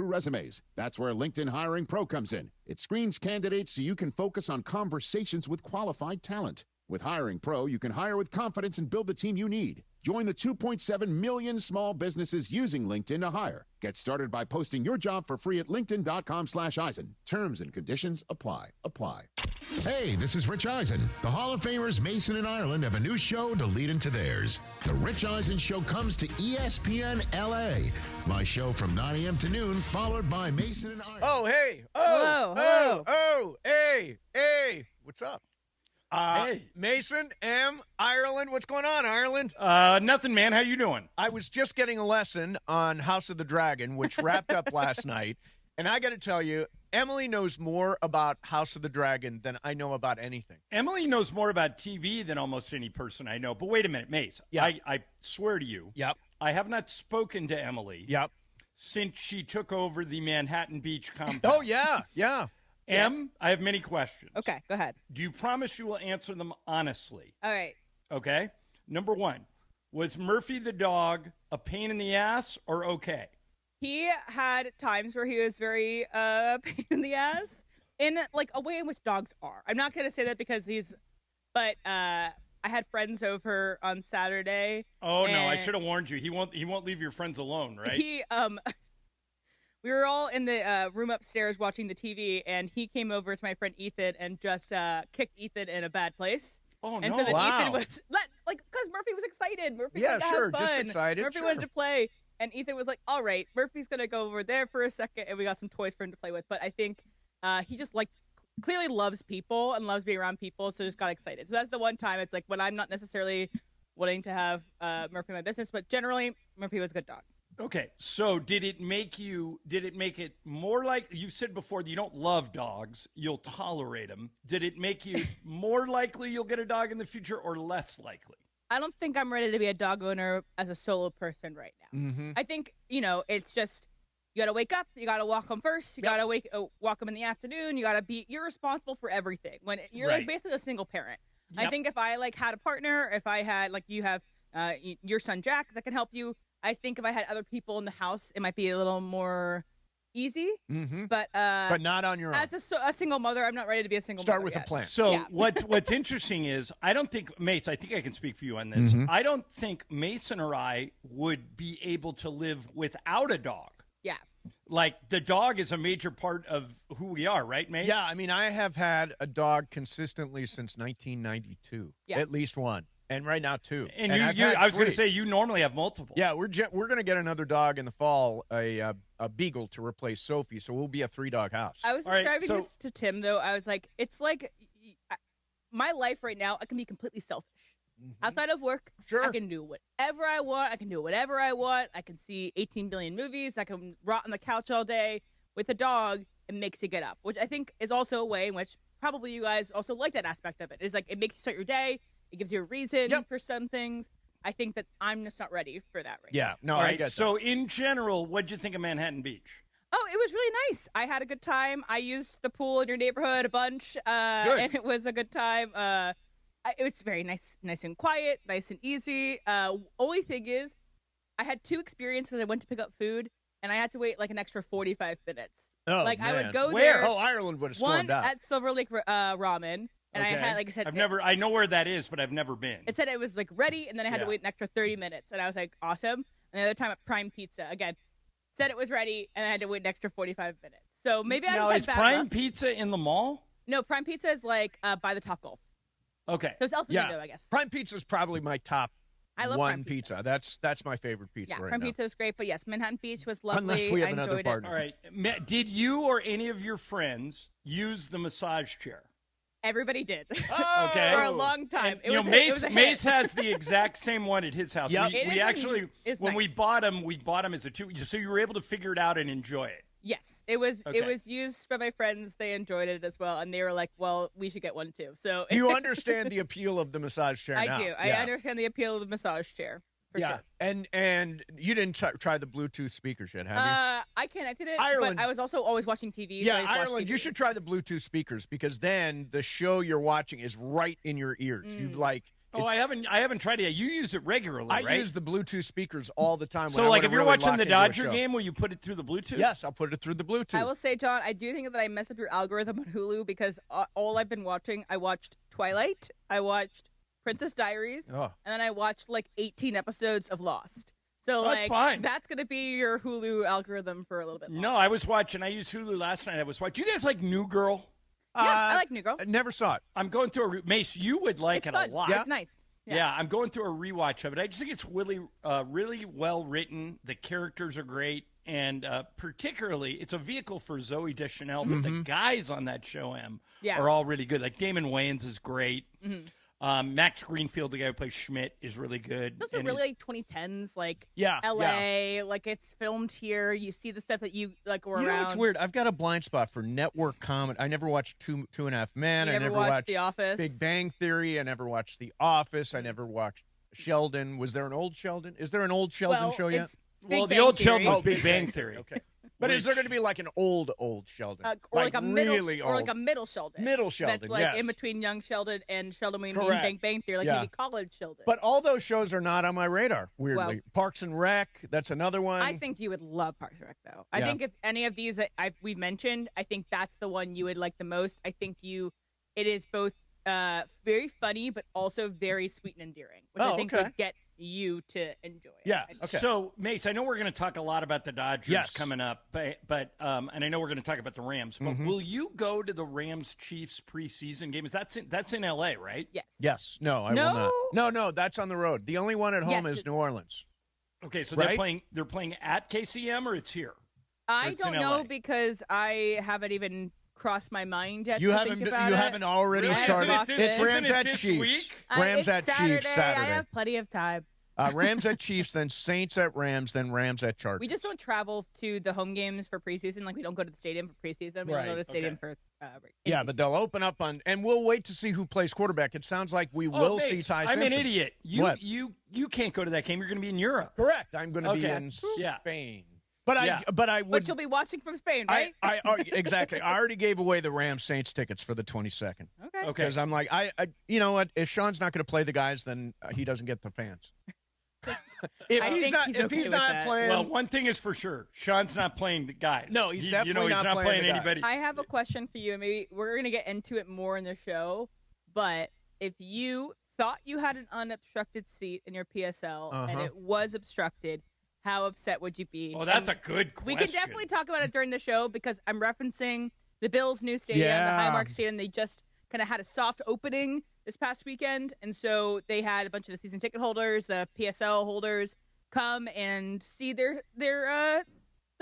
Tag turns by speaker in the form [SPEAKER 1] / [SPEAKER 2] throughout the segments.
[SPEAKER 1] resumes. That's where LinkedIn Hiring Pro comes in. It screens candidates so you can focus on conversations with qualified talent. With Hiring Pro, you can hire with confidence and build the team you need. Join the 2.7 million small businesses using LinkedIn to hire. Get started by posting your job for free at linkedin.com/Eisen. Terms and conditions apply. Hey, this is Rich Eisen. The Hall of Famers Mason and Ireland have a new show to lead into theirs. The Rich Eisen Show comes to ESPN LA. My show from 9 a.m. to noon, followed by Mason and Ireland.
[SPEAKER 2] Oh, hey. Hey. What's up?
[SPEAKER 3] Hey.
[SPEAKER 2] Mason, Ireland. What's going on, Ireland?
[SPEAKER 3] Nothing, man. How you doing?
[SPEAKER 2] I was just getting a lesson on House of the Dragon, which wrapped up last night. And I got to tell you, Emily knows more about House of the Dragon than I know about anything.
[SPEAKER 3] Emily knows more about TV than almost any person I know. But wait a minute, Mace.
[SPEAKER 2] Yeah.
[SPEAKER 3] I swear to you.
[SPEAKER 2] Yep.
[SPEAKER 3] I have not spoken to Emily.
[SPEAKER 2] Yep.
[SPEAKER 3] Since she took over the Manhattan Beach compound.
[SPEAKER 2] Oh, yeah.
[SPEAKER 3] Em, I have many questions.
[SPEAKER 4] Okay, go ahead.
[SPEAKER 3] Do you promise you will answer them honestly?
[SPEAKER 4] All right.
[SPEAKER 3] Okay. Number one, was Murphy the dog a pain in the ass or okay?
[SPEAKER 4] He had times where he was very pain in the ass in like a way in which dogs are. I'm not going to say that because but I had friends over on Saturday.
[SPEAKER 3] Oh no, I should have warned you. He won't leave your friends alone, right?
[SPEAKER 4] We were all in the room upstairs watching the TV, and he came over to my friend Ethan and just kicked Ethan in a bad place.
[SPEAKER 3] Oh,
[SPEAKER 4] and
[SPEAKER 3] no.
[SPEAKER 4] so then
[SPEAKER 2] Wow.
[SPEAKER 4] Ethan was because Murphy was excited. Murphy
[SPEAKER 2] Yeah,
[SPEAKER 4] wanted to
[SPEAKER 2] sure,
[SPEAKER 4] have fun.
[SPEAKER 2] just excited,
[SPEAKER 4] Murphy
[SPEAKER 2] sure.
[SPEAKER 4] wanted to play, and Ethan was like, "All right, Murphy's gonna go over there for a second," and we got some toys for him to play with. But I think he just clearly loves people and loves being around people, so just got excited. So that's the one time it's like when I'm not necessarily wanting to have Murphy in my business, but generally Murphy was a good dog.
[SPEAKER 3] Okay, so did it make it more like, you said before that you don't love dogs, you'll tolerate them. Did it make you more likely you'll get a dog in the future or less likely?
[SPEAKER 4] I don't think I'm ready to be a dog owner as a solo person right now.
[SPEAKER 2] Mm-hmm.
[SPEAKER 4] I think, it's just, you got to wake up, you got to walk them first, you got to walk them in the afternoon, you're responsible for everything. When you're
[SPEAKER 3] Right.
[SPEAKER 4] like basically a single parent.
[SPEAKER 3] Yep.
[SPEAKER 4] I think if I had a partner, if I had you have your son Jack that can help you, I think if I had other people in the house, it might be a little more easy.
[SPEAKER 2] Mm-hmm.
[SPEAKER 4] But
[SPEAKER 2] not on your own.
[SPEAKER 4] as a single mother, I'm not ready to be a single
[SPEAKER 2] Start
[SPEAKER 4] mother
[SPEAKER 2] with a
[SPEAKER 4] yet.
[SPEAKER 2] plan.
[SPEAKER 3] So
[SPEAKER 4] Yeah.
[SPEAKER 3] what's interesting is, I don't think, Mace, I think I can speak for you on this.
[SPEAKER 2] Mhm.
[SPEAKER 3] I don't think Mason or I would be able to live without a dog.
[SPEAKER 4] Yeah.
[SPEAKER 3] Like, the dog is a major part of who we are, right, Mace?
[SPEAKER 2] Yeah, I mean, I have had a dog consistently since 1992.
[SPEAKER 4] Yeah.
[SPEAKER 2] At least one. And right now, two.
[SPEAKER 3] And
[SPEAKER 2] I've
[SPEAKER 3] you
[SPEAKER 2] had
[SPEAKER 3] I was going to
[SPEAKER 2] three.
[SPEAKER 3] say, you normally have multiple.
[SPEAKER 2] Yeah, we're going to get another dog in the fall, a beagle to replace Sophie, so we'll be a 3-dog house.
[SPEAKER 4] I was
[SPEAKER 3] All right,
[SPEAKER 4] describing
[SPEAKER 3] so-
[SPEAKER 4] this to Tim, though. I was like, it's like my life right now, I can be completely selfish. Outside of work,
[SPEAKER 2] Sure.
[SPEAKER 4] I can do whatever I want. I can do whatever I want. I can see 18 billion movies. I can rot on the couch all day. With a dog, it makes you get up, which I think is also a way in which probably you guys also like that aspect of it. It's like it makes you start your day. It gives you a reason
[SPEAKER 2] Yep.
[SPEAKER 4] for some things. I think that I'm just not ready for that right now.
[SPEAKER 2] Yeah, no,
[SPEAKER 3] All
[SPEAKER 2] I
[SPEAKER 3] right,
[SPEAKER 2] get
[SPEAKER 3] so in general, what'd you think of Manhattan Beach?
[SPEAKER 4] Oh, it was really nice. I had a good time. I used the pool in your neighborhood a bunch, and it was a good time. It was very nice and quiet, nice and easy. Only thing is, I had 2 experiences. I went to pick up food, and I had to wait an extra 45 minutes.
[SPEAKER 2] Oh,
[SPEAKER 4] I
[SPEAKER 2] man.
[SPEAKER 4] would go
[SPEAKER 3] Where?
[SPEAKER 4] there.
[SPEAKER 2] Oh, Ireland would have
[SPEAKER 4] One
[SPEAKER 2] stormed out.
[SPEAKER 4] at Silver Lake Ramen, and I
[SPEAKER 3] Okay.
[SPEAKER 4] had, like I said,
[SPEAKER 3] I know where that is, but I've never been.
[SPEAKER 4] it said it was ready, and then I had
[SPEAKER 3] Yeah.
[SPEAKER 4] to wait an extra 30 minutes, and I was like, awesome. And the other time at Prime Pizza, again, said it was ready, and I had to wait an extra 45 minutes. So maybe I
[SPEAKER 3] Now,
[SPEAKER 4] just had
[SPEAKER 3] is
[SPEAKER 4] bad
[SPEAKER 3] Prime
[SPEAKER 4] luck.
[SPEAKER 3] Pizza in the mall?
[SPEAKER 4] No, Prime Pizza is by the Topgolf.
[SPEAKER 3] Okay.
[SPEAKER 4] So it's El
[SPEAKER 2] Yeah.
[SPEAKER 4] Segundo, I guess.
[SPEAKER 2] Prime Pizza is probably my top
[SPEAKER 4] I love
[SPEAKER 2] one
[SPEAKER 4] Prime Pizza.
[SPEAKER 2] That's my favorite pizza
[SPEAKER 4] Yeah,
[SPEAKER 2] right
[SPEAKER 4] Prime
[SPEAKER 2] now.
[SPEAKER 4] Pizza was great, but yes, Manhattan Beach was lovely.
[SPEAKER 2] Unless we have
[SPEAKER 4] I
[SPEAKER 2] another
[SPEAKER 4] enjoyed
[SPEAKER 2] partner.
[SPEAKER 3] All right. Did you or any of your friends use the massage chair?
[SPEAKER 4] Everybody did.
[SPEAKER 2] Oh!
[SPEAKER 3] Okay.
[SPEAKER 4] For a long time.
[SPEAKER 3] And,
[SPEAKER 4] It was
[SPEAKER 3] Mace,
[SPEAKER 4] a hit.
[SPEAKER 3] Mace has the exact same one at his house.
[SPEAKER 2] Yep.
[SPEAKER 3] We,
[SPEAKER 4] It
[SPEAKER 3] we
[SPEAKER 4] is
[SPEAKER 3] actually,
[SPEAKER 4] it's
[SPEAKER 3] when we
[SPEAKER 4] nice.
[SPEAKER 3] bought him as a 2. So you were able to figure it out and enjoy it.
[SPEAKER 4] Yes, it was.
[SPEAKER 3] Okay.
[SPEAKER 4] It was used by my friends. They enjoyed it as well, and they were like, "Well, we should get one too." So
[SPEAKER 2] Do you understand the appeal of the massage chair
[SPEAKER 4] I
[SPEAKER 2] now?
[SPEAKER 4] do. I understand the appeal of the massage chair for sure.
[SPEAKER 2] And you didn't try the Bluetooth speakers yet, have you?
[SPEAKER 4] I connected it,
[SPEAKER 2] Ireland-
[SPEAKER 4] but I was also always watching TV. so
[SPEAKER 2] Yeah,
[SPEAKER 4] I just watched
[SPEAKER 2] Ireland,
[SPEAKER 4] TV.
[SPEAKER 2] you should try the Bluetooth speakers because then the show you're watching is right in your ears.
[SPEAKER 3] Oh, I haven't tried it yet. You use it regularly, right?
[SPEAKER 2] I use the Bluetooth speakers all the time.
[SPEAKER 3] So, like, if you're watching the Dodger game, will you put it through the Bluetooth?
[SPEAKER 2] Yes, I'll put it through the Bluetooth.
[SPEAKER 4] I will say, John, I do think that I messed up your algorithm on Hulu because all I've been watching, I watched Twilight, I watched Princess Diaries, and then I watched like 18 episodes of Lost. So,
[SPEAKER 3] that's fine.
[SPEAKER 4] That's going to be your Hulu algorithm for a little bit longer.
[SPEAKER 3] No, I used Hulu last night. You guys like New Girl?
[SPEAKER 4] Yeah, I like New Girl.
[SPEAKER 2] I never saw it.
[SPEAKER 3] I'm going through Mace, you would like it
[SPEAKER 4] fun.
[SPEAKER 3] a lot.
[SPEAKER 4] Yeah. It's nice.
[SPEAKER 3] Yeah, I'm going through a rewatch of it. I just think it's really, really well written. The characters are great, and particularly, it's a vehicle for Zooey Deschanel. But the guys on that show are all really good. Like Damon Wayans is great. Mm-hmm. Max Greenfield, the guy who plays Schmidt, is really good.
[SPEAKER 4] Those are really like 2010s, like LA.
[SPEAKER 2] Yeah.
[SPEAKER 4] Like it's filmed here. You see the stuff that you like were
[SPEAKER 2] You know
[SPEAKER 4] around.
[SPEAKER 2] what's weird? I've got a blind spot for network comedy. I never watched Two and a Half Men.
[SPEAKER 4] I never watched The Office.
[SPEAKER 2] Big Bang Theory. I never watched The Office. I never watched Sheldon. Was there an old Sheldon? Is there an old Sheldon show yet?
[SPEAKER 3] Well, the old Sheldon was Big Bang Theory.
[SPEAKER 2] Okay. But is there going to be like an old Sheldon?
[SPEAKER 4] Or like a middle,
[SPEAKER 2] really old.
[SPEAKER 4] Or like a middle Sheldon.
[SPEAKER 2] Middle Sheldon,
[SPEAKER 4] that's like in between young Sheldon and Sheldon in Big Bang Theory, like maybe college Sheldon.
[SPEAKER 2] But all those shows are not on my radar, weirdly. Well, Parks and Rec, that's another one.
[SPEAKER 4] I think you would love Parks and Rec, though. I think if any of these that we've mentioned, I think that's the one you would like the most. I think it is both very funny, but also very sweet and endearing, which I think would get you to enjoy it.
[SPEAKER 2] Yeah. Okay.
[SPEAKER 3] So, Mace, I know we're going to talk a lot about the Dodgers coming up, but and I know we're going to talk about the Rams. But will you go to the Rams-Chiefs preseason game? That's in L.A., right?
[SPEAKER 4] Yes.
[SPEAKER 2] Yes. No, I will not. No, that's on the road. The only one at home is New Orleans.
[SPEAKER 3] Okay, so they're playing at KCM or it's here?
[SPEAKER 4] I don't know because I haven't even crossed my mind yet.
[SPEAKER 2] You
[SPEAKER 4] haven't
[SPEAKER 2] already started. It's Rams at Chiefs. Rams at Chiefs Saturday.
[SPEAKER 4] I have plenty of time.
[SPEAKER 2] Rams at Chiefs, then Saints at Rams, then Rams at Chargers.
[SPEAKER 4] We just don't travel to the home games for preseason. Like we don't go to the stadium for preseason. We don't go to the stadium for.
[SPEAKER 2] But they'll open up and we'll wait to see who plays quarterback. It sounds like we will see Ty Simpson.
[SPEAKER 3] I'm an idiot. You can't go to that game. You're going to be in Europe.
[SPEAKER 2] Correct. I'm going to be in Spain. But I would.
[SPEAKER 4] But you'll be watching from Spain, right?
[SPEAKER 2] Exactly. I already gave away the Rams Saints tickets for the 22nd.
[SPEAKER 4] Okay.
[SPEAKER 2] Because I'm like, you know what? If Sean's not going to play the guys, then he doesn't get the fans. If he's not playing,
[SPEAKER 3] well, one thing is for sure, Sean's not playing the guys.
[SPEAKER 2] No, he's definitely not playing
[SPEAKER 3] anybody.
[SPEAKER 4] I have a question for you, and maybe we're going to get into it more in the show. But if you thought you had an unobstructed seat in your PSL and it was obstructed, how upset would you be?
[SPEAKER 3] Oh, that's a good question.
[SPEAKER 4] We can definitely talk about it during the show because I'm referencing the Bills' new stadium, the Highmark Stadium. They just kind of had a soft opening this past weekend, and so they had a bunch of the season ticket holders, the PSL holders, come and see their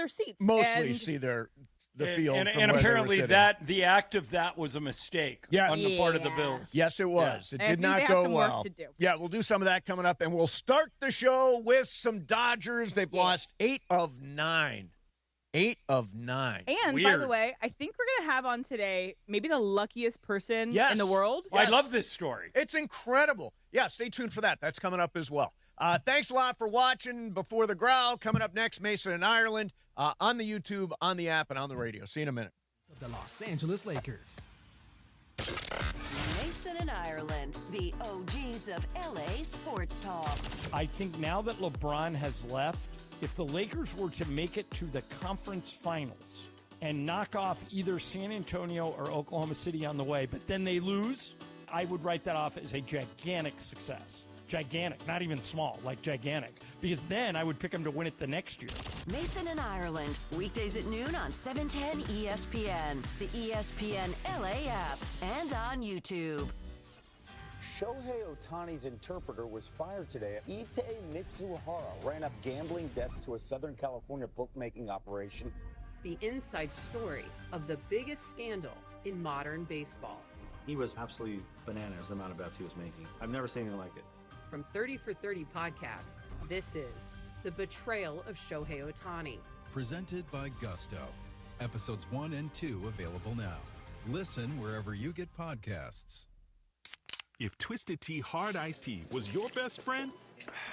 [SPEAKER 4] seats.
[SPEAKER 2] Mostly see the field.
[SPEAKER 3] And apparently the act of that was a mistake on the part of the Bills.
[SPEAKER 2] Yes, it was.
[SPEAKER 4] Yeah.
[SPEAKER 2] It did not go well.
[SPEAKER 4] Work to do.
[SPEAKER 2] Yeah, we'll do some of that coming up, and we'll start the show with some Dodgers. They've lost 8 of 9. 8 of 9.
[SPEAKER 4] And
[SPEAKER 3] Weird.
[SPEAKER 4] By the way, I think we're going to have on today maybe the luckiest person in the world.
[SPEAKER 3] Yes. I love this story.
[SPEAKER 2] It's incredible. Yeah, stay tuned for that. That's coming up as well. Thanks a lot for watching Before the Growl. Coming up next, Mason and Ireland on the YouTube, on the app, and on the radio. See you in a minute.
[SPEAKER 5] The Los Angeles Lakers.
[SPEAKER 6] Mason and Ireland, the OGs of LA sports talk.
[SPEAKER 3] I think now that LeBron has left, if the Lakers were to make it to the conference finals and knock off either San Antonio or Oklahoma City on the way, but then they lose, I would write that off as a gigantic success. Gigantic, not even small, like gigantic. Because then I would pick them to win it the next year.
[SPEAKER 6] Mason and Ireland, weekdays at noon on 710 ESPN, the ESPN LA app, and on YouTube.
[SPEAKER 7] Shohei Ohtani's interpreter was fired today. Ippei Mitsuhara ran up gambling debts to a Southern California bookmaking operation.
[SPEAKER 8] The inside story of the biggest scandal in modern baseball.
[SPEAKER 9] He was absolutely bananas, the amount of bets he was making. I've never seen anything like it.
[SPEAKER 8] From 30 for 30 podcasts, this is The Betrayal of Shohei Ohtani.
[SPEAKER 5] Presented by Gusto. Episodes 1 and 2 available now. Listen wherever you get podcasts.
[SPEAKER 10] If Twisted Tea Hard Iced Tea was your best friend,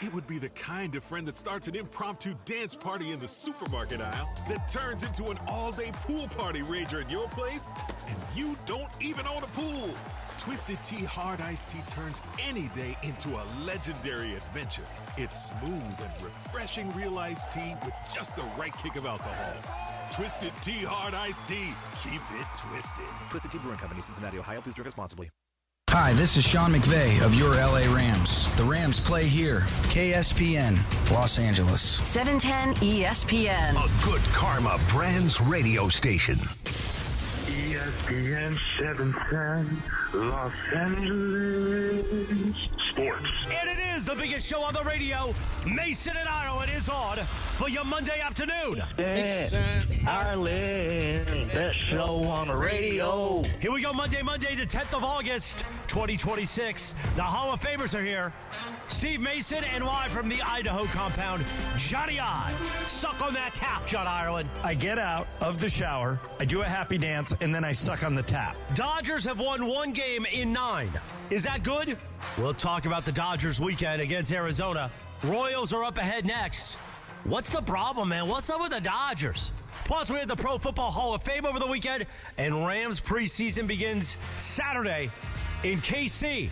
[SPEAKER 10] It would be the kind of friend that starts an impromptu dance party in the supermarket aisle that turns into an all-day pool party rager at your place, and you don't even own a pool. Twisted Tea Hard Iced Tea turns any day into a legendary adventure. It's smooth and refreshing real iced tea with just the right kick of alcohol. Twisted Tea Hard Iced Tea. Keep it twisted.
[SPEAKER 11] Twisted Tea Brewing Company, Cincinnati, Ohio. Please drink responsibly.
[SPEAKER 12] Hi, this is Sean McVay of your LA Rams. The Rams play here. KSPN, Los Angeles.
[SPEAKER 6] 710 ESPN.
[SPEAKER 13] A good karma brands radio station.
[SPEAKER 14] ESPN 710, Los Angeles. Sports.
[SPEAKER 15] And it is the biggest show on the radio. Mason and Ireland is on for your Monday afternoon.
[SPEAKER 14] Mason, Ireland, best show on the radio.
[SPEAKER 15] Here we go, Monday, the 10th of August, 2026. The Hall of Famers are here. Steve Mason and live from the Idaho compound, Johnny I. Suck on that tap, John Ireland.
[SPEAKER 16] I get out of the shower, I do a happy dance, and then I suck on the tap.
[SPEAKER 15] Dodgers have won one game in 9. Is that good? We'll talk about the Dodgers weekend against Arizona. Royals are up ahead next. What's the problem, man? What's up with the Dodgers? Plus, we had the Pro Football Hall of Fame over the weekend, and Rams preseason begins Saturday in KC.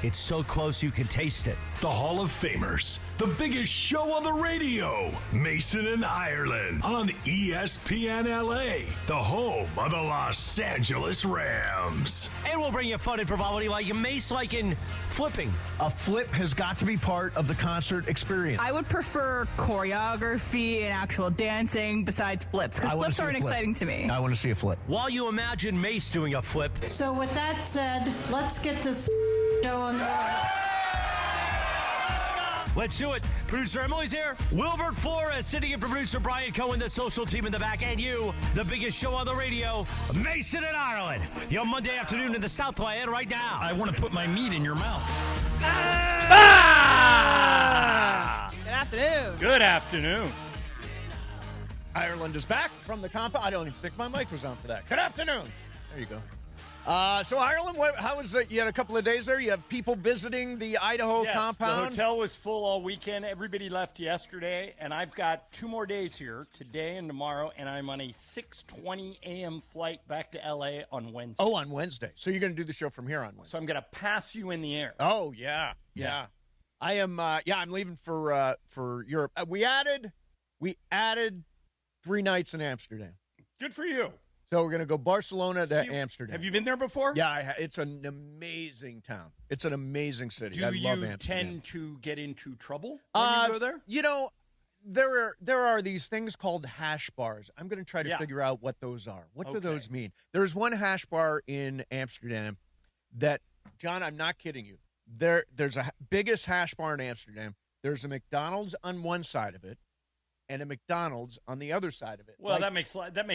[SPEAKER 15] It's so close you can taste it.
[SPEAKER 13] The Hall of Famers, the biggest show on the radio. Mason and Ireland on ESPN LA, the home of the Los Angeles Rams.
[SPEAKER 15] And we'll bring you fun and frivolity like Mace, like in flipping.
[SPEAKER 16] A flip has got to be part of the concert experience.
[SPEAKER 17] I would prefer choreography and actual dancing besides flips, because flips aren't exciting to me.
[SPEAKER 16] I want to see a flip.
[SPEAKER 15] While you imagine Mace doing a flip.
[SPEAKER 18] So with that said, let's get this going.
[SPEAKER 15] Let's do it. Producer Emily's here. Wilbert Flores sitting in for producer Brian Cohen, the social team in the back, and you, the biggest show on the radio, Mason and Ireland. Your Monday afternoon in the Southland right now.
[SPEAKER 16] I want to put my meat in your mouth.
[SPEAKER 4] Good afternoon.
[SPEAKER 3] Good afternoon.
[SPEAKER 2] Ireland is back from the compound. I don't even think my mic was on for that. Good afternoon. There you go. So Ireland, how was it? You had a couple of days there. You have people visiting the Idaho compound.
[SPEAKER 3] The hotel was full all weekend. Everybody left yesterday, and I've got 2 more days here, today and tomorrow, and I'm on a 6:20 a.m. flight back to L.A. on Wednesday.
[SPEAKER 2] Oh, on Wednesday. So you're going to do the show from here on Wednesday.
[SPEAKER 3] So I'm going to pass you in the air.
[SPEAKER 2] Oh, yeah. I am. I'm leaving for Europe. We added 3 nights in Amsterdam.
[SPEAKER 3] Good for you.
[SPEAKER 2] So we're going to go Barcelona to Amsterdam.
[SPEAKER 3] Have you been there before?
[SPEAKER 2] Yeah, it's an amazing town. It's an amazing city. I love Amsterdam.
[SPEAKER 3] Do you tend to get into trouble when you go there?
[SPEAKER 2] You know, there are these things called hash bars. I'm going to try to figure out what those are. What do those mean? There's one hash bar in Amsterdam that, John, I'm not kidding you. There's a biggest hash bar in Amsterdam. There's a McDonald's on one side of it and a McDonald's on the other side of it.
[SPEAKER 3] Well, that makes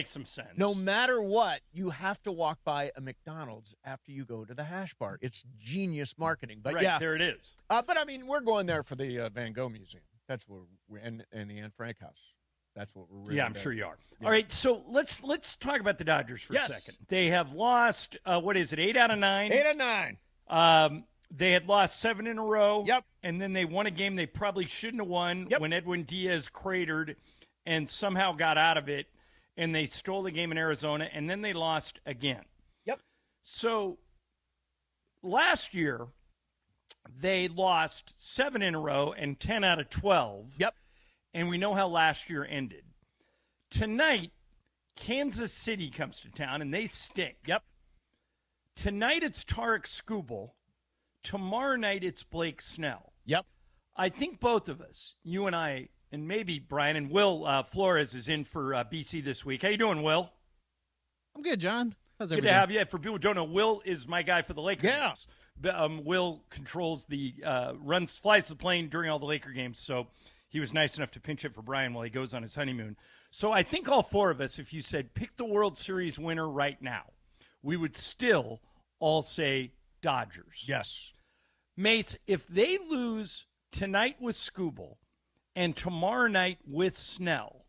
[SPEAKER 3] some sense.
[SPEAKER 2] No matter what, you have to walk by a McDonald's after you go to the hash bar. It's genius marketing. But
[SPEAKER 3] right, there it is.
[SPEAKER 2] But I mean, we're going there for the Van Gogh Museum. That's where and the Anne Frank House. That's what we're really.
[SPEAKER 3] Yeah, I'm sure you are. Yeah. All right, so let's talk about the Dodgers for a second. They have lost 8 out of 9?
[SPEAKER 2] 8 out of 9.
[SPEAKER 3] They had lost 7 in a row.
[SPEAKER 2] Yep.
[SPEAKER 3] And then they won a game they probably shouldn't have won when Edwin Diaz cratered and somehow got out of it, and they stole the game in Arizona, and then they lost again.
[SPEAKER 2] Yep.
[SPEAKER 3] So last year, they lost 7 in a row and 10 out of 12.
[SPEAKER 2] Yep.
[SPEAKER 3] And we know how last year ended. Tonight, Kansas City comes to town, and they stink.
[SPEAKER 2] Yep.
[SPEAKER 3] Tonight, it's Tarik Skubal. Tomorrow night, it's Blake Snell.
[SPEAKER 2] Yep.
[SPEAKER 3] I think both of us, you and I, and maybe Brian and Will Flores is in for BC this week. How you doing, Will?
[SPEAKER 19] I'm good, John. How's
[SPEAKER 3] everything? Good to have you. For people who don't know, Will is my guy for the Lakers games. Will controls the flies the plane during all the Laker games, so he was nice enough to pinch it for Brian while he goes on his honeymoon. So I think all 4 of us, if you said pick the World Series winner right now, we would still all say Dodgers.
[SPEAKER 2] Yes.
[SPEAKER 3] Mace, if they lose tonight with Skubal and tomorrow night with Snell,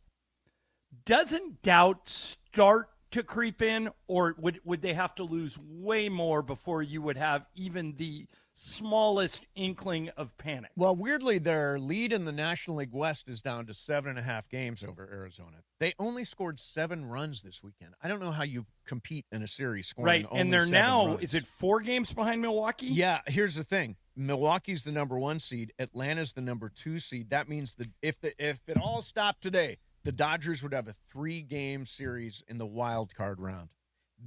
[SPEAKER 3] doesn't doubt start to creep in, or would they have to lose way more before you would have even the smallest inkling of panic?
[SPEAKER 2] Well, weirdly, their lead in the National League West is down to 7.5 games over Arizona. They only scored 7 runs this weekend. I don't know how you compete in a series scoring only
[SPEAKER 3] and they're
[SPEAKER 2] 7
[SPEAKER 3] now,
[SPEAKER 2] runs.
[SPEAKER 3] is it 4 games behind Milwaukee?
[SPEAKER 2] Yeah, here's the thing. Milwaukee's the number 1 seed. Atlanta's the number 2 seed. That means that if it all stopped today, the Dodgers would have a 3-game series in the wild card round.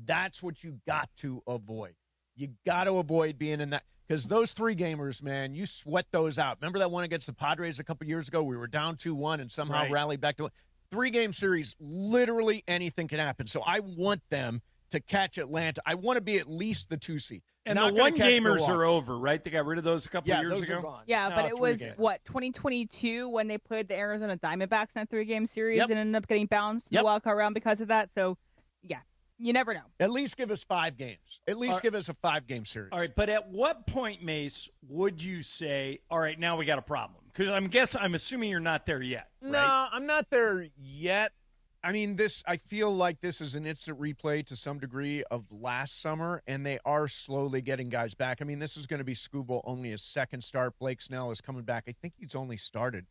[SPEAKER 2] That's what you got to avoid. You got to avoid being in that, because those 3-gamers, man, you sweat those out. Remember that one against the Padres a couple years ago? We were down 2-1 and somehow rallied back to 1. 3-game series, literally anything can happen. So I want them to catch Atlanta. I want to be at least the 2 seed.
[SPEAKER 3] And
[SPEAKER 2] Not
[SPEAKER 3] the 1-gamers
[SPEAKER 2] are
[SPEAKER 3] are over, right? They got rid of those a couple years ago?
[SPEAKER 2] Are gone.
[SPEAKER 4] Yeah,
[SPEAKER 2] Now
[SPEAKER 4] but it was,
[SPEAKER 2] 3-game.
[SPEAKER 4] 2022 when they played the Arizona Diamondbacks in that 3-game series
[SPEAKER 2] Yep.
[SPEAKER 4] and ended up getting bounced in the wild card round because of that. So, yeah, you never know.
[SPEAKER 2] At least give us 5 games. At least give us a 5-game series.
[SPEAKER 3] All right, but at what point, Mace, would you say, all right, now we got a problem? Because I'm assuming you're not there yet, right?
[SPEAKER 2] No, I'm not there yet. I mean, I feel like this is an instant replay to some degree of last summer, and they are slowly getting guys back. I mean, this is going to be Skubal only his second start. Blake Snell is coming back. I think he's only started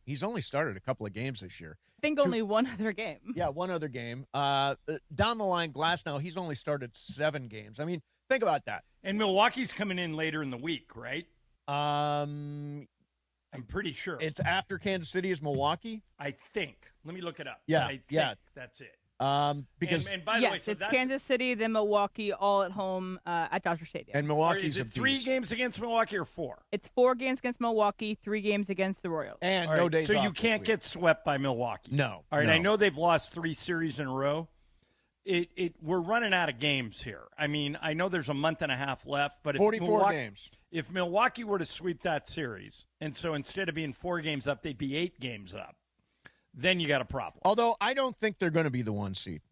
[SPEAKER 2] a couple of games this year.
[SPEAKER 4] I think only one other game.
[SPEAKER 2] Yeah, one other game. Down the line, Glasnow, he's only started 7 games. I mean, think about that.
[SPEAKER 3] And Milwaukee's coming in later in the week, right? I'm pretty sure.
[SPEAKER 2] It's after Kansas City is Milwaukee?
[SPEAKER 3] I think. Let me look it up.
[SPEAKER 2] Yeah,
[SPEAKER 3] I think that's it.
[SPEAKER 2] Because
[SPEAKER 3] and by the way, so
[SPEAKER 4] it's Kansas City, then Milwaukee, all at home at Dodger Stadium.
[SPEAKER 2] And Milwaukee's
[SPEAKER 3] is it 3 games against Milwaukee or 4?
[SPEAKER 4] It's 4 games against Milwaukee, 3 games against the Royals.
[SPEAKER 2] And
[SPEAKER 3] all
[SPEAKER 2] no
[SPEAKER 3] right,
[SPEAKER 2] days
[SPEAKER 3] so
[SPEAKER 2] off
[SPEAKER 3] you
[SPEAKER 2] this
[SPEAKER 3] can't
[SPEAKER 2] week.
[SPEAKER 3] get swept by Milwaukee.
[SPEAKER 2] No.
[SPEAKER 3] All right,
[SPEAKER 2] no.
[SPEAKER 3] I know they've lost 3 series in a row. We're running out of games here. I mean, I know there's a month and a half left, but
[SPEAKER 2] 44 games.
[SPEAKER 3] If Milwaukee were to sweep that series, and so instead of being 4 games up, they'd be 8 games up, then you got a problem.
[SPEAKER 2] Although I don't think they're going to be the 1 seed.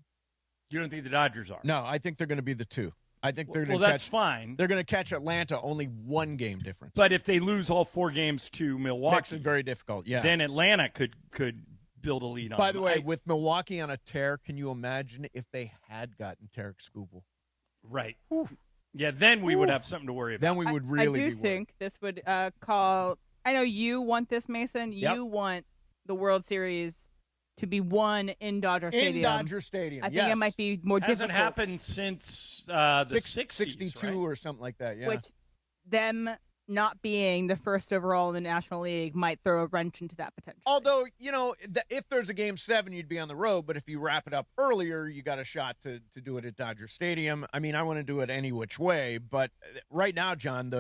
[SPEAKER 3] You don't think the Dodgers are?
[SPEAKER 2] No, I think they're going to be the 2. I think they're going to
[SPEAKER 3] that's fine.
[SPEAKER 2] They're going to catch Atlanta only 1 game difference.
[SPEAKER 3] But if they lose all 4 games to Milwaukee,
[SPEAKER 2] makes it very difficult. Yeah.
[SPEAKER 3] Then Atlanta could build a lead on
[SPEAKER 2] By
[SPEAKER 3] them.
[SPEAKER 2] the way, with Milwaukee on a tear, can you imagine if they had gotten Tarik Skubal?
[SPEAKER 3] Right. Yeah, then we would have something to worry about.
[SPEAKER 2] Then we would really
[SPEAKER 4] I
[SPEAKER 2] be
[SPEAKER 4] do
[SPEAKER 2] worried.
[SPEAKER 4] think this would call. I know you want this, Mason.
[SPEAKER 2] Yep.
[SPEAKER 4] You want the World Series to be won in Dodger Stadium.
[SPEAKER 2] In Dodger Stadium,
[SPEAKER 4] I think it might be more difficult.
[SPEAKER 3] Hasn't happened since the 60s,
[SPEAKER 2] 62
[SPEAKER 3] right?
[SPEAKER 2] or something like that, yeah.
[SPEAKER 4] Which them not being the first overall in the National League might throw a wrench into that potential.
[SPEAKER 2] Although, if there's a Game 7, you'd be on the road, but if you wrap it up earlier, you got a shot to do it at Dodger Stadium. I mean, I want to do it any which way, but right now, John,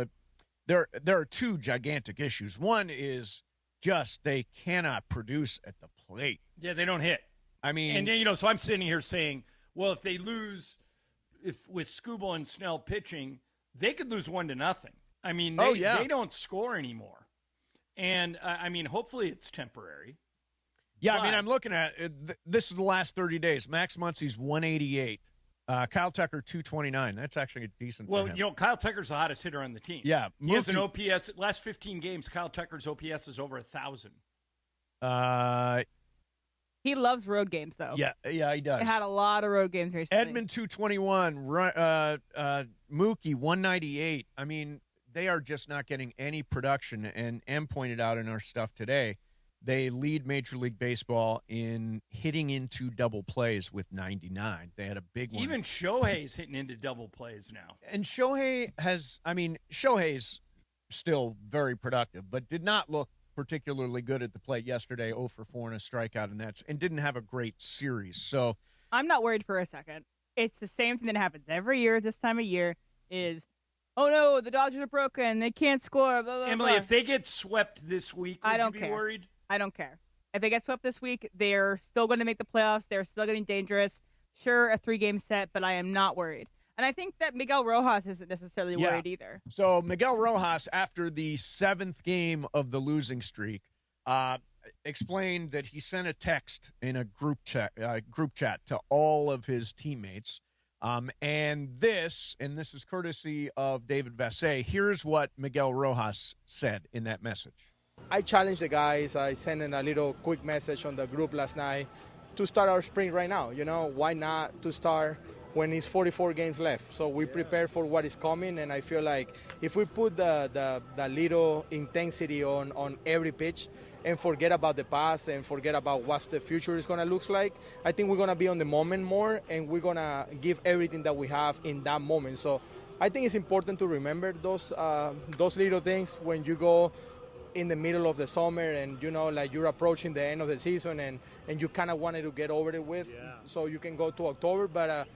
[SPEAKER 2] there are 2 gigantic issues. One is just they cannot produce at the plate.
[SPEAKER 3] Yeah, they don't hit.
[SPEAKER 2] I mean,
[SPEAKER 3] and so I'm sitting here saying, well, if they lose, with Skubal and Snell pitching, they could lose 1-0. I mean, they don't score anymore. And, I mean, hopefully it's temporary.
[SPEAKER 2] Yeah, I mean, I'm looking at this is the last 30 days. Max Muncy's 188. Kyle Tucker, 229. That's actually a decent for him.
[SPEAKER 3] Kyle Tucker's the hottest hitter on the team.
[SPEAKER 2] Yeah.
[SPEAKER 3] He has an OPS. Last 15 games, Kyle Tucker's OPS is over 1,000.
[SPEAKER 4] He loves road games, though.
[SPEAKER 2] Yeah, he does.
[SPEAKER 4] He had a lot of road games recently.
[SPEAKER 2] Edmund, 221. Mookie, 198. I mean, they are just not getting any production. And M pointed out in our stuff today, they lead Major League Baseball in hitting into double plays with 99. They had a big one.
[SPEAKER 3] Even Shohei's hitting into double plays now.
[SPEAKER 2] And Shohei's still very productive, but did not look particularly good at the plate yesterday. 0 for 4 and a strikeout, and didn't have a great series. So
[SPEAKER 4] I'm not worried for a second. It's the same thing that happens every year this time of year is, oh, no, the Dodgers are broken. They can't score. Blah, blah,
[SPEAKER 3] Emily,
[SPEAKER 4] blah.
[SPEAKER 3] if they get swept this week, would you be worried?
[SPEAKER 4] I don't care. If they get swept this week, they're still going to make the playoffs. They're still getting dangerous. Sure, a 3-game set, but I am not worried. And I think that Miguel Rojas isn't necessarily worried either.
[SPEAKER 2] So Miguel Rojas, after the 7th game of the losing streak, explained that he sent a text in a group chat to all of his teammates. And this is courtesy of David Vassay. Here's what Miguel Rojas said in that message.
[SPEAKER 20] I challenged the guys. I sent in a little quick message on the group last night. to start our spring right now. Why not to start when it's 44 games left? So we prepare for what is coming, and I feel like if we put the little intensity on every pitch and forget about the past and forget about what the future is going to look like, I think we're going to be on the moment more, and we're going to give everything that we have in that moment. So I think it's important to remember those little things when you go in the middle of the summer and, you're approaching the end of the season and you kind of wanted to get over it with so you can go to October. But,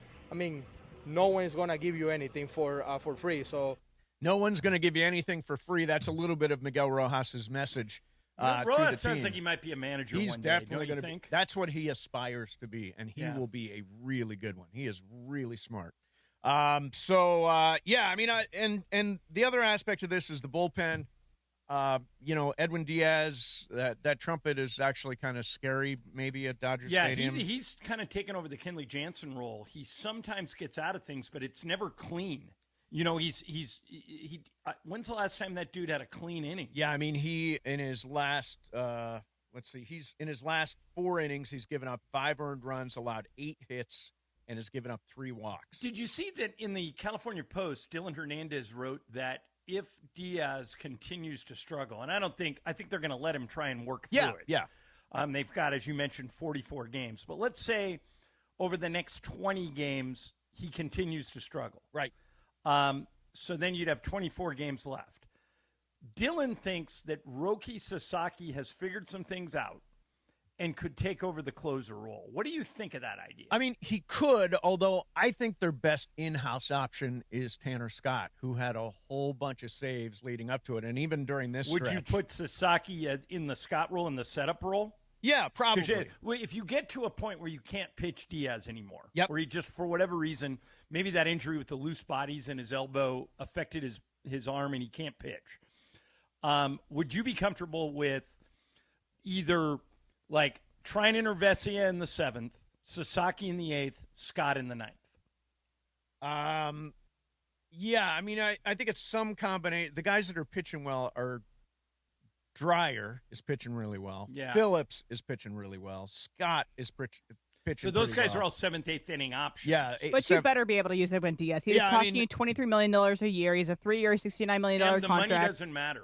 [SPEAKER 20] no one's going to give you anything for free. So
[SPEAKER 2] no one's going to give you anything for free. That's a little bit of Miguel Rojas's message to the team.
[SPEAKER 3] Sounds like he might be a manager
[SPEAKER 2] He's
[SPEAKER 3] one day,
[SPEAKER 2] definitely
[SPEAKER 3] don't you
[SPEAKER 2] going to
[SPEAKER 3] think?
[SPEAKER 2] That's what he aspires to be, and he will be a really good one. He is really smart. And the other aspect of this is the bullpen. Edwin Diaz, that trumpet is actually kind of scary maybe at Dodger Stadium.
[SPEAKER 3] Yeah, he's kind of taken over the Kenley Jansen role. He sometimes gets out of things, but it's never clean. When's the last time that dude had a clean inning?
[SPEAKER 2] Yeah, he in his last he's in his last 4 innings, he's given up 5 earned runs, allowed 8 hits, and has given up 3 walks.
[SPEAKER 3] Did you see that in the California Post, Dylan Hernandez wrote that if Diaz continues to struggle, and I think they're going to let him try and work through it.
[SPEAKER 2] Yeah.
[SPEAKER 3] They've got, as you mentioned, 44 games. But let's say over the next 20 games, he continues to struggle.
[SPEAKER 2] Right.
[SPEAKER 3] So then you'd have 24 games left. Dylan thinks that Roki Sasaki has figured some things out and could take over the closer role. What do you think of that idea?
[SPEAKER 2] He could, although I think their best in-house option is Tanner Scott, who had a whole bunch of saves leading up to it, and even during this
[SPEAKER 3] Would
[SPEAKER 2] stretch.
[SPEAKER 3] you put Sasaki in the Scott role, in the setup role?
[SPEAKER 2] Yeah, probably.
[SPEAKER 3] If you get to a point where you can't pitch Diaz anymore,
[SPEAKER 2] where
[SPEAKER 3] he just, for whatever reason, maybe that injury with the loose bodies in his elbow affected his arm and he can't pitch, would you be comfortable with either – like Trine Intervesia in the 7th, Sasaki in the 8th, Scott in the 9th?
[SPEAKER 2] I think it's some combination. The guys that are pitching well are Dreyer is pitching really well.
[SPEAKER 3] Yeah.
[SPEAKER 2] Phillips is pitching really well. Scott is pitching.
[SPEAKER 3] So those guys
[SPEAKER 2] well.
[SPEAKER 3] are all 7th, 8th inning options.
[SPEAKER 2] Yeah,
[SPEAKER 4] but you better be able to use Edwin Diaz. He's costing you $23 million a year. He's a 3-year, $69 million
[SPEAKER 3] and the
[SPEAKER 4] contract.
[SPEAKER 3] money doesn't matter.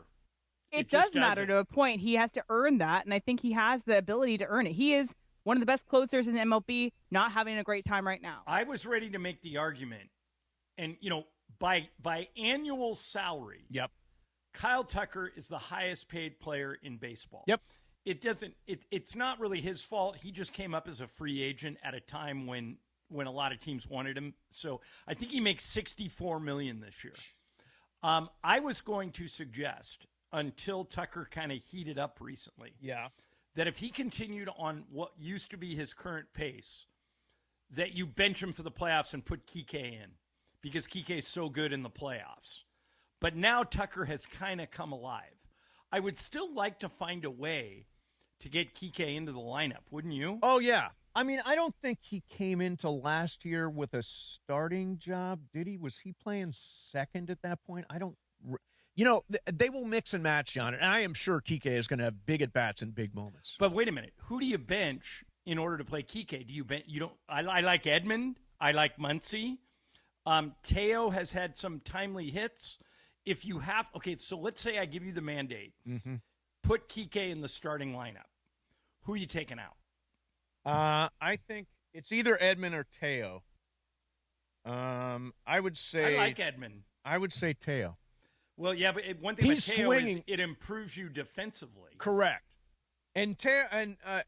[SPEAKER 4] It does matter to a point. He has to earn that, and I think he has the ability to earn it. He is one of the best closers in the MLB, not having a great time right now.
[SPEAKER 3] I was ready to make the argument, and, by annual salary, Kyle Tucker is the highest paid player in baseball.
[SPEAKER 2] Yep.
[SPEAKER 3] It's not really his fault. He just came up as a free agent at a time when a lot of teams wanted him. So I think he makes $64 million this year. I was going to suggest, until Tucker kind of heated up recently, that if he continued on what used to be his current pace, that you bench him for the playoffs and put Kike in, because Kike is so good in the playoffs. But now Tucker has kind of come alive. I would still like to find a way to get Kike into the lineup, wouldn't you?
[SPEAKER 2] Oh, yeah. I don't think he came into last year with a starting job, did he? Was he playing second at that point? They will mix and match, John, and I am sure Kike is going to have big at-bats and big moments.
[SPEAKER 3] But wait a minute. Who do you bench in order to play Kike? Do you bench? You don't. I like Edmund. I like Muncy. Teo has had some timely hits. If you have, so let's say I give you the mandate.
[SPEAKER 2] Mm-hmm.
[SPEAKER 3] Put Kike in the starting lineup. Who are you taking out?
[SPEAKER 2] I think it's either Edmund or Teo. I would say
[SPEAKER 3] I like Edmund.
[SPEAKER 2] I would say Teo.
[SPEAKER 3] Well, yeah, but one thing about Teo is it improves you defensively.
[SPEAKER 2] Correct. And Teo,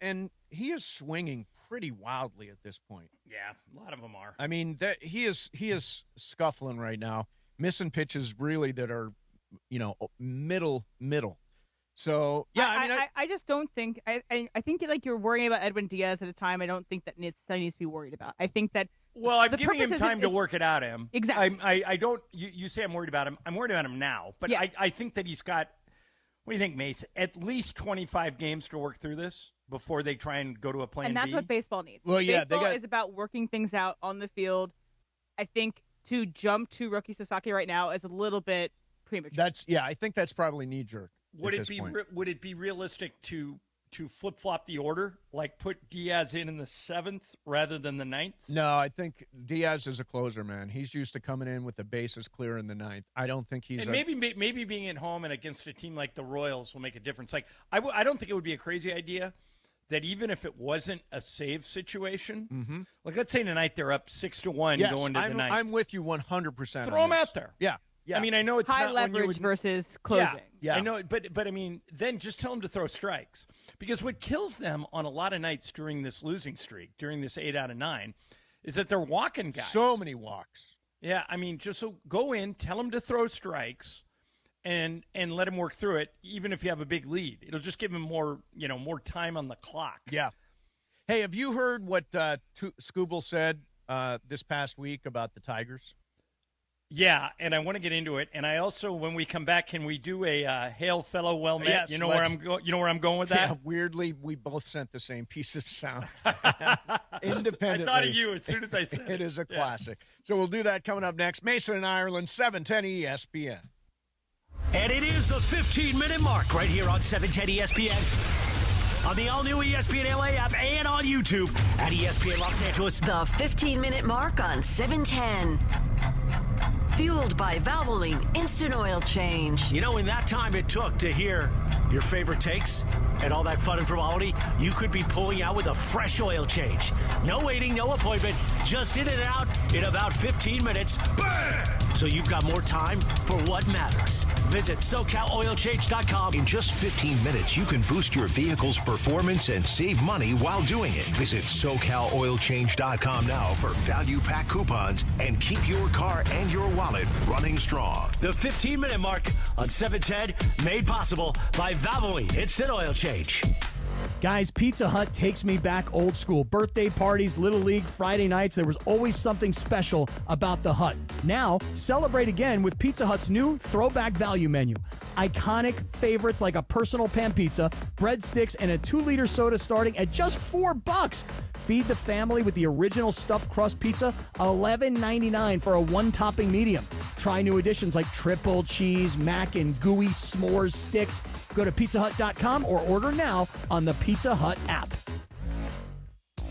[SPEAKER 2] and he is swinging pretty wildly at this point.
[SPEAKER 3] Yeah, a lot of them are.
[SPEAKER 2] He is scuffling right now, missing pitches really that are, middle. So yeah,
[SPEAKER 4] I just don't think I think like you're worrying about Edwin Diaz at a time. I don't think that needs to be worried about. I think that.
[SPEAKER 3] Well, I'm giving him time to work it out, Em.
[SPEAKER 4] Exactly.
[SPEAKER 3] I don't. You say I'm worried about him. I'm worried about him now, but yeah. I think that he's got. What do you think, Mace? At least 25 games to work through this before they try and go to a plan
[SPEAKER 4] B. And that's
[SPEAKER 3] B.
[SPEAKER 4] what baseball needs.
[SPEAKER 2] Well, yeah,
[SPEAKER 4] baseball is about working things out on the field. I think to jump to Roki Sasaki right now is a little bit premature.
[SPEAKER 2] I think that's probably knee jerk.
[SPEAKER 3] Would it be realistic to to flip-flop the order, like put Diaz in the 7th rather than the 9th?
[SPEAKER 2] No, I think Diaz is a closer, man. He's used to coming in with the bases clear in the 9th. I don't think he's.
[SPEAKER 3] And maybe being at home and against a team like the Royals will make a difference. Like I don't think it would be a crazy idea that even if it wasn't a save situation, like let's say tonight they're up 6-1 going to the 9th.
[SPEAKER 2] I'm with you 100%.
[SPEAKER 3] Throw them out there.
[SPEAKER 2] Yeah. Yeah.
[SPEAKER 3] I mean, I know it's
[SPEAKER 4] high
[SPEAKER 3] not
[SPEAKER 4] leverage versus closing.
[SPEAKER 3] Yeah, I know, but I mean, then just tell them to throw strikes, because what kills them on a lot of nights during this losing streak, during this 8 out of 9, is that they're walking guys.
[SPEAKER 2] So many walks.
[SPEAKER 3] Yeah, I mean, just go in, tell them to throw strikes, and let them work through it. Even if you have a big lead, it'll just give them more time on the clock.
[SPEAKER 2] Yeah. Hey, have you heard what Skubal said this past week about the Tigers?
[SPEAKER 3] Yeah, and I want to get into it. And I also, when we come back, can we do a hail fellow well met?
[SPEAKER 2] Yes,
[SPEAKER 3] you know where I'm going with that?
[SPEAKER 2] Yeah, weirdly, we both sent the same piece of sound independently.
[SPEAKER 3] I thought of you as soon as I said it.
[SPEAKER 2] It is a classic. So we'll do that coming up next. Mason and Ireland, 710 ESPN.
[SPEAKER 15] And it is the 15-minute mark right here on 710 ESPN. On the all-new ESPN LA app and on YouTube at ESPN Los Angeles.
[SPEAKER 6] The 15-minute mark on 710. Fueled by Valvoline Instant Oil Change.
[SPEAKER 15] You know, in that time it took to hear your favorite takes and all that fun and frivolity, you could be pulling out with a fresh oil change. No waiting, no appointment, just in and out in about 15 minutes. Bam! So you've got more time for what matters. Visit SoCalOilChange.com.
[SPEAKER 21] In just 15 minutes, you can boost your vehicle's performance and save money while doing it. Visit SoCalOilChange.com now for value pack coupons and keep your car and your wallet running strong.
[SPEAKER 15] The 15-minute mark on 710, made possible by Valvoline Instant Oil Change.
[SPEAKER 22] Guys, Pizza Hut takes me back old school. Birthday parties, Little League, Friday nights, there was always something special about the Hut. Now, celebrate again with Pizza Hut's new throwback value menu. Iconic favorites like a personal pan pizza, breadsticks, and a 2-liter soda starting at just $4. Feed the family with the original stuffed crust pizza, $11.99 for a 1-topping medium. Try new additions like triple cheese, mac, and gooey s'mores sticks. Go to pizzahut.com or order now on the Pizza Hut app.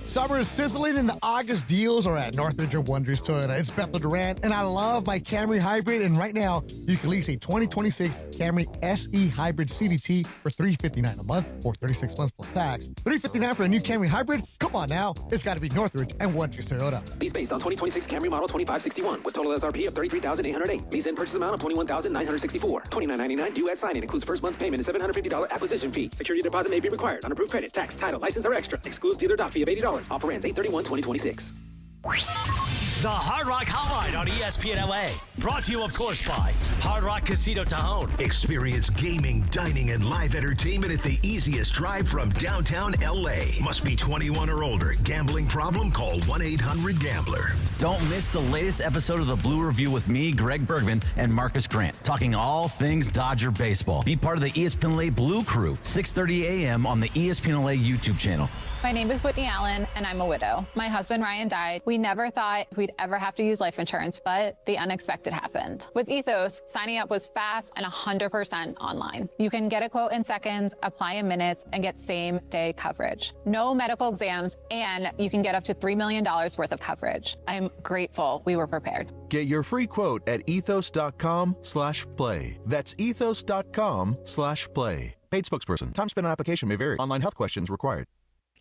[SPEAKER 23] Summer is sizzling and the August deals are at Northridge or Wonders Toyota. It's Bethel Durant, and I love my Camry Hybrid. And right now, you can lease a 2026 Camry SE Hybrid CVT for $359 a month or 36 months plus tax. $359 for a new Camry Hybrid? Come on now. It's got to be Northridge and Wonders Toyota.
[SPEAKER 11] Lease based on 2026 Camry model 2561 with total SRP of $33,808. Lease and purchase amount of $21,964. $29.99 due at signing. Includes first month payment and $750 acquisition fee. Security deposit may be required. Unapproved credit, tax, title, license, or extra. Excludes dealer doc fee of $80. Offer ends 8/31/2026.
[SPEAKER 15] The Hard Rock Hotline on ESPN LA. Brought to you, of course, by Hard Rock Casino Tajon.
[SPEAKER 21] Experience gaming, dining, and live entertainment at the easiest drive from downtown LA. Must be 21 or older. Gambling problem? Call 1-800-GAMBLER.
[SPEAKER 12] Don't miss the latest episode of the Blue Review with me, Greg Bergman, and Marcus Grant, talking all things Dodger baseball. Be part of the ESPN LA Blue Crew, 6:30 a.m. on the ESPN LA YouTube channel.
[SPEAKER 24] My name is Whitney Allen, and I'm a widow. My husband, Ryan, died. We never thought we'd ever have to use life insurance, but the unexpected happened. With Ethos, signing up was fast and 100% online. You can get a quote in seconds, apply in minutes, and get same-day coverage. No medical exams, and you can get up to $3 million worth of coverage. I'm grateful we were prepared.
[SPEAKER 25] Get your free quote at ethos.com/play. That's ethos.com/play. Paid spokesperson. Time spent on application may vary. Online health questions required.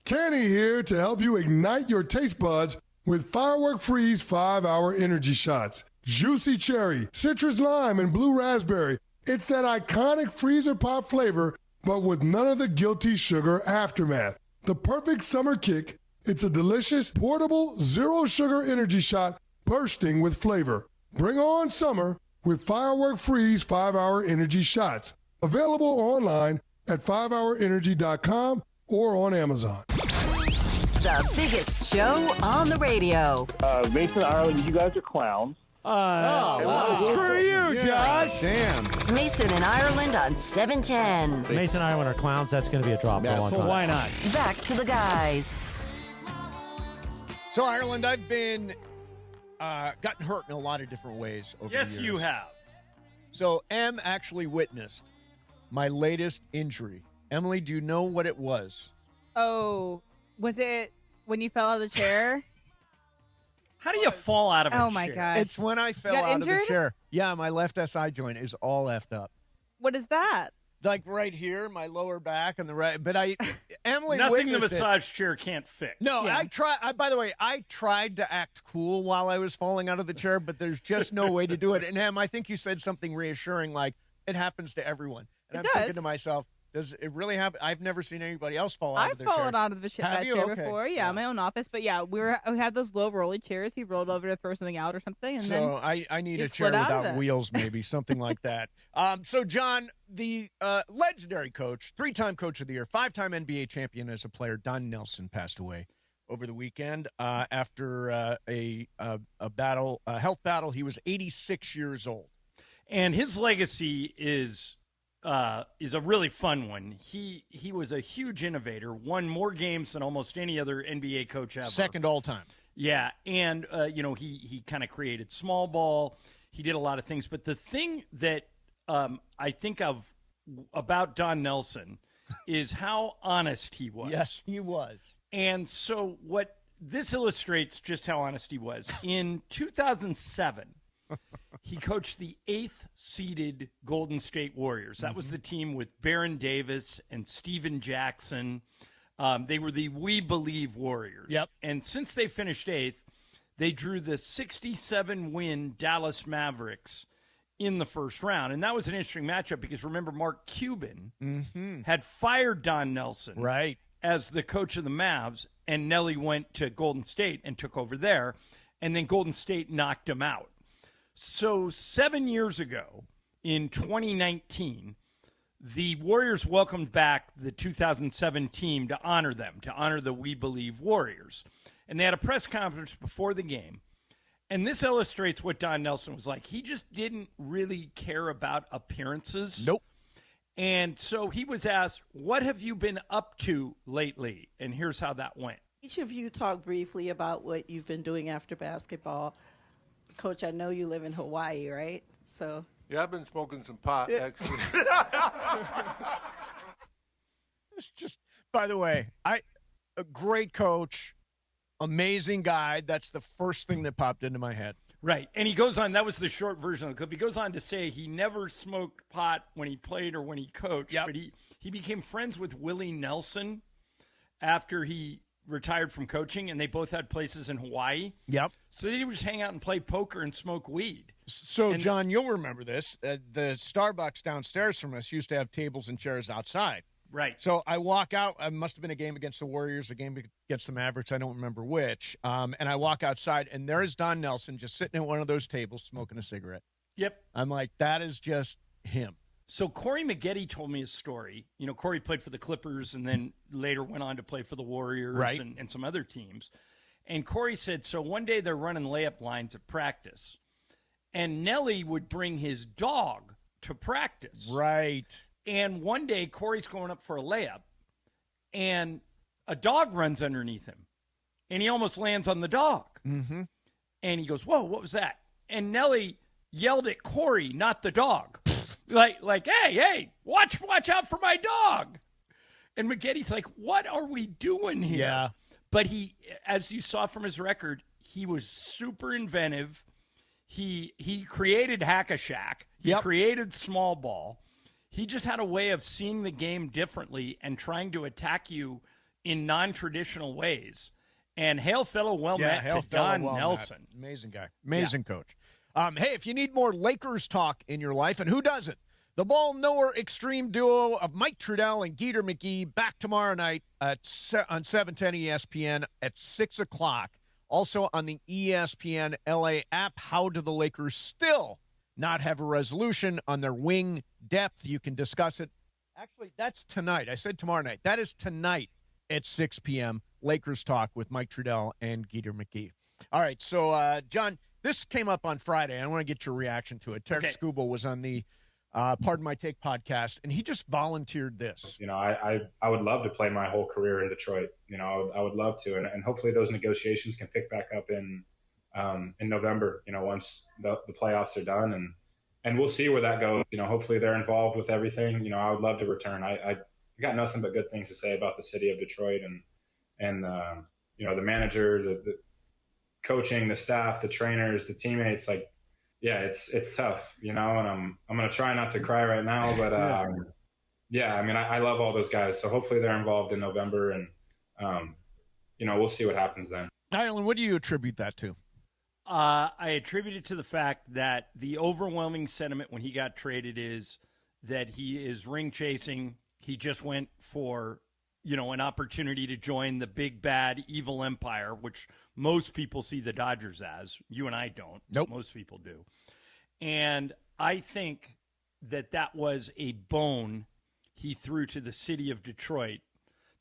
[SPEAKER 26] Kenny here to help you ignite your taste buds with Firework Freeze 5-hour energy shots. Juicy cherry, citrus lime, and blue raspberry. It's that iconic freezer pop flavor, but with none of the guilty sugar aftermath. The perfect summer kick. It's a delicious, portable, zero-sugar energy shot bursting with flavor. Bring on summer with Firework Freeze 5-hour energy shots. Available online at 5hourenergy.com or on Amazon.
[SPEAKER 6] The biggest show on the radio.
[SPEAKER 14] Mason, Ireland, you guys are clowns.
[SPEAKER 15] Screw you, Josh.
[SPEAKER 2] Damn.
[SPEAKER 6] Mason and Ireland on 710.
[SPEAKER 27] Mason and Ireland are clowns. That's going to be a drop for a long time.
[SPEAKER 15] Why not?
[SPEAKER 6] Back to the guys.
[SPEAKER 2] So, Ireland, I've been gotten hurt in a lot of different ways over the years.
[SPEAKER 3] Yes, you have.
[SPEAKER 2] So, M actually witnessed my latest injury Emily, do you know what it was?
[SPEAKER 4] Oh, was it when you fell out of the chair?
[SPEAKER 3] How do you fall out of a chair?
[SPEAKER 4] Oh, my gosh.
[SPEAKER 2] It's when I fell out of the chair. Yeah, my left SI joint is all effed up.
[SPEAKER 4] What is that?
[SPEAKER 2] Like right here, my lower back and the right. But Emily
[SPEAKER 3] Nothing the
[SPEAKER 2] witnessed
[SPEAKER 3] massage chair can't fix.
[SPEAKER 2] No, yeah. By the way, I tried to act cool while I was falling out of the chair, but there's just no way to do it. And Em, I think you said something reassuring, like it happens to everyone. And I'm thinking to myself, does it really happen? I've never seen anybody else fall out of their chair.
[SPEAKER 4] I've fallen out of the chair before. Yeah, my own office. But yeah, we had those low rolly chairs. He rolled over to throw something out or something. And
[SPEAKER 2] so I need a chair without wheels, maybe something like that. So John, the legendary coach, 3-time coach of the year, 5-time NBA champion as a player, Don Nelson, passed away over the weekend after a health battle. He was 86 years old,
[SPEAKER 3] and his legacy is a really fun one. He was a huge innovator, won more games than almost any other NBA coach ever.
[SPEAKER 2] Second all time.
[SPEAKER 3] Yeah, and he kind of created small ball. He did a lot of things, but the thing that I think of about Don Nelson is how honest he was.
[SPEAKER 2] Yes, he was.
[SPEAKER 3] And so what this illustrates just how honest he was. In 2007, he coached the 8th-seeded Golden State Warriors. That was the team with Baron Davis and Steven Jackson. They were the We Believe Warriors.
[SPEAKER 2] Yep.
[SPEAKER 3] And since they finished 8th, they drew the 67-win Dallas Mavericks in the first round. And that was an interesting matchup because, remember, Mark Cuban had fired Don Nelson as the coach of the Mavs, and Nelly went to Golden State and took over there, and then Golden State knocked him out. So 7 years ago, in 2019, the Warriors welcomed back the 2007 team to honor them, to honor the We Believe Warriors. And they had a press conference before the game. And this illustrates what Don Nelson was like. He just didn't really care about appearances.
[SPEAKER 2] Nope.
[SPEAKER 3] And so he was asked, what have you been up to lately? And here's how that went.
[SPEAKER 1] Each of you talk briefly about what you've been doing after basketball. Coach, I know you live in Hawaii, right? So
[SPEAKER 5] yeah, I've been smoking some pot, actually.
[SPEAKER 2] It's just, by the way, a great coach, amazing guy. That's the first thing that popped into my head.
[SPEAKER 3] Right. And he goes on, that was the short version of the clip. He goes on to say he never smoked pot when he played or when he coached, but he became friends with Willie Nelson after he retired from coaching, and they both had places in Hawaii.
[SPEAKER 2] Yep.
[SPEAKER 3] So they would just hang out and play poker and smoke weed.
[SPEAKER 2] So, John, you'll remember this. The Starbucks downstairs from us used to have tables and chairs outside.
[SPEAKER 3] Right.
[SPEAKER 2] So I walk out. It must have been a game against the Warriors, a game against the Mavericks. I don't remember which. And I walk outside, and there is Don Nelson just sitting at one of those tables smoking a cigarette.
[SPEAKER 3] Yep.
[SPEAKER 2] I'm like, that is just him.
[SPEAKER 3] So Corey Maggette told me his story. You know, Corey played for the Clippers and then later went on to play for the Warriors and some other teams. And Corey said, so one day they're running layup lines at practice, and Nelly would bring his dog to practice.
[SPEAKER 2] Right.
[SPEAKER 3] And one day Corey's going up for a layup, and a dog runs underneath him, and he almost lands on the dog.
[SPEAKER 2] Mm-hmm.
[SPEAKER 3] And he goes, whoa, what was that? And Nelly yelled at Corey, not the dog. Like, hey, watch out for my dog. And Maggetti's like, what are we doing here?
[SPEAKER 2] Yeah.
[SPEAKER 3] But he, as you saw from his record, he was super inventive. He created Hack-a-Shack. He created small ball. He just had a way of seeing the game differently and trying to attack you in non-traditional ways. And hail fellow well-met to Don Nelson.
[SPEAKER 2] Amazing guy. Amazing coach. Hey, if you need more Lakers talk in your life, and who doesn't, the ball knower extreme duo of Mike Trudell and Geeter McGee back tomorrow night on 710 ESPN at 6 o'clock. Also on the ESPN LA app. How do the Lakers still not have a resolution on their wing depth? You can discuss it. Actually, that's tonight. I said tomorrow night. That is tonight at 6 p.m. Lakers talk with Mike Trudell and Geeter McGee. All right, so, John, this came up on Friday. I want to get your reaction to it. Tarik Skubal was on the Pardon My Take podcast, and he just volunteered this.
[SPEAKER 7] You know, I would love to play my whole career in Detroit. You know, I would love to, and hopefully those negotiations can pick back up in November. You know, once the playoffs are done, and we'll see where that goes. You know, hopefully they're involved with everything. You know, I would love to return. got nothing but good things to say about the city of Detroit and the manager, the coaching, the staff, the trainers, the teammates. Like, yeah, it's tough, and I'm going to try not to cry right now, but I mean, I love all those guys. So hopefully they're involved in November, and we'll see what happens then.
[SPEAKER 2] Ireland, what do you attribute that to?
[SPEAKER 3] I attribute it to the fact that the overwhelming sentiment when he got traded is that he is ring chasing. He just went for, an opportunity to join the big, bad, evil empire, which most people see the Dodgers as. You and I don't.
[SPEAKER 2] Nope.
[SPEAKER 3] Most people do. And I think that was a bone he threw to the city of Detroit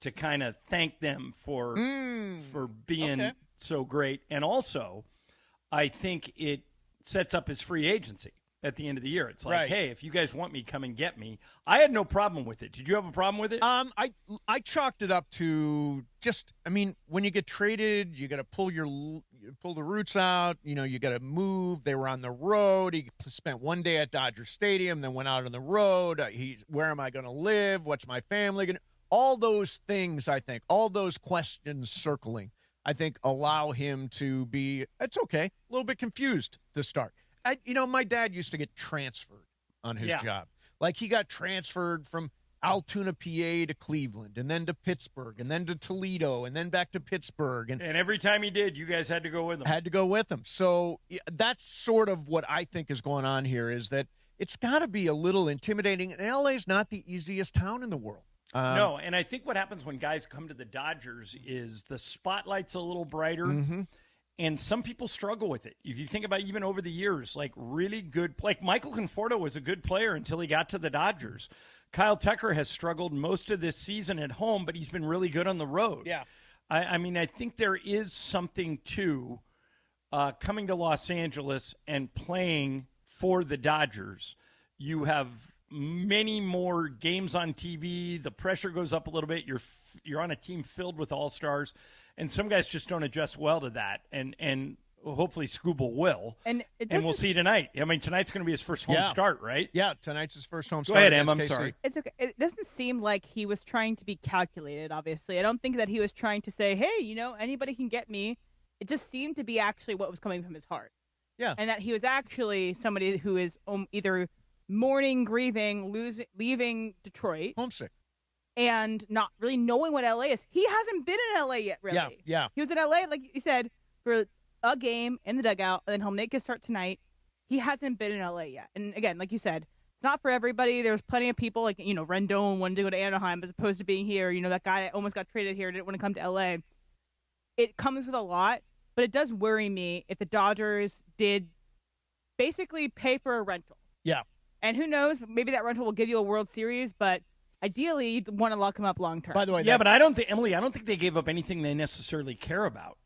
[SPEAKER 3] to kind of thank them for being so great. And also, I think it sets up his free agency at the end of the year. It's like, hey, if you guys want me, come and get me. I had no problem with it. Did you have a problem with it?
[SPEAKER 2] I chalked it up to when you get traded, you got to pull the roots out. You got to move. They were on the road. He spent one day at Dodger Stadium, then went out on the road. Where am I going to live? What's my family going to? All those things, I think, all those questions circling, I think allow him to be, it's okay, a little bit confused to start. My dad used to get transferred on his job. Like he got transferred from Altoona, PA to Cleveland, and then to Pittsburgh, and then to Toledo, and then back to Pittsburgh. And
[SPEAKER 3] every time he did, you guys had to go with him.
[SPEAKER 2] Had to go with him. So that's sort of what I think is going on here, is that it's got to be a little intimidating. And LA is not the easiest town in the world.
[SPEAKER 3] No, and I think what happens when guys come to the Dodgers is the spotlight's a little brighter, and some people struggle with it. If you think about even over the years, like really good, like Michael Conforto was a good player until he got to the Dodgers. Kyle Tucker has struggled most of this season at home, but he's been really good on the road.
[SPEAKER 2] Yeah.
[SPEAKER 3] I think there is something to coming to Los Angeles and playing for the Dodgers. You have many more games on TV. The pressure goes up a little bit. You're on a team filled with all-stars, and some guys just don't adjust well to that. And hopefully Skubal will. And we'll see tonight. I mean, tonight's going to be his first home start, right?
[SPEAKER 2] Yeah, tonight's his first home
[SPEAKER 3] Go
[SPEAKER 2] start.
[SPEAKER 3] ahead, Em. I'm
[SPEAKER 2] KC.
[SPEAKER 3] sorry.
[SPEAKER 4] It's okay. It doesn't seem like he was trying to be calculated, obviously. I don't think that he was trying to say, hey, anybody can get me. It just seemed to be actually what was coming from his heart.
[SPEAKER 2] Yeah.
[SPEAKER 4] And that he was actually somebody who is either mourning, grieving, leaving Detroit.
[SPEAKER 2] Homesick.
[SPEAKER 4] And not really knowing what LA is. He hasn't been in LA yet, really.
[SPEAKER 2] Yeah.
[SPEAKER 4] He was in LA, like you said, for a game in the dugout, and then he'll make his start tonight. He hasn't been in LA yet. And again, like you said, it's not for everybody. There's plenty of people like, Rendon wanted to go to Anaheim as opposed to being here. That guy that almost got traded here didn't want to come to LA. It comes with a lot, but it does worry me if the Dodgers did basically pay for a rental.
[SPEAKER 2] Yeah.
[SPEAKER 4] And who knows, maybe that rental will give you a World Series, but ideally you'd want to lock him up long term.
[SPEAKER 2] By the way,
[SPEAKER 3] but I don't think they gave up anything they necessarily care about.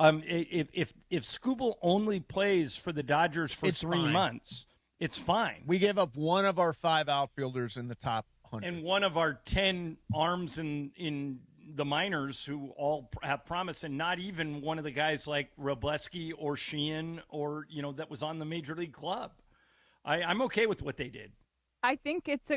[SPEAKER 3] If Skubal only plays for the Dodgers for 3 months, it's fine.
[SPEAKER 2] We gave up one of our 5 outfielders in the top 100.
[SPEAKER 3] And one of our 10 arms in the minors who all have promise, and not even one of the guys like Robleski or Sheehan or, that was on the Major League club. I'm okay with what they did.
[SPEAKER 4] I think it's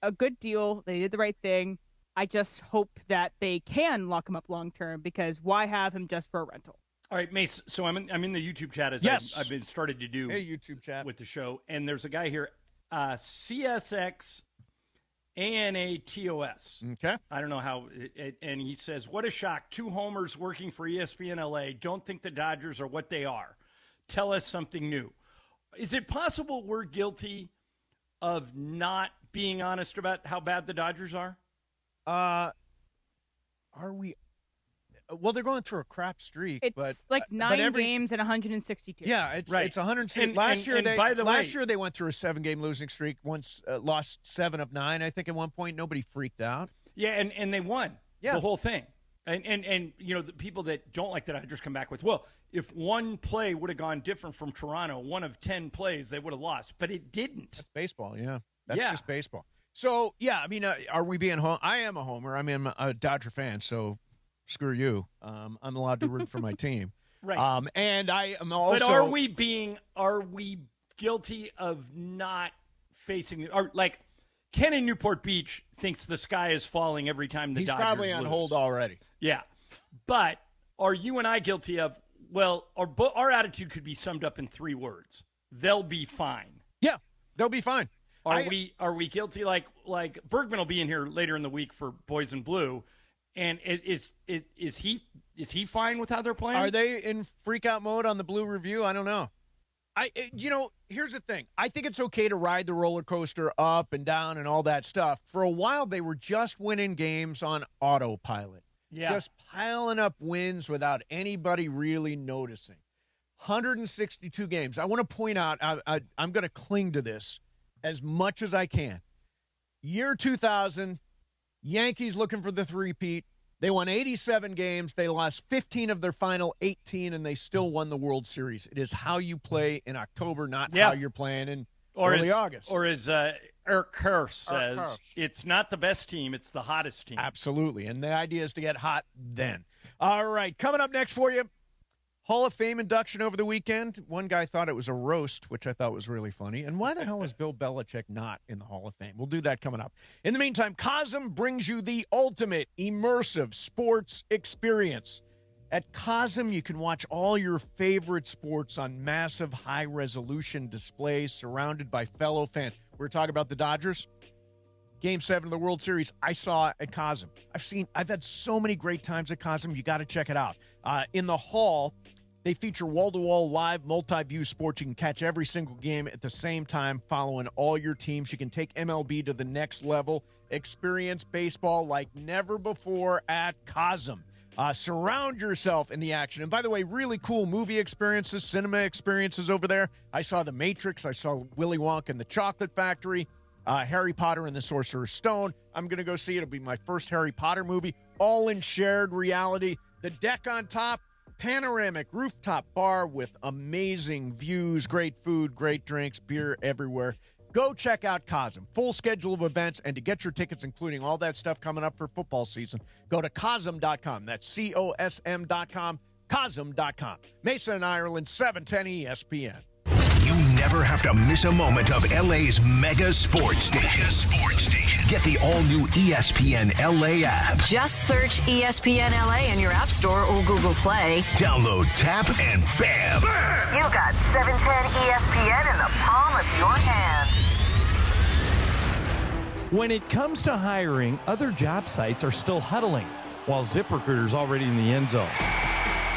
[SPEAKER 4] a good deal. They did the right thing. I just hope that they can lock him up long term, because why have him just for a rental?
[SPEAKER 3] All right, Mace. So I'm in the YouTube chat as I've been started to do.
[SPEAKER 2] Hey, YouTube chat
[SPEAKER 3] with the show, and there's a guy here, CSX ANATOS.
[SPEAKER 2] Okay.
[SPEAKER 3] I don't know how, and he says, "What a shock! 2 homers working for ESPN LA. Don't think the Dodgers are what they are. Tell us something new." Is it possible we're guilty of not being honest about how bad the Dodgers are?
[SPEAKER 2] Are we? Well, they're going through a crap streak.
[SPEAKER 4] It's
[SPEAKER 2] but,
[SPEAKER 4] like 9 games and 162.
[SPEAKER 2] Yeah, it's 160. Last year they went through a 7-game losing streak. Once lost 7 of 9, I think, at one point. Nobody freaked out.
[SPEAKER 3] Yeah, and they won the whole thing. And the people that don't like the Dodgers come back with, well, if one play would have gone different from Toronto, 1 of 10 plays, they would have lost. But it didn't.
[SPEAKER 2] That's baseball, yeah. That's just baseball. So, yeah, are we being home? I am a homer. I'm a Dodger fan, so screw you. I'm allowed to root for my team.
[SPEAKER 3] Right.
[SPEAKER 2] And I am also.
[SPEAKER 3] But are we guilty of not facing, or like, Ken in Newport Beach thinks the sky is falling every time the
[SPEAKER 2] He's
[SPEAKER 3] Dodgers
[SPEAKER 2] probably on
[SPEAKER 3] lose.
[SPEAKER 2] hold already.
[SPEAKER 3] Yeah. But are you and I guilty of, well, our attitude could be summed up in 3 words. They'll be fine.
[SPEAKER 2] Yeah, they'll be fine.
[SPEAKER 3] Are we guilty? Like Bergman will be in here later in the week for Boys in Blue, and is he fine with how they're playing?
[SPEAKER 2] Are they in freak out mode on the Blue Review? I don't know. Here's the thing. I think it's okay to ride the roller coaster up and down and all that stuff. For a while, they were just winning games on autopilot.
[SPEAKER 3] Yeah.
[SPEAKER 2] Just piling up wins without anybody really noticing. 162 games. I want to point out, I'm going to cling to this as much as I can. Year 2000, Yankees looking for the three-peat. They won 87 games. They lost 15 of their final 18, and they still won the World Series. It is how you play in October, not how you're playing in early August.
[SPEAKER 3] Or as Eric Kerr says, it's not the best team, it's the hottest team.
[SPEAKER 2] Absolutely, and the idea is to get hot then. All right, coming up next for you, Hall of Fame induction over the weekend. One guy thought it was a roast, which I thought was really funny. And why the hell is Bill Belichick not in the Hall of Fame? We'll do that coming up. In the meantime, Cosm brings you the ultimate immersive sports experience. At Cosm, you can watch all your favorite sports on massive high-resolution displays surrounded by fellow fans. We're talking about the Dodgers. Game 7 of the World Series, I saw at Cosm. I've had so many great times at Cosm. You got to check it out. In the hall, they feature wall-to-wall live multi-view sports. You can catch every single game at the same time, following all your teams. You can take MLB to the next level. Experience baseball like never before at Cosm. Surround yourself in the action. And by the way, really cool movie experiences, cinema experiences over there. I saw The Matrix. I saw Willy Wonka and the Chocolate Factory. Harry Potter and the Sorcerer's Stone. I'm going to go see it. It'll be my first Harry Potter movie, all in shared reality. The deck on top, panoramic rooftop bar with amazing views, great food, great drinks, beer everywhere. Go check out Cosm. Full schedule of events, and to get your tickets, including all that stuff coming up for football season, go to Cosm.com. That's COSM.com, Cosm.com. Mason and Ireland, 710 ESPN.
[SPEAKER 21] You never have to miss a moment of LA's mega sports station. Get the all-new ESPN LA app.
[SPEAKER 6] Just search ESPN LA in your App Store or Google Play.
[SPEAKER 21] Download, tap, and bam!
[SPEAKER 6] You've got 710 ESPN in the palm of your hand.
[SPEAKER 8] When it comes to hiring, other job sites are still huddling, while ZipRecruiter's already in the end zone.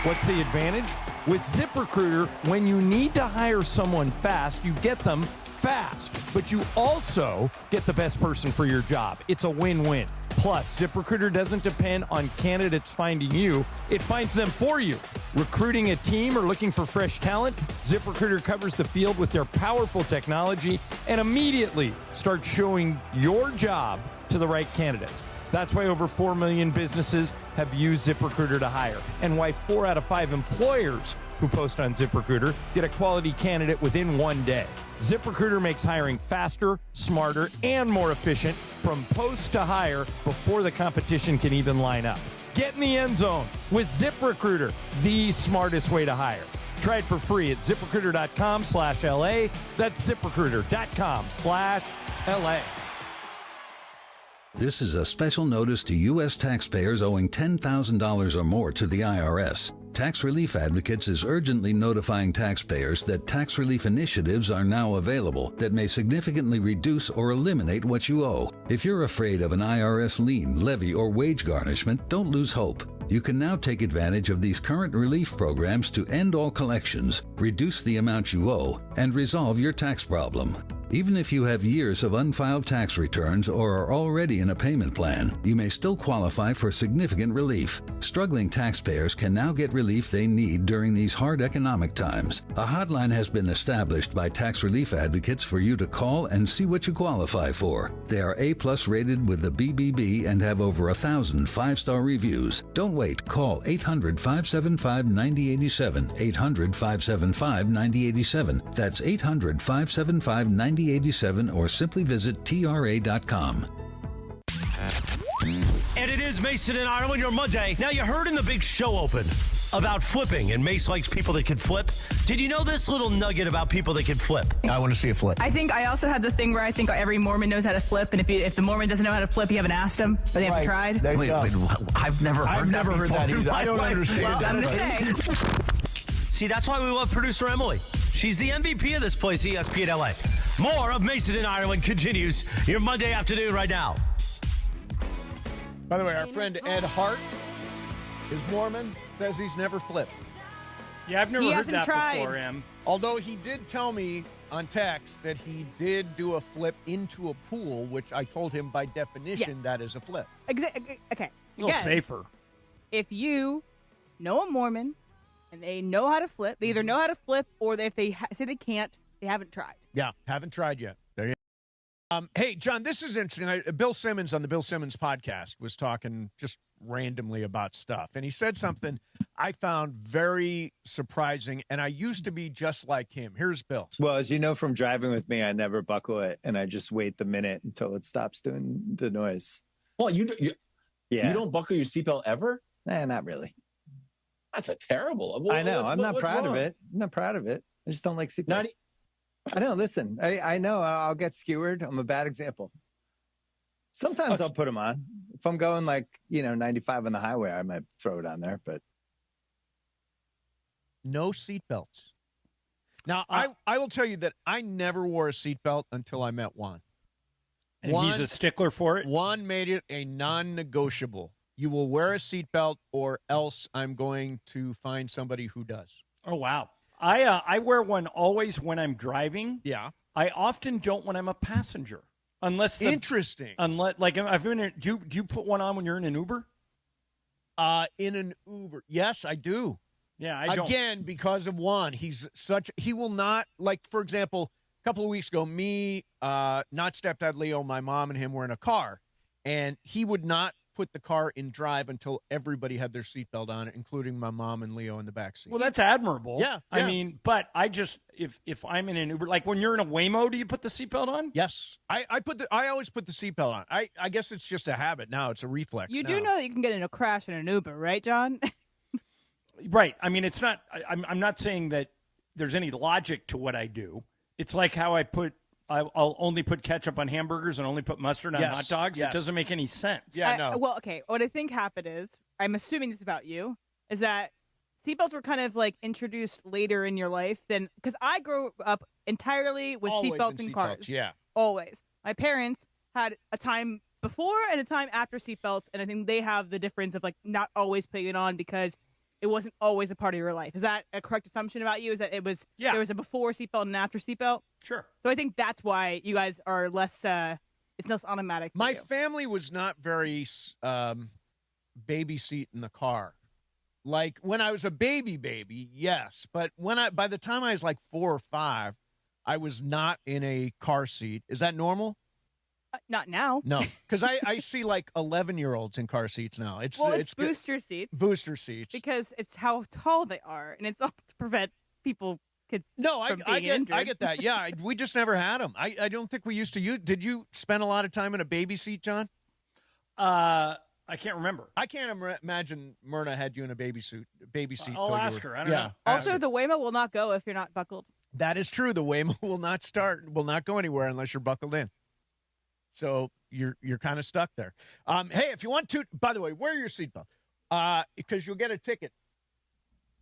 [SPEAKER 8] What's the advantage? With ZipRecruiter, when you need to hire someone fast, you get them fast, but you also get the best person for your job. It's a win-win. Plus, ZipRecruiter doesn't depend on candidates finding you. It finds them for you. Recruiting a team or looking for fresh talent, ZipRecruiter covers the field with their powerful technology and immediately starts showing your job to the right candidates. That's why over 4 million businesses have used ZipRecruiter to hire, and why 4 out of 5 employers who post on ZipRecruiter get a quality candidate within 1 day. ZipRecruiter makes hiring faster, smarter, and more efficient from post to hire before the competition can even line up. Get in the end zone with ZipRecruiter, the smartest way to hire. Try it for free at ZipRecruiter.com/LA. That's ZipRecruiter.com/LA.
[SPEAKER 9] This is a special notice to U.S. taxpayers owing $10,000 or more to the IRS. Tax Relief Advocates is urgently notifying taxpayers that tax relief initiatives are now available that may significantly reduce or eliminate what you owe. If you're afraid of an IRS lien, levy, or wage garnishment, don't lose hope. You can now take advantage of these current relief programs to end all collections, reduce the amount you owe, and resolve your tax problem. Even if you have years of unfiled tax returns or are already in a payment plan, you may still qualify for significant relief. Struggling taxpayers can now get relief they need during these hard economic times. A hotline has been established by Tax Relief Advocates for you to call and see what you qualify for. They are A+ rated with the BBB and have over 1,000 5-star reviews. Don't wait. Call 800-575-9087. 800-575-9087. That's 800-575-9087 or simply visit TRA.com.
[SPEAKER 15] And it is Mason and Ireland, your Monday. Now, you heard in the big show open, about flipping, and Mace likes people that can flip. Did you know this little nugget about people that can flip?
[SPEAKER 10] I want to see a flip.
[SPEAKER 13] I think I also have the thing where I think every Mormon knows how to flip, and if the Mormon doesn't know how to flip, you haven't asked him, but they haven't tried.
[SPEAKER 10] Wait, I've never heard that either. I don't understand that.
[SPEAKER 13] I'm just saying.
[SPEAKER 15] See, that's why we love producer Emily. She's the MVP of this place, ESPN LA. More of Mason in Ireland continues your Monday afternoon right now.
[SPEAKER 2] By the way, our friend Ed Hart is Mormon, says he's never flipped.
[SPEAKER 3] Yeah, I've never heard that before, Em.
[SPEAKER 2] Although he did tell me on text that he did do a flip into a pool, which I told him by definition that is a flip.
[SPEAKER 4] Okay.
[SPEAKER 3] A little safer.
[SPEAKER 4] If you know a Mormon and they know how to flip, they either know how to flip or if they say they can't, they haven't tried.
[SPEAKER 2] Yeah, haven't tried yet. There you go. Hey, John, this is interesting. Bill Simmons on the Bill Simmons podcast was talking just randomly about stuff, and he said something I found very surprising, and I used to be just like him. Here's Bill.
[SPEAKER 16] Well, as you know from driving with me, I never buckle it, and I just wait the minute until it stops doing the noise.
[SPEAKER 17] Well, you don't buckle your seatbelt ever?
[SPEAKER 16] Nah, not really.
[SPEAKER 17] That's a terrible.
[SPEAKER 16] I know. I'm not proud of it. I'm not proud of it. I just don't like seatbelts. I know. Listen, I know I'll get skewered. I'm a bad example. Sometimes I'll put them on. If I'm going 95 on the highway, I might throw it on there, but
[SPEAKER 2] no seatbelts. Now, I will tell you that I never wore a seatbelt until I met Juan.
[SPEAKER 3] And he's a stickler for it?
[SPEAKER 2] Juan made it a non-negotiable. You will wear a seatbelt or else I'm going to find somebody who does.
[SPEAKER 3] Oh, wow. I wear one always when I'm driving.
[SPEAKER 2] Yeah.
[SPEAKER 3] I often don't when I'm a passenger.
[SPEAKER 2] Interesting.
[SPEAKER 3] Unless, I've been. Do you put one on when you're in an Uber?
[SPEAKER 2] In an Uber, yes, I do.
[SPEAKER 3] Yeah, I don't.
[SPEAKER 2] Again, because of Juan, he will not, for example, a couple of weeks ago, me, not stepdad Leo, my mom and him were in a car, and he would not put the car in drive until everybody had their seatbelt on, including my mom and Leo in the backseat.
[SPEAKER 3] Well, that's admirable.
[SPEAKER 2] Yeah.
[SPEAKER 3] I mean, but I just, if I'm in an Uber, like when you're in a Waymo, do you put the seatbelt on?
[SPEAKER 2] Yes. I always put the seatbelt on. I guess it's just a habit now. It's a reflex.
[SPEAKER 4] You do know that you can get in a crash in an Uber, right, John?
[SPEAKER 3] Right. I mean, it's not, I'm not saying that there's any logic to what I do. It's like how I'll only put ketchup on hamburgers and only put mustard on hot dogs. Yes. It doesn't make any sense.
[SPEAKER 2] Yeah, no.
[SPEAKER 4] Well, okay. What I think happened is, I'm assuming this about you, is that seatbelts were kind of introduced later in your life than, because I grew up entirely with seatbelts in cars.
[SPEAKER 2] Yeah.
[SPEAKER 4] Always. My parents had a time before and a time after seatbelts, and I think they have the difference of not always putting it on because it wasn't always a part of your life. Is that a correct assumption about you? Is that there was a before seatbelt and an after seatbelt?
[SPEAKER 3] Sure.
[SPEAKER 4] So I think that's why you guys are less, it's less automatic.
[SPEAKER 2] My family was not very baby seat in the car. Like when I was a baby, yes. But by the time I was 4 or 5, I was not in a car seat. Is that normal?
[SPEAKER 4] Not now.
[SPEAKER 2] No, because I see 11-year-olds in car seats now. It's
[SPEAKER 4] booster seats.
[SPEAKER 2] Booster seats.
[SPEAKER 4] Because it's how tall they are, and it's all to prevent people.
[SPEAKER 2] I get that. Yeah, we just never had them. I don't think we used to use. Did you spend a lot of time in a baby seat, John?
[SPEAKER 3] I can't remember.
[SPEAKER 2] I can't imagine Myrna had you in a baby seat.
[SPEAKER 3] I'll ask her. I don't know.
[SPEAKER 4] Also, the Waymo will not go if you're not buckled.
[SPEAKER 2] That is true. The Waymo will not go anywhere unless you're buckled in. So you're kind of stuck there. Hey, if you want to, by the way, wear your seatbelt because you'll get a ticket.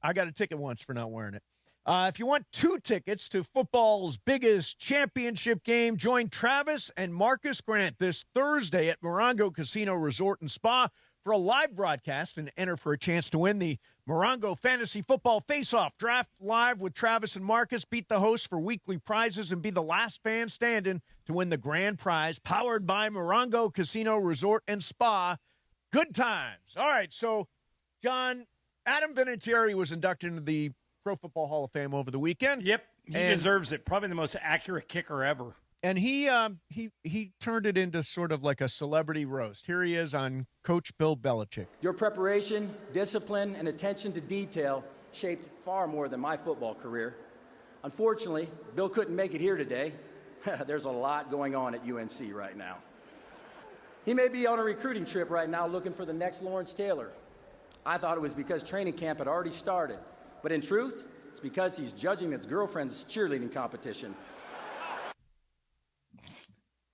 [SPEAKER 2] I got a ticket once for not wearing it. If you want 2 tickets to football's biggest championship game, join Travis and Marcus Grant this Thursday at Morongo Casino Resort and Spa for a live broadcast and enter for a chance to win the Morongo Fantasy Football Face-Off. Draft live with Travis and Marcus. Beat the hosts for weekly prizes and be the last fan standing to win the grand prize. Powered by Morongo Casino Resort and Spa. Good times. All right, so, John, Adam Vinatieri was inducted into the Pro Football Hall of Fame over the weekend.
[SPEAKER 3] Yep, he deserves it. Probably the most accurate kicker ever.
[SPEAKER 2] And he turned it into sort of like a celebrity roast. Here he is on Coach Bill Belichick.
[SPEAKER 18] Your preparation, discipline, and attention to detail shaped far more than my football career. Unfortunately, Bill couldn't make it here today. There's a lot going on at UNC right now. He may be on a recruiting trip right now looking for the next Lawrence Taylor. I thought it was because training camp had already started. But in truth, it's because he's judging his girlfriend's cheerleading competition.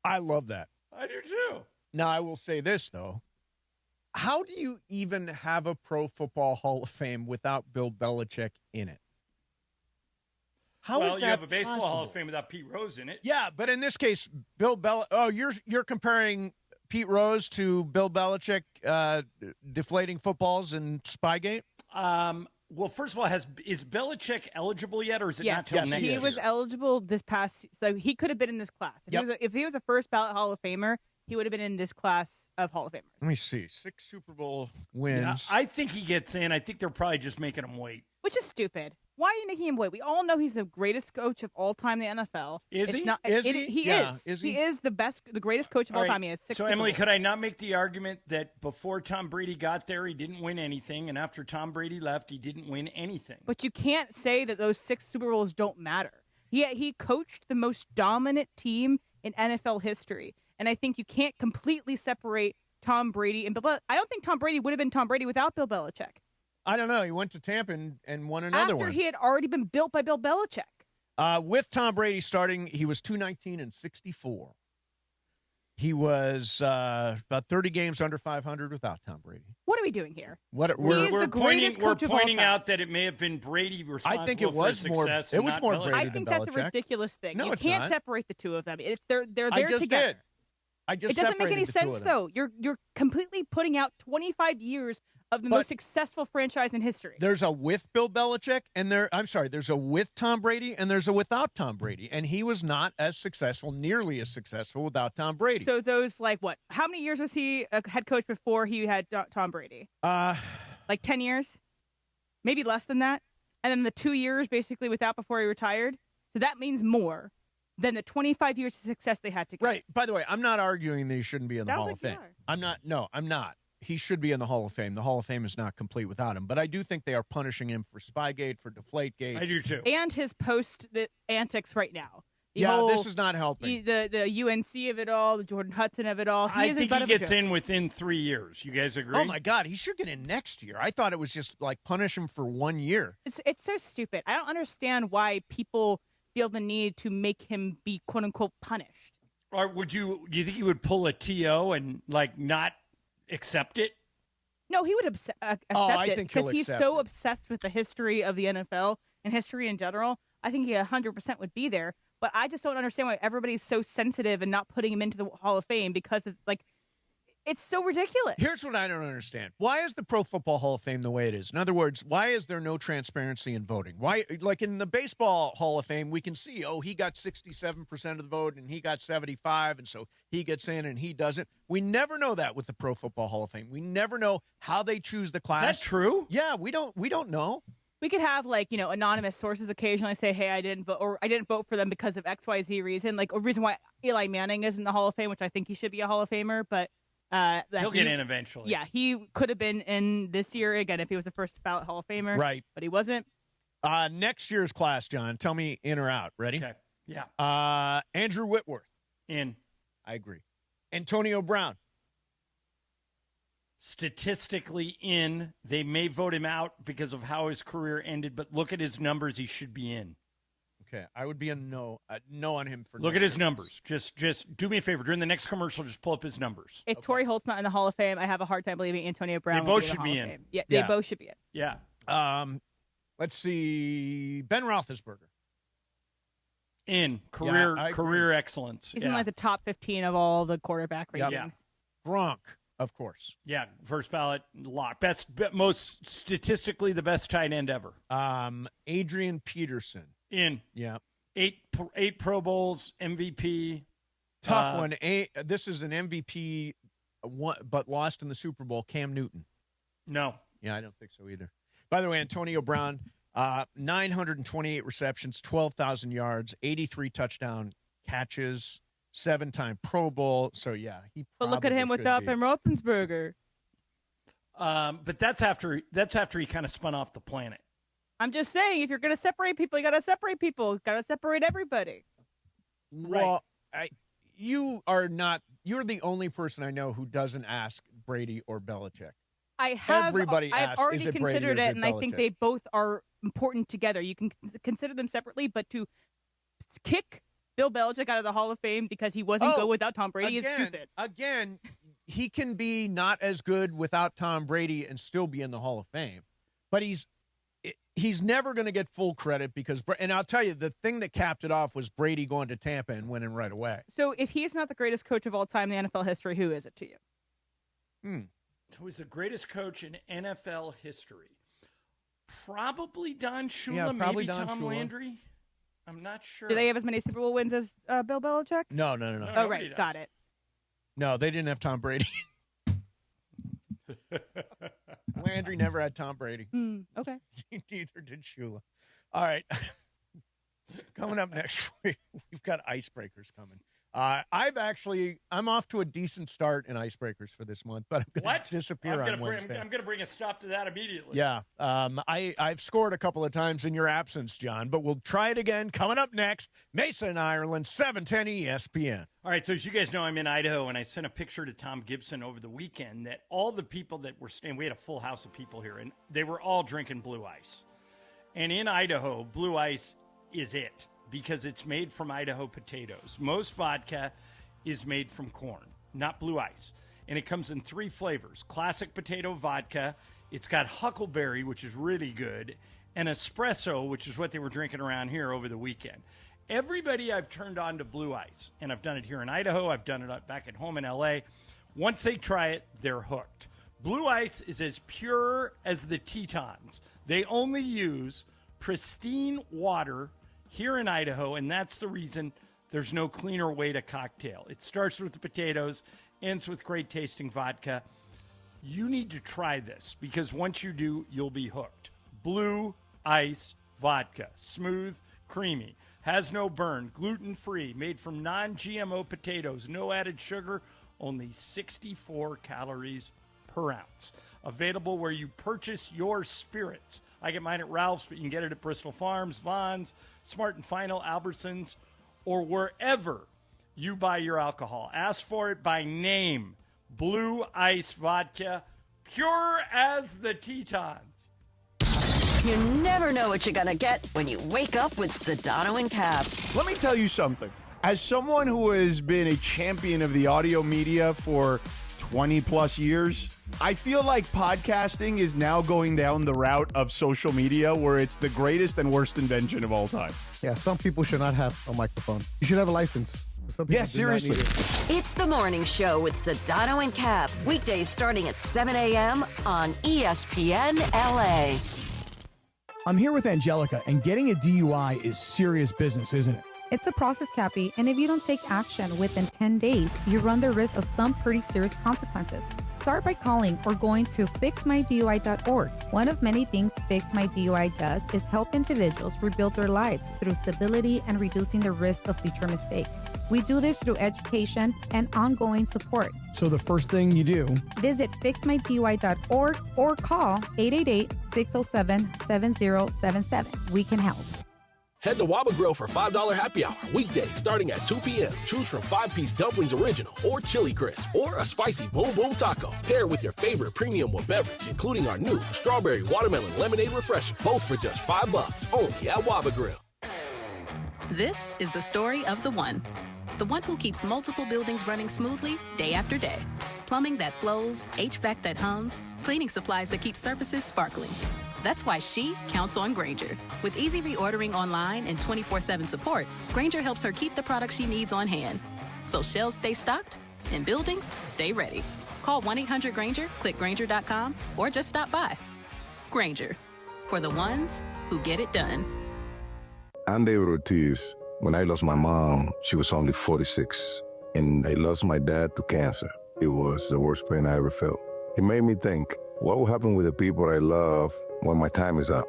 [SPEAKER 2] I love that.
[SPEAKER 3] I do too.
[SPEAKER 2] Now, I will say this, though. How do you even have a Pro Football Hall of Fame without Bill Belichick in it? How is that
[SPEAKER 3] you have a baseball
[SPEAKER 2] possible?
[SPEAKER 3] Hall of Fame without Pete Rose in it.
[SPEAKER 2] Yeah, but in this case, Bill Belichick. Oh, you're comparing Pete Rose to Bill Belichick deflating footballs in Spygate?
[SPEAKER 3] Well, first of all, is Belichick eligible yet, or is it not till next year?
[SPEAKER 4] He was eligible this past, so he could have been in this class. If he was a first ballot Hall of Famer, he would have been in this class of Hall of Famers.
[SPEAKER 2] Let me see. 6 Super Bowl wins.
[SPEAKER 3] Yeah, I think he gets in. I think they're probably just making him wait.
[SPEAKER 4] Which is stupid. Why are you making him wait? We all know he's the greatest coach of all time in the NFL.
[SPEAKER 3] Is he?
[SPEAKER 4] He is. He is the greatest coach of all time. He has 6
[SPEAKER 3] So,
[SPEAKER 4] Super
[SPEAKER 3] Emily,
[SPEAKER 4] Bowls.
[SPEAKER 3] could I not make the argument that before Tom Brady got there, he didn't win anything, and after Tom Brady left, he didn't win anything?
[SPEAKER 4] But you can't say that those 6 Super Bowls don't matter. He coached the most dominant team in NFL history. And I think you can't completely separate Tom Brady and Bill Belichick. I don't think Tom Brady would have been Tom Brady without Bill Belichick.
[SPEAKER 2] I don't know. He went to Tampa and won another one.
[SPEAKER 4] After he had already been built by Bill Belichick.
[SPEAKER 2] With Tom Brady starting, he was 219 and 64. He was about 30 games under 500 without Tom Brady.
[SPEAKER 4] What are we doing here?
[SPEAKER 2] We're
[SPEAKER 3] pointing out that it may have been Brady responsible
[SPEAKER 2] I think it was
[SPEAKER 3] for
[SPEAKER 2] more.
[SPEAKER 3] success.
[SPEAKER 2] It was more
[SPEAKER 3] Belichick.
[SPEAKER 2] Brady
[SPEAKER 4] I think
[SPEAKER 2] than
[SPEAKER 4] that's
[SPEAKER 2] Belichick.
[SPEAKER 4] a ridiculous thing.
[SPEAKER 2] No,
[SPEAKER 4] you
[SPEAKER 2] it's
[SPEAKER 4] can't
[SPEAKER 2] not.
[SPEAKER 4] separate the two of them. They're there
[SPEAKER 2] I just
[SPEAKER 4] together.
[SPEAKER 2] did. I just
[SPEAKER 4] It doesn't make any
[SPEAKER 2] separated the two
[SPEAKER 4] sense
[SPEAKER 2] of them.
[SPEAKER 4] though. You're completely putting out 25 years of the most successful franchise in history.
[SPEAKER 2] There's a with Bill Belichick, and there's a with Tom Brady, and there's a without Tom Brady, and he was not as successful, nearly as successful without Tom Brady.
[SPEAKER 4] So those how many years was he a head coach before he had Tom Brady? Like 10 years, maybe less than that, and then the 2 years basically without before he retired. So that means more than the 25 years of success they had together.
[SPEAKER 2] Right. By the way, I'm not arguing that he shouldn't be in the Hall of Fame. I'm not. No, I'm not. He should be in the Hall of Fame. The Hall of Fame is not complete without him. But I do think they are punishing him for Spygate, for Deflategate.
[SPEAKER 3] I do too.
[SPEAKER 4] And his antics right now.
[SPEAKER 2] This is not helping.
[SPEAKER 4] The UNC of it all, the Jordan Hudson of it all.
[SPEAKER 3] I think he gets in within 3 years. You guys agree?
[SPEAKER 2] Oh, my God. He should get in next year. I thought it was just like punish him for 1 year.
[SPEAKER 4] It's so stupid. I don't understand why people feel the need to make him be quote unquote punished.
[SPEAKER 3] Or do you think he would pull a TO and not accept it?
[SPEAKER 4] No, he would accept it because he's so obsessed with the history of the NFL and history in general. I think he 100% would be there. But I just don't understand why everybody's so sensitive and not putting him into the Hall of Fame because of it's so ridiculous.
[SPEAKER 2] Here's what I don't understand. Why is the Pro Football Hall of Fame the way it is? In other words, why is there no transparency in voting? Why, like in the Baseball Hall of Fame, we can see, he got 67% of the vote and he got 75, and so he gets in and he doesn't. We never know that with the Pro Football Hall of Fame. We never know how they choose the class.
[SPEAKER 3] Is that true?
[SPEAKER 2] Yeah, we don't know.
[SPEAKER 4] We could have anonymous sources occasionally say, "Hey, I didn't vote," or "I didn't vote for them because of XYZ reason." Like a reason why Eli Manning is in the Hall of Fame, which I think he should be a Hall of Famer, but
[SPEAKER 3] he'll get in eventually.
[SPEAKER 4] Yeah, he could have been in this year again if he was a first ballot Hall of Famer.
[SPEAKER 2] Right,
[SPEAKER 4] but he wasn't.
[SPEAKER 2] Next year's class, John. Tell me in or out. Ready?
[SPEAKER 3] Okay. Yeah.
[SPEAKER 2] Andrew Whitworth.
[SPEAKER 3] In.
[SPEAKER 2] I agree. Antonio Brown.
[SPEAKER 3] Statistically in. They may vote him out because of how his career ended, but look at his numbers. He should be in.
[SPEAKER 2] Okay, I would be a no on him for.
[SPEAKER 3] Look at his numbers. Just do me a favor during the next commercial. Just pull up his numbers.
[SPEAKER 4] If Torrey Holt's not in the Hall of Fame, I have a hard time believing Antonio Brown.
[SPEAKER 3] They both should be in.
[SPEAKER 4] Yeah, they both should be in.
[SPEAKER 3] Yeah.
[SPEAKER 2] Let's see. Ben Roethlisberger.
[SPEAKER 3] In career excellence.
[SPEAKER 4] He's in the top 15 of all the quarterback rankings.
[SPEAKER 3] Yeah.
[SPEAKER 2] Gronk, of course.
[SPEAKER 3] Yeah, first ballot lock. Most statistically the best tight end ever.
[SPEAKER 2] Adrian Peterson.
[SPEAKER 3] In.
[SPEAKER 2] Yeah.
[SPEAKER 3] 8 Pro Bowls, MVP.
[SPEAKER 2] Tough one. This is an MVP, but lost in the Super Bowl. Cam Newton.
[SPEAKER 3] No.
[SPEAKER 2] Yeah, I don't think so either. By the way, Antonio Brown, 928 receptions, 12,000 yards, 83 touchdown catches, 7-time Pro Bowl. So, yeah, he
[SPEAKER 4] But look at him without Ben Roethlisberger.
[SPEAKER 3] But that's after he kind of spun off the planet.
[SPEAKER 4] I'm just saying, if you're going to separate people, you got to separate people. You got to separate everybody.
[SPEAKER 2] Well, you're the only person I know who doesn't ask Brady or Belichick.
[SPEAKER 4] I've already
[SPEAKER 2] is
[SPEAKER 4] considered
[SPEAKER 2] Brady or
[SPEAKER 4] it, and I think
[SPEAKER 2] Belichick?
[SPEAKER 4] they both are important together. You can consider them separately, but to kick Bill Belichick out of the Hall of Fame because he wasn't good without Tom Brady is stupid.
[SPEAKER 2] Again, he can be not as good without Tom Brady and still be in the Hall of Fame. But he's never going to get full credit because, and I'll tell you, the thing that capped it off was Brady going to Tampa and winning right away.
[SPEAKER 4] So if he's not the greatest coach of all time in NFL history, who is it to you?
[SPEAKER 3] Who is the greatest coach in NFL history? Probably Don Shula,
[SPEAKER 2] Yeah, probably
[SPEAKER 3] maybe
[SPEAKER 2] Don
[SPEAKER 3] Tom
[SPEAKER 2] Shula.
[SPEAKER 3] Landry. I'm not sure.
[SPEAKER 4] Do they have as many Super Bowl wins as Bill Belichick?
[SPEAKER 2] No.
[SPEAKER 4] Oh, right. Got it.
[SPEAKER 2] No, they didn't have Tom Brady. Landry never had Tom Brady.
[SPEAKER 4] Okay.
[SPEAKER 2] Neither did Shula. All right. Coming up next, we've got icebreakers coming. I'm off to a decent start in icebreakers for this month, but I'm going to disappear on Wednesday.
[SPEAKER 3] I'm going to bring a stop to that immediately.
[SPEAKER 2] Yeah. I've scored a couple of times in your absence, John, but we'll try it again. Coming up next, Mesa in Ireland, 710 ESPN.
[SPEAKER 3] All right, so as you guys know, I'm in Idaho, and I sent a picture to Tom Gibson over the weekend that all the people that were staying, we had a full house of people here, and they were all drinking Blue Ice. And in Idaho, Blue Ice is it because it's made from Idaho potatoes. Most vodka is made from corn, not Blue Ice. And it comes in 3 flavors. Classic potato vodka. It's got huckleberry, which is really good, and espresso, which is what they were drinking around here over the weekend. Everybody I've turned on to Blue Ice, and I've done it here in Idaho, I've done it back at home in L.A., once they try it, they're hooked. Blue Ice is as pure as the Tetons. They only use pristine water here in Idaho, and that's the reason there's no cleaner way to cocktail. It starts with the potatoes, ends with great tasting vodka. You need to try this because once you do, you'll be hooked. Blue Ice Vodka. Smooth, creamy, has no burn, gluten-free, made from non-GMO potatoes, no added sugar, only 64 calories per ounce. Available where you purchase your spirits. I get mine at Ralph's, but you can get it at Bristol Farms, Vons, Smart & Final, Albertsons, or wherever you buy your alcohol. Ask for it by name. Blue Ice Vodka, pure as the Tetons.
[SPEAKER 6] You never know what you're going to get when you wake up with Sedano and Cap.
[SPEAKER 11] Let me tell you something. As someone who has been a champion of the audio media for 20 plus years, I feel like podcasting is now going down the route of social media where it's the greatest and worst invention of all time.
[SPEAKER 12] Yeah, some people should not have a microphone. You should have a license. Some people do not need it.
[SPEAKER 6] It's the morning show with Sedano and Cap. Weekdays starting at 7 a.m. on ESPN LA.
[SPEAKER 19] I'm here with Angelica, and getting a DUI is serious business, isn't it?
[SPEAKER 20] It's a process, Cappy, and if you don't take action within 10 days, you run the risk of some pretty serious consequences. Start by calling or going to fixmydui.org. One of many things Fix My DUI does is help individuals rebuild their lives through stability and reducing the risk of future mistakes. We do this through education and ongoing support.
[SPEAKER 19] So the first thing you do,
[SPEAKER 20] visit fixmydui.org or call 888-607-7077. We can help.
[SPEAKER 22] Head to Waba Grill for $5 happy hour, weekdays starting at 2 p.m. Choose from 5-piece dumplings original or chili crisp or a spicy boom boom taco. Pair with your favorite premium with beverage, including our new strawberry watermelon lemonade refresher, both for just $5 only at Waba Grill.
[SPEAKER 23] This is the story of the one who keeps multiple buildings running smoothly day after day. Plumbing that flows, HVAC that hums, cleaning supplies that keep surfaces sparkling. That's why she counts on Grainger. With easy reordering online and 24/7 support, Grainger helps her keep the products she needs on hand. So shelves stay stocked and buildings stay ready. Call 1-800-GRAINGER, click Grainger.com, or just stop by. Grainger, for the ones who get it done.
[SPEAKER 24] I'm David Ortiz. When I lost my mom, she was only 46, and I lost my dad to cancer. It was the worst pain I ever felt. It made me think, what will happen with the people I love when my time is up?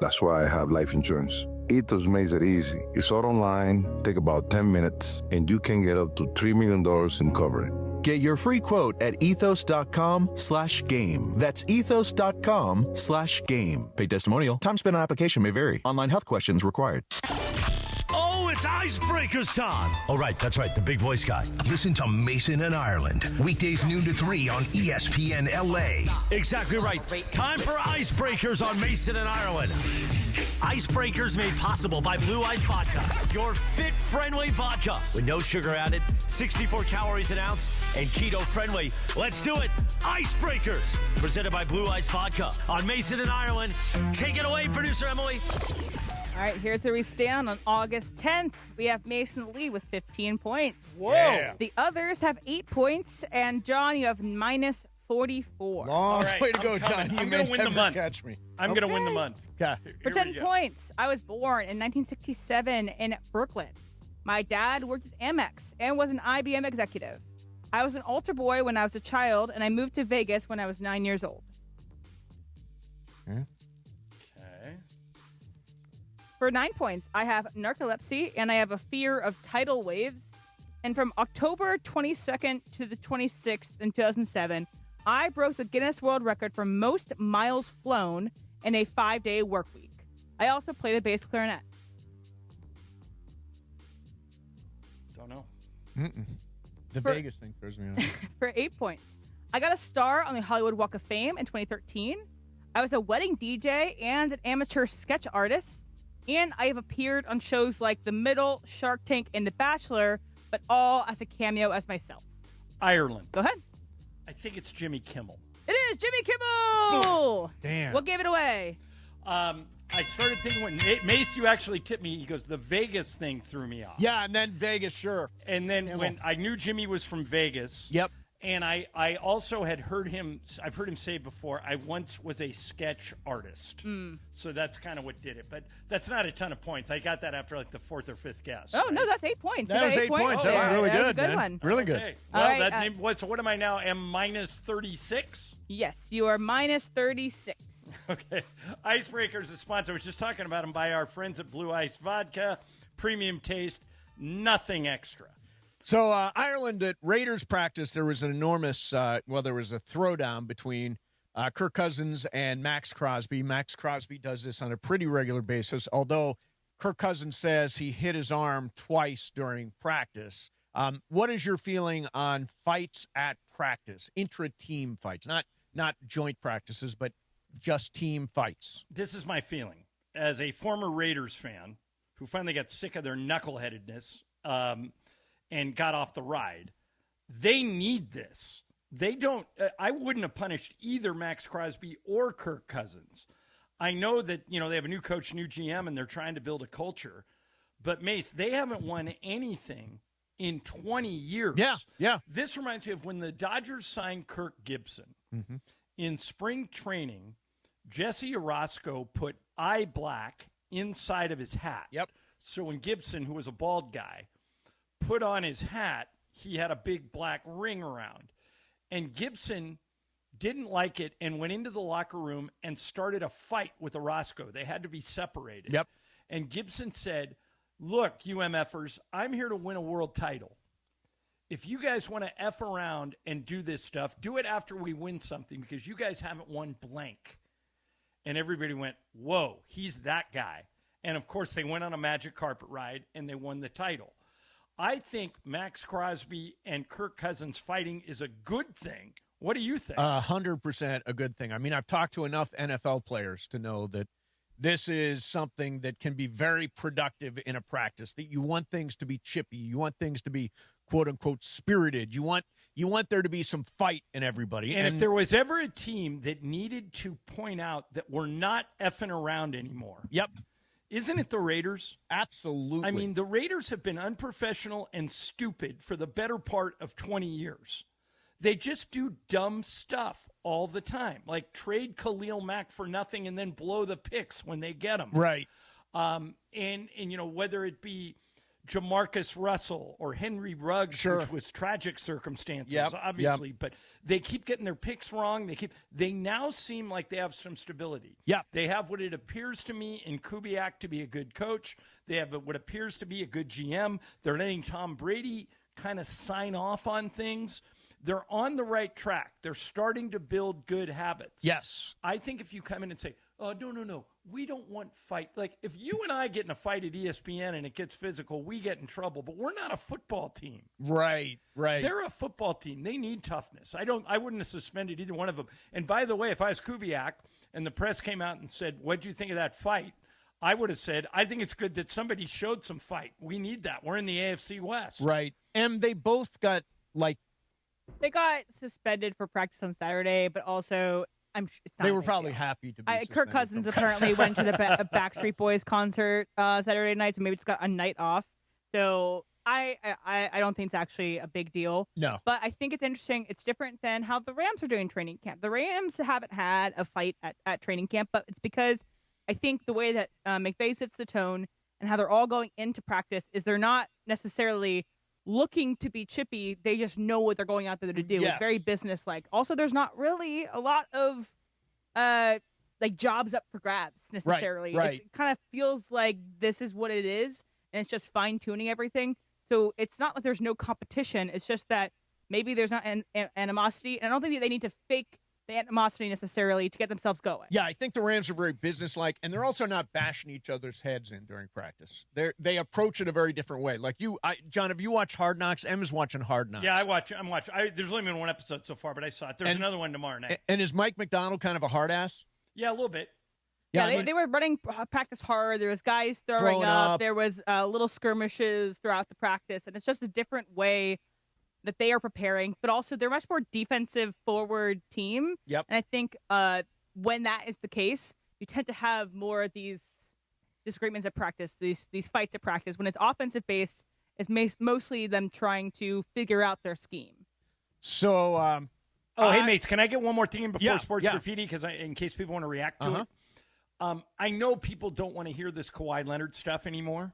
[SPEAKER 24] That's why I have life insurance. Ethos makes it easy. It's all online, take about 10 minutes, and you can get up to $3 million in coverage.
[SPEAKER 25] Get your free quote at ethos.com/game. That's ethos.com/game. Paid testimonial. Time spent on application may vary. Online health questions required.
[SPEAKER 15] Oh, It's Icebreakers time. Oh, right. That's right. The big voice guy.
[SPEAKER 1] Listen to Mason and Ireland. Weekdays noon to 3 on ESPN LA.
[SPEAKER 15] Exactly right. Time for Icebreakers on Mason and Ireland. Icebreakers made possible by Blue Ice Vodka. Your fit-friendly vodka. With no sugar added, 64 calories an ounce, and keto-friendly. Let's do it. Icebreakers. Presented by Blue Ice Vodka on Mason and Ireland. Take it away, producer Emily.
[SPEAKER 4] All right, here's where we stand on August 10th. We have Mason the lead with 15 points.
[SPEAKER 3] Whoa. Yeah.
[SPEAKER 4] The others have 8 points, and John, you have minus 44.
[SPEAKER 2] Long
[SPEAKER 3] right,
[SPEAKER 2] way to
[SPEAKER 3] I'm
[SPEAKER 2] go,
[SPEAKER 3] coming.
[SPEAKER 2] John. You
[SPEAKER 3] I'm gonna
[SPEAKER 2] may
[SPEAKER 3] win the
[SPEAKER 2] never
[SPEAKER 3] month.
[SPEAKER 2] catch me.
[SPEAKER 3] I'm going to win the month.
[SPEAKER 2] Okay.
[SPEAKER 4] For 10 points, I was born in 1967 in Brooklyn. My dad worked at Amex and was an IBM executive. I was an altar boy when I was a child, and I moved to Vegas when I was 9 years old.
[SPEAKER 3] Okay.
[SPEAKER 4] For 9 points, I have narcolepsy, and I have a fear of tidal waves. And from October 22nd to the 26th in 2007, I broke the Guinness World Record for most miles flown in a 5-day work week. I also played the bass clarinet.
[SPEAKER 3] Don't know.
[SPEAKER 2] The Vegas thing throws me off.
[SPEAKER 4] For 8 points, I got a star on the Hollywood Walk of Fame in 2013. I was a wedding DJ and an amateur sketch artist. And I have appeared on shows like The Middle, Shark Tank, and The Bachelor, but all as a cameo as myself.
[SPEAKER 3] Ireland.
[SPEAKER 4] Go ahead.
[SPEAKER 3] I think it's Jimmy Kimmel.
[SPEAKER 4] It is Jimmy Kimmel!
[SPEAKER 2] Damn.
[SPEAKER 4] What gave it away?
[SPEAKER 3] I started thinking when Mace, you actually tipped me. He goes, the Vegas thing threw me off.
[SPEAKER 2] Yeah, and then Vegas, sure.
[SPEAKER 3] And then when I knew Jimmy was from Vegas.
[SPEAKER 2] Yep.
[SPEAKER 3] And I also had heard him, I've heard him say before, I once was a sketch artist. So that's kind of what did it. But that's not a ton of points. I got that after like the fourth or fifth guess.
[SPEAKER 4] Oh, no, that's 8 points.
[SPEAKER 2] That was 8 points. That was really good,
[SPEAKER 4] That was a good
[SPEAKER 2] man.
[SPEAKER 4] one.
[SPEAKER 2] Really good.
[SPEAKER 3] Okay. Well,
[SPEAKER 4] All right,
[SPEAKER 3] so what am I now? Am minus 36?
[SPEAKER 4] Yes, you are minus 36.
[SPEAKER 3] Okay. Icebreakers is sponsored. I was just talking about them by our friends at Blue Ice Vodka. Premium taste, nothing extra.
[SPEAKER 2] So Ireland at Raiders practice, there was an enormous, there was a throwdown between Kirk Cousins and Max Crosby. Max Crosby does this on a pretty regular basis, although Kirk Cousins says he hit his arm twice during practice. What is your feeling on fights at practice, intra-team fights, not joint practices, but just team fights?
[SPEAKER 3] This is my feeling. As a former Raiders fan who finally got sick of their knuckleheadedness, and got off the ride. They need this. They don't. I wouldn't have punished either Max Crosby or Kirk Cousins. I know that they have a new coach, new GM, and they're trying to build a culture. But Mace, they haven't won anything in 20 years.
[SPEAKER 2] Yeah.
[SPEAKER 3] This reminds me of when the Dodgers signed Kirk Gibson.
[SPEAKER 2] Mm-hmm.
[SPEAKER 3] In spring training, Jesse Orosco put eye black inside of his hat.
[SPEAKER 2] Yep.
[SPEAKER 3] So when Gibson, who was a bald guy, put on his hat, he had a big black ring around. And Gibson didn't like it and went into the locker room and started a fight with Orosco. They had to be separated.
[SPEAKER 2] Yep.
[SPEAKER 3] And Gibson said, look, you MFers, I'm here to win a world title. If you guys want to F around and do this stuff, do it after we win something because you guys haven't won blank. And everybody went, whoa, he's that guy. And, of course, they went on a magic carpet ride and they won the title. I think Max Crosby and Kirk Cousins fighting is a good thing. What do you think?
[SPEAKER 2] 100% a good thing. I mean, I've talked to enough NFL players to know that this is something that can be very productive in a practice, that you want things to be chippy. You want things to be, quote, unquote, spirited. You want there to be some fight in everybody.
[SPEAKER 3] And if there was ever a team that needed to point out that we're not effing around anymore.
[SPEAKER 2] Yep.
[SPEAKER 3] Isn't it the Raiders?
[SPEAKER 2] Absolutely.
[SPEAKER 3] I mean, the Raiders have been unprofessional and stupid for the better part of 20 years. They just do dumb stuff all the time, like trade Khalil Mack for nothing and then blow the picks when they get them.
[SPEAKER 2] Right.
[SPEAKER 3] And whether it be Jamarcus Russell or Henry Ruggs, which was tragic circumstances, obviously, but they keep getting their picks wrong. They now seem like they have some stability.
[SPEAKER 2] Yeah.
[SPEAKER 3] They have what it appears to me in Kubiak to be a good coach. They have what appears to be a good GM. They're letting Tom Brady kind of sign off on things. They're on the right track. They're starting to build good habits.
[SPEAKER 2] Yes.
[SPEAKER 3] I think if you come in and say, oh, no. We don't want fight. Like, if you and I get in a fight at ESPN and it gets physical, we get in trouble. But we're not a football team.
[SPEAKER 2] Right.
[SPEAKER 3] They're a football team. They need toughness. I wouldn't have suspended either one of them. And by the way, if I was Kubiak and the press came out and said, what'd you think of that fight? I would have said, I think it's good that somebody showed some fight. We need that. We're in the AFC West.
[SPEAKER 2] Right. And they both got,
[SPEAKER 4] They got suspended for practice on Saturday, but also it's not
[SPEAKER 2] they were probably happy to be
[SPEAKER 4] Kirk Cousins apparently went to the Backstreet Boys concert Saturday night, so maybe just got a night off. So I don't think it's actually a big deal.
[SPEAKER 2] No.
[SPEAKER 4] But I think it's interesting. It's different than how the Rams are doing training camp. The Rams haven't had a fight at training camp, but it's because I think the way that McVay sets the tone and how they're all going into practice is they're not necessarily looking to be chippy. They just know what they're going out there to do.
[SPEAKER 2] Yes.
[SPEAKER 4] It's very businesslike. Also, there's not really a lot of jobs up for grabs necessarily.
[SPEAKER 2] Right.
[SPEAKER 4] It kind of feels like this is what it is, and it's just fine tuning everything. So it's not like there's no competition. It's just that maybe there's not animosity, and I don't think that they need to fake the animosity necessarily to get themselves going.
[SPEAKER 2] Yeah, I think the Rams are very businesslike, and they're also not bashing each other's heads in during practice. They approach it a very different way. Like John, have you watched Hard Knocks? Emma's watching Hard Knocks.
[SPEAKER 3] Yeah, I'm watching. There's only been one episode so far, but I saw it. There's another one tomorrow night.
[SPEAKER 2] And is Mike McDonald kind of a hard ass?
[SPEAKER 3] Yeah, a little bit.
[SPEAKER 4] Yeah, they were running practice hard. There was guys throwing up. There was little skirmishes throughout the practice, and it's just a different way that they are preparing, but also they're a much more defensive forward team.
[SPEAKER 2] Yep.
[SPEAKER 4] And I think when that is the case, you tend to have more of these disagreements at practice, these fights at practice. When it's offensive based, it's mostly them trying to figure out their scheme.
[SPEAKER 2] So,
[SPEAKER 3] hey, mates, can I get one more thing in before Sports
[SPEAKER 2] Graffiti?
[SPEAKER 3] Because in case people want to react to it. I know people don't want to hear this Kawhi Leonard stuff anymore,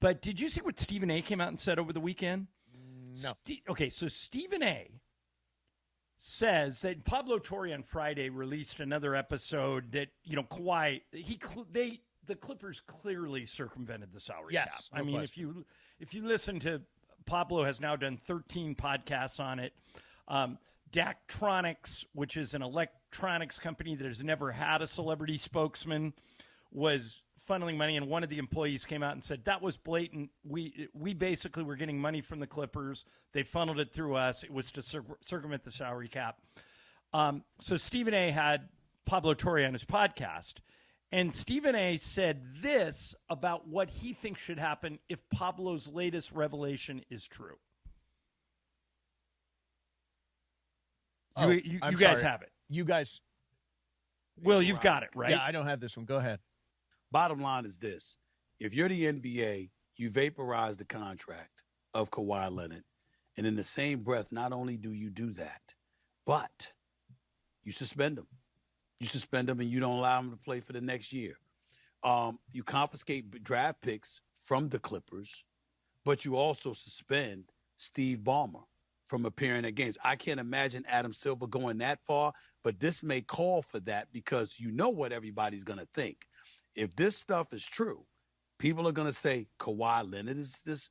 [SPEAKER 3] but did you see what Stephen A. came out and said over the weekend?
[SPEAKER 2] No.
[SPEAKER 3] Okay, so Stephen A. says that Pablo Torre on Friday released another episode that, Kawhi, the Clippers clearly circumvented the salary cap. I mean, if you listen to, Pablo has now done 13 podcasts on it. Daktronics, which is an electronics company that has never had a celebrity spokesman, was funneling money, and one of the employees came out and said that was blatant. We basically were getting money from the Clippers. They funneled it through us. It was to circumvent the salary cap. So Stephen A. had Pablo Torre on his podcast, and Stephen A. said this about what he thinks should happen if Pablo's latest revelation is true. You guys have it.
[SPEAKER 2] You guys.
[SPEAKER 3] Will, you've got it, right?
[SPEAKER 2] Yeah, I don't have this one. Go ahead.
[SPEAKER 5] Bottom line is this. If you're the NBA, you vaporize the contract of Kawhi Leonard. And in the same breath, not only do you do that, but you suspend him. You suspend him and you don't allow him to play for the next year. You confiscate draft picks from the Clippers, but you also suspend Steve Ballmer from appearing at games. I can't imagine Adam Silver going that far, but this may call for that because you know what everybody's going to think. If this stuff is true, people are going to say Kawhi Leonard this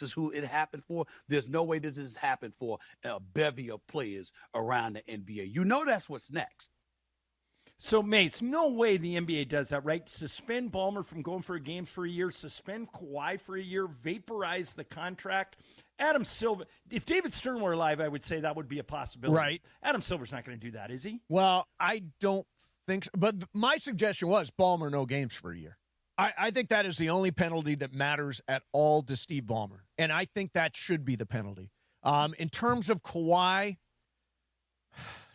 [SPEAKER 5] is who it happened for. There's no way this has happened for a bevy of players around the NBA. You know that's what's next.
[SPEAKER 3] So, Mace, no way the NBA does that, right? Suspend Ballmer from going for a game for a year, suspend Kawhi for a year, vaporize the contract. Adam Silver, if David Stern were alive, I would say that would be a possibility.
[SPEAKER 2] Right.
[SPEAKER 3] Adam Silver's not going to do that, is he?
[SPEAKER 2] Well, I don't think so. But my suggestion was Ballmer no games for a year. I think that is the only penalty that matters at all to Steve Ballmer. And I think that should be the penalty. In terms of Kawhi,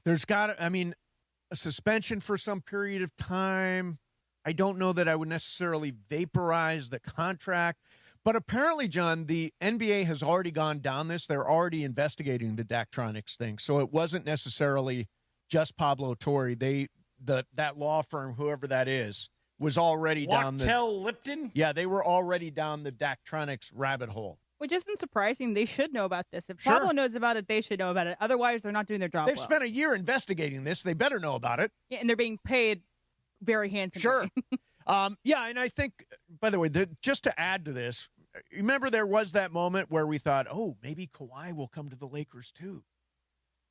[SPEAKER 2] there's a suspension for some period of time. I don't know that I would necessarily vaporize the contract. But apparently, John, the NBA has already gone down this. They're already investigating the Daktronics thing. So it wasn't necessarily just Pablo Torre. That law firm, whoever that is, was already down the...
[SPEAKER 3] Wachtell Lipton?
[SPEAKER 2] Yeah, they were already down the Daktronics rabbit hole.
[SPEAKER 4] Which isn't surprising. They should know about this. If Pablo knows about it, they should know about it. Otherwise, they're not doing their job
[SPEAKER 2] They've spent a year investigating this. They better know about it.
[SPEAKER 4] Yeah, and they're being paid very handsomely.
[SPEAKER 2] Sure. And I think, by the way, just to add to this, remember there was that moment where we thought, oh, maybe Kawhi will come to the Lakers too.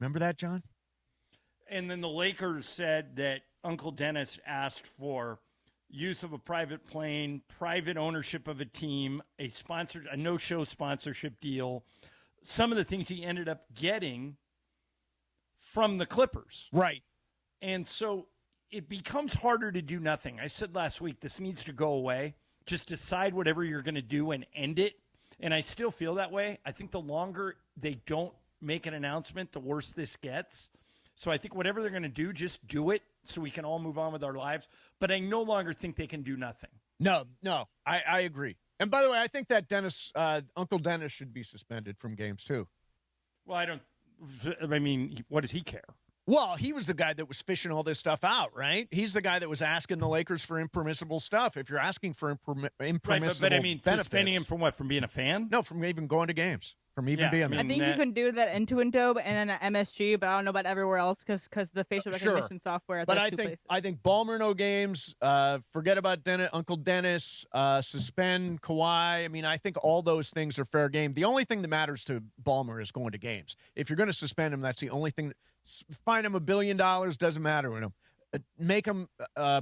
[SPEAKER 2] Remember that, John?
[SPEAKER 3] And then the Lakers said that Uncle Dennis asked for use of a private plane, private ownership of a team, a no-show sponsorship deal, some of the things he ended up getting from the Clippers.
[SPEAKER 2] Right.
[SPEAKER 3] And so it becomes harder to do nothing. I said last week, this needs to go away. Just decide whatever you're going to do and end it. And I still feel that way. I think the longer they don't make an announcement, the worse this gets. So I think whatever they're going to do, just do it so we can all move on with our lives. But I no longer think they can do nothing.
[SPEAKER 2] No, I agree. And by the way, I think that Uncle Dennis should be suspended from games too.
[SPEAKER 3] Well, what does he care?
[SPEAKER 2] Well, he was the guy that was fishing all this stuff out, right? He's the guy that was asking the Lakers for impermissible stuff. If you're asking for impermissible
[SPEAKER 3] but I mean,
[SPEAKER 2] benefits,
[SPEAKER 3] suspending him from what? From being a fan?
[SPEAKER 2] No, from even going to games. From even being there.
[SPEAKER 4] I think you can do that in Twinto and then MSG, but I don't know about everywhere else because the facial recognition software at those two places.
[SPEAKER 2] I think Ballmer no games. Forget about Uncle Dennis. Suspend Kawhi. I mean, I think all those things are fair game. The only thing that matters to Ballmer is going to games. If you're going to suspend him, that's the only thing. Fine him $1 billion, doesn't matter to him. Make him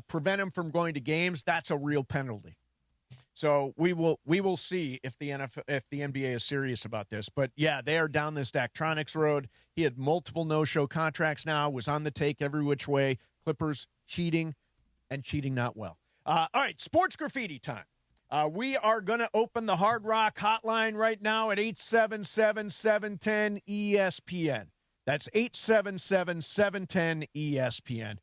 [SPEAKER 2] prevent him from going to games. That's a real penalty. So we will see if the NBA is serious about this. But yeah, they are down this Daktronics road. He had multiple no-show contracts now, was on the take every which way. Clippers cheating and cheating not well. All right, sports graffiti time. We are going to open the Hard Rock hotline right now at 877-710-ESPN. That's 877-710-ESPN.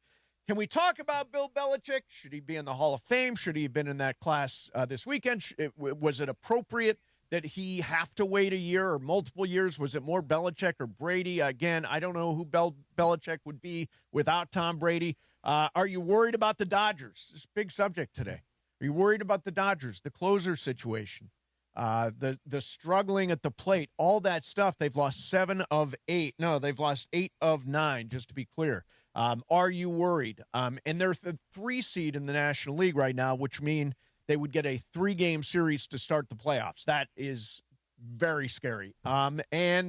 [SPEAKER 2] Can we talk about Bill Belichick? Should he be in the Hall of Fame? Should he have been in that class this weekend? Was it appropriate that he have to wait a year or multiple years? Was it more Belichick or Brady? Again, I don't know who Belichick would be without Tom Brady. Are you worried about the Dodgers? This is a big subject today. Are you worried about the Dodgers, the closer situation, the struggling at the plate, all that stuff? They've lost 7 of 8. No, they've lost 8 of 9, just to be clear. Are you worried? And they're the 3 seed in the National League right now, which mean they would get a 3-game series to start the playoffs. That is very scary. And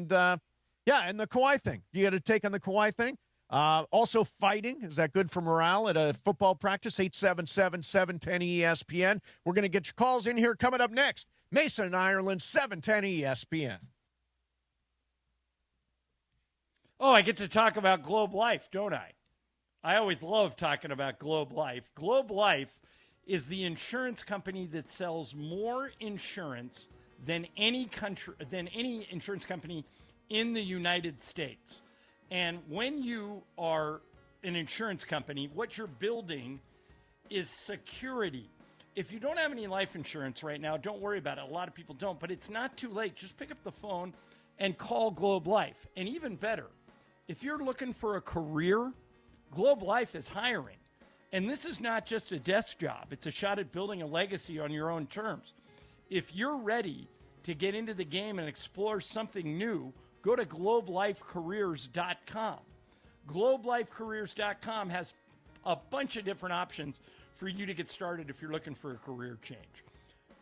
[SPEAKER 2] the Kawhi thing. You got to take on the Kawhi thing. Also fighting. Is that good for morale at a football practice? 877-710-ESPN. We're going to get your calls in here coming up next. Mason and Ireland, 710 ESPN.
[SPEAKER 3] Oh, I get to talk about Globe Life, don't I? I always love talking about Globe Life. Globe Life is the insurance company that sells more insurance than any insurance company in the United States. And when you are an insurance company, what you're building is security. If you don't have any life insurance right now, don't worry about it. A lot of people don't, but it's not too late. Just pick up the phone and call Globe Life. And even better, if you're looking for a career, Globe Life is hiring. And this is not just a desk job. It's a shot at building a legacy on your own terms. If you're ready to get into the game and explore something new, go to globelifecareers.com. Globelifecareers.com has a bunch of different options for you to get started if you're looking for a career change.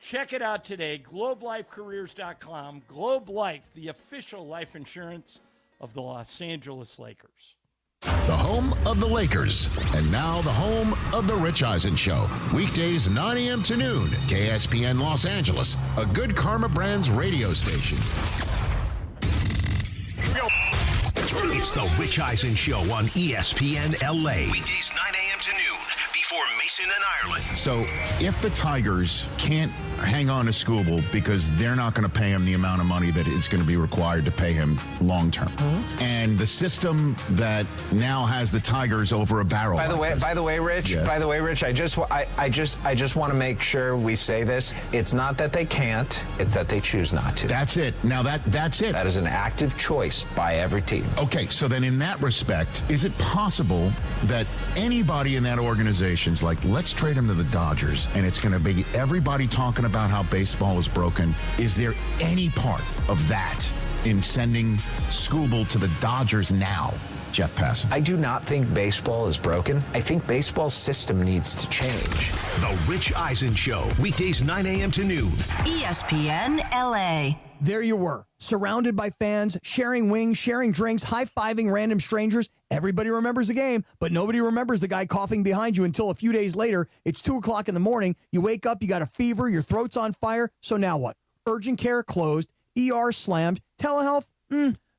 [SPEAKER 3] Check it out today, globelifecareers.com. Globe Life, the official life insurance of the Los Angeles Lakers.
[SPEAKER 7] The home of the Lakers, and now the home of the Rich Eisen Show. Weekdays 9 a.m. to noon, KSPN Los Angeles, a Good Karma Brands radio station.
[SPEAKER 1] It's the Rich Eisen Show on ESPN LA.
[SPEAKER 22] Weekdays 9 a.m. to noon before Mason and Ireland.
[SPEAKER 7] So if the Tigers can't hang on to Skubal because they're not going to pay him the amount of money that it's going to be required to pay him long term, and the system that now has the Tigers over a barrel.
[SPEAKER 10] By the way, Rich.
[SPEAKER 7] Yeah.
[SPEAKER 10] By the way, Rich. I just want to make sure we say this. It's not that they can't. It's that they choose not to.
[SPEAKER 7] That's it. Now that's it.
[SPEAKER 10] That is an active choice by every team.
[SPEAKER 7] Okay, so then in that respect, is it possible that anybody in that organization's like, let's trade him to the Dodgers, and it's going to be everybody talking about how baseball is broken? Is there any part of that in sending Skubal to the Dodgers now? Jeff Passan.
[SPEAKER 10] I do not think baseball is broken. I think baseball's system needs to change.
[SPEAKER 1] The Rich Eisen Show, weekdays 9 a.m. to noon.
[SPEAKER 6] ESPN LA.
[SPEAKER 19] There you were, surrounded by fans, sharing wings, sharing drinks, high-fiving random strangers. Everybody remembers the game, but nobody remembers the guy coughing behind you until a few days later. It's 2 o'clock in the morning. You wake up, you got a fever, your throat's on fire. So now what? Urgent care closed, ER slammed, telehealth?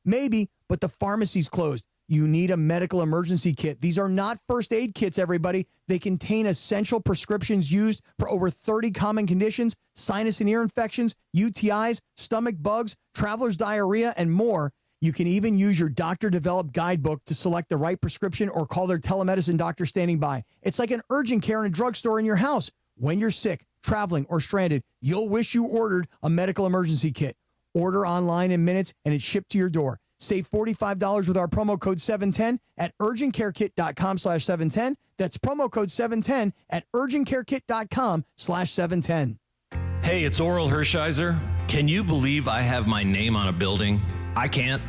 [SPEAKER 19] Maybe, but the pharmacy's closed. You need a medical emergency kit. These are not first aid kits, everybody. They contain essential prescriptions used for over 30 common conditions, sinus and ear infections, UTIs, stomach bugs, traveler's diarrhea, and more. You can even use your doctor-developed guidebook to select the right prescription or call their telemedicine doctor standing by. It's like an urgent care in a drugstore in your house. When you're sick, traveling, or stranded, you'll wish you ordered a medical emergency kit. Order online in minutes, and it's shipped to your door. Save $45 with our promo code 710 at urgentcarekit.com/710. That's promo code 710 at urgentcarekit.com/710.
[SPEAKER 8] Hey, it's Oral Hershiser. Can you believe I have my name on a building? I can't,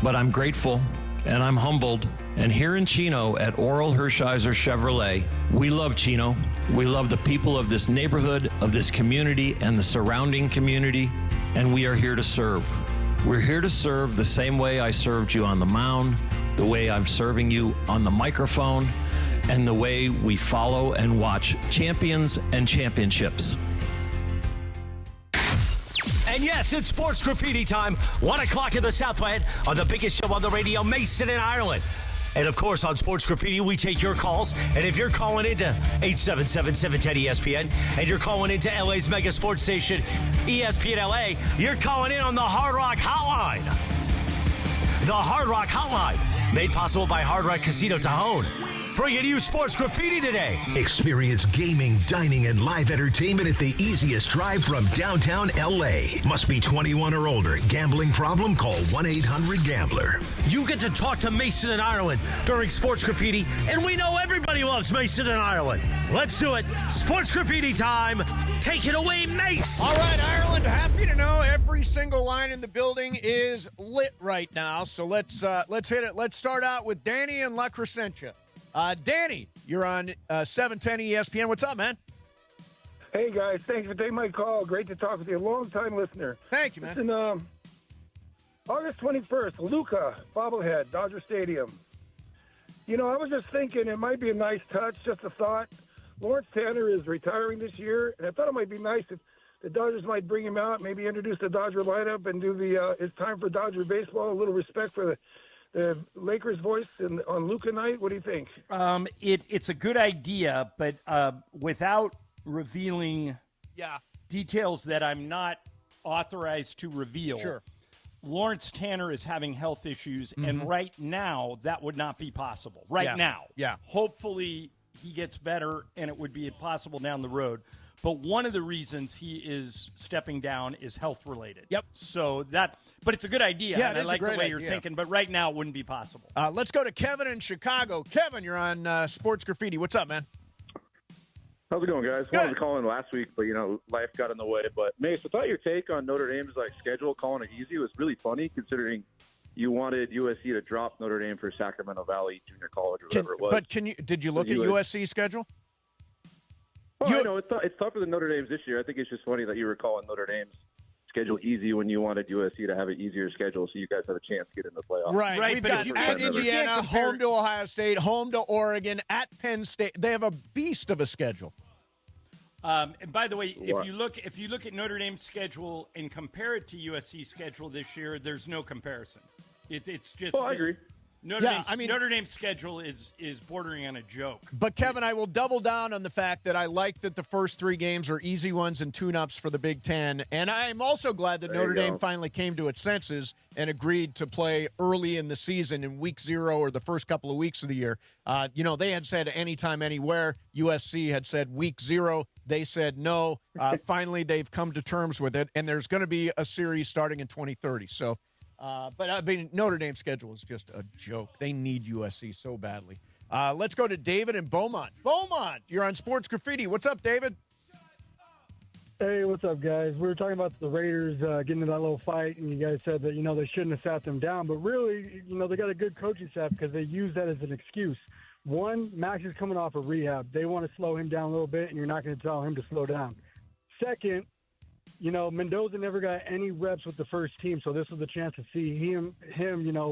[SPEAKER 8] but I'm grateful and I'm humbled. And here in Chino at Oral Hershiser Chevrolet, we love Chino. We love the people of this neighborhood, of this community, and the surrounding community. And we are here to serve. We're here to serve the same way I served you on the mound, the way I'm serving you on the microphone, and the way we follow and watch champions and championships.
[SPEAKER 15] And yes, it's sports graffiti time. 1 o'clock in the Southland on the biggest show on the radio, Mason in Ireland. And of course, on Sports Graffiti, we take your calls. And if you're calling into 877-710-ESPN and you're calling into LA's mega sports station, ESPN LA, you're calling in on the Hard Rock Hotline. The Hard Rock Hotline, made possible by Hard Rock Casino Tajon. Bringing you Sports Graffiti today.
[SPEAKER 1] Experience gaming, dining, and live entertainment at the easiest drive from downtown LA. Must be 21 or older. Gambling problem? Call 1-800-GAMBLER.
[SPEAKER 15] You get to talk to Mason in Ireland during Sports Graffiti, and we know everybody loves Mason in Ireland. Let's do it. Sports Graffiti time. Take it away, Mace.
[SPEAKER 2] All right, Ireland, happy to know every single line in the building is lit right now. So let's hit it. Let's start out with Danny and La Crescentia. Danny, you're on 710 ESPN. What's up, man?
[SPEAKER 9] Hey, guys. Thanks for taking my call. Great to talk with you. Long-time listener.
[SPEAKER 2] Thank you, man.
[SPEAKER 9] Listen, August 21st, Luka bobblehead, Dodger Stadium. You know, I was just thinking it might be a nice touch, just a thought. Lawrence Tanner is retiring this year, and I thought it might be nice if the Dodgers might bring him out, maybe introduce the Dodger lineup and do the It's Time for Dodger Baseball, a little respect for the Lakers voice on Luka night. What do you think?
[SPEAKER 3] It's a good idea, but without revealing details that I'm not authorized to reveal.
[SPEAKER 2] Sure.
[SPEAKER 3] Lawrence Tanner is having health issues,
[SPEAKER 2] Mm-hmm.
[SPEAKER 3] and right now that would not be possible. Right now.
[SPEAKER 2] Yeah.
[SPEAKER 3] Hopefully he gets better, and it would be possible down the road. But one of the reasons he is stepping down is health-related.
[SPEAKER 2] Yep.
[SPEAKER 3] So but it's a good idea,
[SPEAKER 2] Yeah,
[SPEAKER 3] and
[SPEAKER 2] it
[SPEAKER 3] I
[SPEAKER 2] is a
[SPEAKER 3] like the
[SPEAKER 2] great
[SPEAKER 3] way you're
[SPEAKER 2] idea.
[SPEAKER 3] thinking, but right now it wouldn't be possible.
[SPEAKER 2] Let's go to Kevin in Chicago. Kevin, you're on Sports Graffiti. What's up, man?
[SPEAKER 13] How's it going, guys? Wanted to call in last week, but, life got in the way. But, Mace, I thought your take on Notre Dame's, schedule, calling it easy, was really funny, considering you wanted USC to drop Notre Dame for Sacramento Valley Junior College or whatever it was.
[SPEAKER 2] But did you look at USC's schedule?
[SPEAKER 13] I know. It's tough for the Notre Dames this year. I think it's just funny that you were calling Notre Dame's schedule easy when you wanted USC to have an easier schedule so you guys have a chance to get in the playoffs.
[SPEAKER 2] Right. We've got at Indiana, home to Ohio State, home to Oregon, at Penn State. They have a beast of a schedule.
[SPEAKER 3] And by the way, if you look at Notre Dame's schedule and compare it to USC's schedule this year, there's no comparison. It's just.
[SPEAKER 13] Well, I agree.
[SPEAKER 3] Notre Dame's schedule is bordering on a joke.
[SPEAKER 2] But, Kevin, I will double down on the fact that I like that the first three games are easy ones and tune-ups for the Big Ten. And I am also glad that Notre Dame finally came to its senses and agreed to play early in the season in week 0 or the first couple of weeks of the year. They had said anytime, anywhere. USC had said week 0. They said no. Finally, they've come to terms with it, and there's going to be a series starting in 2030. So, Notre Dame's schedule is just a joke. They need USC so badly. Let's go to David in Beaumont. Beaumont, you're on Sports Graffiti. What's up, David?
[SPEAKER 14] Hey, what's up, guys? We were talking about the Raiders getting in that little fight, and you guys said that, they shouldn't have sat them down. But really, they got a good coaching staff because they use that as an excuse. One, Max is coming off of rehab. They want to slow him down a little bit, and you're not going to tell him to slow down. Second, Mendoza never got any reps with the first team, so this was a chance to see him,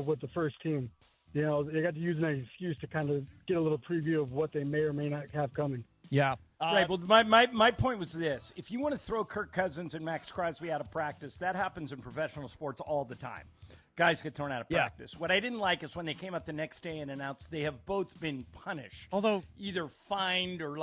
[SPEAKER 14] with the first team. They got to use an excuse to kind of get a little preview of what they may or may not have coming.
[SPEAKER 2] Yeah.
[SPEAKER 3] Right. Well, my point was this. If you want to throw Kirk Cousins and Max Crosby out of practice, that happens in professional sports all the time. Guys get thrown out of practice. What I didn't like is when they came out the next day and announced they have both been punished.
[SPEAKER 2] Although
[SPEAKER 3] either fined or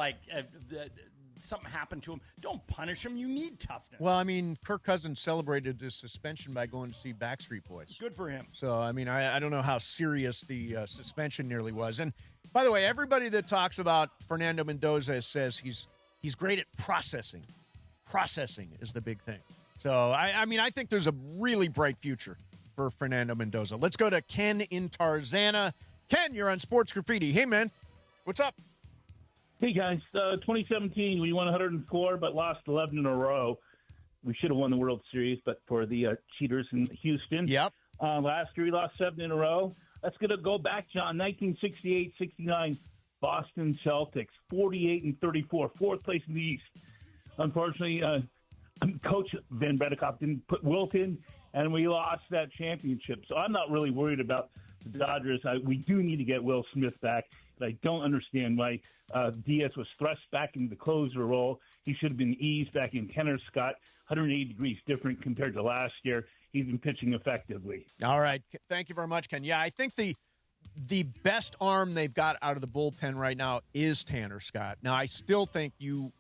[SPEAKER 3] something happened to him. Don't punish him. You need toughness.
[SPEAKER 2] Well, I mean, Kirk Cousins celebrated his suspension by going to see Backstreet Boys.
[SPEAKER 3] Good for him.
[SPEAKER 2] So, I mean, I don't know how serious the suspension nearly was. And, by the way, everybody that talks about Fernando Mendoza says he's great at processing. Processing is the big thing. So, I mean, I think there's a really bright future for Fernando Mendoza. Let's go to Ken in Tarzana. Ken, you're on Sports Graffiti. Hey, man. What's up?
[SPEAKER 16] Hey, guys. 2017, we won 104 but lost 11 in a row. We should have won the World Series, but for the cheaters in Houston.
[SPEAKER 2] Yep.
[SPEAKER 16] Last year, we lost 7 in a row. That's going to go back, John. 1968-69, Boston Celtics, 48-34, fourth place in the East. Unfortunately, Coach Van Bredekopp didn't put Wilt in, and we lost that championship. So I'm not really worried about the Dodgers. We do need to get Will Smith back. But I don't understand why Diaz was thrust back into the closer role. He should have been eased back in. Tanner Scott, 180 degrees different compared to last year. He's been pitching effectively.
[SPEAKER 2] All right. Thank you very much, Ken. Yeah, I think the best arm they've got out of the bullpen right now is Tanner Scott. Now, I still think you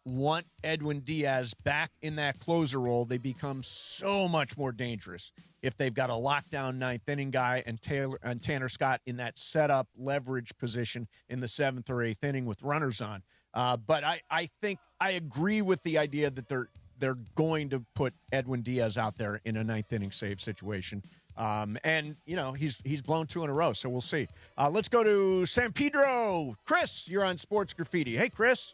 [SPEAKER 2] want Edwin Diaz back in that closer role. They become so much more dangerous if they've got a lockdown ninth inning guy and Tanner Scott in that setup leverage position in the seventh or eighth inning with runners on. But I think I agree with the idea that they're going to put Edwin Diaz out there in a ninth inning save situation. And he's blown 2 in a row, so we'll see. Let's go to San Pedro. Chris, you're on Sports Graffiti. Hey, Chris.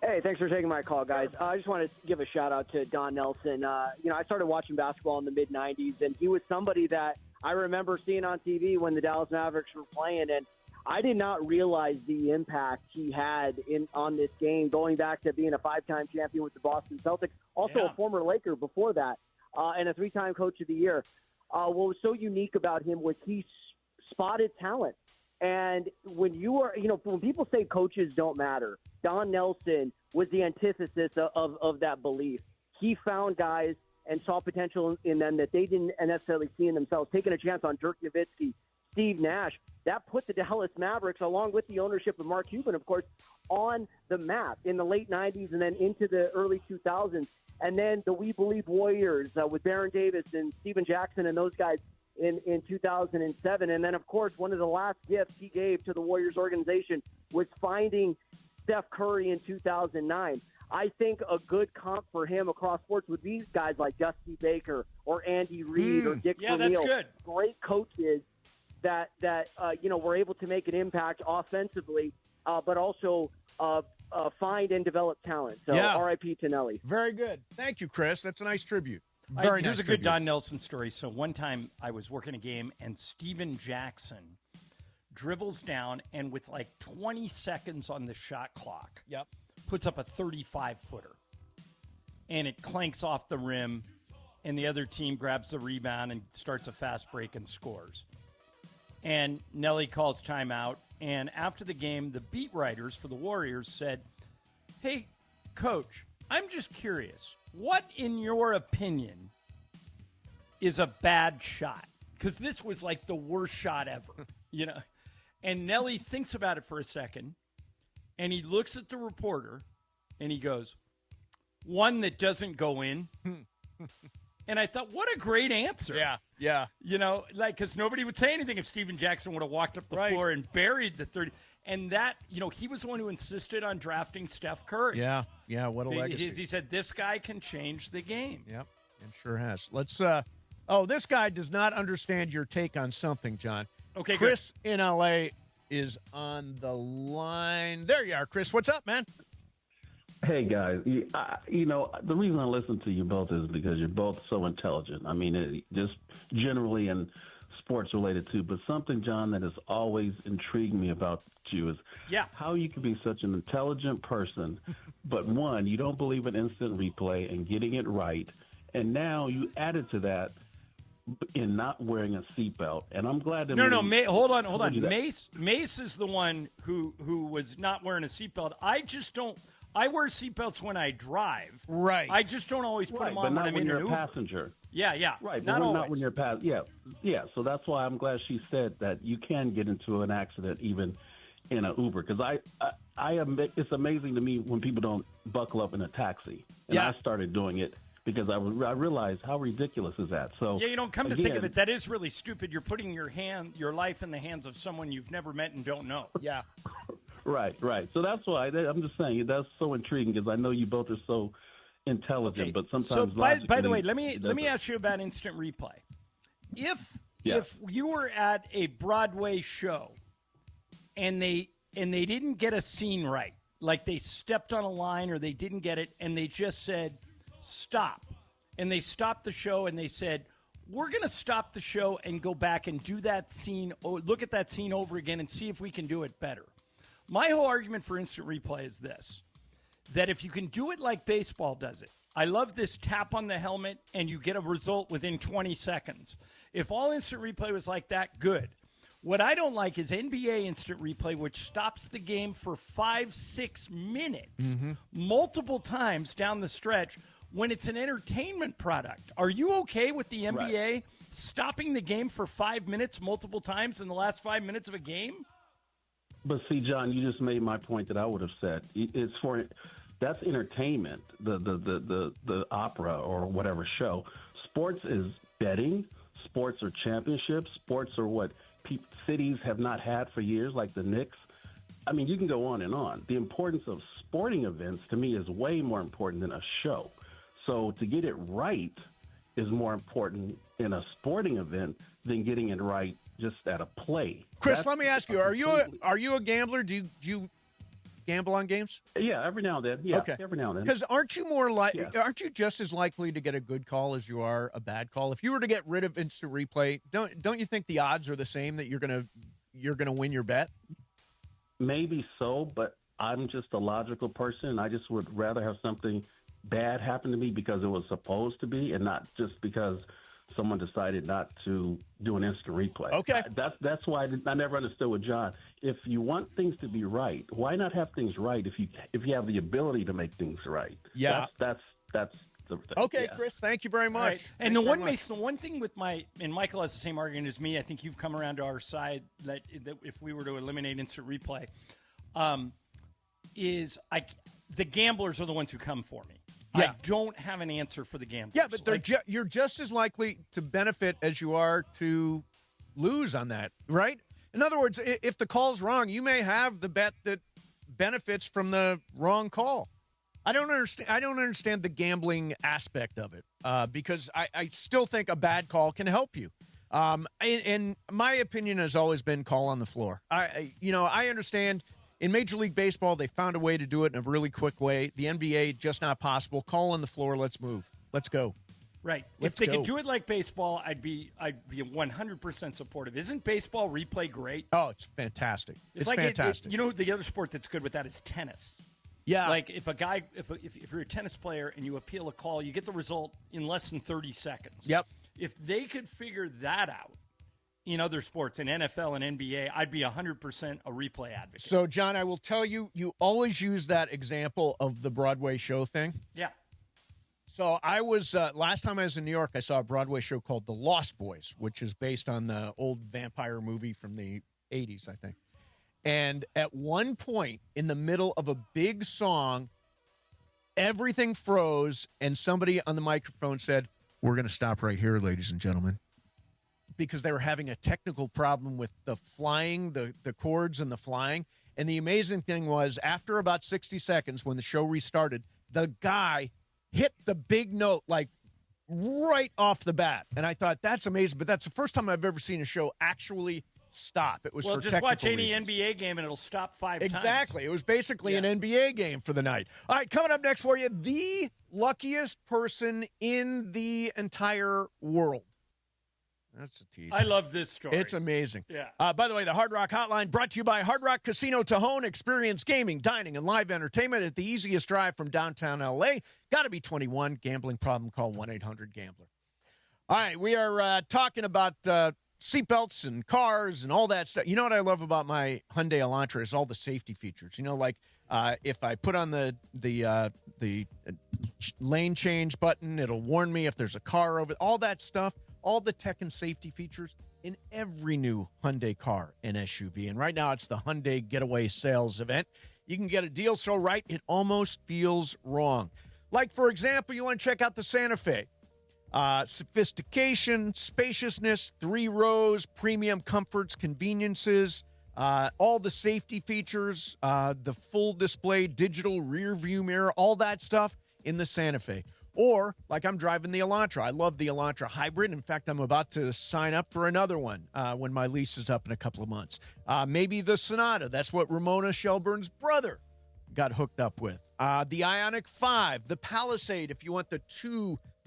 [SPEAKER 17] Hey, thanks for taking my call, guys. I just want to give a shout-out to Don Nelson. I started watching basketball in the mid-'90s, and he was somebody that I remember seeing on TV when the Dallas Mavericks were playing, and I did not realize the impact he had on this game, going back to being a 5-time champion with the Boston Celtics, also a former Laker before that, and a 3-time Coach of the Year. What was so unique about him was he spotted talent. And when when people say coaches don't matter, Don Nelson was the antithesis of that belief. He found guys and saw potential in them that they didn't necessarily see in themselves. Taking a chance on Dirk Nowitzki, Steve Nash, that put the Dallas Mavericks, along with the ownership of Mark Cuban, of course, on the map in the late 90s and then into the early 2000s. And then the We Believe Warriors with Baron Davis and Steven Jackson and those guys in 2007. And then, of course, one of the last gifts he gave to the Warriors organization was finding Steph Curry in 2009. I think a good comp for him across sports would be guys like Dusty Baker or Andy Reid or Dick Vermeil.
[SPEAKER 3] That's good.
[SPEAKER 17] Great coaches that were able to make an impact offensively, but also find and develop talent. So R.I.P. to Nelly.
[SPEAKER 2] Very good. Thank you, Chris. That's a nice tribute.
[SPEAKER 3] Here's a good Don Nelson story. So one time I was working a game, and Steven Jackson dribbles down, and with like 20 seconds on the shot clock, puts up a 35-footer. And it clanks off the rim, and the other team grabs the rebound and starts a fast break and scores. And Nelly calls timeout, and after the game, the beat writers for the Warriors said, "Hey, Coach, I'm just curious. What, in your opinion, is a bad shot?" Because this was like the worst shot ever, And Nelly thinks about it for a second, and he looks at the reporter, and he goes, "One that doesn't go in." And I thought, what a great answer.
[SPEAKER 2] Yeah.
[SPEAKER 3] Because nobody would say anything if Steven Jackson would have walked up the floor and buried the 30. And that, he was the one who insisted on drafting Steph Curry.
[SPEAKER 2] Yeah, what a legacy.
[SPEAKER 3] He said, this guy can change the game.
[SPEAKER 2] Yep, and sure has. Let's, this guy does not understand your take on something, John.
[SPEAKER 3] Okay,
[SPEAKER 2] Chris in L.A. is on the line. There you are, Chris. What's up, man?
[SPEAKER 11] Hey, guys. The reason I listen to you both is because you're both so intelligent. I mean, just generally and sports related too. But something, John, that has always intrigued me about you is how you can be such an intelligent person, but one, you don't believe in instant replay and getting it right. And now you added to that in not wearing a seatbelt. And I'm glad that
[SPEAKER 3] hold on. Mace is the one who was not wearing a seatbelt. I wear seatbelts when I drive.
[SPEAKER 2] Right.
[SPEAKER 3] I just don't always put them on
[SPEAKER 11] but not
[SPEAKER 3] I'm
[SPEAKER 11] when
[SPEAKER 3] in
[SPEAKER 11] you're
[SPEAKER 3] an
[SPEAKER 11] a
[SPEAKER 3] Uber.
[SPEAKER 11] passenger.
[SPEAKER 3] Yeah.
[SPEAKER 11] Right,
[SPEAKER 3] not
[SPEAKER 11] not when you're a Yeah. So that's why I'm glad she said that you can get into an accident even in an Uber. Because it's amazing to me when people don't buckle up in a taxi. And I started doing it because I realized how ridiculous is that. So
[SPEAKER 3] you don't come to think of it. That is really stupid. You're putting your life in the hands of someone you've never met and don't know.
[SPEAKER 2] Yeah.
[SPEAKER 11] Right. So that's why I'm just saying that's so intriguing because I know you both are so intelligent, but sometimes.
[SPEAKER 3] So by the way, let me ask you about instant replay. If you were at a Broadway show and they didn't get a scene right, like they stepped on a line or they didn't get it, and they just said stop, and they stopped the show and they said, we're going to stop the show and go back and do that scene, look at that scene over again and see if we can do it better. My whole argument for instant replay is this, that if you can do it like baseball does it, I love this tap on the helmet and you get a result within 20 seconds. If all instant replay was like that, good. What I don't like is NBA instant replay, which stops the game for 5-6 minutes multiple times down the stretch when it's an entertainment product. Are you okay with the NBA stopping the game for 5 minutes multiple times in the last 5 minutes of a game?
[SPEAKER 11] But see, John, you just made my point that I would have said. That's entertainment, the opera or whatever show. Sports is betting. Sports are championships. Sports are what cities have not had for years, like the Knicks. I mean, you can go on and on. The importance of sporting events, to me, is way more important than a show. So to get it right is more important in a sporting event than getting it right just at a play.
[SPEAKER 2] Chris, let me ask you: Are you a gambler? Do you gamble on games?
[SPEAKER 11] Yeah, every now and then. Yeah,
[SPEAKER 2] okay.
[SPEAKER 11] Every now and then.
[SPEAKER 2] Because aren't you just as likely to get a good call as you are a bad call? If you were to get rid of instant replay, don't you think the odds are the same that you're gonna win your bet?
[SPEAKER 11] Maybe so, but I'm just a logical person, and I just would rather have something bad happen to me because it was supposed to be, and not just because someone decided not to do an instant replay.
[SPEAKER 2] Okay.
[SPEAKER 11] That's why I never understood with John. If you want things to be right, why not have things right if you have the ability to make things right?
[SPEAKER 2] Yeah.
[SPEAKER 11] That's the thing.
[SPEAKER 2] Okay,
[SPEAKER 11] yeah.
[SPEAKER 2] Chris, thank you very much.
[SPEAKER 3] Right. And the one thing with and Michael has the same argument as me, I think you've come around to our side that if we were to eliminate instant replay, the gamblers are the ones who come for me. Yeah. I don't have an answer for the gamblers.
[SPEAKER 2] Yeah, but you're just as likely to benefit as you are to lose on that, right? In other words, if the call's wrong, you may have the bet that benefits from the wrong call. I don't understand the gambling aspect of it because I still think a bad call can help you. And my opinion has always been call on the floor. I understand. In Major League Baseball, they found a way to do it in a really quick way. The NBA, just not possible. Call on the floor. Let's move. Let's go.
[SPEAKER 3] Right. If they could do it like baseball, I'd be 100% supportive. Isn't baseball replay great?
[SPEAKER 2] Oh, it's fantastic. It's like fantastic.
[SPEAKER 3] The other sport that's good with that is tennis.
[SPEAKER 2] Yeah.
[SPEAKER 3] Like if you're a tennis player and you appeal a call, you get the result in less than 30 seconds.
[SPEAKER 2] Yep.
[SPEAKER 3] If they could figure that out in other sports, in NFL and NBA, I'd be 100% a replay advocate.
[SPEAKER 2] So, John, I will tell you, you always use that example of the Broadway show thing.
[SPEAKER 3] Yeah.
[SPEAKER 2] So I was, last time I was in New York, I saw a Broadway show called The Lost Boys, which is based on the old vampire movie from the 80s, I think. And at one point in the middle of a big song, everything froze and somebody on the microphone said, "We're going to stop right here, ladies and gentlemen." Because they were having a technical problem with the flying, the chords and the flying. And the amazing thing was, after about 60 seconds, when the show restarted, the guy hit the big note, like, right off the bat. And I thought, that's amazing. But that's the first time I've ever seen a show actually stop. It was for
[SPEAKER 3] just
[SPEAKER 2] technical
[SPEAKER 3] watch any
[SPEAKER 2] reasons.
[SPEAKER 3] NBA game and it'll stop 5 times.
[SPEAKER 2] Exactly. It was basically an NBA game for the night. All right, coming up next for you, the luckiest person in the entire world. That's a tease.
[SPEAKER 3] I love this story.
[SPEAKER 2] It's amazing.
[SPEAKER 3] Yeah.
[SPEAKER 2] By the way, the Hard Rock Hotline brought to you by Hard Rock Casino Tajon. Experience gaming, dining, and live entertainment at the easiest drive from downtown L.A. Got to be 21. Gambling problem, call 1-800-GAMBLER. All right, we are talking about seatbelts and cars and all that stuff. You know what I love about my Hyundai Elantra is all the safety features. You know, like if I put on the lane change button, it'll warn me if there's a car over. All that stuff. All the tech and safety features in every new Hyundai car and SUV. And right now it's the Hyundai Getaway Sales Event. You can get a deal so right it almost feels wrong. Like, for example, you want to check out the Santa Fe. Sophistication, spaciousness, 3 rows, premium comforts, conveniences, all the safety features, the full display digital rear view mirror, all that stuff in the Santa Fe. Or, like I'm driving the Elantra. I love the Elantra Hybrid. In fact, I'm about to sign up for another one when my lease is up in a couple of months. Maybe the Sonata. That's what Ramona Shelburne's brother got hooked up with. The Ioniq 5, the Palisade, if you want the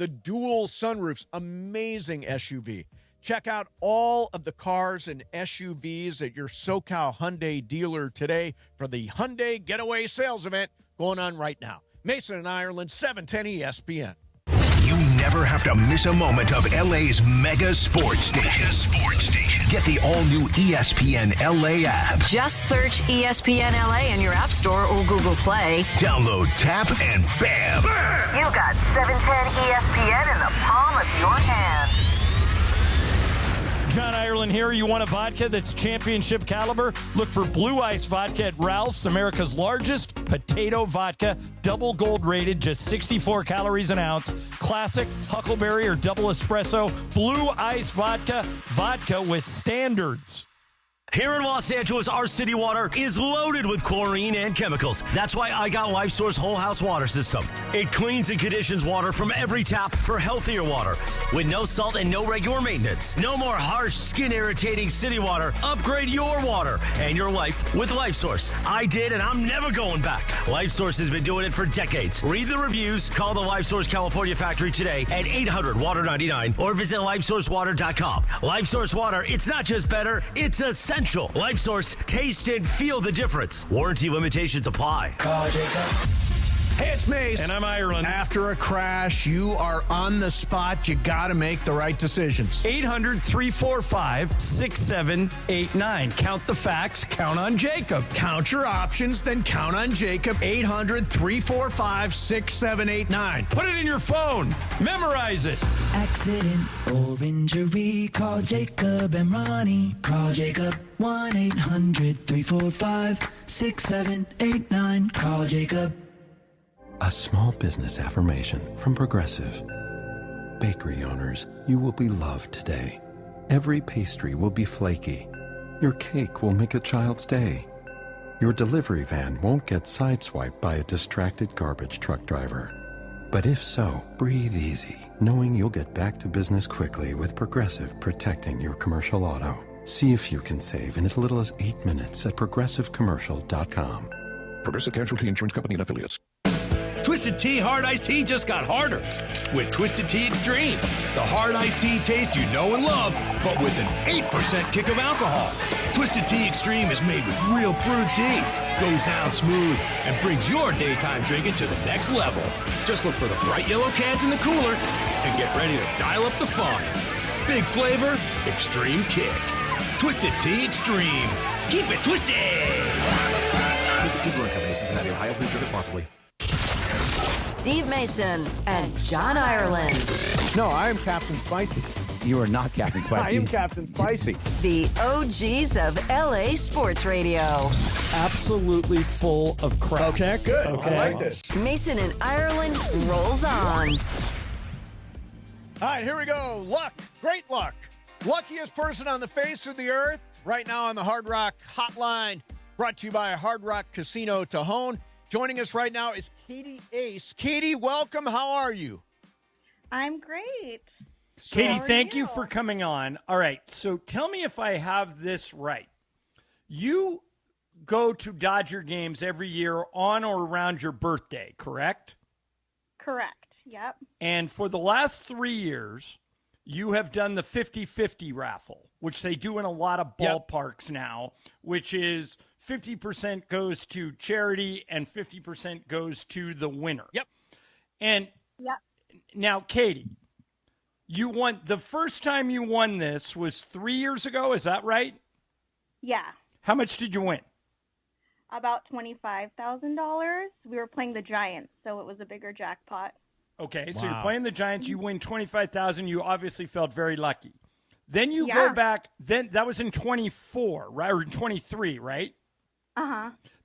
[SPEAKER 2] dual sunroofs. Amazing SUV. Check out all of the cars and SUVs at your SoCal Hyundai dealer today for the Hyundai Getaway Sales Event going on right now. Mason and Ireland, 710 ESPN.
[SPEAKER 1] You never have to miss a moment of LA's mega sports station. Get the all-new ESPN LA app.
[SPEAKER 6] Just search ESPN LA in your App Store or Google Play.
[SPEAKER 1] Download, tap, and bam!
[SPEAKER 6] You got 710 ESPN in the palm of your hand.
[SPEAKER 3] John Ireland here. You want a vodka that's championship caliber? Look for Blue Ice Vodka at Ralph's, America's largest potato vodka. Double gold rated, just 64 calories an ounce. Classic, huckleberry, or double espresso. Blue Ice Vodka. Vodka with standards.
[SPEAKER 15] Here in Los Angeles, our city water is loaded with chlorine and chemicals. That's why I got LifeSource Whole House Water System. It cleans and conditions water from every tap for healthier water. With no salt and no regular maintenance. No more harsh, skin-irritating city water. Upgrade your water and your life with LifeSource. I did, and I'm never going back. LifeSource has been doing it for decades. Read the reviews. Call the LifeSource California factory today at 800-WATER-99 or visit LifeSourceWater.com. LifeSource Water, it's not just better, it's essential. LifeSource, taste and feel the difference. Warranty limitations apply.
[SPEAKER 2] Call Jacob. Hey, it's Mace.
[SPEAKER 3] And I'm Ireland.
[SPEAKER 2] After a crash, you are on the spot. You got to make the right decisions.
[SPEAKER 3] 800-345-6789. Count the facts. Count on Jacob.
[SPEAKER 2] Count your options, then count on Jacob. 800-345-6789.
[SPEAKER 3] Put it in your phone. Memorize it.
[SPEAKER 12] Accident or injury, call Jacob and Ronnie. Call Jacob. 1-800-345-6789. Call Jacob.
[SPEAKER 18] A small business affirmation from Progressive. Bakery owners, you will be loved today. Every pastry will be flaky. Your cake will make a child's day. Your delivery van won't get sideswiped by a distracted garbage truck driver. But if so, breathe easy, knowing you'll get back to business quickly with Progressive protecting your commercial auto. See if you can save in as little as 8 minutes at progressivecommercial.com.
[SPEAKER 20] Progressive Casualty Insurance Company and Affiliates.
[SPEAKER 21] Twisted Tea Hard Iced Tea just got harder with Twisted Tea Extreme. The hard iced tea taste you know and love, but with an 8% kick of alcohol. Twisted Tea Extreme is made with real brewed tea, goes down smooth, and brings your daytime drinking to the next level. Just look for the bright yellow cans in the cooler and get ready to dial up the fun. Big flavor, extreme kick. Twisted Tea Extreme. Keep it twisted.
[SPEAKER 25] Twisted Tea Brewing Company, Cincinnati, Ohio. Please drink responsibly.
[SPEAKER 6] Steve Mason and John Ireland.
[SPEAKER 2] No, I am Captain Spicy.
[SPEAKER 25] You are not Captain Spicy.
[SPEAKER 2] I am Captain Spicy.
[SPEAKER 6] The OGs of LA Sports Radio.
[SPEAKER 3] Absolutely full of crap.
[SPEAKER 2] Okay, good.
[SPEAKER 3] Okay.
[SPEAKER 2] I like this.
[SPEAKER 6] Mason and Ireland rolls on.
[SPEAKER 2] All right, here we go. Luck. Great luck. Luckiest person on the face of the earth right now on the Hard Rock Hotline. Brought to you by Hard Rock Casino Tajon. Joining us right now is Katie Ace. Katie, welcome. How are you?
[SPEAKER 23] I'm great.
[SPEAKER 3] Katie, thank you for coming on. All right, so tell me if I have this right. You go to Dodger games every year on or around your birthday, correct?
[SPEAKER 4] Correct, yep.
[SPEAKER 3] And for the last 3 years, you have done the 50-50 raffle, which they do in a lot of ballparks now, which is 50% goes to charity and 50% goes to the winner.
[SPEAKER 2] Yep.
[SPEAKER 3] And now, Katie, you won the first time you won this was 3 years ago. Is that right?
[SPEAKER 4] Yeah.
[SPEAKER 3] How much did you win?
[SPEAKER 4] About $25,000. We were playing the Giants, so it was a bigger jackpot.
[SPEAKER 3] Okay, so you're playing the Giants. You win $25,000. You obviously felt very lucky. Then you go back. Then that was in 24, right, or in 23, right?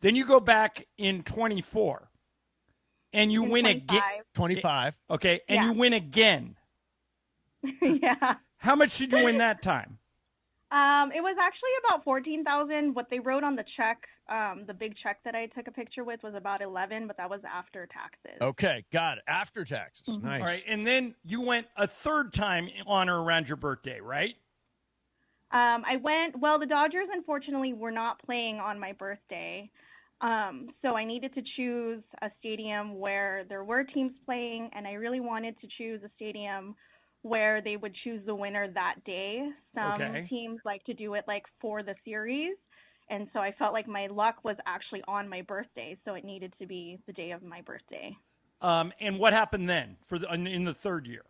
[SPEAKER 3] Then you go back in 24, and you win again.
[SPEAKER 2] 25.
[SPEAKER 3] Okay, and you win again.
[SPEAKER 4] Yeah.
[SPEAKER 3] How much did you win that time?
[SPEAKER 4] It was actually about $14,000. What they wrote on the check, the big check that I took a picture with, was about $11,000, but that was after taxes.
[SPEAKER 2] Okay, got it. After taxes.
[SPEAKER 4] Mm-hmm.
[SPEAKER 2] Nice.
[SPEAKER 3] All right, and then you went a third time on or around your birthday, right?
[SPEAKER 4] I went. Well, the Dodgers, unfortunately, were not playing on my birthday, so I needed to choose a stadium where there were teams playing, and I really wanted to choose a stadium where they would choose the winner that day. Some teams like to do it like for the series, and so I felt like my luck was actually on my birthday, so it needed to be the day of my birthday.
[SPEAKER 3] And what happened then in the third year?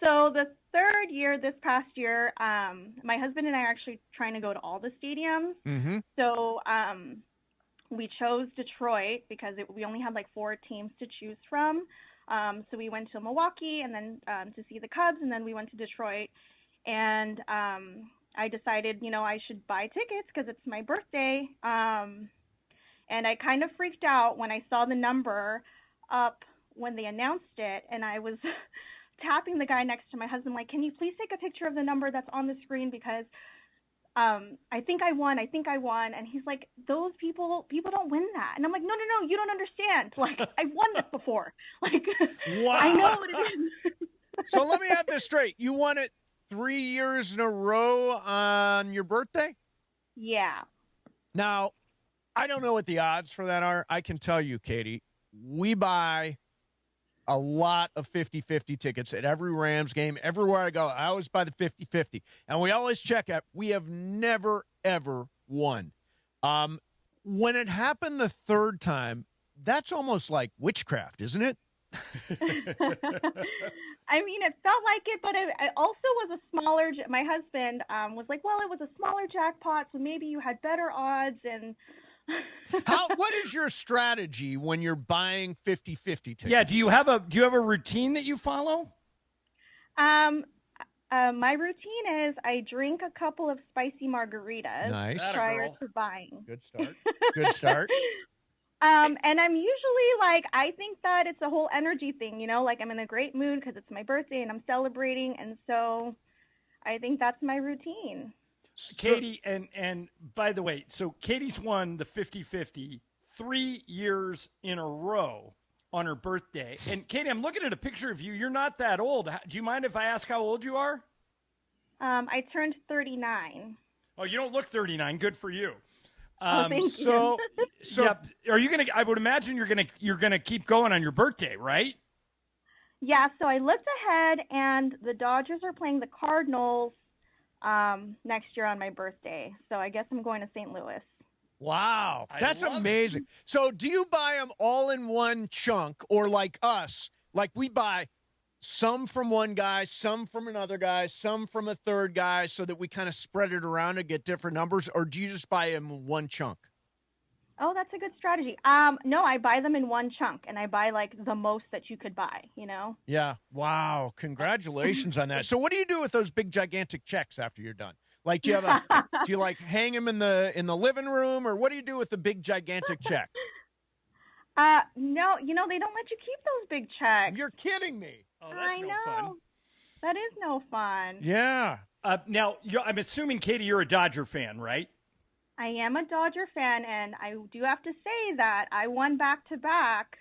[SPEAKER 4] So the third year, this past year, my husband and I are actually trying to go to all the stadiums.
[SPEAKER 2] Mm-hmm.
[SPEAKER 4] So we chose Detroit because we only had like 4 teams to choose from. So we went to Milwaukee and then to see the Cubs, and then we went to Detroit. And I decided, I should buy tickets because it's my birthday. And I kind of freaked out when I saw the number up when they announced it, and I was tapping the guy next to my husband, like, can you please take a picture of the number that's on the screen because I think I won. And he's like, those people don't win that. And I'm like, no, you don't understand. Like, I've won this before. Like,
[SPEAKER 2] wow.
[SPEAKER 4] I know what it is.
[SPEAKER 2] So let me have this straight. You won it 3 years in a row on your birthday?
[SPEAKER 4] Yeah.
[SPEAKER 2] Now, I don't know what the odds for that are. I can tell you, Katie, we buy a lot of 50-50 tickets at every Rams game. Everywhere I go, I always buy the 50-50. And we always check out. We have never, ever won. When it happened the third time, that's almost like witchcraft, isn't it?
[SPEAKER 4] I mean, it felt like it, but it also was a smaller. My husband was like, well, it was a smaller jackpot, so maybe you had better odds. And
[SPEAKER 2] what is your strategy when you're buying 50-50 tickets?
[SPEAKER 3] Yeah, do you have a routine that you follow?
[SPEAKER 4] My routine is I drink a couple of spicy margaritas prior to buying.
[SPEAKER 2] Good start. Good start.
[SPEAKER 4] And I'm usually like, I think that it's a whole energy thing, like I'm in a great mood because it's my birthday and I'm celebrating. And so I think that's my routine.
[SPEAKER 3] Katie, and by the way, so Katie's won the 50-50 3 years in a row on her birthday. And Katie, I'm looking at a picture of you. You're not that old. Do you mind if I ask how old you are?
[SPEAKER 4] I turned 39.
[SPEAKER 3] Oh, you don't look 39. Good for you.
[SPEAKER 4] Thank you.
[SPEAKER 2] So
[SPEAKER 3] yeah, are you gonna? I would imagine you're gonna keep going on your birthday, right?
[SPEAKER 4] Yeah. So I looked ahead, and the Dodgers are playing the Cardinals next year on my birthday. So I guess I'm going to St. Louis.
[SPEAKER 2] Wow, that's amazing. So do you buy them all in one chunk, or like us, like we buy some from one guy, some from another guy, some from a third guy, so that we kind of spread it around and get different numbers, or do you just buy them in one chunk?
[SPEAKER 4] Oh, that's a good strategy. No, I buy them in one chunk, and I buy like the most that you could buy,
[SPEAKER 2] Yeah. Wow. Congratulations on that. So what do you do with those big, gigantic checks after you're done? Like, do you like hang them in the living room, or what do you do with the big, gigantic check?
[SPEAKER 4] No, they don't let you keep those big checks.
[SPEAKER 2] You're kidding me.
[SPEAKER 3] Oh, that's no fun.
[SPEAKER 4] That is no fun.
[SPEAKER 2] Yeah.
[SPEAKER 3] Now, I'm assuming, Katie, you're a Dodger fan, right?
[SPEAKER 4] I am a Dodger fan, and I do have to say that I won back-to-back,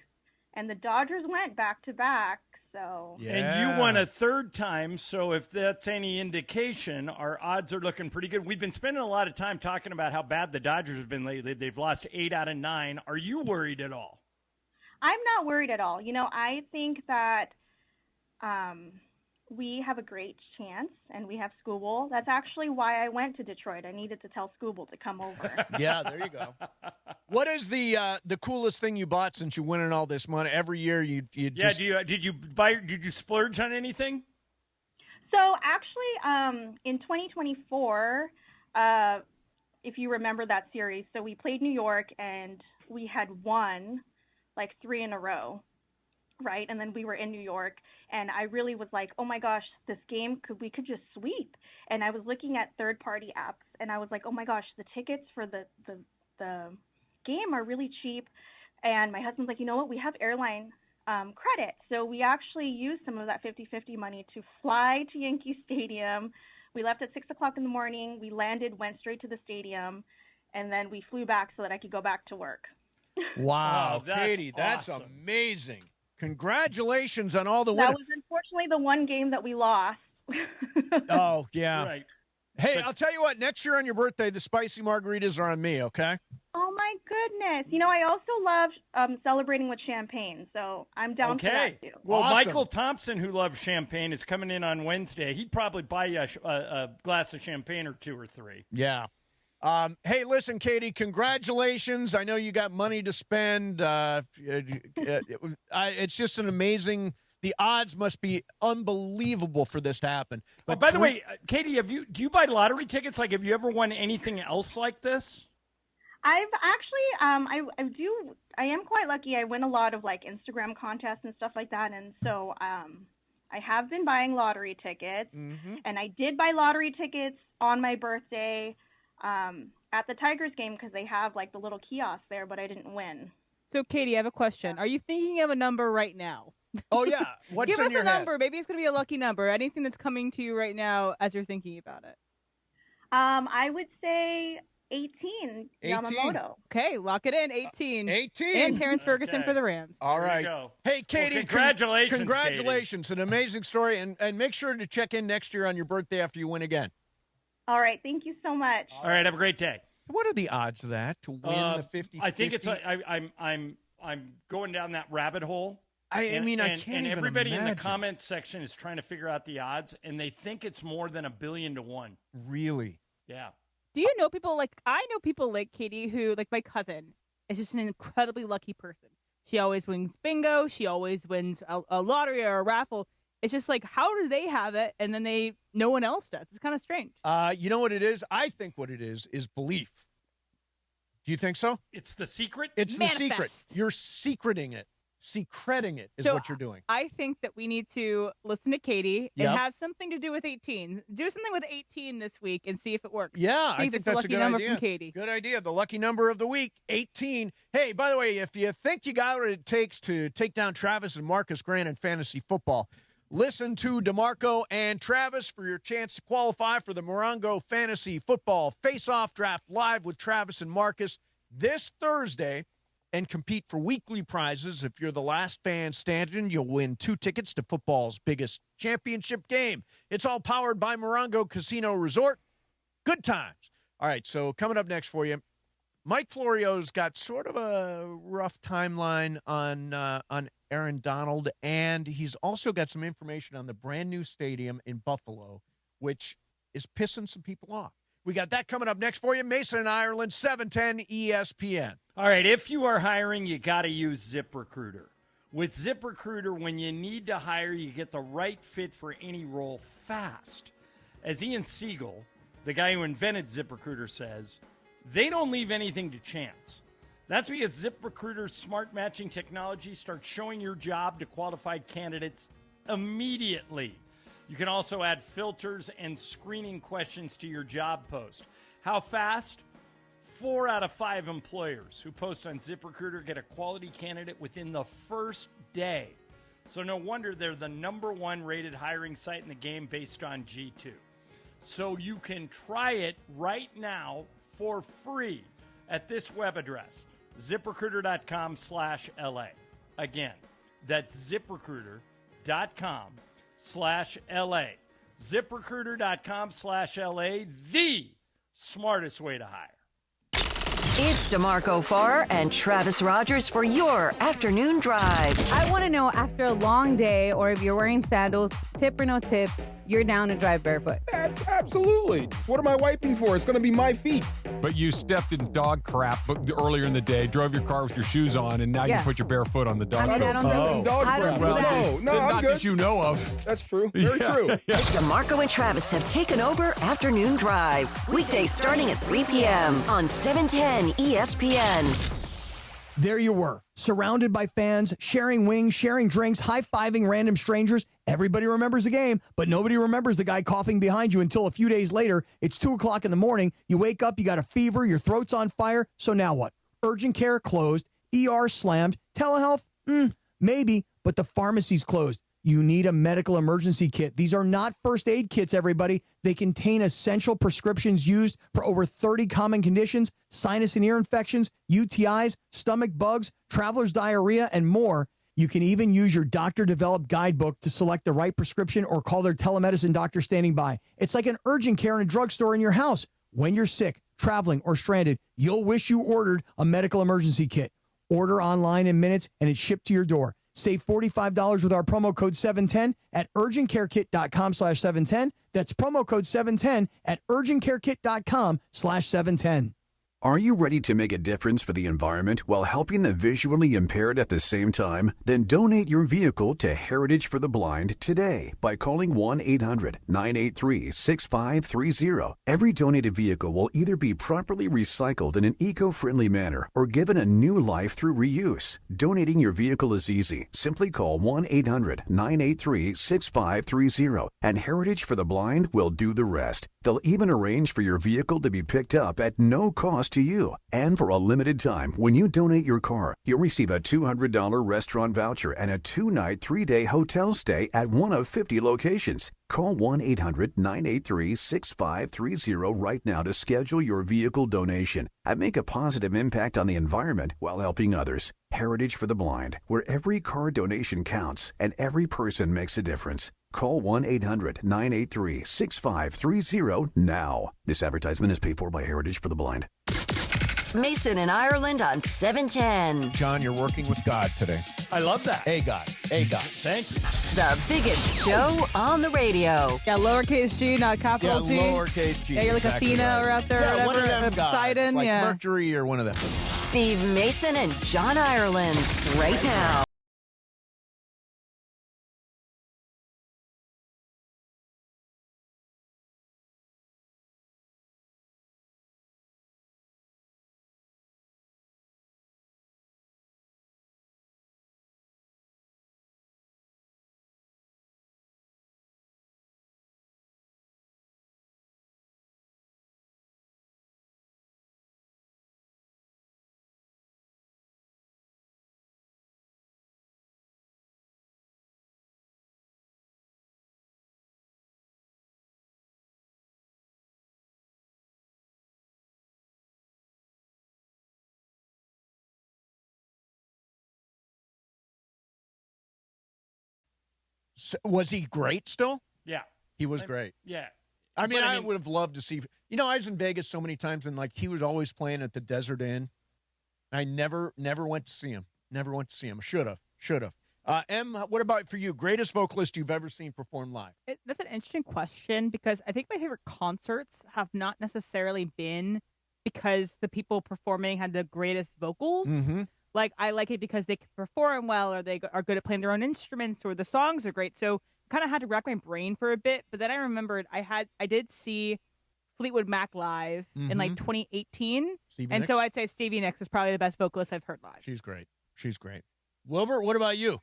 [SPEAKER 4] and the Dodgers went back-to-back. So
[SPEAKER 3] And you won a third time, so if that's any indication, our odds are looking pretty good. We've been spending a lot of time talking about how bad the Dodgers have been lately. They've lost 8 out of 9. Are you worried at all?
[SPEAKER 4] I'm not worried at all. I think that we have a great chance, and we have Skubal. That's actually why I went to Detroit. I needed to tell Skubal to come over.
[SPEAKER 2] Yeah, there you go. What is the coolest thing you bought since you winning all this money every year? You just
[SPEAKER 3] Did you splurge on anything?
[SPEAKER 4] So actually, in 2024, if you remember that series, so we played New York and we had won like 3 in a row, right? And then we were in New York, and I really was like, oh my gosh, this game we could just sweep. And I was looking at third-party apps, and I was like, oh my gosh, the tickets for the game are really cheap. And my husband's like, you know what? We have airline credit. So we actually used some of that 50-50 money to fly to Yankee Stadium. We left at 6 o'clock in the morning. We landed, went straight to the stadium, and then we flew back so that I could go back to work.
[SPEAKER 2] Wow,
[SPEAKER 3] Oh, that's
[SPEAKER 2] Katie, that's
[SPEAKER 3] awesome.
[SPEAKER 2] amazing. Congratulations on all the
[SPEAKER 4] That
[SPEAKER 2] winners.
[SPEAKER 4] was unfortunately the one game that we lost.
[SPEAKER 2] Oh, yeah.
[SPEAKER 3] Right.
[SPEAKER 2] Hey, I'll tell you what, next year on your birthday, the spicy margaritas are on me, okay?
[SPEAKER 4] Oh, my goodness. I also love celebrating with champagne, so I'm down for that, too.
[SPEAKER 3] Well,
[SPEAKER 2] Awesome.
[SPEAKER 3] Michael Thompson, who loves champagne, is coming in on Wednesday. He'd probably buy you a glass of champagne or 2 or 3.
[SPEAKER 2] Yeah. Hey, listen, Katie, congratulations. I know you got money to spend. It's just an amazing – the odds must be unbelievable for this to happen. But
[SPEAKER 3] By the way, Katie, do you buy lottery tickets? Like, have you ever won anything else like this?
[SPEAKER 4] I've actually, I am quite lucky. I win a lot of like Instagram contests and stuff like that. And so, I have been buying lottery tickets, and I did buy lottery tickets on my birthday, at the Tigers game because they have like the little kiosk there, but I didn't win.
[SPEAKER 5] So, Katie, I have a question. Are you thinking of a number right now?
[SPEAKER 2] Oh, yeah. What's
[SPEAKER 5] Give
[SPEAKER 2] in
[SPEAKER 5] us
[SPEAKER 2] your
[SPEAKER 5] a
[SPEAKER 2] head?
[SPEAKER 5] number. Maybe it's going to be a lucky number. Anything that's coming to you right now as you're thinking about it.
[SPEAKER 4] I would say 18, Yamamoto.
[SPEAKER 5] Okay, lock it in. 18.
[SPEAKER 2] 18.
[SPEAKER 5] And Terrence Ferguson for the Rams.
[SPEAKER 2] All
[SPEAKER 3] There you
[SPEAKER 2] right.
[SPEAKER 3] go.
[SPEAKER 2] Hey, Katie,
[SPEAKER 3] Well, congratulations,
[SPEAKER 2] congratulations. An amazing story. And make sure to check in next year on your birthday after you win again.
[SPEAKER 4] All right. Thank you so much.
[SPEAKER 3] All right, have a great day.
[SPEAKER 2] What are the odds of that, to win the 50-50?
[SPEAKER 3] I think it's I'm going down that rabbit hole.
[SPEAKER 2] I can't
[SPEAKER 3] and
[SPEAKER 2] even
[SPEAKER 3] everybody in the
[SPEAKER 2] imagine.
[SPEAKER 3] comments section is trying to figure out the odds, and they think it's more than $1 billion to 1.
[SPEAKER 2] Really?
[SPEAKER 3] Yeah.
[SPEAKER 5] Do you know people I know people like Katie who, like my cousin, is just an incredibly lucky person. She always wins bingo. She always wins a lottery or a raffle. It's just like, how do they have it and then no one else does? It's kind of strange.
[SPEAKER 2] You know what it is? I think what it is belief. Do you think so?
[SPEAKER 3] It's the secret?
[SPEAKER 2] It's
[SPEAKER 5] Manifest.
[SPEAKER 2] the secret. You're secreting it. Secreting it is
[SPEAKER 5] So
[SPEAKER 2] what you're doing.
[SPEAKER 5] I think that we need to listen to Katie
[SPEAKER 2] Yep.
[SPEAKER 5] and have something to do with 18. Do something with 18 this week and see if it works.
[SPEAKER 2] Yeah,
[SPEAKER 5] see
[SPEAKER 2] I
[SPEAKER 5] if
[SPEAKER 2] think
[SPEAKER 5] it's
[SPEAKER 2] that's
[SPEAKER 5] the
[SPEAKER 2] a
[SPEAKER 5] lucky
[SPEAKER 2] good
[SPEAKER 5] number
[SPEAKER 2] idea.
[SPEAKER 5] from Katie.
[SPEAKER 2] Good idea. The lucky number of the week, 18. Hey, by the way, if you think you got what it takes to take down Travis and Marcus Grant in fantasy football, listen to DeMarco and Travis for your chance to qualify for the Morongo Fantasy Football Face-Off Draft live with Travis and Marcus this Thursday, and compete for weekly prizes. If you're the last fan standing, you'll win 2 tickets to football's biggest championship game. It's all powered by Morongo Casino Resort. Good times. All right, so coming up next for you, Mike Florio's got sort of a rough timeline on Aaron Donald, and he's also got some information on the brand new stadium in Buffalo, which is pissing some people off. We got that coming up next for you. Mason and Ireland, 710 ESPN.
[SPEAKER 3] All right, if you are hiring, you got to use ZipRecruiter. With ZipRecruiter, when you need to hire, you get the right fit for any role fast. As Ian Siegel, the guy who invented ZipRecruiter, says, they don't leave anything to chance. That's because ZipRecruiter's smart matching technology starts showing your job to qualified candidates immediately. You can also add filters and screening questions to your job post. How fast? 4 out of 5 employers who post on ZipRecruiter get a quality candidate within the first day. So no wonder they're the #1 rated hiring site in the game based on G2. So you can try it right now for free at this web address, ZipRecruiter.com/LA. Again, that's ZipRecruiter, ZipRecruiter.com/LA. ZipRecruiter.com/LA, the smartest way to hire.
[SPEAKER 6] It's DeMarco Farr and Travis Rogers for your afternoon drive.
[SPEAKER 7] I want to know, after a long day, or if you're wearing sandals, tip or no tip, you're down to drive barefoot.
[SPEAKER 10] Absolutely. What am I wiping for? It's going to be my feet.
[SPEAKER 22] But you stepped in dog crap earlier in the day, drove your car with your shoes on, and now you put your bare foot on the dog.
[SPEAKER 7] I don't do that.
[SPEAKER 10] No, I'm
[SPEAKER 22] not
[SPEAKER 10] good.
[SPEAKER 22] that you know of.
[SPEAKER 10] That's true. Very true.
[SPEAKER 6] DeMarco and Travis have taken over Afternoon Drive. Weekdays starting at 3 p.m. on 710 ESPN.
[SPEAKER 19] There you were, surrounded by fans, sharing wings, sharing drinks, high-fiving random strangers. Everybody remembers the game, but nobody remembers the guy coughing behind you until a few days later. It's 2 o'clock in the morning. You wake up, you got a fever, your throat's on fire. So now what? Urgent care closed, ER slammed, telehealth? Maybe, but the pharmacy's closed. You need a medical emergency kit. These are not first aid kits, everybody. They contain essential prescriptions used for over 30 common conditions, sinus and ear infections, UTIs, stomach bugs, traveler's diarrhea, and more. You can even use your doctor-developed guidebook to select the right prescription or call their telemedicine doctor standing by. It's like an urgent care in a drugstore in your house. When you're sick, traveling, or stranded, you'll wish you ordered a medical emergency kit. Order online in minutes, and it's shipped to your door. Save $45 with our promo code 710 at urgentcarekit.com/710. That's promo code 710 at urgentcarekit.com/710.
[SPEAKER 23] Are you ready to make a difference for the environment while helping the visually impaired at the same time? Then donate your vehicle to Heritage for the Blind today by calling 1-800-983-6530. Every donated vehicle will either be properly recycled in an eco-friendly manner or given a new life through reuse. Donating your vehicle is easy. Simply call 1-800-983-6530 and Heritage for the Blind will do the rest. They'll even arrange for your vehicle to be picked up at no cost to you. And for a limited time, when you donate your car, you'll receive a $200 restaurant voucher and a 2-night, 3-day hotel stay at one of 50 locations. Call 1-800-983-6530 right now to schedule your vehicle donation and make a positive impact on the environment while helping others. Heritage for the Blind, where every car donation counts and every person makes a difference. Call 1-800-983-6530 now. This advertisement is paid for by Heritage for the Blind.
[SPEAKER 6] Mason in Ireland on 710.
[SPEAKER 2] John, you're working with God today.
[SPEAKER 3] I love that.
[SPEAKER 2] Hey, God. Hey, God.
[SPEAKER 3] Thank you.
[SPEAKER 6] The biggest show on the radio.
[SPEAKER 5] Yeah, lowercase G, not capital G.
[SPEAKER 2] Lowercase G.
[SPEAKER 5] Yeah, you're like
[SPEAKER 2] exactly
[SPEAKER 5] Athena
[SPEAKER 2] right.
[SPEAKER 5] or out there,
[SPEAKER 2] yeah,
[SPEAKER 5] whatever.
[SPEAKER 2] one of them
[SPEAKER 5] Poseidon,
[SPEAKER 2] like
[SPEAKER 5] yeah.
[SPEAKER 2] Mercury or one of them.
[SPEAKER 6] Steve Mason and John Ireland right now.
[SPEAKER 2] So, was he great still?
[SPEAKER 3] Yeah.
[SPEAKER 2] He was great.
[SPEAKER 3] Yeah.
[SPEAKER 2] I mean,
[SPEAKER 3] But,
[SPEAKER 2] I would have loved to see. You know, I was in Vegas so many times, and like he was always playing at the Desert Inn. I never went to see him. Never went to see him. Should have. Em, what about for you? Greatest vocalist you've ever seen perform live?
[SPEAKER 5] That's an interesting question because I think my favorite concerts have not necessarily been because the people performing had the greatest vocals.
[SPEAKER 2] Mm-hmm.
[SPEAKER 5] Like, I like it because they can perform well or they are good at playing their own instruments or the songs are great. So kind of had to rack my brain for a bit. But then I remembered I did see Fleetwood Mac live in like 2018.
[SPEAKER 2] Stevie
[SPEAKER 5] and
[SPEAKER 2] Nicks?
[SPEAKER 5] so I'd say Stevie Nicks is probably the best vocalist I've heard live.
[SPEAKER 2] She's great. Wilbur, what about you?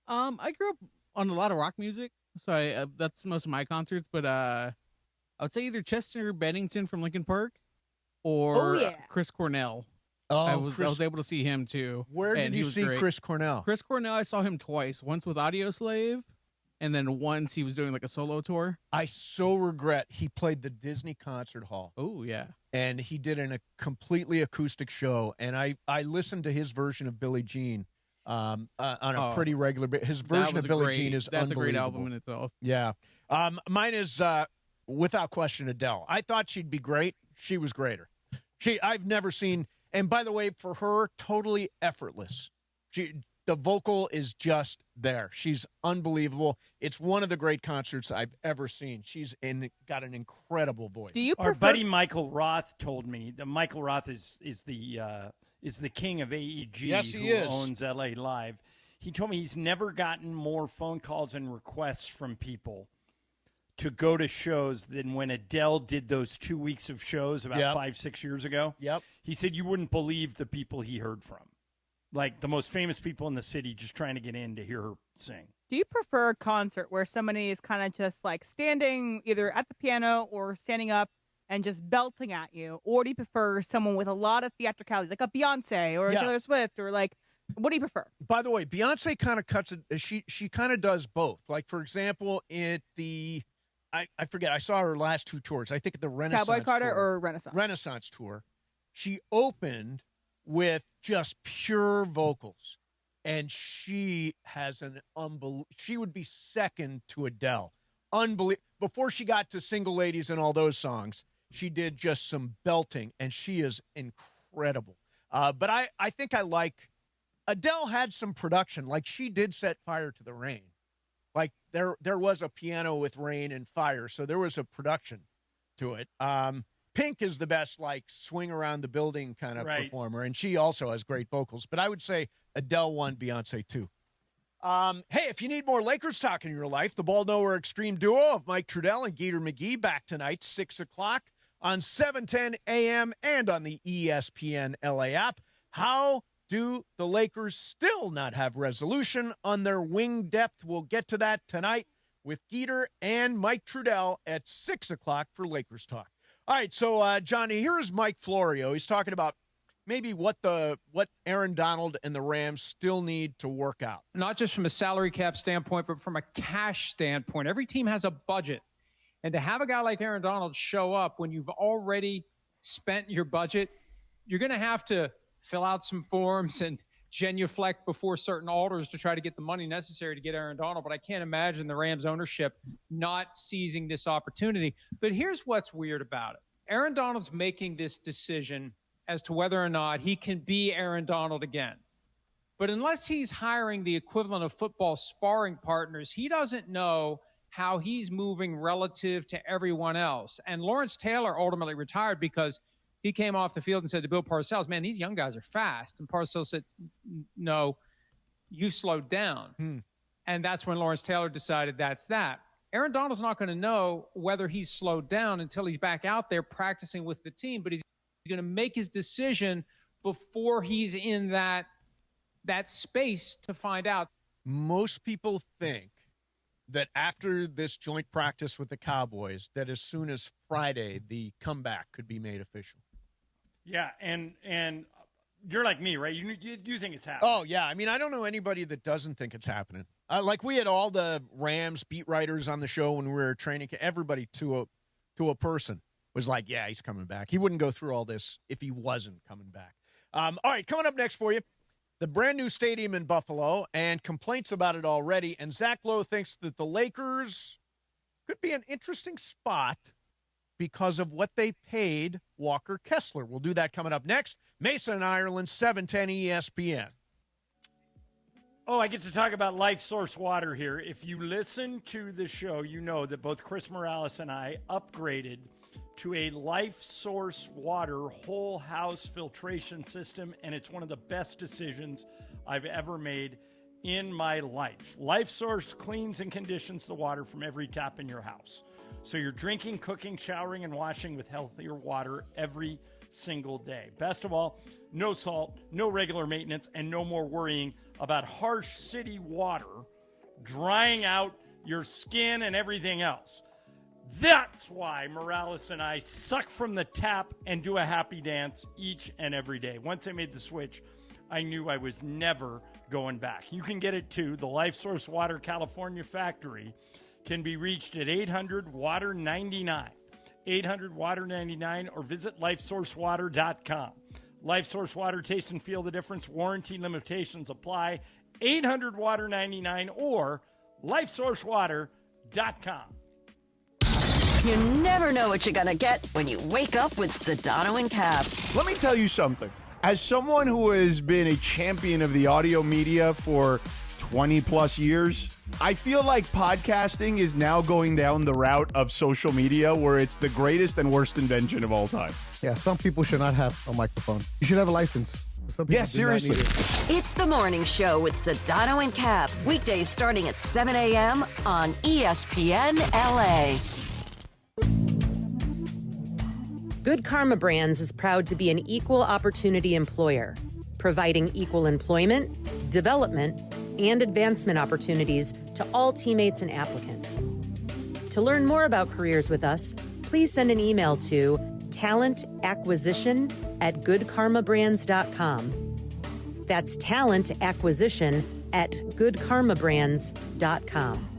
[SPEAKER 24] I grew up on a lot of rock music, so that's most of my concerts. But I would say either Chester Bennington from Linkin Park or Chris Cornell. I was able to see him too.
[SPEAKER 2] Where did you see
[SPEAKER 24] great.
[SPEAKER 2] Chris Cornell?
[SPEAKER 24] Chris Cornell, I saw him twice. Once with Audioslave, and then once he was doing like a solo tour.
[SPEAKER 2] I so regret he played the Disney Concert Hall.
[SPEAKER 24] Oh yeah,
[SPEAKER 2] and he did a completely acoustic show. And I listened to his version of Billie Jean, on a pretty regular basis. His version of Billie Jean is
[SPEAKER 24] that's
[SPEAKER 2] unbelievable.
[SPEAKER 24] a great album in itself.
[SPEAKER 2] Yeah. Mine is, without question, Adele. I thought she'd be great. She was greater. I've never seen, and by the way, for her, totally effortless. The vocal is just there. She's unbelievable. It's one of the great concerts I've ever seen. She's got an incredible voice.
[SPEAKER 5] Do you
[SPEAKER 3] Our buddy Michael Roth told me that Michael Roth is the king of AEG.
[SPEAKER 2] Yes, he
[SPEAKER 3] who
[SPEAKER 2] is.
[SPEAKER 3] owns LA Live. He told me he's never gotten more phone calls and requests from people to go to shows than when Adele did those 2 weeks of shows about 5-6 years ago.
[SPEAKER 2] Yep.
[SPEAKER 3] He said you wouldn't believe the people he heard from. Like the most famous people in the city just trying to get in to hear her sing.
[SPEAKER 5] Do you prefer a concert where somebody is kind of just like standing either at the piano or standing up and just belting at you? Or do you prefer someone with a lot of theatricality, like a Beyonce or a Taylor Swift, or like, what do you prefer?
[SPEAKER 2] By the way, Beyonce kind of cuts it. She kind of does both. Like, for example, I forget, I saw her last 2 tours. I think at the Renaissance
[SPEAKER 5] Cowboy Carter
[SPEAKER 2] tour,
[SPEAKER 5] or Renaissance?
[SPEAKER 2] Renaissance tour. She opened with just pure vocals. And she has she would be second to Adele. Before she got to Single Ladies and all those songs, she did just some belting, and she is incredible. But I think I like, Adele had some production. Like, she did set fire to the rain. Like, there was a piano with rain and fire, so there was a production to it. Pink is the best, like, swing around the building kind of performer, and she also has great vocals. But I would say Adele 1, Beyonce 2. Hey, if you need more Lakers talk in your life, the Ball Knower Extreme Duo of Mike Trudell and Geeter McGee back tonight, 6 o'clock on 710 a.m. and on the ESPN LA app. How do the Lakers still not have resolution on their wing depth? We'll get to that tonight with Geeter and Mike Trudell at 6 o'clock for Lakers talk. All right, so, Johnny, here is Mike Florio. He's talking about maybe what Aaron Donald and the Rams still need to work out.
[SPEAKER 8] Not just from a salary cap standpoint, but from a cash standpoint. Every team has a budget. And to have a guy like Aaron Donald show up when you've already spent your budget, you're going to have to fill out some forms and genuflect before certain altars to try to get the money necessary to get Aaron Donald. But I can't imagine the Rams ownership not seizing this opportunity. But here's what's weird about it. Aaron Donald's making this decision as to whether or not he can be Aaron Donald again. But unless he's hiring the equivalent of football sparring partners, he doesn't know how he's moving relative to everyone else. And Lawrence Taylor ultimately retired because he came off the field and said to Bill Parcells, man, these young guys are fast. And Parcells said, no, you slowed down. And that's when Lawrence Taylor decided that's that. Aaron Donald's not going to know whether he's slowed down until he's back out there practicing with the team, but he's going to make his decision before he's in that space to find out.
[SPEAKER 2] Most people think that after this joint practice with the Cowboys, that as soon as Friday, the comeback could be made official.
[SPEAKER 3] Yeah, and you're like me, right? You think it's happening.
[SPEAKER 2] Oh, yeah. I mean, I don't know anybody that doesn't think it's happening. Like, we had all the Rams beat writers on the show when we were training. Everybody to a person was like, yeah, he's coming back. He wouldn't go through all this if he wasn't coming back. All right, coming up next for you, the brand-new stadium in Buffalo, and complaints about it already. And Zach Lowe thinks that the Lakers could be an interesting spot because of what they paid Walker Kessler. We'll do that coming up next. Mason, Ireland, 710 ESPN.
[SPEAKER 3] Oh, I get to talk about Life Source Water here. If you listen to the show, you know that both Chris Morales and I upgraded to a Life Source Water whole house filtration system, and it's one of the best decisions I've ever made in my life. Life Source cleans and conditions the water from every tap in your house. So you're drinking, cooking, showering, and washing with healthier water every single day. Best of all, no salt, no regular maintenance, and no more worrying about harsh city water drying out your skin and everything else. That's why Morales and I suck from the tap and do a happy dance each and every day. Once I made the switch, I knew I was never going back. You can get it too. The Life Source Water California factory can be reached at 800-WATER-99, 800-WATER-99, or visit lifesourcewater.com. Life Source Water, taste and feel the difference. Warranty limitations apply. 800-WATER-99 or lifesourcewater.com.
[SPEAKER 6] You never know what you're going to get when you wake up with Sedano and Cap.
[SPEAKER 9] Let me tell you something. As someone who has been a champion of the audio media for 20 plus years, I feel like podcasting is now going down the route of social media where it's the greatest and worst invention of all time.
[SPEAKER 13] Yeah, some people should not have a microphone. You should have a license. Some people do not need it.
[SPEAKER 6] It's the morning show with Sedano and Cap. Weekdays starting at 7 a.m. on ESPN LA.
[SPEAKER 14] Good Karma Brands is proud to be an equal opportunity employer, providing equal employment, development, and advancement opportunities to all teammates and applicants. To learn more about careers with us, please send an email to talentacquisition@goodkarmabrands.com. That's talentacquisition@goodkarmabrands.com.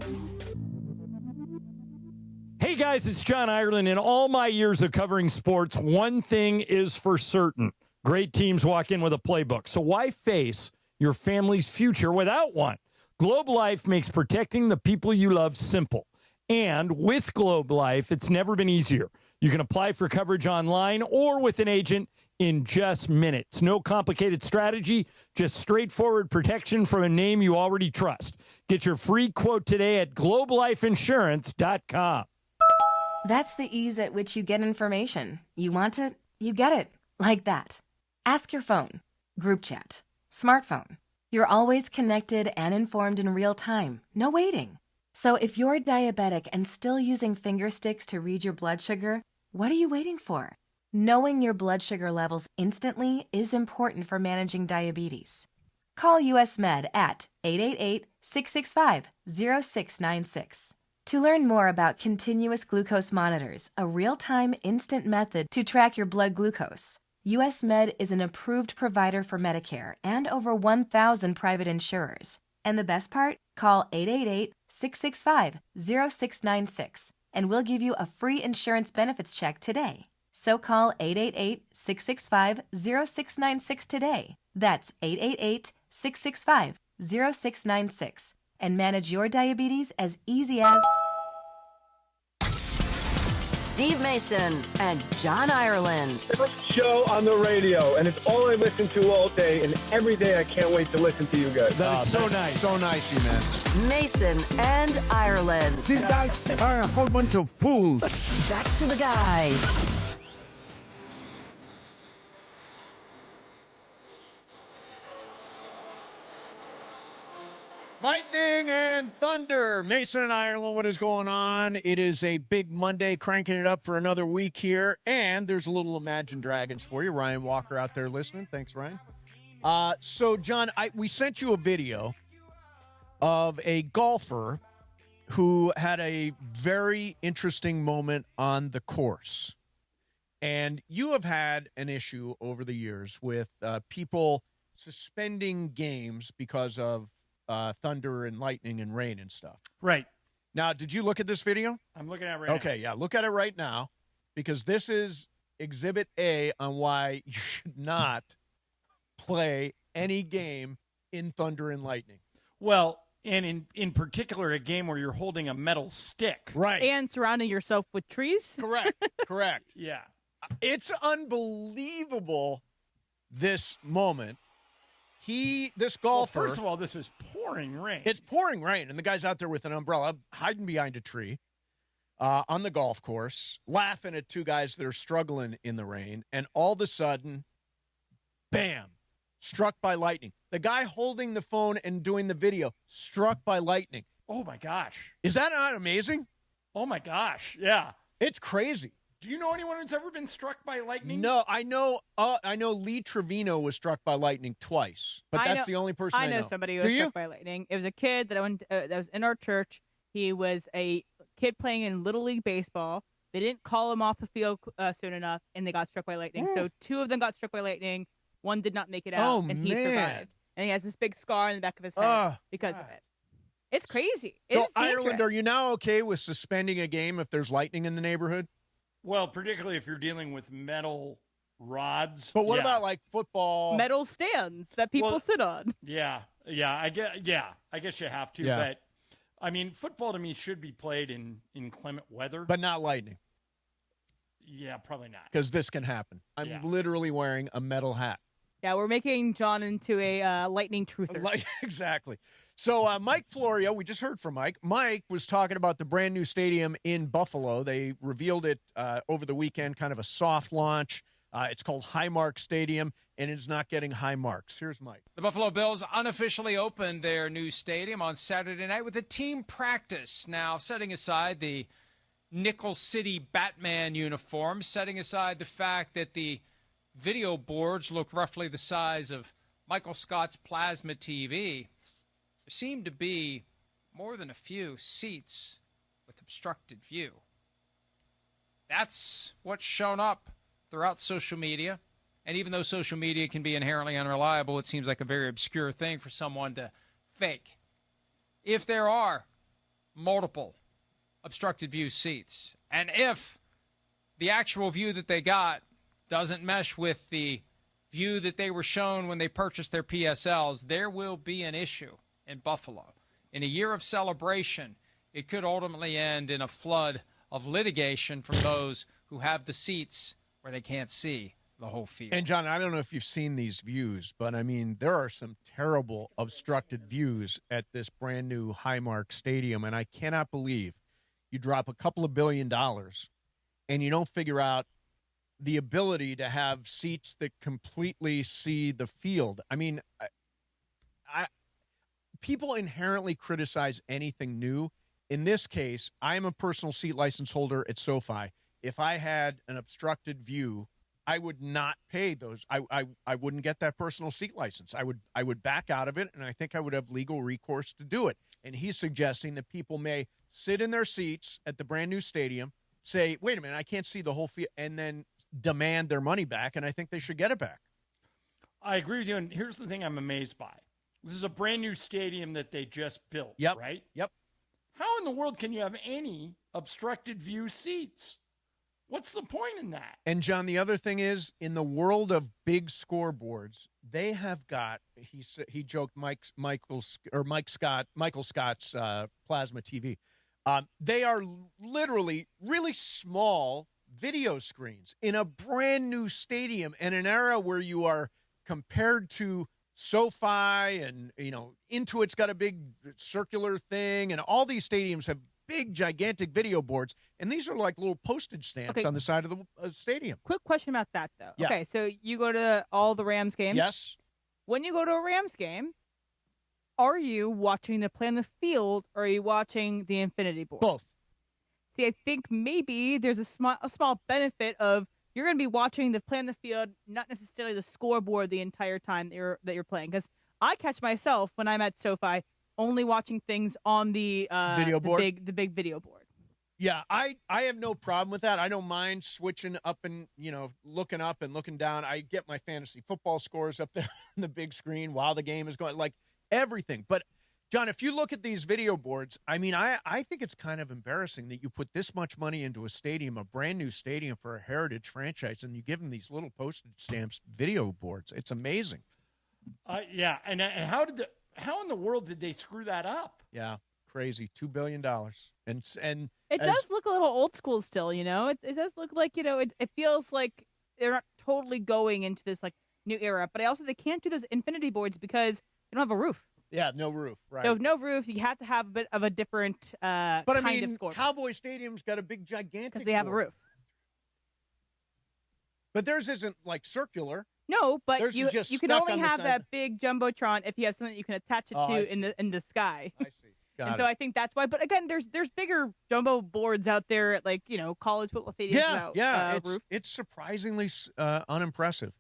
[SPEAKER 16] Hey guys, it's John Ireland. In all my years of covering sports, one thing is for certain. Great teams walk in with a playbook. So why face your family's future without one? Globe Life makes protecting the people you love simple. And with Globe Life, it's never been easier. You can apply for coverage online or with an agent in just minutes. No complicated strategy, just straightforward protection from a name you already trust. Get your free quote today at globelifeinsurance.com.
[SPEAKER 17] That's the ease at which you get information. You want it, you get it. Like that. Ask your phone. Group chat. Smartphone. You're always connected and informed in real time. No waiting. So if you're diabetic and still using finger sticks to read your blood sugar, what are you waiting for? Knowing your blood sugar levels instantly is important for managing diabetes. Call US Med at 888-665-0696. To learn more about continuous glucose monitors, a real-time instant method to track your blood glucose, US Med is an approved provider for Medicare and over 1,000 private insurers. And the best part? Call 888-665-0696 and we'll give you a free insurance benefits check today. So call 888-665-0696 today. That's 888-665-0696 and manage your diabetes as easy as
[SPEAKER 6] Steve Mason and John Ireland.
[SPEAKER 26] First show on the radio, and it's all I listen to all day, and every day I can't wait to listen to you guys.
[SPEAKER 2] That is so nice. So nice, you man.
[SPEAKER 6] Mason and Ireland.
[SPEAKER 26] These guys are a whole bunch of fools.
[SPEAKER 6] Back to the guys.
[SPEAKER 2] Lightning and thunder. Mason and Ireland, what is going on? It is a big Monday, cranking it up for another week here. And there's a little Imagine Dragons for you. Ryan Walker out there listening. Thanks, Ryan. So, John, we sent you a video of a golfer who had a very interesting moment on the course. And you have had an issue over the years with people suspending games because of thunder and lightning and rain and stuff.
[SPEAKER 3] Right.
[SPEAKER 2] Now, did you look at this video?
[SPEAKER 3] I'm looking at it right now.
[SPEAKER 2] Okay, yeah, look at it right now, because this is Exhibit A on why you should not play any game in thunder and lightning.
[SPEAKER 3] Well, and in particular, a game where you're holding a metal stick.
[SPEAKER 2] Right.
[SPEAKER 5] And surrounding yourself with trees.
[SPEAKER 2] Correct.
[SPEAKER 3] Yeah.
[SPEAKER 2] It's unbelievable, this moment. This golfer.
[SPEAKER 3] Well, first of all, this is pouring rain.
[SPEAKER 2] It's pouring rain, and the guy's out there with an umbrella, hiding behind a tree on the golf course, laughing at two guys that are struggling in the rain, and all of a sudden, bam, struck by lightning. The guy holding the phone and doing the video, struck by lightning.
[SPEAKER 3] Oh, my gosh.
[SPEAKER 2] Is that not amazing?
[SPEAKER 3] Oh, my gosh, yeah.
[SPEAKER 2] It's crazy.
[SPEAKER 3] Do you know anyone who's ever been struck by lightning?
[SPEAKER 2] No, I know Lee Trevino was struck by lightning twice, but that's the only person I know.
[SPEAKER 5] I know somebody who was struck by lightning. It was a kid that that was in our church. He was a kid playing in Little League Baseball. They didn't call him off the field soon enough, and they got struck by lightning. So two of them got struck by lightning. One did not make it out, and he survived. And he has this big scar in the back of his head because of it. It's crazy.
[SPEAKER 2] So, Ireland, are you now okay with suspending a game if there's lightning in the neighborhood?
[SPEAKER 3] Well, particularly if you're dealing with metal rods.
[SPEAKER 2] But what about like football?
[SPEAKER 5] Metal stands that people sit on.
[SPEAKER 3] Yeah. I guess you have to.
[SPEAKER 2] Yeah.
[SPEAKER 3] But, I mean, football to me should be played in inclement weather.
[SPEAKER 2] But not lightning.
[SPEAKER 3] Yeah, probably not.
[SPEAKER 2] Because this can happen. I'm literally wearing a metal hat.
[SPEAKER 5] Yeah, we're making John into a lightning truther.
[SPEAKER 2] Exactly. So Mike Florio, we just heard from Mike. Mike was talking about the brand new stadium in Buffalo. They revealed it over the weekend, kind of a soft launch. It's called Highmark Stadium, and it's not getting high marks. Here's Mike.
[SPEAKER 8] The Buffalo Bills unofficially opened their new stadium on Saturday night with a team practice. Now, setting aside the Nickel City Batman uniform, setting aside the fact that the video boards look roughly the size of Michael Scott's plasma TV, there seemed to be more than a few seats with obstructed view. That's what's shown up throughout social media. And even though social media can be inherently unreliable, it seems like a very obscure thing for someone to fake. If there are multiple obstructed view seats, and if the actual view that they got doesn't mesh with the view that they were shown when they purchased their PSLs, there will be an issue in Buffalo. In a year of celebration, it could ultimately end in a flood of litigation from those who have the seats where they can't see the whole field.
[SPEAKER 2] And, John, I don't know if you've seen these views, but, I mean, there are some terrible obstructed views at this brand-new Highmark Stadium, and I cannot believe you drop a couple of $2 billion and you don't figure out the ability to have seats that completely see the field. I mean, people inherently criticize anything new. In this case, I am a personal seat license holder at SoFi. If I had an obstructed view, I would not pay those. I wouldn't get that personal seat license. I would back out of it, and I think I would have legal recourse to do it. And he's suggesting that people may sit in their seats at the brand new stadium, say, wait a minute, I can't see the whole field, and then demand their money back, and I think they should get it back.
[SPEAKER 3] I agree with you, and here's the thing I'm amazed by. This is a brand new stadium that they just built, right?
[SPEAKER 2] Yep.
[SPEAKER 3] How in the world can you have any obstructed view seats? What's the point in that?
[SPEAKER 2] And, John, the other thing is, in the world of big scoreboards, they have got, he joked Michael Scott's plasma TV. They are literally really small video screens in a brand new stadium in an era where you are compared to SoFi and, Intuit's got a big circular thing, and all these stadiums have big, gigantic video boards, and these are like little postage stamps on the side of the stadium.
[SPEAKER 5] Quick question about that, though.
[SPEAKER 2] Yeah.
[SPEAKER 5] Okay, so you go to all the Rams games?
[SPEAKER 2] Yes.
[SPEAKER 5] When you go to a Rams game, are you watching the play on the field, or are you watching the infinity board?
[SPEAKER 2] Both.
[SPEAKER 5] See, I think maybe there's a small benefit of you're going to be watching the play on the field, not necessarily the scoreboard the entire time that you're playing. Because I catch myself when I'm at SoFi only watching things on the
[SPEAKER 2] video board,
[SPEAKER 5] the big video board.
[SPEAKER 2] Yeah, I have no problem with that. I don't mind switching up and looking up and looking down. I get my fantasy football scores up there on the big screen while the game is going, like everything. But John, if you look at these video boards, I mean, I think it's kind of embarrassing that you put this much money into a stadium, a brand new stadium for a heritage franchise, and you give them these little postage stamps video boards. It's amazing.
[SPEAKER 3] Yeah, and how in the world did they screw that up?
[SPEAKER 2] Yeah, crazy. $2 billion. And
[SPEAKER 5] it does look a little old school still, It does look like, it feels like they're not totally going into this like new era. But they can't do those infinity boards because they don't have a roof.
[SPEAKER 2] Yeah, no roof, right.
[SPEAKER 5] So with no roof, you have to have a bit of a different kind of score.
[SPEAKER 2] Cowboy Stadium's got a big, gigantic
[SPEAKER 5] because they have
[SPEAKER 2] board.
[SPEAKER 5] a roof.
[SPEAKER 2] But theirs isn't like circular.
[SPEAKER 5] No, but
[SPEAKER 2] theirs
[SPEAKER 5] you can only have that big jumbotron if you have something that you can attach it to in the sky.
[SPEAKER 2] I see.
[SPEAKER 5] So I think that's why. But again, there's bigger jumbo boards out there at college football stadiums.
[SPEAKER 2] It's surprisingly unimpressive.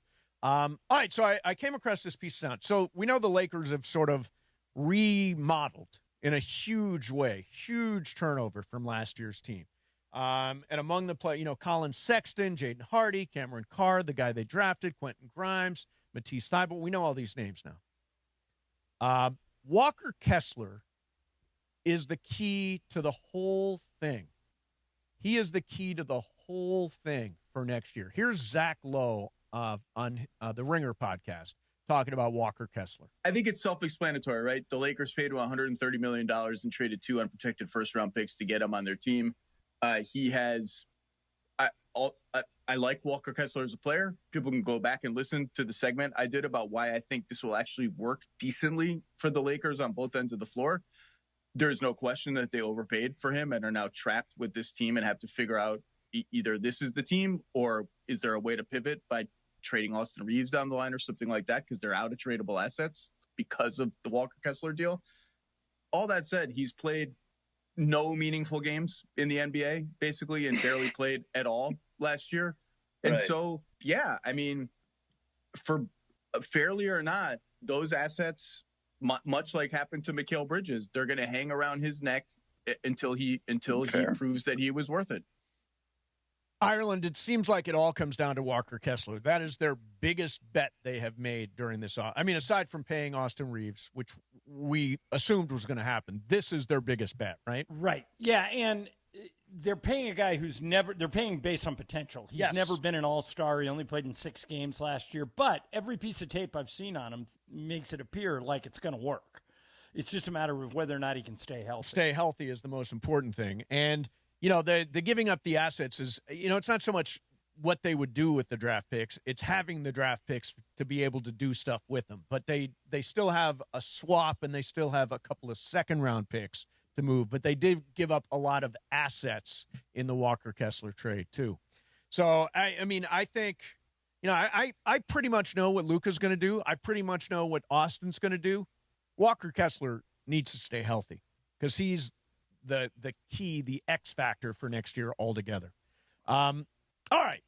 [SPEAKER 2] All right, so I came across this piece of sound. So we know the Lakers have sort of remodeled in a huge way, huge turnover from last year's team. And among the play, Colin Sexton, Jaden Hardy, Cameron Carr, the guy they drafted, Quentin Grimes, Matisse Thybulle. We know all these names now. Walker Kessler is the key to the whole thing. He is the key to the whole thing for next year. Here's Zach Lowe on the Ringer podcast talking about Walker Kessler.
[SPEAKER 1] I think it's self-explanatory, right? The Lakers paid him $130 million and traded 2 unprotected first-round picks to get him on their team. He has I like Walker Kessler as a player. People can go back and listen to the segment I did about why I think this will actually work decently for the Lakers on both ends of the floor. There's no question that they overpaid for him and are now trapped with this team and have to figure out either this is the team or is there a way to pivot by trading Austin Reeves down the line or something like that because they're out of tradable assets because of the Walker Kessler deal. All that said, he's played no meaningful games in the NBA, basically, and barely played at all last year. And so, yeah, I mean, for fairly or not, those assets, much like happened to Mikal Bridges, they're going to hang around his neck until he proves that he was worth it.
[SPEAKER 2] Ireland, it seems like it all comes down to Walker Kessler. That is their biggest bet they have made during this. I mean, aside from paying Austin Reeves, which we assumed was going to happen, this is their biggest bet, right?
[SPEAKER 3] Right. Yeah, and they're paying a guy who's never – they're paying based on potential. He's never been an all-star. He only played in 6 games last year. But every piece of tape I've seen on him makes it appear like it's going to work. It's just a matter of whether or not he can stay healthy.
[SPEAKER 2] Stay healthy is the most important thing. And – you know, the giving up the assets is, you know, it's not so much what they would do with the draft picks. It's having the draft picks to be able to do stuff with them. But they still have a swap and they still have a couple of second-round picks to move. But they did give up a lot of assets in the Walker Kessler trade, too. So, I mean, I think, you know, I pretty much know what Luka's going to do. I pretty much know what Austin's going to do. Walker Kessler needs to stay healthy because he's the key, the X factor for next year altogether. All right.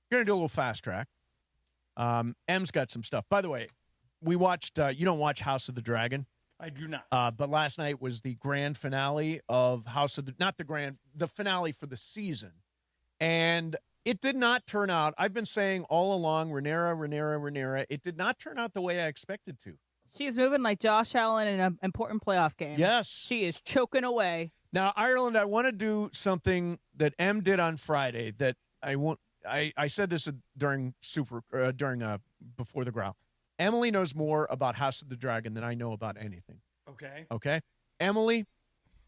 [SPEAKER 2] We're going to do a little fast track. M's got some stuff. By the way, we watched, you don't watch House of the Dragon?
[SPEAKER 3] I do not.
[SPEAKER 2] But last night was the grand finale of the finale for the season. And it did not turn out, I've been saying all along, Rhaenyra, it did not turn out the way I expected to.
[SPEAKER 5] She's moving like Josh Allen in an important playoff game.
[SPEAKER 2] Yes.
[SPEAKER 5] She is choking away.
[SPEAKER 2] Now, Ireland, I want to do something that M did on Friday that I said this during Before the Growl. Emily knows more about House of the Dragon than I know about anything. Okay? Emily,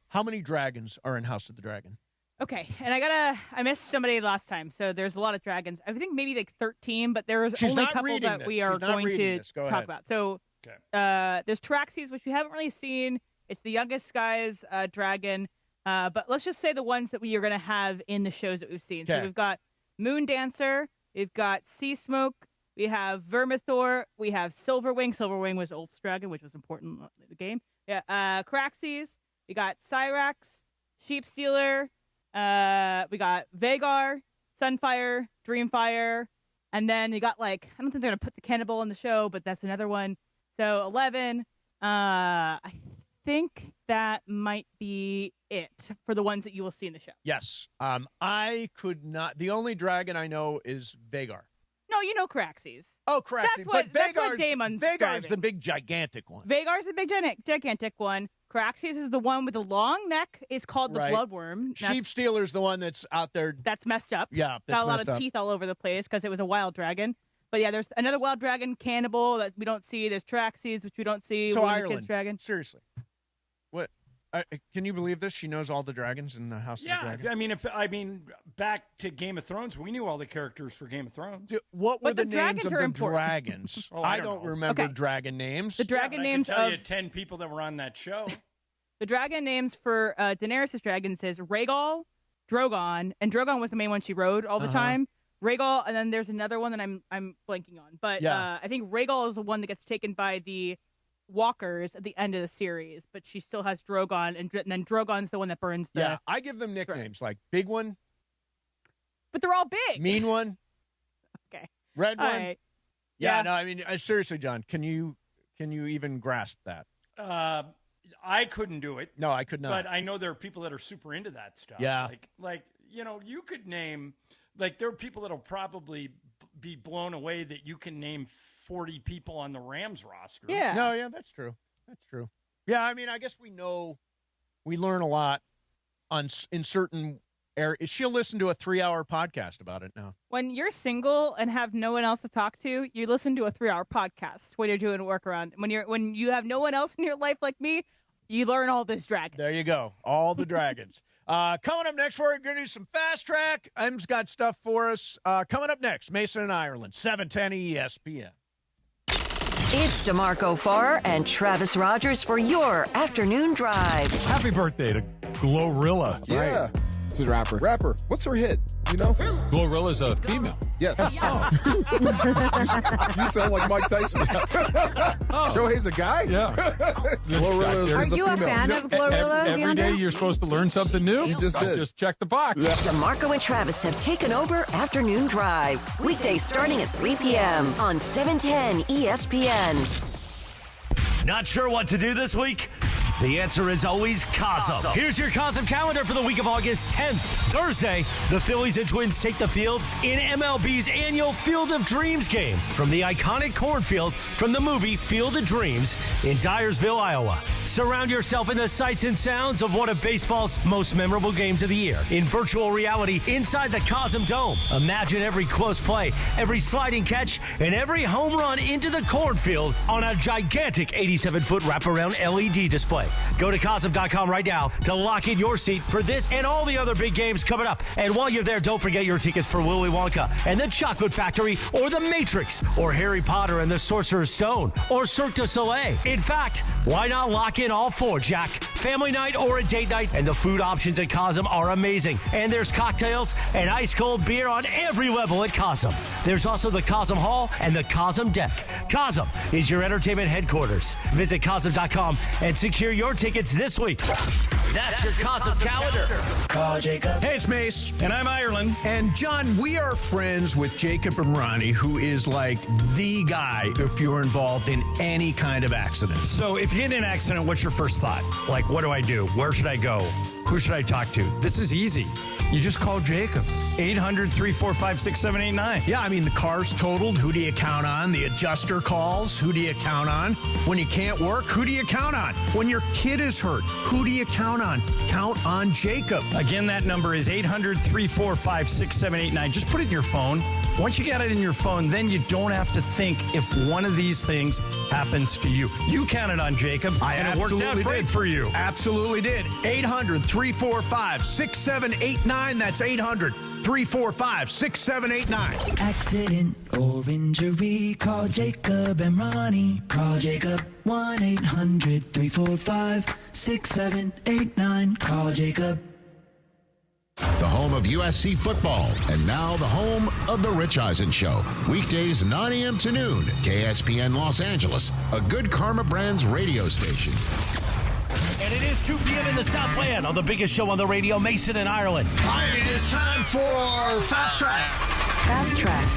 [SPEAKER 2] how many dragons are in House of the Dragon?
[SPEAKER 5] Okay, and I missed somebody last time, so there's a lot of dragons. I think maybe like 13, but there's only a couple that we are going to talk about. So there's Traxxas, which we haven't really seen. It's the youngest guy's dragon. But let's just say the ones that we are going to have in the shows that we've seen. So we've got Moon Dancer, we've got Sea Smoke, we have Vermithor, we have Silverwing. Silverwing was Ulf's dragon, which was important in the game. Yeah, Caraxes, we got Cyrax, Sheepstealer, we got Vagar, Sunfire, Dreamfire, and then you got I don't think they're going to put the Cannibal in the show, but that's another one. So 11, I think that might be it for the ones that you will see in the show.
[SPEAKER 2] Yes. I could not. The only dragon I know is Vagar.
[SPEAKER 5] No, you know Caraxes.
[SPEAKER 2] Oh, Caraxes.
[SPEAKER 5] That's what Damon's
[SPEAKER 2] Vagar's the big gigantic one.
[SPEAKER 5] Vagar's the big gigantic one. Caraxes is the one with the long neck. It's called the Bloodworm.
[SPEAKER 2] Sheepstealer's the one that's out there.
[SPEAKER 5] That's messed up.
[SPEAKER 2] Yeah,
[SPEAKER 5] got a lot of teeth all over the place because it was a wild dragon. But yeah, there's another wild dragon, Cannibal, that we don't see. There's Traxxas, which we don't see.
[SPEAKER 2] So Ireland,
[SPEAKER 5] Kid's dragon.
[SPEAKER 2] Seriously, what? Can you believe this? She knows all the dragons in the House of the Dragon.
[SPEAKER 3] I mean, back to Game of Thrones, we knew all the characters for Game of Thrones.
[SPEAKER 2] What were the names of the dragons?
[SPEAKER 3] I
[SPEAKER 2] don't remember dragon names.
[SPEAKER 5] The dragon names
[SPEAKER 3] I can tell you 10 people that were on that show.
[SPEAKER 5] The dragon names for Daenerys' dragons is Rhaegal, Drogon, and Drogon was the main one she rode all the time. Rhaegal, and then there's another one that I'm blanking on. But I think Rhaegal is the one that gets taken by the walkers at the end of the series, but she still has Drogon, and then Drogon's the one that burns the...
[SPEAKER 2] Yeah, I give them nicknames, like Big One.
[SPEAKER 5] But they're all big.
[SPEAKER 2] Mean One.
[SPEAKER 5] Okay.
[SPEAKER 2] Red One.
[SPEAKER 5] Right.
[SPEAKER 2] Yeah, no, I mean, seriously, John, can you even grasp that?
[SPEAKER 3] I couldn't do it.
[SPEAKER 2] No, I could not.
[SPEAKER 3] But I know there are people that are super into that stuff.
[SPEAKER 2] Yeah.
[SPEAKER 3] Like you could name... Like, there are people that will probably be blown away that you can name 40 people on the Rams roster.
[SPEAKER 5] Yeah.
[SPEAKER 2] No, yeah, that's true. That's true. Yeah, I mean, I guess we learn a lot in certain She'll listen to a 3-hour podcast about it now.
[SPEAKER 5] When you're single and have no one else to talk to, you listen to a 3-hour podcast when you're doing work around. When you have no one else in your life like me, you learn all this dragon.
[SPEAKER 2] There you go. All the dragons. Coming up next, we're going to do some fast track. Em's got stuff for us. Coming up next, Mason and Ireland, 710 ESPN.
[SPEAKER 6] It's DeMarco Farr and Travis Rogers for your afternoon drive.
[SPEAKER 22] Happy birthday to Glorilla.
[SPEAKER 10] Yeah. Right. She's a rapper. Rapper. What's her hit? You know?
[SPEAKER 22] Glorilla's a female.
[SPEAKER 10] Yes. You sound like Mike Tyson. Shohei's a guy?
[SPEAKER 22] Yeah.
[SPEAKER 10] Glorilla
[SPEAKER 7] Are
[SPEAKER 10] is a
[SPEAKER 7] you
[SPEAKER 10] female.
[SPEAKER 7] a fan of Glorilla?
[SPEAKER 22] Every day you're supposed to learn something new.
[SPEAKER 10] You just did.
[SPEAKER 22] Just check the box.
[SPEAKER 10] Yeah.
[SPEAKER 6] DeMarco and Travis have taken over Afternoon Drive. Weekdays starting at 3 p.m. on 710 ESPN.
[SPEAKER 11] Not sure what to do this week? The answer is always Cosm. Here's your Cosm calendar for the week of August 10th. Thursday, the Phillies and Twins take the field in MLB's annual Field of Dreams game from the iconic cornfield from the movie Field of Dreams in Dyersville, Iowa. Surround yourself in the sights and sounds of one of baseball's most memorable games of the year in virtual reality inside the Cosm Dome. Imagine every close play, every sliding catch, and every home run into the cornfield on a gigantic 87-foot wraparound LED display. Go to Cosm.com right now to lock in your seat for this and all the other big games coming up. And while you're there, don't forget your tickets for Willy Wonka and the Chocolate Factory or The Matrix or Harry Potter and the Sorcerer's Stone or Cirque du Soleil. In fact, why not lock in all four, Jack? Family night or a date night, and the food options at Cosm are amazing. And there's cocktails and ice-cold beer on every level at Cosm. There's also the Cosm Hall and the Cosm Deck. Cosm is your entertainment headquarters. Visit Cosm.com and secure your tickets this week. That's your Cosm calendar.
[SPEAKER 2] Call Jacob. Hey, it's Mace.
[SPEAKER 11] And I'm Ireland.
[SPEAKER 2] And John, we are friends with Jacob and Ronnie, who is like the guy if you're involved in any kind of accident.
[SPEAKER 11] So if you get in an accident, what's your first thought? Like, what do I do? Where should I go? Who should I talk to? This is easy. You just call Jacob. 800-345-6789.
[SPEAKER 2] Yeah, I mean, the car's totaled. Who do you count on? The adjuster calls. Who do you count on? When you can't work, who do you count on? When your kid is hurt, who do you count on? Count on Jacob.
[SPEAKER 11] Again, that number is 800-345-6789. Just put it in your phone. Once you got it in your phone, then you don't have to think if one of these things happens to you. You counted on Jacob, and it worked out great for you.
[SPEAKER 2] Absolutely did. 800-345-6789. That's 800-345-6789.
[SPEAKER 12] Accident or injury, call Jacob and Ronnie. Call Jacob 1-800-345-6789. Call Jacob.
[SPEAKER 15] The home of USC football, and now the home of The Rich Eisen Show. Weekdays 9 a.m. to noon, KSPN Los Angeles, a Good Karma Brands radio station.
[SPEAKER 11] And it is 2 p.m. in the Southland on the biggest show on the radio, Mason and Ireland.
[SPEAKER 2] And it is time for Fast Track.
[SPEAKER 6] Fast Track.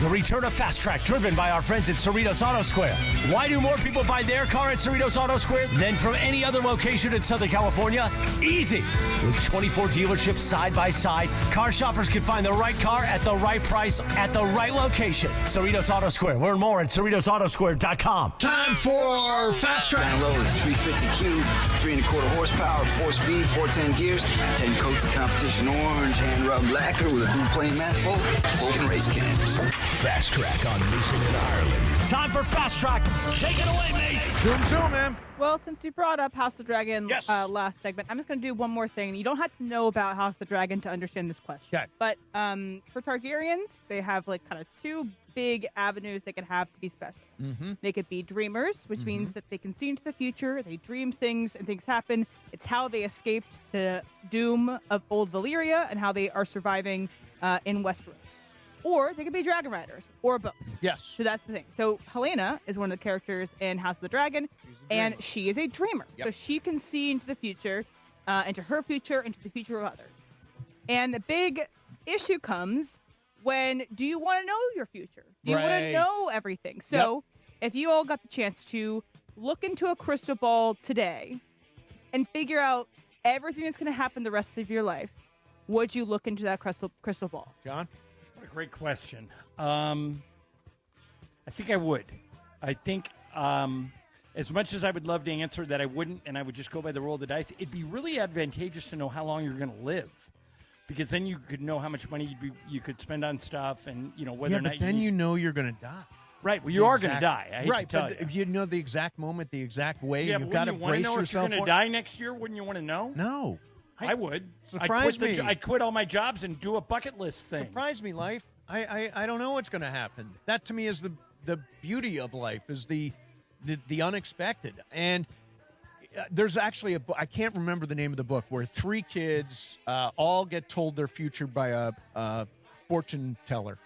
[SPEAKER 11] The return of Fast Track, driven by our friends at Cerritos Auto Square. Why do more people buy their car at Cerritos Auto Square than from any other location in Southern California? Easy. With 24 dealerships side by side, car shoppers can find the right car at the right price at the right location. Cerritos Auto Square. Learn more at CerritosAutoSquare.com.
[SPEAKER 2] Time for Fast Track.
[SPEAKER 18] Down low is 350Q, 3.25 horsepower, 4-speed, 410 gears, 10 coats of competition orange, hand rubbed lacquer with a blue plain manifold, open race cams.
[SPEAKER 15] Fast Track on Mason and Ireland.
[SPEAKER 11] Time for Fast Track. Take it away, Mace.
[SPEAKER 2] Zoom, zoom, man.
[SPEAKER 5] Well, since you brought up House of the Dragon last segment, I'm just going to do one more thing. You don't have to know about House of the Dragon to understand this question.
[SPEAKER 2] Okay.
[SPEAKER 5] But for Targaryens, they have like kind of two big avenues they can have to be special.
[SPEAKER 2] Mm-hmm.
[SPEAKER 5] They could be dreamers, which means that they can see into the future. They dream things and things happen. It's how they escaped the doom of old Valyria and how they are surviving in Westeros. Or they could be dragon riders, or both.
[SPEAKER 2] Yes.
[SPEAKER 5] So that's the thing. So Helena is one of the characters in House of the Dragon, and she is a dreamer.
[SPEAKER 2] Yep.
[SPEAKER 5] So she can see into the future, into her future, into the future of others. And the big issue comes when, do you want to know your future? Do you want to know everything? So if you all got the chance to look into a crystal ball today and figure out everything that's going to happen the rest of your life, would you look into that crystal ball?
[SPEAKER 2] John?
[SPEAKER 3] What a great question. I think I would. I think as much as I would love to answer that I wouldn't, and I would just go by the roll of the dice, it'd be really advantageous to know how long you're going to live. Because then you could know how much money you could spend on stuff and, whether or not
[SPEAKER 2] but then you know you're going to die.
[SPEAKER 3] Right. Well, you are going to die. I hate to tell you.
[SPEAKER 2] If you know the exact moment, the exact way,
[SPEAKER 3] yeah,
[SPEAKER 2] you've got to brace yourself.
[SPEAKER 3] If you're going to die next year, wouldn't you want to know?
[SPEAKER 2] No.
[SPEAKER 3] I would.
[SPEAKER 2] Surprise me.
[SPEAKER 3] I'd quit all my jobs and do a bucket list thing.
[SPEAKER 2] Surprise me, life. I don't know what's going to happen. That, to me, is the beauty of life, is the unexpected. And there's actually a book, I can't remember the name of the book, where 3 kids all get told their future by a fortune teller.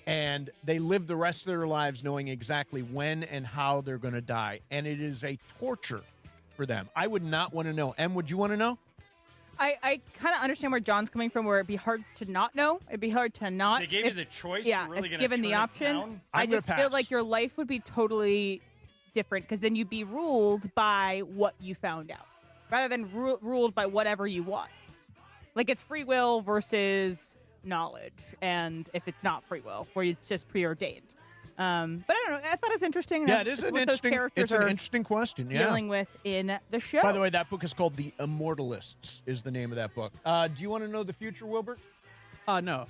[SPEAKER 2] And they live the rest of their lives knowing exactly when and how they're going to die. And it is a torture for them. I would not want to know. Em, would you want to know?
[SPEAKER 5] I kind of understand where John's coming from, where it'd be hard to not know. It'd be hard to not.
[SPEAKER 3] They gave you the choice.
[SPEAKER 5] Yeah,
[SPEAKER 3] really
[SPEAKER 5] if given the option. I just feel like your life would be totally different, because then you'd be ruled by what you found out rather than ruled by whatever you want. Like, it's free will versus knowledge, and if it's not free will, where it's just preordained. But I don't know. I thought it's interesting.
[SPEAKER 2] Yeah, it is an interesting. It's an interesting question. Yeah,
[SPEAKER 5] dealing with in the show.
[SPEAKER 2] By the way, that book is called "The Immortalists." Is the name of that book. Do you want to know the future, Wilbert?
[SPEAKER 24] No,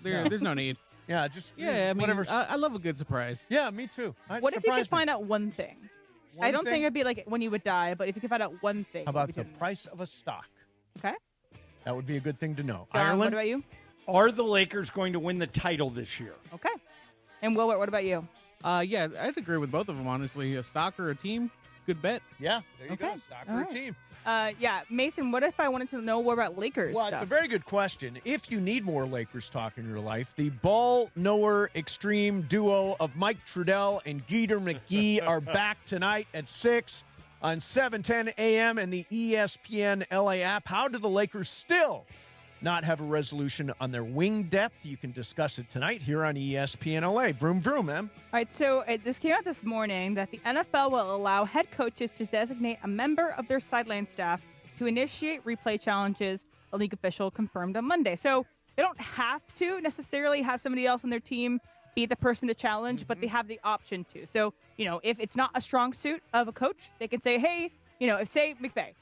[SPEAKER 24] there's no need.
[SPEAKER 2] Yeah, just
[SPEAKER 24] I mean,
[SPEAKER 2] whatever.
[SPEAKER 24] I love a good surprise.
[SPEAKER 2] Yeah, me too.
[SPEAKER 5] What if you could find out one thing? I don't think it'd be like when you would die, but if you could find out one thing.
[SPEAKER 2] How about the price of a stock?
[SPEAKER 5] Okay.
[SPEAKER 2] That would be a good thing to know.
[SPEAKER 5] John,
[SPEAKER 2] Ireland?
[SPEAKER 5] what about you?
[SPEAKER 3] Are the Lakers going to win the title this year?
[SPEAKER 5] Okay. And Wilbert, what about you?
[SPEAKER 24] Yeah, I'd agree with both of them, honestly. A stock or a team, good bet.
[SPEAKER 2] Yeah, there you go. Stock or a team.
[SPEAKER 5] Yeah, Mason, what if I wanted to know more about Lakers
[SPEAKER 2] Well,
[SPEAKER 5] stuff?
[SPEAKER 2] it's a very good question. If you need more Lakers talk in your life, the ball knower extreme duo of Mike Trudell and Geeter McGee are back tonight at 6 on 710 a.m. and the ESPN LA app. How do the Lakers still not have a resolution on their wing depth? You can discuss it tonight here on ESPN LA. Vroom, vroom, man.
[SPEAKER 5] All right, so this came out this morning that the NFL will allow head coaches to designate a member of their sideline staff to initiate replay challenges, a league official confirmed on Monday. So they don't have to necessarily have somebody else on their team be the person to challenge, but they have the option to. So, if it's not a strong suit of a coach, they can say, hey, if, say, McVay,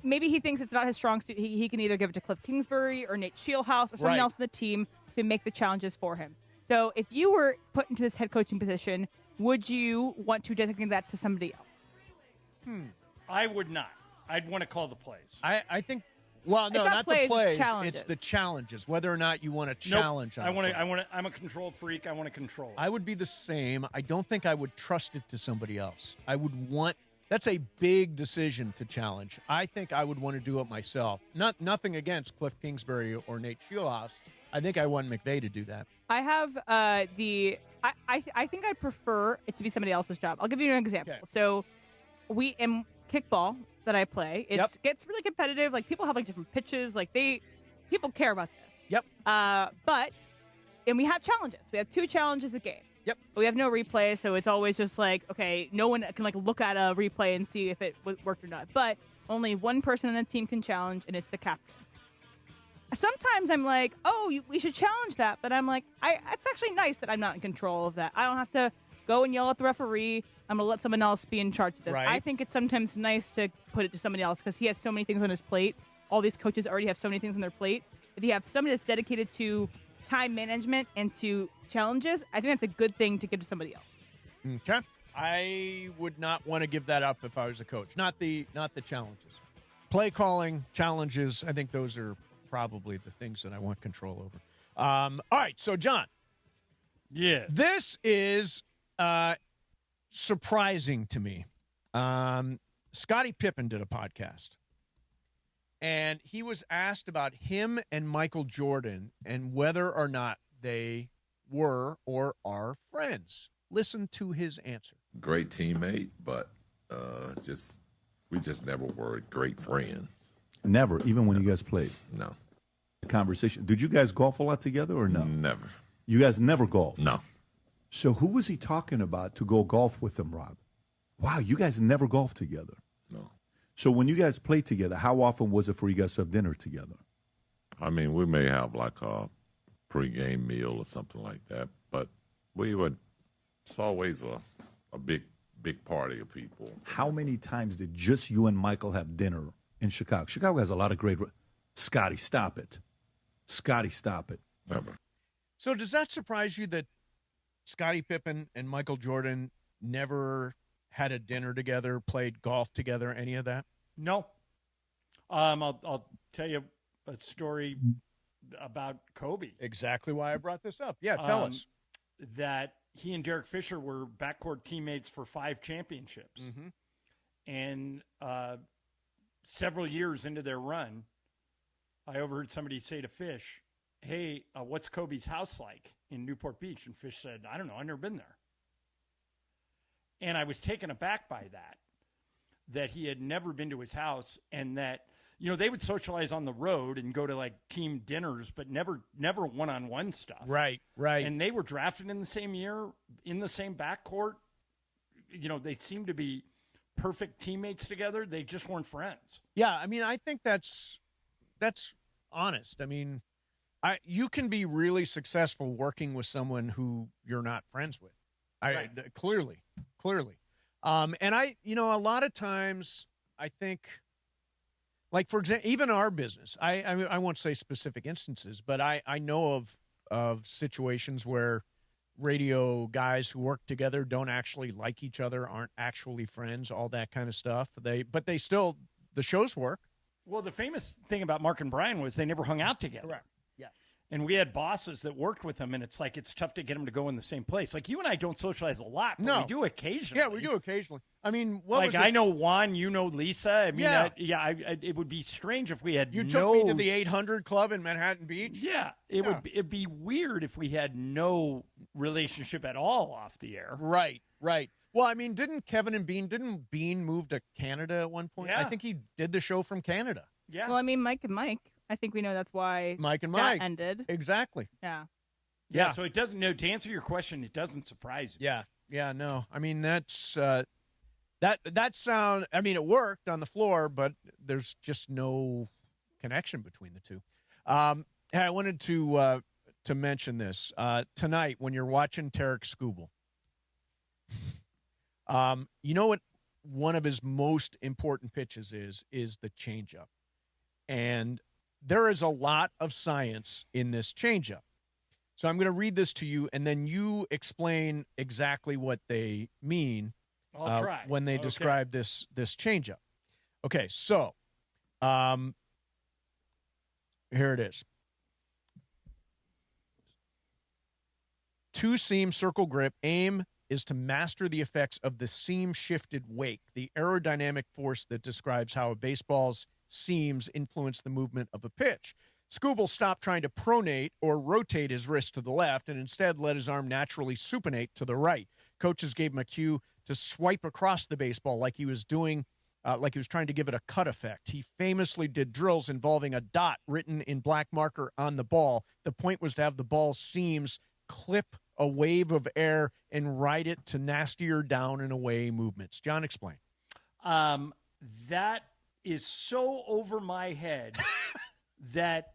[SPEAKER 5] maybe he thinks it's not his strong suit. He can either give it to Cliff Kingsbury or Nate Shieldhouse or someone else on the team to make the challenges for him. So if you were put into this head coaching position, would you want to designate that to somebody else?
[SPEAKER 3] I would not. I'd want to call the plays.
[SPEAKER 2] I think. Well, no, not the plays. It's the challenges. Whether or not you want to challenge.
[SPEAKER 3] Nope. I'm a control freak. I want to control it.
[SPEAKER 2] I would be the same. I don't think I would trust it to somebody else. I would want. That's a big decision to challenge. I think I would want to do it myself. Nothing against Cliff Kingsbury or Nate Shieldhouse. I think I want McVay to do that.
[SPEAKER 5] I have I think I'd prefer it to be somebody else's job. I'll give you an example. Okay. So in kickball that I play, it gets really competitive. Like, people have different pitches. People care about this.
[SPEAKER 2] Yep.
[SPEAKER 5] And we have challenges. We have 2 challenges a game.
[SPEAKER 2] Yep.
[SPEAKER 5] But we have no replay, so it's always just okay, no one can look at a replay and see if it worked or not. But only one person on the team can challenge, and it's the captain. Sometimes I'm like, we should challenge that, but I'm like, it's actually nice that I'm not in control of that. I don't have to go and yell at the referee. I'm going to let someone else be in charge of this.
[SPEAKER 2] Right.
[SPEAKER 5] I think it's sometimes nice to put it to somebody else because he has so many things on his plate. All these coaches already have so many things on their plate. If you have somebody that's dedicated to time management and to challenges, I think that's a good thing to give to somebody else.
[SPEAKER 2] Okay. I would not want to give that up if I was a coach. Not the challenges. Play calling, challenges, I think those are probably the things that I want control over. All right, so John.
[SPEAKER 3] Yeah.
[SPEAKER 2] This is surprising to me. Scottie Pippen did a podcast. And he was asked about him and Michael Jordan and whether or not they were or are friends. Listen to his answer.
[SPEAKER 4] Great teammate, but we just never were great friends.
[SPEAKER 19] Never, even when you guys played?
[SPEAKER 4] No.
[SPEAKER 19] Conversation. Did you guys golf a lot together or no?
[SPEAKER 4] Never.
[SPEAKER 19] You guys never golfed?
[SPEAKER 4] No.
[SPEAKER 19] So who was he talking about to go golf with him, Rob? Wow, you guys never golfed together.
[SPEAKER 4] No.
[SPEAKER 19] So when you guys played together, how often was it for you guys to have dinner together?
[SPEAKER 4] I mean, we may have a pregame meal or something like that, but it's always a big big party of people.
[SPEAKER 19] How many times did just you and Michael have dinner in Chicago? Chicago has a lot of great. Scotty, stop it. Scotty, stop it.
[SPEAKER 4] Never.
[SPEAKER 2] So does that surprise you that Scottie Pippen and Michael Jordan never had a dinner together, played golf together, any of that?
[SPEAKER 3] No. I'll tell you a story about Kobe.
[SPEAKER 2] Exactly why I brought this up. Yeah, tell us.
[SPEAKER 3] That he and Derek Fisher were backcourt teammates for 5 championships.
[SPEAKER 2] Mm-hmm.
[SPEAKER 3] And several years into their run, I overheard somebody say to Fish, hey, what's Kobe's house like in Newport Beach? And Fish said, I don't know. I've never been there. And I was taken aback by that he had never been to his house, and that, you know, they would socialize on the road and go to like team dinners, but never one-on-one stuff.
[SPEAKER 2] Right.
[SPEAKER 3] And they were drafted in the same year, in the same backcourt. You know, they seemed to be perfect teammates together. They just weren't friends.
[SPEAKER 2] Yeah, I mean, I think that's honest. I mean, you can be really successful working with someone who you're not friends with.
[SPEAKER 3] Right.
[SPEAKER 2] Clearly. And a lot of times I think, like, for example, even our business, I won't say specific instances, but I know of situations where radio guys who work together don't actually like each other, aren't actually friends, all that kind of stuff. But they still, the shows work.
[SPEAKER 3] Well, the famous thing about Mark and Brian was they never hung out together.
[SPEAKER 2] Correct. Yes.
[SPEAKER 3] And we had bosses that worked with them, and it's like it's tough to get them to go in the same place. Like, you and I don't socialize a lot, but we do occasionally.
[SPEAKER 2] Yeah, we do occasionally. I mean,
[SPEAKER 3] I know Juan, you know Lisa. I mean, it would be strange if we had
[SPEAKER 2] You took me to the 800 Club in Manhattan Beach?
[SPEAKER 3] Yeah, it'd be weird if we had no relationship at all off the air.
[SPEAKER 2] Right. Well, I mean, didn't Bean move to Canada at one point?
[SPEAKER 3] Yeah.
[SPEAKER 2] I think he did the show from Canada.
[SPEAKER 3] Yeah.
[SPEAKER 5] Well, I mean, Mike and Mike. I think we know that's why
[SPEAKER 2] Mike and
[SPEAKER 5] that
[SPEAKER 2] Mike
[SPEAKER 5] ended.
[SPEAKER 2] Exactly.
[SPEAKER 5] Yeah.
[SPEAKER 3] So it doesn't. No, to answer your question, it doesn't surprise me.
[SPEAKER 2] Yeah. No, I mean that's that sound. I mean, it worked on the floor, but there's just no connection between the two. I wanted to mention this tonight when you're watching Tarik Skubal. You know what one of his most important pitches is the changeup. And there is a lot of science in this changeup. So I'm going to read this to you, and then you explain exactly what they mean
[SPEAKER 3] I'll try.
[SPEAKER 2] when they describe this changeup. Okay, so here it is. 2-seam circle grip. Aim is to master the effects of the seam-shifted wake, the aerodynamic force that describes how a baseball's seams influence the movement of a pitch. Skubal stopped trying to pronate or rotate his wrist to the left and instead let his arm naturally supinate to the right. Coaches gave him a cue to swipe across the baseball like he was trying to give it a cut effect. He famously did drills involving a dot written in black marker on the ball. The point was to have the ball's seams clip a wave of air and ride it to nastier down and away movements. John, explain.
[SPEAKER 3] That is so over my head that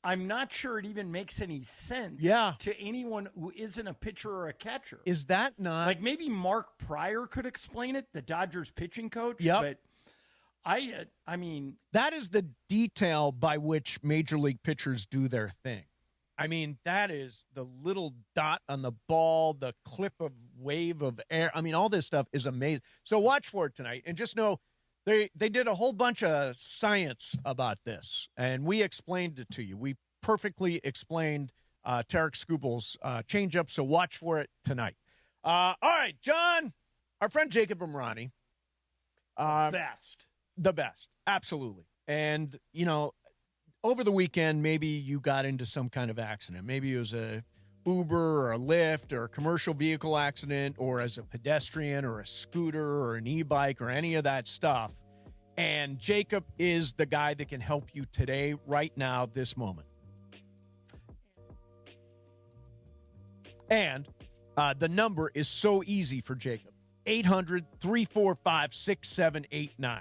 [SPEAKER 3] I'm not sure it even makes any sense to anyone who isn't a pitcher or a catcher.
[SPEAKER 2] Is that not?
[SPEAKER 3] Like, maybe Mark Pryor could explain it, the Dodgers pitching coach.
[SPEAKER 2] Yep.
[SPEAKER 3] But I mean,
[SPEAKER 2] that is the detail by which major league pitchers do their thing. I mean, that is the little dot on the ball, the clip of wave of air. I mean, all this stuff is amazing. So watch for it tonight, and just know they did a whole bunch of science about this, and we explained it to you. We perfectly explained Tarik Skubal's changeup, so watch for it tonight. All right, John, our friend Jacob Imrani. The best, absolutely. And, you know, over the weekend, maybe you got into some kind of accident. Maybe it was a Uber or a Lyft or a commercial vehicle accident, or as a pedestrian or a scooter or an e-bike or any of that stuff. And Jacob is the guy that can help you today, right now, this moment. And the number is so easy for Jacob. 800-345-6789.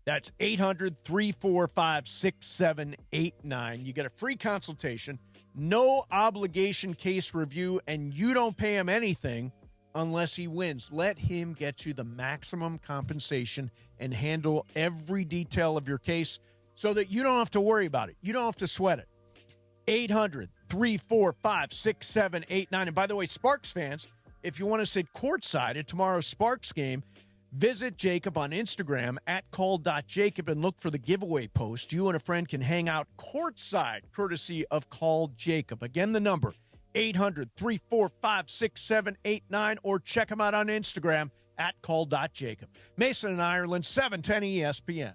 [SPEAKER 2] That's 800-345-6789. You get a free consultation, no obligation case review, and you don't pay him anything unless he wins. Let him get you the maximum compensation and handle every detail of your case so that you don't have to worry about it. You don't have to sweat it. 800-345-6789. And by the way, Sparks fans, if you want to sit courtside at tomorrow's Sparks game, visit Jacob on Instagram at call.jacob and look for the giveaway post. You and a friend can hang out courtside, courtesy of Call Jacob. Again, the number, 800-345-6789, or check him out on Instagram at call.jacob. Mason and Ireland, 710 ESPN.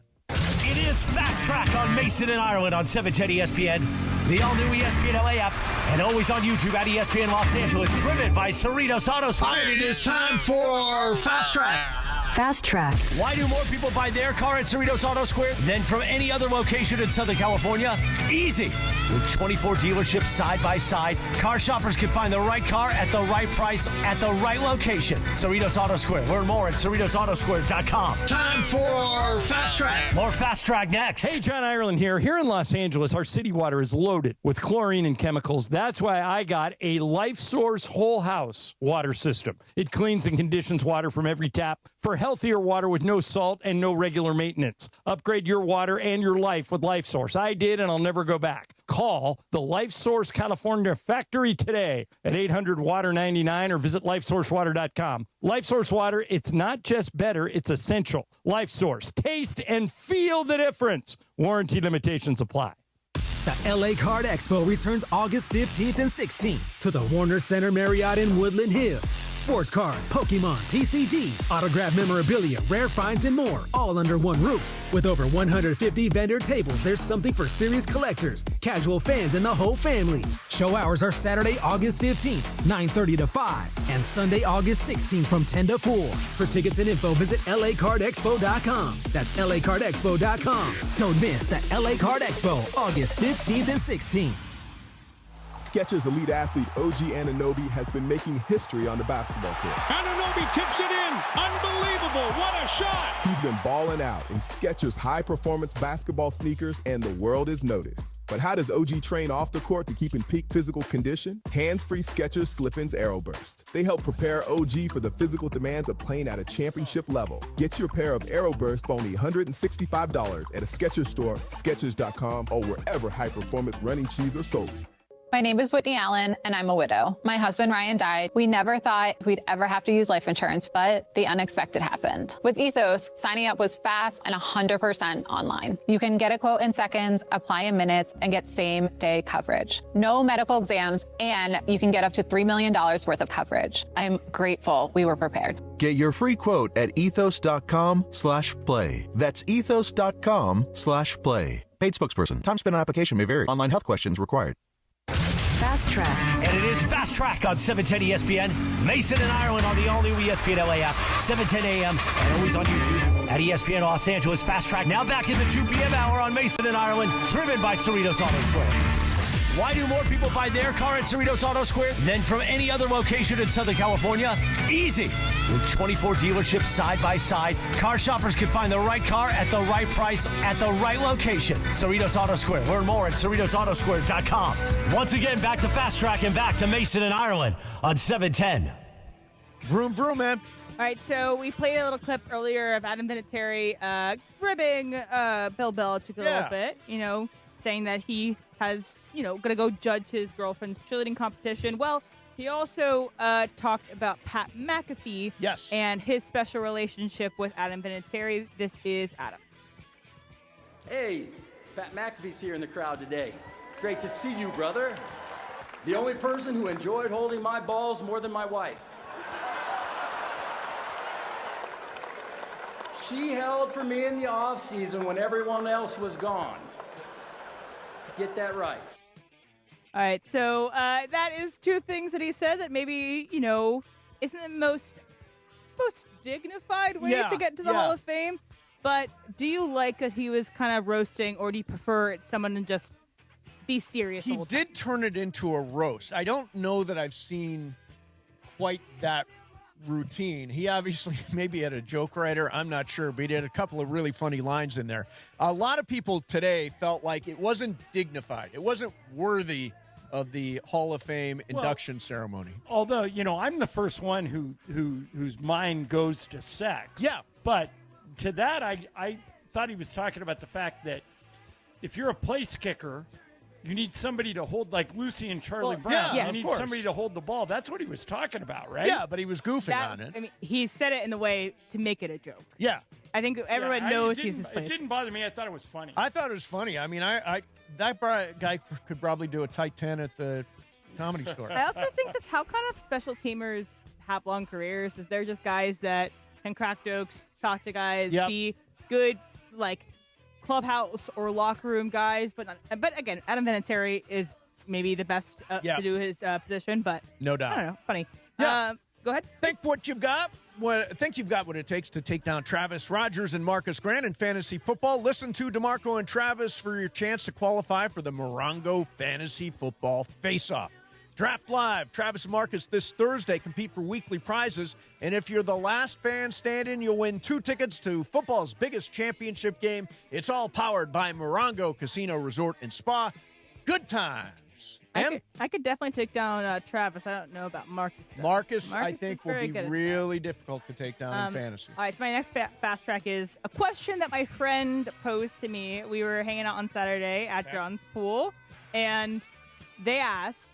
[SPEAKER 11] It is Fast Track on Mason and Ireland on 710 ESPN, the all-new ESPN LA app, and always on YouTube at ESPN Los Angeles, driven by Cerritos Auto Square.
[SPEAKER 2] All right, it is time for Fast Track.
[SPEAKER 6] Fast Track.
[SPEAKER 11] Why do more people buy their car at Cerritos Auto Square than from any other location in Southern California? Easy. With 24 dealerships side by side, car shoppers can find the right car at the right price at the right location. Cerritos Auto Square. Learn more at CerritosAutoSquare.com.
[SPEAKER 2] Time for Fast Track.
[SPEAKER 11] More Fast Track next.
[SPEAKER 16] Hey, John Ireland here. Here in Los Angeles, our city water is loaded with chlorine and chemicals. That's why I got a Life Source whole house water system. It cleans and conditions water from every tap for healthier water with no salt and no regular maintenance. Upgrade your water and your life with Life Source. I did, and I'll never go back. Call the Life Source California factory today at 800-WATER-99 or visit LifeSourceWater.com. Life Source Water, it's not just better, it's essential. Life Source. Taste and feel the difference. Warranty limitations apply.
[SPEAKER 12] The LA Card Expo returns August 15th and 16th to the Warner Center Marriott in Woodland Hills. Sports cars, Pokemon, TCG, autographed memorabilia, rare finds, and more, all under one roof. With over 150 vendor tables, there's something for serious collectors, casual fans, and the whole family. Show hours are Saturday, August 15th, 9:30 to 5, and Sunday, August 16th from 10 to 4. For tickets and info, visit LACardExpo.com. That's LACardExpo.com. Don't miss the LA Card Expo, August 15th and 16th.
[SPEAKER 9] Skechers elite athlete OG Anunoby has been making history on the basketball court.
[SPEAKER 13] Anunoby tips it in. Unbelievable. What a shot.
[SPEAKER 9] He's been balling out in Skechers high-performance basketball sneakers, and the world is noticed. But how does OG train off the court to keep in peak physical condition? Hands-free Skechers Slip-ins Aeroburst. They help prepare OG for the physical demands of playing at a championship level. Get your pair of Aeroburst for only $165 at a Skechers store, Skechers.com, or wherever high-performance running shoes are sold.
[SPEAKER 20] My name is Whitney Allen, and I'm a widow. My husband, Ryan, died. We never thought we'd ever have to use life insurance, but the unexpected happened. With Ethos, signing up was fast and 100% online. You can get a quote in seconds, apply in minutes, and get same-day coverage. No medical exams, and you can get up to $3 million worth of coverage. I'm grateful we were prepared.
[SPEAKER 21] Get your free quote at ethos.com/play. That's ethos.com/play. Paid spokesperson. Time spent on application may vary. Online health questions required.
[SPEAKER 6] Fast Track.
[SPEAKER 11] And it is Fast Track on 710 ESPN. Mason and Ireland on the all-new ESPN LA app, 7:10 a.m. and always on YouTube at ESPN Los Angeles. Fast Track now back in the 2 p.m. hour on Mason and Ireland, driven by Cerritos Auto Square. Why do more people buy their car at Cerritos Auto Square than from any other location in Southern California? Easy. With 24 dealerships side by side, car shoppers can find the right car at the right price at the right location. Cerritos Auto Square. Learn more at CerritosAutoSquare.com. Once again, back to Fast Track and back to Mason and Ireland on 710.
[SPEAKER 2] Vroom, vroom, man.
[SPEAKER 5] All right, so we played a little clip earlier of Adam Vinatieri ribbing Bill Belichick a little bit, saying that he has, going to go judge his girlfriend's cheerleading competition. Well, he also talked about Pat McAfee and his special relationship with Adam Vinatieri. This is Adam.
[SPEAKER 23] Hey, Pat McAfee's here in the crowd today. Great to see you, brother. The only person who enjoyed holding my balls more than my wife. She held for me in the off season when everyone else was gone. Get that right.
[SPEAKER 5] All right, so that is two things that he said that maybe, isn't the most dignified way to get to the Hall of Fame. But do you like that he was kind of roasting, or do you prefer someone to just be serious?
[SPEAKER 2] He did turn it into a roast. I don't know that I've seen quite that routine. He obviously maybe had a joke writer. I'm not sure, but he had a couple of really funny lines in there. A lot of people today felt like it wasn't dignified. It wasn't worthy of the Hall of Fame induction ceremony.
[SPEAKER 3] Although, I'm the first one whose mind goes to sex.
[SPEAKER 2] Yeah.
[SPEAKER 3] But to that, I thought he was talking about the fact that if you're a place kicker, you need somebody to hold, like Lucy and Charlie Brown.
[SPEAKER 2] Yeah,
[SPEAKER 3] you need somebody to hold the ball. That's what he was talking about, right?
[SPEAKER 2] Yeah, but he was goofing on it.
[SPEAKER 5] I mean, he said it in the way to make it a joke.
[SPEAKER 2] Yeah.
[SPEAKER 5] I think everyone knows he's his
[SPEAKER 3] It
[SPEAKER 5] place.
[SPEAKER 3] didn't bother me. I thought it was funny.
[SPEAKER 2] I thought it was funny. I mean, that guy could probably do a tight 10 at the Comedy Store.
[SPEAKER 5] I also think that's how kind of special teamers have long careers. Is they're just guys that can crack jokes, talk to guys, be good, like clubhouse or locker room guys. But again, Adam Vinatieri is maybe the best to do his position. But
[SPEAKER 2] no doubt,
[SPEAKER 5] I don't know, funny.
[SPEAKER 2] Yeah.
[SPEAKER 5] Go ahead.
[SPEAKER 2] Think you've got what it takes to take down Travis Rogers and Marcus Grant in fantasy football. Listen to DeMarco and Travis for your chance to qualify for the Morongo Fantasy Football Face-Off. Draft Live, Travis and Marcus this Thursday. Compete for weekly prizes. And if you're the last fan standing, you'll win 2 tickets to football's biggest championship game. It's all powered by Morongo Casino Resort and Spa. Good times.
[SPEAKER 5] I could definitely take down Travis. I don't know about Marcus, though.
[SPEAKER 2] Marcus I think, will be really difficult to take down in fantasy.
[SPEAKER 5] All right, so my next fast track is a question that my friend posed to me. We were hanging out on Saturday at John's pool, and they asked,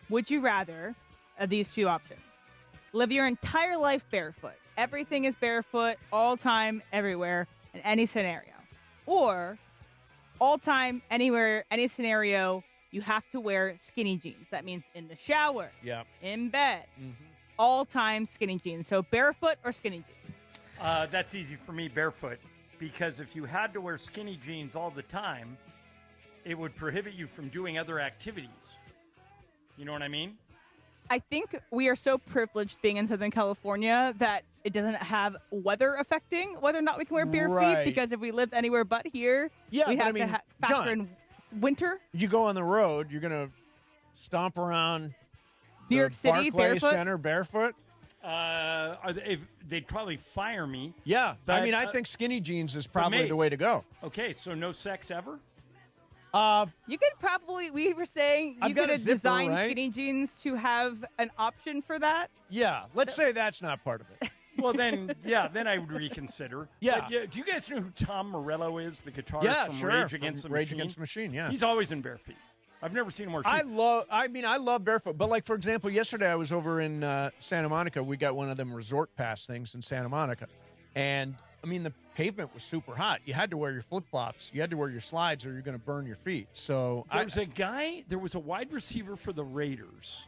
[SPEAKER 5] would you rather these 2 options? Live your entire life barefoot. Everything is barefoot, all time, everywhere, in any scenario. Or all time, anywhere, any scenario, you have to wear skinny jeans. That means in the shower, in bed, all time skinny jeans. So barefoot or skinny jeans?
[SPEAKER 3] That's easy for me, barefoot. Because if you had to wear skinny jeans all the time, it would prohibit you from doing other activities. You know what I mean?
[SPEAKER 5] I think we are so privileged being in Southern California that it doesn't have weather affecting whether or not we can wear bare feet. Because if we lived anywhere but here, we'd have to factor in winter.
[SPEAKER 2] You go on the road, you're going to stomp around
[SPEAKER 5] New York City
[SPEAKER 2] Barclays
[SPEAKER 5] barefoot?
[SPEAKER 2] Center barefoot?
[SPEAKER 3] They'd probably fire me.
[SPEAKER 2] Yeah.
[SPEAKER 3] But,
[SPEAKER 2] I mean, I think skinny jeans is probably the way to go.
[SPEAKER 3] Okay, so no sex ever?
[SPEAKER 5] You could probably, we were saying you could have designed skinny jeans to have an option for that.
[SPEAKER 2] Yeah, let's say that's not part of it.
[SPEAKER 3] Well, then I would reconsider.
[SPEAKER 2] Yeah.
[SPEAKER 3] But, do you guys know who Tom Morello is, the guitarist from Rage Against the Machine?
[SPEAKER 2] Rage Against the Machine, yeah.
[SPEAKER 3] He's always in bare feet. I've never seen him wear shoes.
[SPEAKER 2] I love barefoot. But, like, for example, yesterday I was over in Santa Monica. We got one of them resort pass things in Santa Monica. And, I mean, the pavement was super hot. You had to wear your flip-flops. You had to wear your slides or you're going to burn your feet. So
[SPEAKER 3] there was a wide receiver for the Raiders,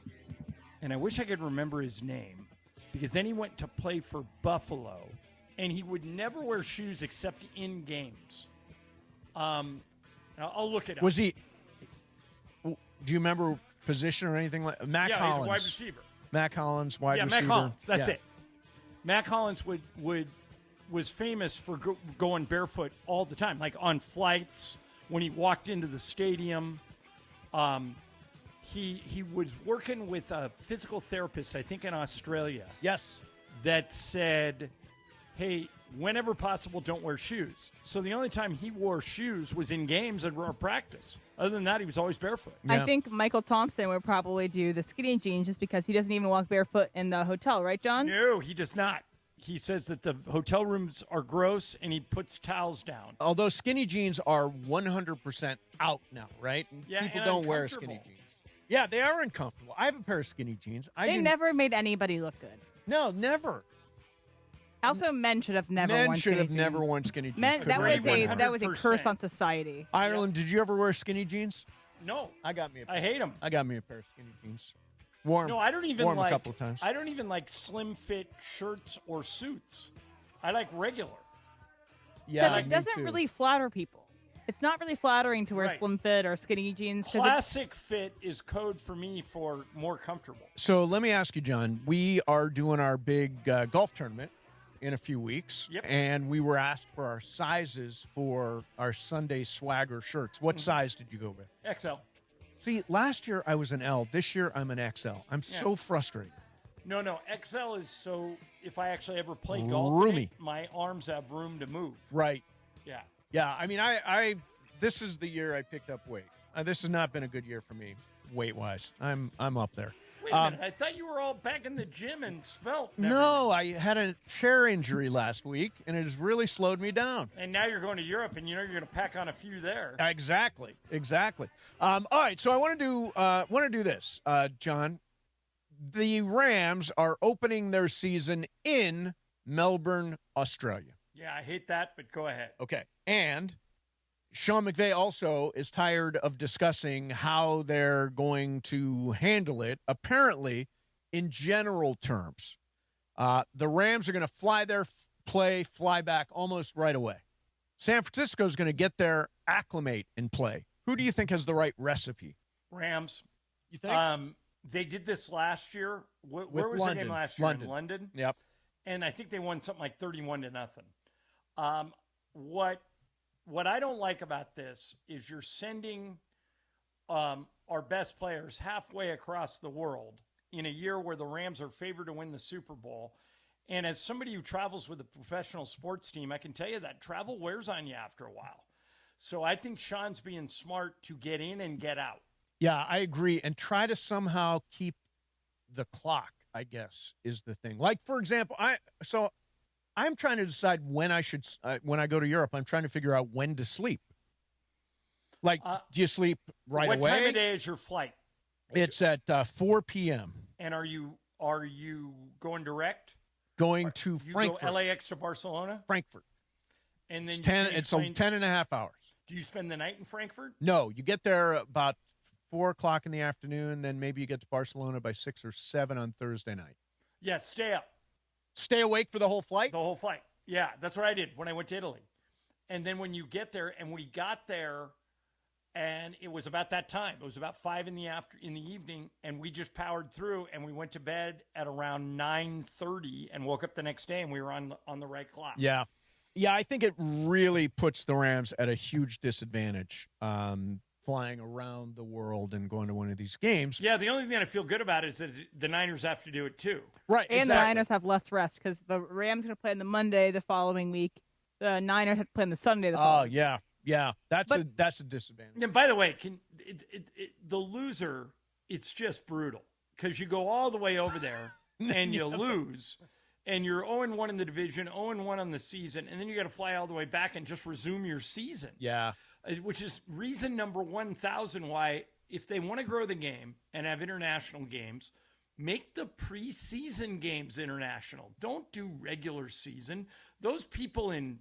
[SPEAKER 3] and I wish I could remember his name, because then he went to play for Buffalo, and he would never wear shoes except in games. I'll look it up.
[SPEAKER 2] Was he? Do you remember position or anything like Mac Hollins?
[SPEAKER 3] He's a wide receiver.
[SPEAKER 2] Mac Hollins, wide receiver.
[SPEAKER 3] Yeah, Mac Hollins. That's it. Mac Hollins was famous for going barefoot all the time, like on flights, when he walked into the stadium. He was working with a physical therapist, I think in Australia.
[SPEAKER 2] Yes.
[SPEAKER 3] That said, hey, whenever possible, don't wear shoes. So the only time he wore shoes was in games and practice. Other than that, he was always barefoot.
[SPEAKER 5] Yeah. I think Michael Thompson would probably do the skinny jeans just because he doesn't even walk barefoot in the hotel, right, John?
[SPEAKER 3] No, he does not. He says that the hotel rooms are gross, and he puts towels down.
[SPEAKER 2] Although skinny jeans are 100% out now, right?
[SPEAKER 3] Yeah,
[SPEAKER 2] people don't wear skinny jeans. Yeah, they are uncomfortable. I have a pair of skinny jeans.
[SPEAKER 5] They never made anybody look good.
[SPEAKER 2] No, never.
[SPEAKER 5] Also, men should have never worn skinny jeans.
[SPEAKER 2] Never worn skinny jeans.
[SPEAKER 5] Men, that was a curse on society.
[SPEAKER 2] Ireland, did you ever wear skinny jeans?
[SPEAKER 3] No.
[SPEAKER 2] I
[SPEAKER 3] hate them.
[SPEAKER 2] I got me a pair of skinny jeans. Warm.
[SPEAKER 3] No, I don't even
[SPEAKER 2] warm
[SPEAKER 3] like.
[SPEAKER 2] A couple of times.
[SPEAKER 3] I don't even like slim fit shirts or suits. I like regular.
[SPEAKER 2] Yeah,
[SPEAKER 5] because it doesn't really flatter people. It's not really flattering to wear slim fit or skinny jeans.
[SPEAKER 3] Classic fit is code for me for more comfortable.
[SPEAKER 2] So let me ask you, John. We are doing our big golf tournament in a few weeks, and we were asked for our sizes for our Sunday swagger shirts. What size did you go with?
[SPEAKER 3] XL.
[SPEAKER 2] See, last year I was an L. This year I'm an XL. I'm so frustrated.
[SPEAKER 3] No. XL is so if I actually ever play golf,
[SPEAKER 2] roomy.
[SPEAKER 3] My arms have room to move.
[SPEAKER 2] Right.
[SPEAKER 3] Yeah.
[SPEAKER 2] Yeah. I mean, I this is the year I picked up weight. This has not been a good year for me. weight-wise. I'm up there.
[SPEAKER 3] Wait a minute. I thought you were all back in the gym and svelte.
[SPEAKER 2] No, I had a chair injury last week, and it has really slowed me down.
[SPEAKER 3] And now you're going to Europe, and you're going to pack on a few there.
[SPEAKER 2] Exactly. All right, so I want to do this, John. The Rams are opening their season in Melbourne, Australia.
[SPEAKER 3] Yeah, I hate that, but go ahead.
[SPEAKER 2] Okay, and Sean McVay also is tired of discussing how they're going to handle it, apparently, in general terms. The Rams are going to fly there, fly back almost right away. San Francisco is going to get there, acclimate, and play. Who do you think has the right recipe?
[SPEAKER 3] Rams.
[SPEAKER 2] You think?
[SPEAKER 3] They did this last year. Where was
[SPEAKER 2] London.
[SPEAKER 3] the game last year?
[SPEAKER 2] London.
[SPEAKER 3] In London?
[SPEAKER 2] Yep.
[SPEAKER 3] And I think they won something like 31-0. What I don't like about this is you're sending our best players halfway across the world in a year where the Rams are favored to win the Super Bowl. And as somebody who travels with a professional sports team, I can tell you that travel wears on you after a while. So I think Sean's being smart to get in and get out.
[SPEAKER 2] Yeah, I agree. And try to somehow keep the clock, I guess, is the thing. Like, for example, I'm trying to decide when I should, when I go to Europe, I'm trying to figure out when to sleep. Like, do you sleep right away?
[SPEAKER 3] What time of day is your flight?
[SPEAKER 2] It's at 4 p.m.
[SPEAKER 3] And are you going direct?
[SPEAKER 2] Going to Frankfurt.
[SPEAKER 3] You go LAX to Barcelona?
[SPEAKER 2] Frankfurt.
[SPEAKER 3] And then
[SPEAKER 2] it's 10 and a half hours.
[SPEAKER 3] Do you spend the night in Frankfurt?
[SPEAKER 2] No, you get there about 4 o'clock in the afternoon, then maybe you get to Barcelona by 6 or 7 on Thursday night.
[SPEAKER 3] Yeah, stay up.
[SPEAKER 2] Stay awake for the whole flight?
[SPEAKER 3] The whole flight. Yeah, that's what I did when I went to Italy. And then when you get there, and we got there, and it was about that time. It was about 5 in the evening, and we just powered through, and we went to bed at around 9:30 and woke up the next day, and we were on the right clock.
[SPEAKER 2] Yeah. Yeah, I think it really puts the Rams at a huge disadvantage flying around the world and going to one of these games.
[SPEAKER 3] Yeah, the only thing I feel good about is that the Niners have to do it too.
[SPEAKER 2] Right,
[SPEAKER 5] and the Niners have less rest because the Rams are going to play on the Monday the following week. The Niners have to play on the Sunday the following week.
[SPEAKER 2] Yeah. That's a disadvantage.
[SPEAKER 3] And by the way, the loser, it's just brutal because you go all the way over there and you lose. And you're 0-1 in the division, 0-1 on the season, and then you got to fly all the way back and just resume your season.
[SPEAKER 2] Yeah.
[SPEAKER 3] Which is reason number 1,000 why, if they want to grow the game and have international games, make the preseason games international. Don't do regular season. Those people in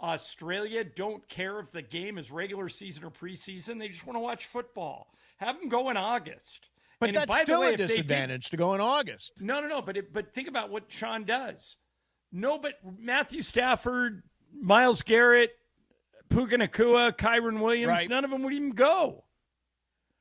[SPEAKER 3] Australia don't care if the game is regular season or preseason. They just want to watch football. Have them go in August.
[SPEAKER 2] But that's still a disadvantage to go in August.
[SPEAKER 3] No. But think about what Sean does. No, but Matthew Stafford, Myles Garrett, Puka Nacua, Kyron Williams,
[SPEAKER 2] right.
[SPEAKER 3] None of them would even go.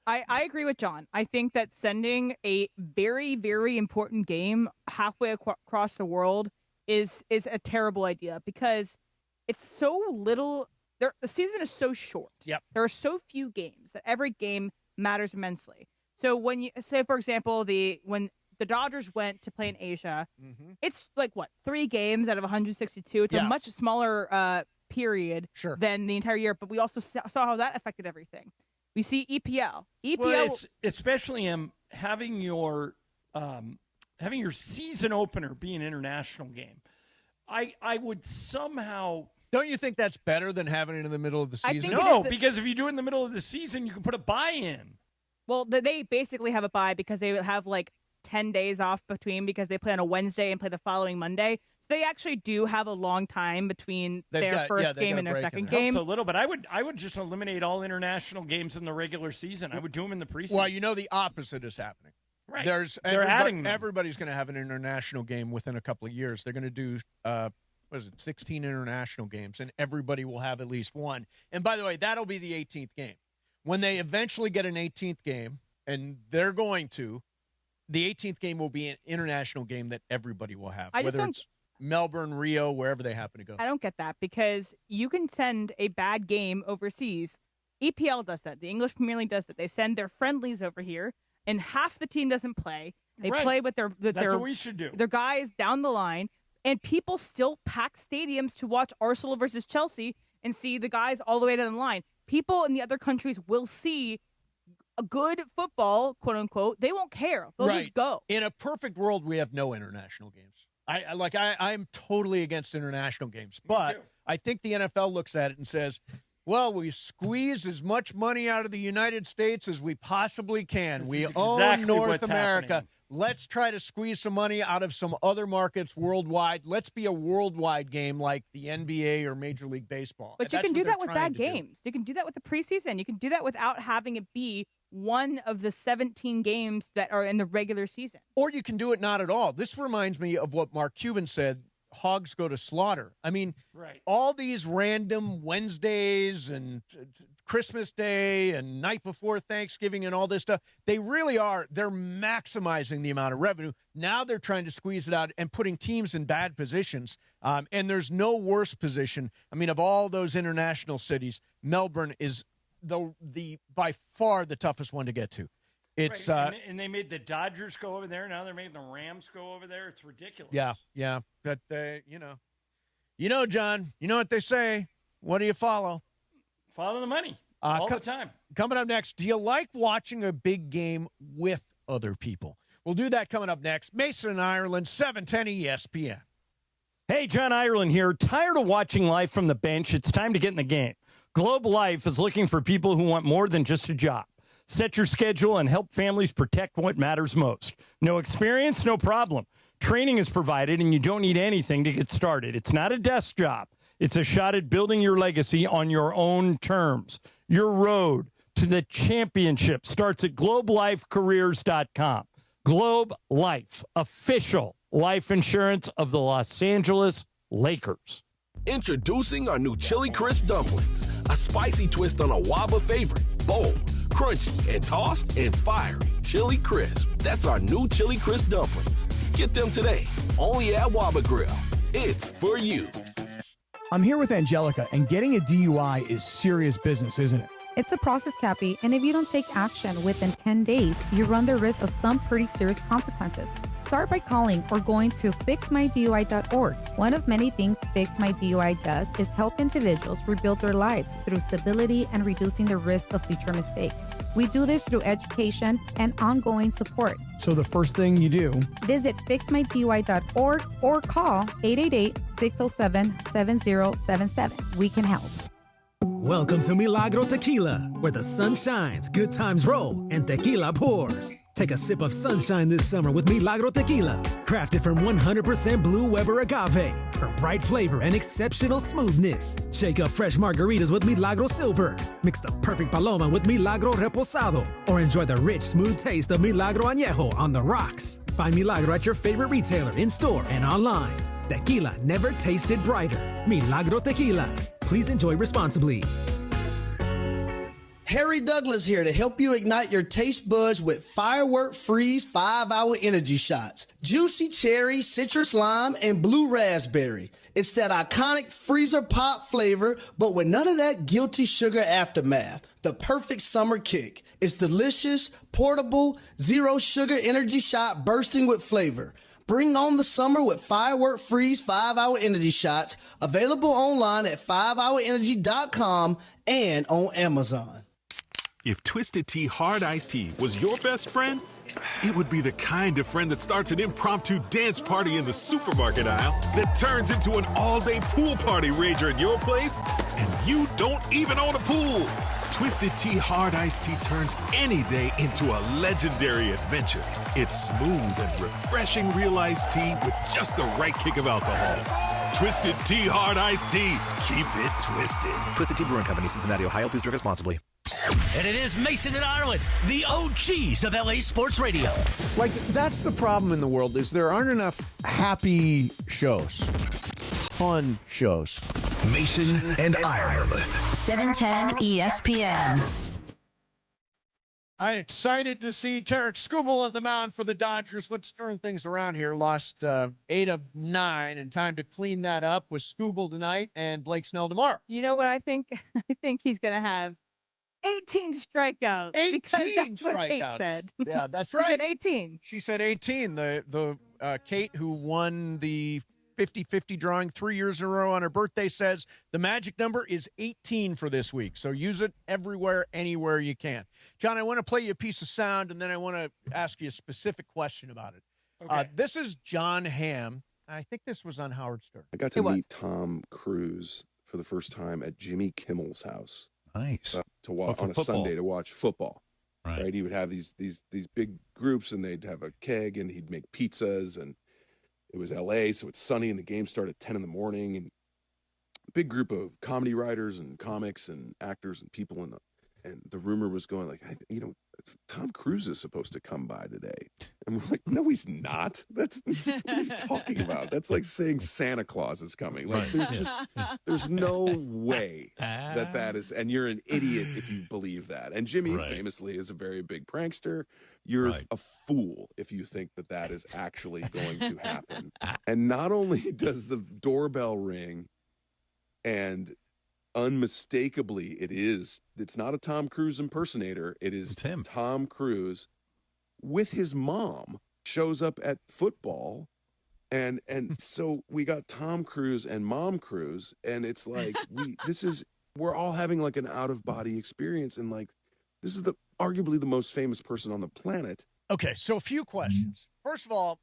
[SPEAKER 5] I agree with John. I think that sending a very, very important game halfway across the world is a terrible idea because it's so little. The season is so short.
[SPEAKER 2] Yep.
[SPEAKER 5] There are so few games that every game matters immensely. So when you say, for example, when the Dodgers went to play in Asia, it's like 3 games out of 162. It's a much smaller period than the entire year. But we also saw how that affected everything. We see EPL.
[SPEAKER 3] Well, it's especially having your season opener be an international game. I would somehow.
[SPEAKER 2] Don't you think that's better than having it in the middle of the season?
[SPEAKER 3] No, because if you do it in the middle of the season, you can put a bye in.
[SPEAKER 5] Well, they basically have a bye because they have 10 days off between because they play on a Wednesday and play the following Monday. So they actually do have a long time between their first game and their second game.
[SPEAKER 3] Helps a little, but I would just eliminate all international games in the regular season. I would do them in the preseason.
[SPEAKER 2] Well, the opposite is happening.
[SPEAKER 3] Right.
[SPEAKER 2] They're
[SPEAKER 3] adding them.
[SPEAKER 2] Everybody's going to have an international game within a couple of years. They're going to do 16 international games, and everybody will have at least one. And by the way, that'll be the 18th game. When they eventually get an 18th game, and they're going to, the 18th game will be an international game that everybody will have, whether it's Melbourne, Rio, wherever they happen to go.
[SPEAKER 5] I don't get that because you can send a bad game overseas. EPL does that. The English Premier League does that. They send their friendlies over here, and half the team doesn't play. They play with
[SPEAKER 3] That's what we should do.
[SPEAKER 5] Their guys down the line, and people still pack stadiums to watch Arsenal versus Chelsea and see the guys all the way down the line. People in the other countries will see a good football, quote unquote, they won't care. They'll just go.
[SPEAKER 2] In a perfect world, we have no international games. I'm totally against international games, but I think the NFL looks at it and says, well, we squeeze as much money out of the United States as we possibly can. We own North America.
[SPEAKER 3] Happening.
[SPEAKER 2] Let's try to squeeze some money out of some other markets worldwide. Let's be a worldwide game like the NBA or Major League Baseball.
[SPEAKER 5] But you can do that with bad games. You can do that with the preseason. You can do that without having it be one of the 17 games that are in the regular season.
[SPEAKER 2] Or you can do it not at all. This reminds me of what Mark Cuban said, hogs go to slaughter. I mean, all these random Wednesdays and Christmas Day and night before Thanksgiving and all this stuff, they're maximizing the amount of revenue. Now they're trying to squeeze it out and putting teams in bad positions. And there's no worse position. I mean, of all those international cities, Melbourne is the by far the toughest one to get to. It's
[SPEAKER 3] and they made the Dodgers go over there. Now they're making the Rams go over there. It's ridiculous.
[SPEAKER 2] Yeah. But John, you know what they say. What do you follow?
[SPEAKER 3] Follow the money all the time.
[SPEAKER 2] Coming up next, do you like watching a big game with other people? We'll do that coming up next. Mason in Ireland, 710 ESPN.
[SPEAKER 16] Hey, John Ireland here. Tired of watching life from the bench? It's time to get in the game. Globe Life is looking for people who want more than just a job. Set your schedule and help families protect what matters most. No experience? No problem. Training is provided, and you don't need anything to get started. It's not a desk job. It's a shot at building your legacy on your own terms. Your road to the championship starts at globelifecareers.com. Globe Life, official life insurance of the Los Angeles Lakers.
[SPEAKER 1] Introducing our new Chili Crisp Dumplings, a spicy twist on a Waba favorite. Bold, crunchy, and tossed and fiery. Chili Crisp. That's our new Chili Crisp Dumplings. Get them today, only at Waba Grill. It's for you.
[SPEAKER 8] I'm here with Angelica, and getting a DUI is serious business, isn't it?
[SPEAKER 7] It's a process, Cappy, and if you don't take action within 10 days, you run the risk of some pretty serious consequences. Start by calling or going to fixmydui.org. One of many things Fix My DUI does is help individuals rebuild their lives through stability and reducing the risk of future mistakes. We do this through education and ongoing support.
[SPEAKER 8] So the first thing you do,
[SPEAKER 7] visit fixmydui.org or call 888-607-7077. We can help.
[SPEAKER 12] Welcome to Milagro Tequila, where the sun shines, good times roll, and tequila pours. Take a sip of sunshine this summer with Milagro Tequila, crafted from 100% Blue Weber agave for bright flavor and exceptional smoothness. Shake up fresh margaritas with Milagro Silver. Mix the perfect paloma with Milagro Reposado, or enjoy the rich, smooth taste of Milagro Añejo on the rocks. Find Milagro at your favorite retailer, in-store, and online. Tequila never tasted brighter. Milagro Tequila. Please enjoy responsibly.
[SPEAKER 14] Harry Douglas here to help you ignite your taste buds with Firework Freeze 5-Hour Energy Shots. Juicy cherry, citrus lime, and blue raspberry. It's that iconic freezer pop flavor, but with none of that guilty sugar aftermath. The perfect summer kick. It's delicious, portable, zero sugar energy shot bursting with flavor. Bring on the summer with Firework Freeze 5-Hour Energy Shots, available online at 5hourenergy.com and on Amazon.
[SPEAKER 17] If Twisted Tea Hard Iced Tea was your best friend, it would be the kind of friend that starts an impromptu dance party in the supermarket aisle that turns into an all-day pool party rager at your place, and you don't even own a pool. Twisted Tea Hard Iced Tea turns any day into a legendary adventure. It's smooth and refreshing real iced tea with just the right kick of alcohol. Twisted Tea Hard Iced Tea. Keep it twisted.
[SPEAKER 21] Twisted Tea Brewing Company, Cincinnati, Ohio. Please drink responsibly.
[SPEAKER 11] And it is Mason and Ireland, the OGs of LA Sports Radio.
[SPEAKER 2] Like, that's the problem in the world, is there aren't enough happy shows, fun shows.
[SPEAKER 15] Mason and Ireland.
[SPEAKER 6] 710 ESPN.
[SPEAKER 2] I'm excited to see Tarik Skubal on the mound for the Dodgers. Let's turn things around here. Lost 8 of 9, and time to clean that up with Skubal tonight and Blake Snell tomorrow.
[SPEAKER 5] You know what I think? I think he's going to have 18 strikeouts.
[SPEAKER 2] 18 strikeouts.
[SPEAKER 5] Said.
[SPEAKER 2] Yeah, that's
[SPEAKER 5] She
[SPEAKER 2] right.
[SPEAKER 5] said 18.
[SPEAKER 2] She said 18. The Kate who won the 50-50 drawing 3 years in a row on her birthday, says the magic number is 18 for this week. So use it everywhere, anywhere you can. John, I want to play you a piece of sound, and then I want to ask you a specific question about it.
[SPEAKER 3] Okay.
[SPEAKER 2] This is John Hamm. I think this was on Howard Stern.
[SPEAKER 10] I got to meet Tom Cruise for the first time at Jimmy Kimmel's house.
[SPEAKER 19] Nice.
[SPEAKER 10] To watch on a Sunday to watch football. Right. He would have these big groups, and they'd have a keg, and he'd make pizzas, and it was L.A., so it's sunny, and the game started at 10 in the morning, and a big group of comedy writers and comics and actors and people, and the rumor was going like, Tom Cruise is supposed to come by today. And we're like, no, he's not. What are you talking about? That's like saying Santa Claus is coming. Like, there's no way that is, and you're an idiot if you believe that. And Jimmy famously is a very big prankster. You're a fool if you think that is actually going to happen. And not only does the doorbell ring, and unmistakably it's not a Tom Cruise impersonator. It is Tom Cruise with his mom shows up at football. And so we got Tom Cruise and Mom Cruise, and it's like we're all having like an out of body experience, and like this is arguably the most famous person on the planet.
[SPEAKER 2] Okay, so a few questions. First of all,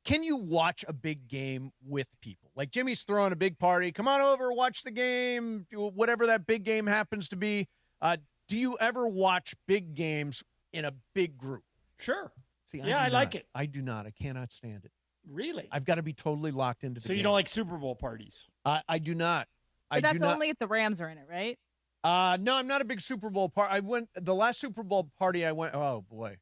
[SPEAKER 2] can you watch a big game with people? Like Jimmy's throwing a big party. Come on over, watch the game, whatever that big game happens to be. Do you ever watch big games in a big group?
[SPEAKER 3] Sure.
[SPEAKER 2] See,
[SPEAKER 3] I like it.
[SPEAKER 2] I do not. I cannot stand it.
[SPEAKER 3] Really?
[SPEAKER 2] I've got to be totally locked into the game.
[SPEAKER 3] So you don't like Super Bowl parties?
[SPEAKER 2] I do not.
[SPEAKER 5] But that's only if the Rams are in it, right?
[SPEAKER 2] No, I'm not a big Super Bowl party. The last Super Bowl party I went, oh boy,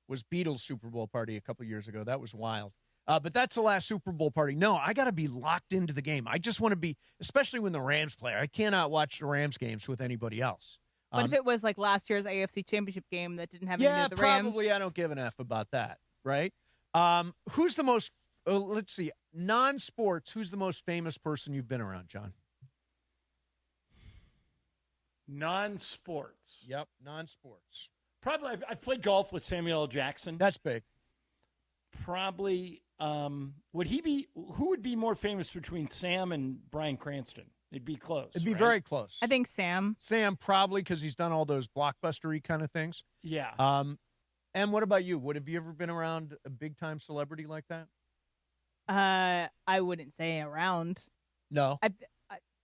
[SPEAKER 2] was Beatles' Super Bowl party a couple years ago. That was wild. But that's the last Super Bowl party. No, I got to be locked into the game. I just want to be, especially when the Rams play. I cannot watch the Rams games with anybody else.
[SPEAKER 5] But if it was like last year's AFC Championship game that didn't have any of the Rams?
[SPEAKER 2] Probably I don't give an F about that, right? Who's the most, let's see, non-sports, who's the most famous person you've been around, John?
[SPEAKER 3] Non-sports.
[SPEAKER 2] Yep, non-sports.
[SPEAKER 3] Probably, I've played golf with Samuel L. Jackson.
[SPEAKER 2] That's big.
[SPEAKER 3] Probably, who would be more famous between Sam and Bryan Cranston? It'd be close.
[SPEAKER 2] It'd be very close.
[SPEAKER 5] I think Sam.
[SPEAKER 2] Sam, probably, because he's done all those blockbuster-y kind of things.
[SPEAKER 3] Yeah.
[SPEAKER 2] And what about you? Have you ever been around a big-time celebrity like that?
[SPEAKER 5] I wouldn't say around.
[SPEAKER 2] No.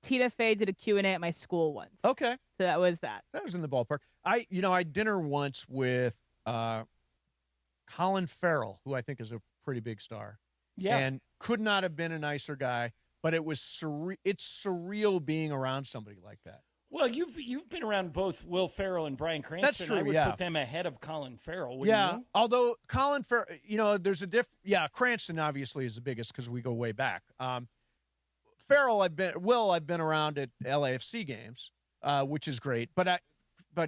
[SPEAKER 5] Tina Fey did a Q&A at my school once.
[SPEAKER 2] Okay.
[SPEAKER 5] So that was that.
[SPEAKER 2] That was in the ballpark. I had dinner once with Colin Farrell, who I think is a pretty big star.
[SPEAKER 3] Yeah.
[SPEAKER 2] And could not have been a nicer guy, but it's surreal being around somebody like that.
[SPEAKER 3] Well, you've been around both Will Ferrell and Bryan Cranston.
[SPEAKER 2] That's true,
[SPEAKER 3] I would
[SPEAKER 2] yeah.
[SPEAKER 3] put them ahead of Colin Farrell, wouldn't you?
[SPEAKER 2] Although Colin Farrell, there's a Cranston obviously is the biggest because we go way back. Farrell, I've been around at LAFC games, which is great. But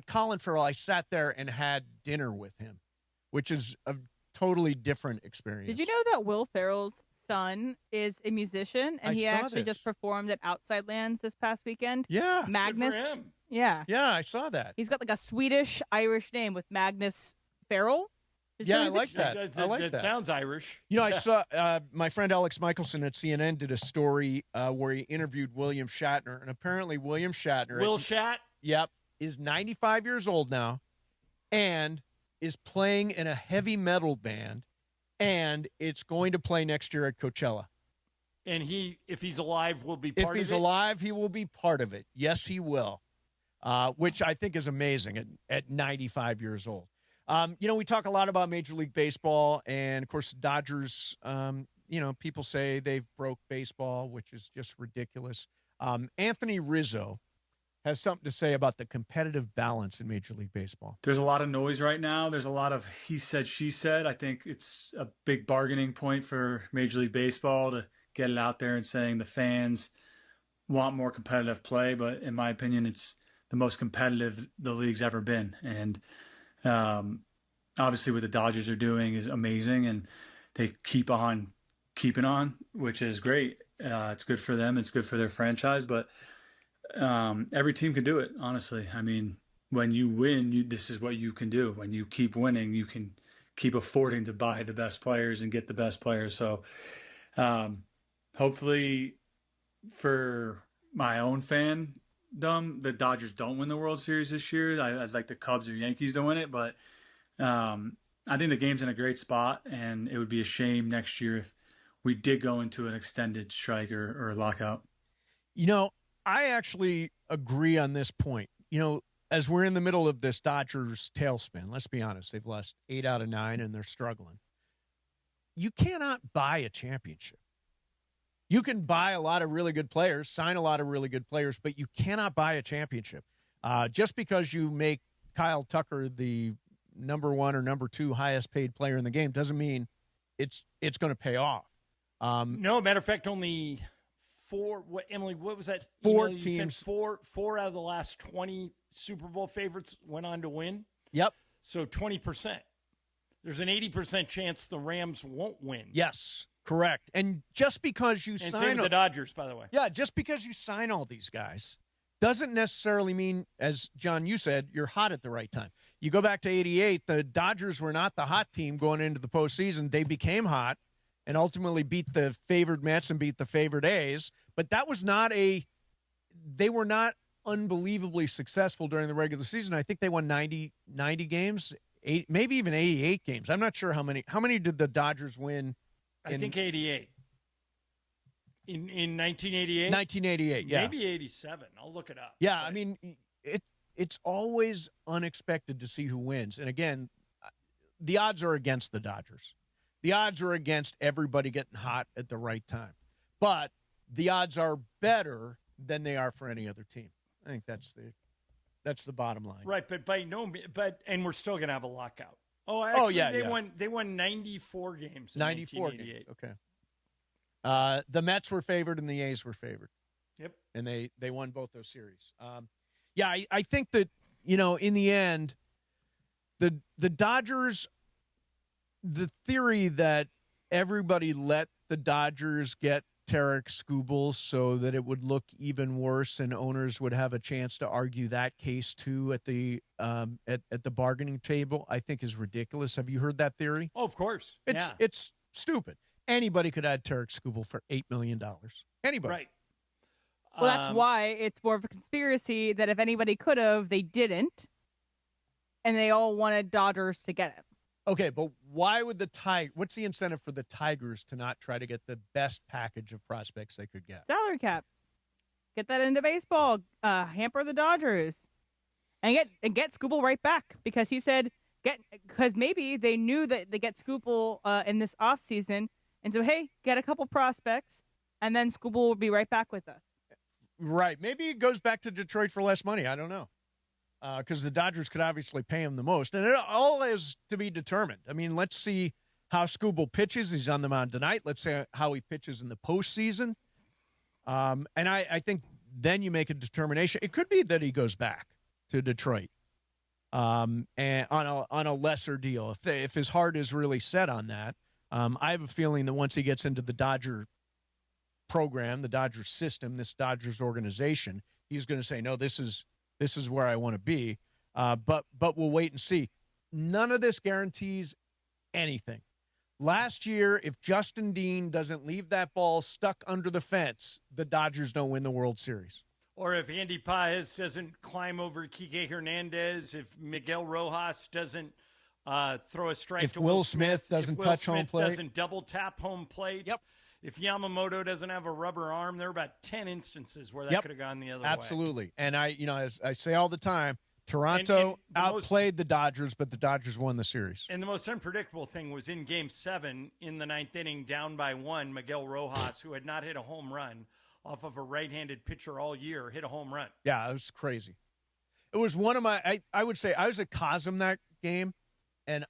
[SPEAKER 2] Colin Farrell, I sat there and had dinner with him, which is a totally different experience.
[SPEAKER 5] Did you know that Will Ferrell's son is a musician, and he actually just performed at Outside Lands this past weekend?
[SPEAKER 2] Yeah.
[SPEAKER 5] Magnus.
[SPEAKER 3] Good for him.
[SPEAKER 5] Yeah.
[SPEAKER 2] Yeah, I saw that.
[SPEAKER 5] He's got like a Swedish-Irish name with Magnus Farrell.
[SPEAKER 2] Yeah, I like that.
[SPEAKER 3] It sounds Irish.
[SPEAKER 2] I saw my friend Alex Michelson at CNN did a story where he interviewed William Shatner, and apparently William Shatner,
[SPEAKER 3] Will Shat?
[SPEAKER 2] Yep, is 95 years old now, and is playing in a heavy metal band, and it's going to play next year at Coachella.
[SPEAKER 3] And if he's alive, will be part of it?
[SPEAKER 2] If he's alive, he will be part of it. Yes, he will, which I think is amazing at 95 years old. We talk a lot about Major League Baseball, and, of course, the Dodgers, people say they've broke baseball, which is just ridiculous. Anthony Rizzo has something to say about the competitive balance in Major League Baseball.
[SPEAKER 18] There's a lot of noise right now. There's a lot of he said, she said. I think it's a big bargaining point for Major League Baseball to get it out there and saying the fans want more competitive play. But in my opinion, it's the most competitive the league's ever been. And obviously what the Dodgers are doing is amazing, and they keep on keeping on, which is great. It's good for them. It's good for their franchise, but every team can do it, honestly. I mean, when you win, this is what you can do. When you keep winning, you can keep affording to buy the best players and get the best players. So hopefully for my own fandom, the Dodgers don't win the World Series this year. I'd like the Cubs or Yankees to win it, but I think the game's in a great spot, and it would be a shame next year if we did go into an extended strike or lockout.
[SPEAKER 2] I actually agree on this point. As we're in the middle of this Dodgers tailspin, let's be honest, they've lost 8 out of 9 and they're struggling. You cannot buy a championship. You can buy a lot of really good players, sign a lot of really good players, but you cannot buy a championship. Just because you make Kyle Tucker the number 1 or number 2 highest paid player in the game doesn't mean it's going to pay off.
[SPEAKER 3] No, matter of fact, only 4. Emily, what was that?
[SPEAKER 2] 4
[SPEAKER 3] you
[SPEAKER 2] teams.
[SPEAKER 3] said 4 out of the last 20 Super Bowl favorites went on to win.
[SPEAKER 2] Yep.
[SPEAKER 3] So 20%. There's an 80% chance the Rams won't win.
[SPEAKER 2] Yes, correct. And just because you sign
[SPEAKER 3] same with the Dodgers, by the way.
[SPEAKER 2] Yeah, just because you sign all these guys doesn't necessarily mean, as John, you said, you're hot at the right time. You go back to 88, the Dodgers were not the hot team going into the postseason. They became hot and ultimately beat the favored Mets and beat the favored A's. But that was not they were not unbelievably successful during the regular season. I think they won 90 games, maybe even 88 games. I'm not sure how many. How many did the Dodgers win?
[SPEAKER 3] I think 88. In 1988?
[SPEAKER 2] 1988, yeah.
[SPEAKER 3] Maybe 87. I'll look it up.
[SPEAKER 2] Yeah, I mean, it's always unexpected to see who wins. And again, the odds are against the Dodgers. The odds are against everybody getting hot at the right time. But the odds are better than they are for any other team. I think that's the bottom line.
[SPEAKER 3] Right, but and we're still going to have a lockout. Oh, actually, they won 94 games in
[SPEAKER 2] 94 games. Okay. The Mets were favored and the A's were favored.
[SPEAKER 3] Yep.
[SPEAKER 2] And they won both those series. I think that, in the end, the Dodgers, the theory that everybody let the Dodgers get Tarik Skubal so that it would look even worse and owners would have a chance to argue that case too at the bargaining table, I think is ridiculous. Have you heard that theory?
[SPEAKER 3] Oh, of course.
[SPEAKER 2] It's stupid. Anybody could add Tarik Skubal for $8 million. Anybody.
[SPEAKER 3] Right.
[SPEAKER 5] Well, that's why it's more of a conspiracy that if anybody could have, they didn't. And they all wanted Dodgers to get him.
[SPEAKER 2] Okay, but why would what's the incentive for the Tigers to not try to get the best package of prospects they could get?
[SPEAKER 5] Salary cap. Get that into baseball. Hamper the Dodgers. And get Skubal right back. Because he said, because maybe they knew that they get Skubal in this offseason. And so, hey, get a couple prospects, and then Skubal will be right back with us.
[SPEAKER 2] Right. Maybe it goes back to Detroit for less money. I don't know. Because the Dodgers could obviously pay him the most. And it all is to be determined. I mean, let's see how Skubal pitches. He's on the mound tonight. Let's see how he pitches in the postseason. And I think then you make a determination. It could be that he goes back to Detroit and on a lesser deal. If his heart is really set on that. I have a feeling that once he gets into the Dodger program, the Dodger system, this Dodgers organization, he's going to say, no, this is where I want to be. But we'll wait and see. None of this guarantees anything. Last year, if Justin Dean doesn't leave that ball stuck under the fence, the Dodgers don't win the World Series.
[SPEAKER 3] Or if Andy Paez doesn't climb over Kike Hernandez, if Miguel Rojas doesn't throw a strike
[SPEAKER 2] if
[SPEAKER 3] to
[SPEAKER 2] Will Smith doesn't touch home plate.
[SPEAKER 3] Doesn't double tap home plate.
[SPEAKER 2] Yep.
[SPEAKER 3] If Yamamoto doesn't have a rubber arm, there are about 10 instances where that could have gone the other way.
[SPEAKER 2] Absolutely. And as I say all the time, Toronto outplayed the Dodgers, but the Dodgers won the series.
[SPEAKER 3] And the most unpredictable thing was in Game 7, in the 9th inning, down by 1, Miguel Rojas, who had not hit a home run off of a right-handed pitcher all year, hit a home run.
[SPEAKER 2] Yeah, it was crazy. It was one of my I would say I was at Cosm that game. And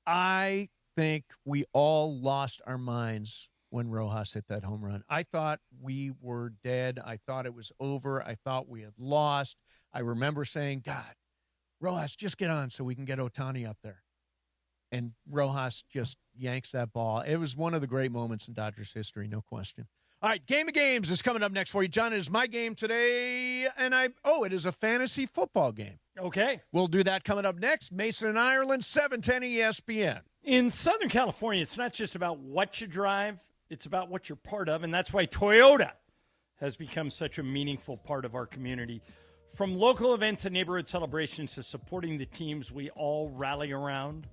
[SPEAKER 2] I think we all lost our minds when Rojas hit that home run. I thought we were dead. I thought it was over. I thought we had lost. I remember saying, God, Rojas, just get on so we can get Ohtani up there. And Rojas just yanks that ball. It was one of the great moments in Dodgers history, no question. All right, Game of Games is coming up next for you. John, it is my game today, and it is a fantasy football game.
[SPEAKER 3] Okay.
[SPEAKER 2] We'll do that coming up next. Mason and Ireland, 710 ESPN.
[SPEAKER 3] In Southern California, it's not just about what you drive, it's about what you're part of, and that's why Toyota has become such a meaningful part of our community. From local events and neighborhood celebrations to supporting the teams we all rally around,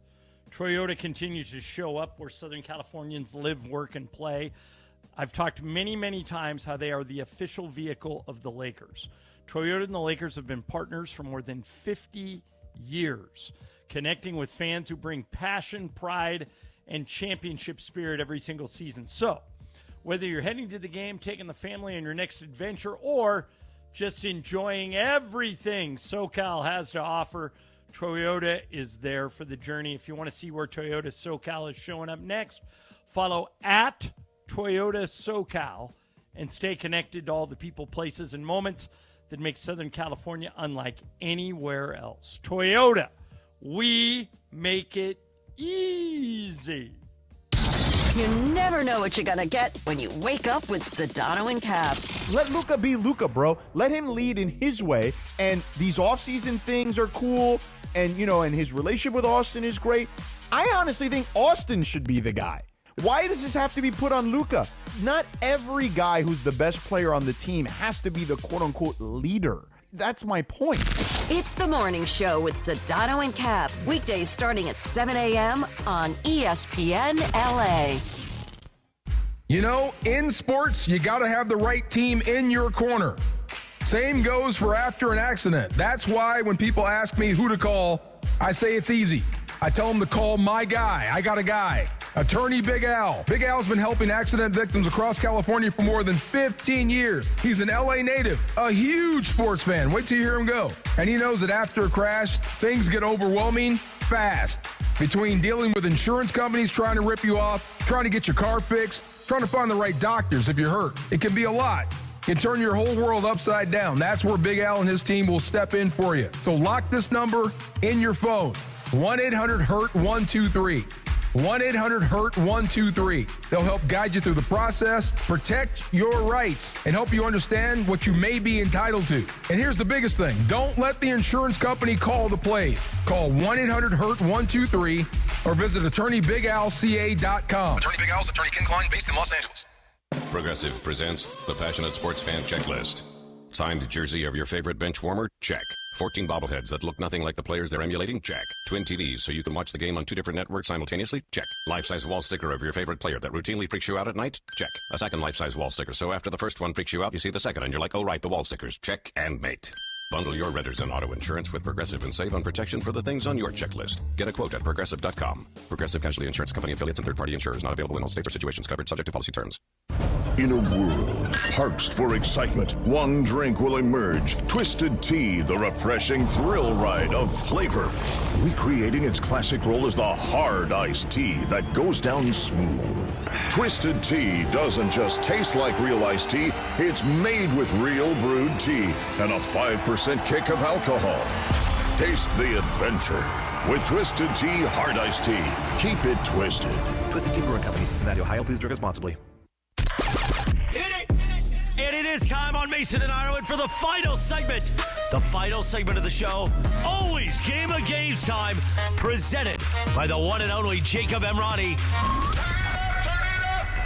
[SPEAKER 3] Toyota continues to show up where Southern Californians live, work, and play. I've talked many, many times how they are the official vehicle of the Lakers. Toyota and the Lakers have been partners for more than 50 years, connecting with fans who bring passion, pride, and championship spirit every single season. So, whether you're heading to the game, taking the family on your next adventure, or just enjoying everything SoCal has to offer, Toyota is there for the journey. If you want to see where Toyota SoCal is showing up next, follow at Toyota SoCal and stay connected to all the people, places, and moments that make Southern California unlike anywhere else. Toyota, we make it easy.
[SPEAKER 6] You never know what you're going to get when you wake up with Sedano and Cap.
[SPEAKER 4] Let Luka be Luka, bro. Let him lead in his way. And these offseason things are cool. And, and his relationship with Austin is great. I honestly think Austin should be the guy. Why does this have to be put on Luka? Not every guy who's the best player on the team has to be the quote-unquote leader. That's my point.
[SPEAKER 6] It's the morning show with Sedano and Cap. Weekdays starting at 7 a.m. on ESPN LA.
[SPEAKER 13] In sports, you got to have the right team in your corner. Same goes for after an accident. That's why when people ask me who to call, I say it's easy. I tell them to call my guy. I got a guy. Attorney Big Al. Big Al's been helping accident victims across California for more than 15 years. He's an LA native, a huge sports fan. Wait till you hear him go. And he knows that after a crash, things get overwhelming fast. Between dealing with insurance companies trying to rip you off, trying to get your car fixed, trying to find the right doctors if you're hurt, it can be a lot. It can turn your whole world upside down. That's where Big Al and his team will step in for you. So lock this number in your phone. 1-800-HURT-123. 1-800-HURT-123. They'll help guide you through the process, protect your rights, and help you understand what you may be entitled to. And here's the biggest thing. Don't let the insurance company call the plays. Call 1-800-HURT-123 or visit attorneybigalca.com.
[SPEAKER 22] Attorney Big Al's attorney Ken Klein, based in Los Angeles. Progressive presents the Passionate Sports Fan Checklist. Signed jersey of your favorite bench warmer? Check. 14 bobbleheads that look nothing like the players they're emulating? Check. Twin TVs so you can watch the game on 2 different networks simultaneously? Check. Life-size wall sticker of your favorite player that routinely freaks you out at night? Check. A second life-size wall sticker so after the first one freaks you out, you see the second and you're like, oh right, the wall stickers. Check and mate. Bundle your renters and auto insurance with Progressive and save on protection for the things on your checklist. Get a quote at Progressive.com. Progressive Casualty Insurance Company affiliates and third-party insurers not available in all states or situations covered subject to policy terms.
[SPEAKER 15] In a world parched for excitement, one drink will emerge. Twisted Tea, the refreshing thrill ride of flavor. Recreating its classic role as the hard iced tea that goes down smooth. Twisted Tea doesn't just taste like real iced tea, it's made with real brewed tea and a 5% kick of alcohol. Taste the adventure with Twisted Tea Hard Iced Tea. Keep it twisted.
[SPEAKER 21] Twisted Tea Brewing Company, Cincinnati, Ohio. Please drink responsibly.
[SPEAKER 11] And it is time on Mason and Ireland for the final segment. The final segment of the show, always Game of Games time, presented by the one and only Jacob Emrani.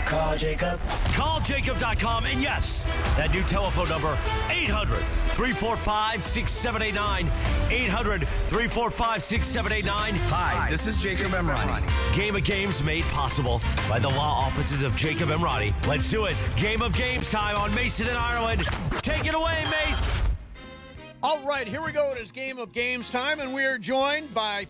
[SPEAKER 12] Call Jacob.
[SPEAKER 11] Call Jacob.com. And yes, that new telephone number, 800-345-6789. 800-345-6789.
[SPEAKER 21] Hi, this is Jacob Emrani.
[SPEAKER 11] Game of Games made possible by the law offices of Jacob Emrani. Let's do it. Game of Games time on Mason and Ireland. Take it away, Mace.
[SPEAKER 2] All right, here we go. It is Game of Games time, and we are joined by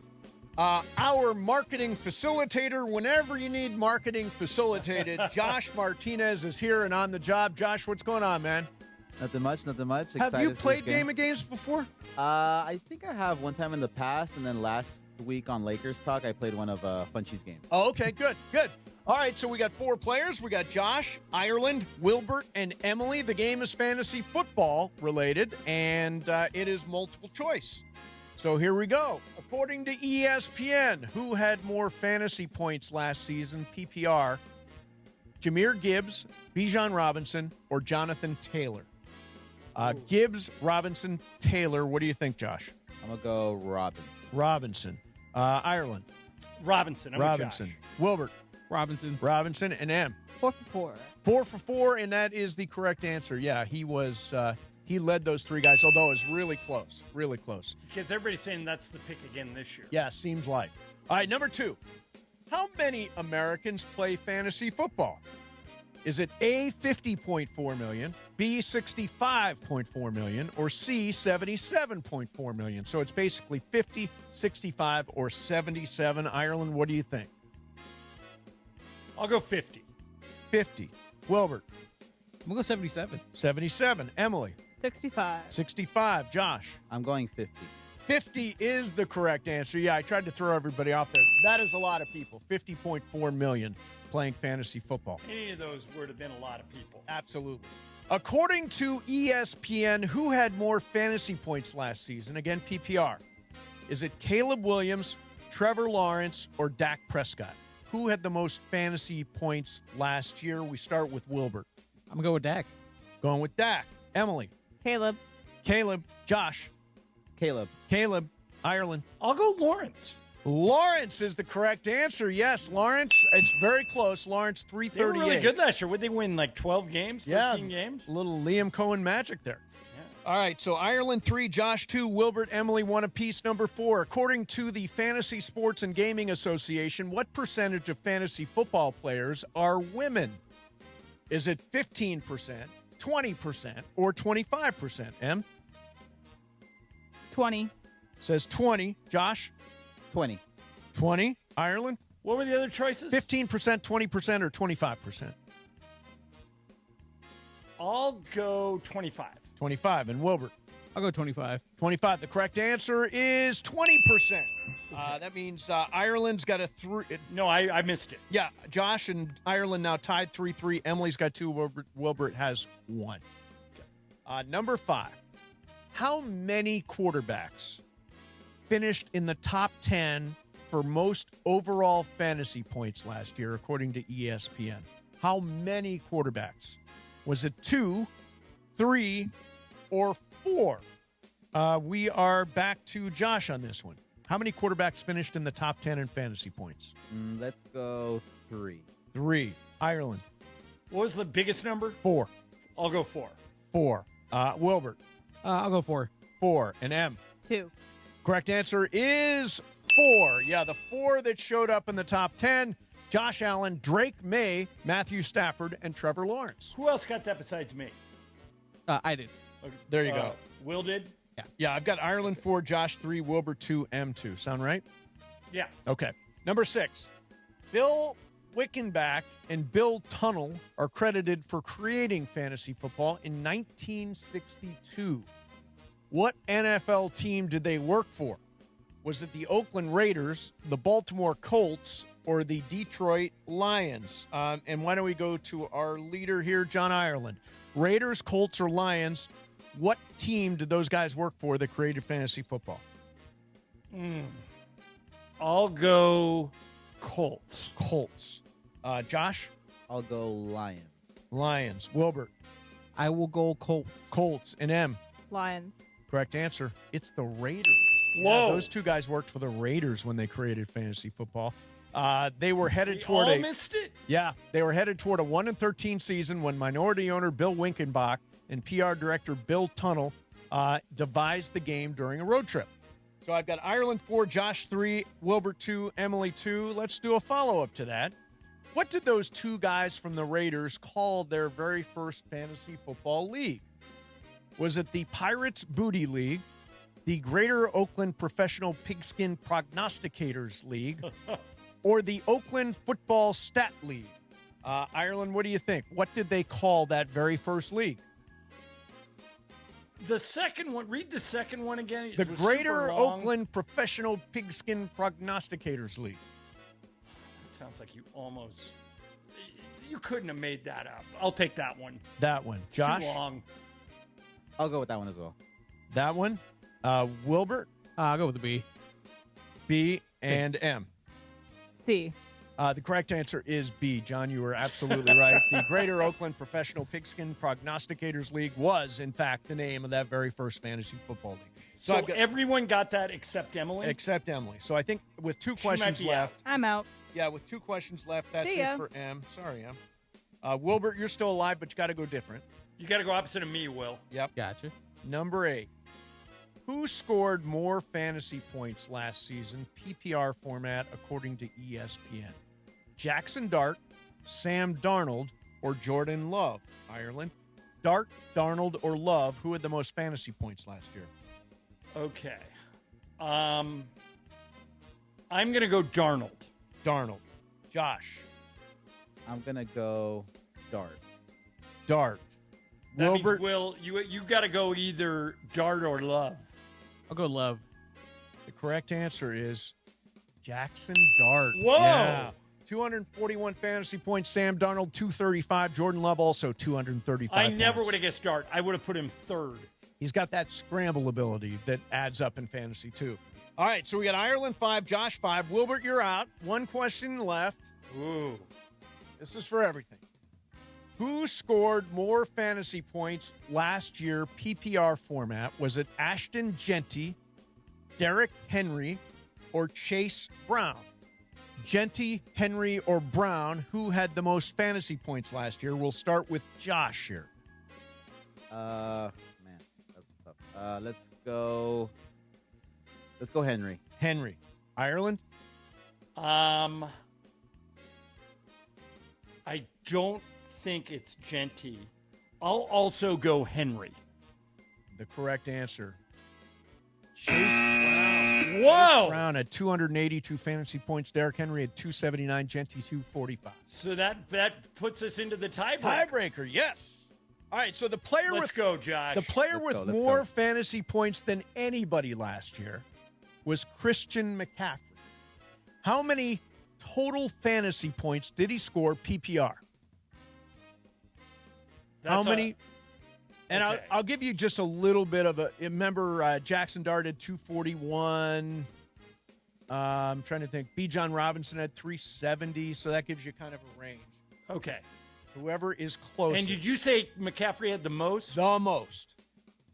[SPEAKER 2] our marketing facilitator. Whenever you need marketing facilitated, Josh Martinez is here and on the job. Josh, what's going on, man?
[SPEAKER 24] Nothing much.
[SPEAKER 2] Have you played Game of Games before?
[SPEAKER 24] I think I have one time in the past, and then last week on Lakers Talk, I played one of Funchy's games.
[SPEAKER 2] Oh, okay, good. All right, so we got 4 players. We got Josh, Ireland, Wilbert, and Emily. The game is fantasy football related, and it is multiple choice. So here we go. According to ESPN, who had more fantasy points last season, PPR? Jahmyr Gibbs, Bijan Robinson, or Jonathan Taylor? Gibbs, Robinson, Taylor. What do you think, Josh?
[SPEAKER 24] I'm going to go Robinson.
[SPEAKER 2] Ireland.
[SPEAKER 3] Robinson. I'm with
[SPEAKER 2] Robinson.
[SPEAKER 3] Josh.
[SPEAKER 2] Wilbert.
[SPEAKER 5] Robinson.
[SPEAKER 2] And M.
[SPEAKER 5] 4 for 4.
[SPEAKER 2] 4 for 4, and that is the correct answer. Yeah, he was. He led those three guys, although it was really close. Really close.
[SPEAKER 3] Because everybody's saying that's the pick again this year.
[SPEAKER 2] Yeah, seems like. All right, number 2. How many Americans play fantasy football? Is it A, 50.4 million, B, 65.4 million, or C, 77.4 million? So it's basically 50, 65, or 77. Ireland, what do you think?
[SPEAKER 3] I'll go 50.
[SPEAKER 2] 50. Wilbert.
[SPEAKER 9] I'm going to go 77.
[SPEAKER 2] 77. Emily.
[SPEAKER 5] 65.
[SPEAKER 2] 65. Josh.
[SPEAKER 24] I'm going 50.
[SPEAKER 2] 50 is the correct answer. Yeah, I tried to throw everybody off there. That is a lot of people. 50.4 million playing fantasy football.
[SPEAKER 3] Any of those would have been a lot of people.
[SPEAKER 2] Absolutely. According to ESPN, who had more fantasy points last season? Again, PPR. Is it Caleb Williams, Trevor Lawrence, or Dak Prescott? Who had the most fantasy points last year? We start with Wilbert.
[SPEAKER 9] I'm going to go with Dak.
[SPEAKER 2] Going with Dak. Emily.
[SPEAKER 5] Caleb.
[SPEAKER 2] Josh.
[SPEAKER 24] Caleb.
[SPEAKER 2] Ireland.
[SPEAKER 3] I'll go Lawrence.
[SPEAKER 2] Lawrence is the correct answer. Yes, Lawrence. It's very close. Lawrence, 338.
[SPEAKER 3] They were really good last year. Would they win like 12 games, 13 games?
[SPEAKER 2] A little Liam Cohen magic there. All right, so Ireland 3, Josh 2, Wilbert, Emily 1 apiece. Number 4, according to the Fantasy Sports and Gaming Association, what percentage of fantasy football players are women? Is it 15%, 20%, or 25%? Em?
[SPEAKER 5] 20.
[SPEAKER 2] Says 20. Josh?
[SPEAKER 24] 20.
[SPEAKER 2] 20. Ireland?
[SPEAKER 3] What were the other choices?
[SPEAKER 2] 15%, 20%, or 25%?
[SPEAKER 3] I'll go 25.
[SPEAKER 2] 25. And Wilbert?
[SPEAKER 9] I'll go 25.
[SPEAKER 2] 25. The correct answer is 20%. That means Ireland's got a 3.
[SPEAKER 3] No, I missed it.
[SPEAKER 2] Yeah, Josh and Ireland now tied 3-3. Emily's got 2. Wilbert has 1. Number 5. How many quarterbacks finished in the top 10 for most overall fantasy points last year, according to ESPN? How many quarterbacks? Was it 2, 3, or 4? We are back to Josh on this one. How many quarterbacks finished in the top 10 in fantasy points?
[SPEAKER 24] Let's go 3.
[SPEAKER 2] 3. Ireland.
[SPEAKER 3] What was the biggest number?
[SPEAKER 2] 4.
[SPEAKER 3] I'll go 4.
[SPEAKER 2] 4. Wilbert.
[SPEAKER 9] I'll go 4.
[SPEAKER 2] 4. And M.
[SPEAKER 5] 2.
[SPEAKER 2] Correct answer is 4. Yeah, the 4 that showed up in the top 10. Josh Allen, Drake May, Matthew Stafford, and Trevor Lawrence.
[SPEAKER 3] Who else got that besides me?
[SPEAKER 9] I did.
[SPEAKER 2] There you go.
[SPEAKER 3] Will did?
[SPEAKER 2] Yeah, I've got Ireland 4, Josh 3, Wilbur 2, M 2. Sound right?
[SPEAKER 3] Yeah.
[SPEAKER 2] Okay. Number 6. Bill Wickenbach and Bill Tunnell are credited for creating fantasy football in 1962. What NFL team did they work for? Was it the Oakland Raiders, the Baltimore Colts, or the Detroit Lions? And why don't we go to our leader here, John Ireland. Raiders, Colts, or Lions, what team did those guys work for that created fantasy football?
[SPEAKER 3] I'll go Colts.
[SPEAKER 2] Colts. Josh?
[SPEAKER 24] I'll go Lions.
[SPEAKER 2] Lions. Wilbert?
[SPEAKER 9] I will go Colts.
[SPEAKER 2] Colts. And M?
[SPEAKER 5] Lions.
[SPEAKER 2] Correct answer. It's the Raiders.
[SPEAKER 3] Whoa.
[SPEAKER 2] Yeah, those two guys worked for the Raiders when they created fantasy football. They were headed toward
[SPEAKER 3] all missed it?
[SPEAKER 2] Yeah, they were headed toward a 1-13 season when minority owner Bill Wickenbach and PR director Bill Tunnell devised the game during a road trip. So I've got Ireland 4, Josh 3, Wilbert 2, Emily 2. Let's do a follow-up to that. What did those two guys from the Raiders call their very first fantasy football league? Was it the Pirates Booty League, the Greater Oakland Professional Pigskin Prognosticators League, or the Oakland Football Stat League? Ireland, what do you think? What did they call that very first league?
[SPEAKER 3] The second one, read the second one again.
[SPEAKER 2] The Greater Oakland Professional Pigskin Prognosticators League.
[SPEAKER 3] It sounds like you couldn't have made that up. I'll take that one.
[SPEAKER 2] That one.
[SPEAKER 3] It's
[SPEAKER 2] Josh?
[SPEAKER 3] too long.
[SPEAKER 24] I'll go with that one as well.
[SPEAKER 2] That one. Wilbert?
[SPEAKER 9] I'll go with the B.
[SPEAKER 2] B and M.
[SPEAKER 5] C.
[SPEAKER 2] The correct answer is B. John, you were absolutely right. The Greater Oakland Professional Pigskin Prognosticators League was, in fact, the name of that very first fantasy football league.
[SPEAKER 3] So everyone got that except Emily?
[SPEAKER 2] Except Emily. So I think with 2 questions
[SPEAKER 3] be
[SPEAKER 2] left.
[SPEAKER 5] I'm out.
[SPEAKER 2] Yeah, with 2 questions left, that's
[SPEAKER 5] See ya.
[SPEAKER 2] it for M. Sorry, Em. Wilbert, you're still alive, but you got to go different.
[SPEAKER 3] You got to go opposite of me, Will.
[SPEAKER 2] Yep.
[SPEAKER 9] Gotcha.
[SPEAKER 2] Number 8. Who scored more fantasy points last season, PPR format, according to ESPN? Jackson Dart, Sam Darnold, or Jordan Love? Ireland. Dart, Darnold, or Love, who had the most fantasy points last year?
[SPEAKER 3] Okay. I'm going to go Darnold.
[SPEAKER 2] Darnold. Josh.
[SPEAKER 24] I'm going to go Dart.
[SPEAKER 2] Dart.
[SPEAKER 3] That
[SPEAKER 2] Wilbert.
[SPEAKER 3] means, Will, you got to go either Dart or Love.
[SPEAKER 9] I'll go Love.
[SPEAKER 2] The correct answer is Jackson Dart.
[SPEAKER 3] Whoa!
[SPEAKER 2] Yeah. 241 fantasy points. Sam Darnold, 235. Jordan Love also 235
[SPEAKER 3] I never
[SPEAKER 2] points.
[SPEAKER 3] would have guessed Dart. I would have put him third.
[SPEAKER 2] He's got that scramble ability that adds up in fantasy, too. All right, so we got Ireland 5, Josh 5. Wilbert, you're out. 1 question left.
[SPEAKER 3] Ooh.
[SPEAKER 2] This is for everything. Who scored more fantasy points last year, PPR format? Was it Ashton Genty, Derrick Henry, or Chase Brown? Genty, Henry, or Brown, who had the most fantasy points last year? We'll start with Josh here.
[SPEAKER 24] Man, that's tough. Let's go Henry.
[SPEAKER 2] Henry. Ireland?
[SPEAKER 3] I don't think it's Genty. I'll also go Henry.
[SPEAKER 2] The correct answer. Chase Brown.
[SPEAKER 3] Whoa!
[SPEAKER 2] Chase Brown had 282 fantasy points. Derrick Henry had 279. Genty 245.
[SPEAKER 3] So that puts us into the tiebreaker.
[SPEAKER 2] Tiebreaker, yes. All right, so the player
[SPEAKER 3] Let's go, Josh.
[SPEAKER 2] The player
[SPEAKER 24] Let's
[SPEAKER 2] with
[SPEAKER 24] go.
[SPEAKER 2] more fantasy points than anybody last year was Christian McCaffrey. How many total fantasy points did he score PPR? How many? And
[SPEAKER 3] okay.
[SPEAKER 2] I'll give you just a little bit of a. Remember, Jackson Dart had 241. I'm trying to think. B. John Robinson had 370, so that gives you kind of a range.
[SPEAKER 3] Okay.
[SPEAKER 2] Whoever is closer.
[SPEAKER 3] And did you say McCaffrey had the most?
[SPEAKER 2] The most.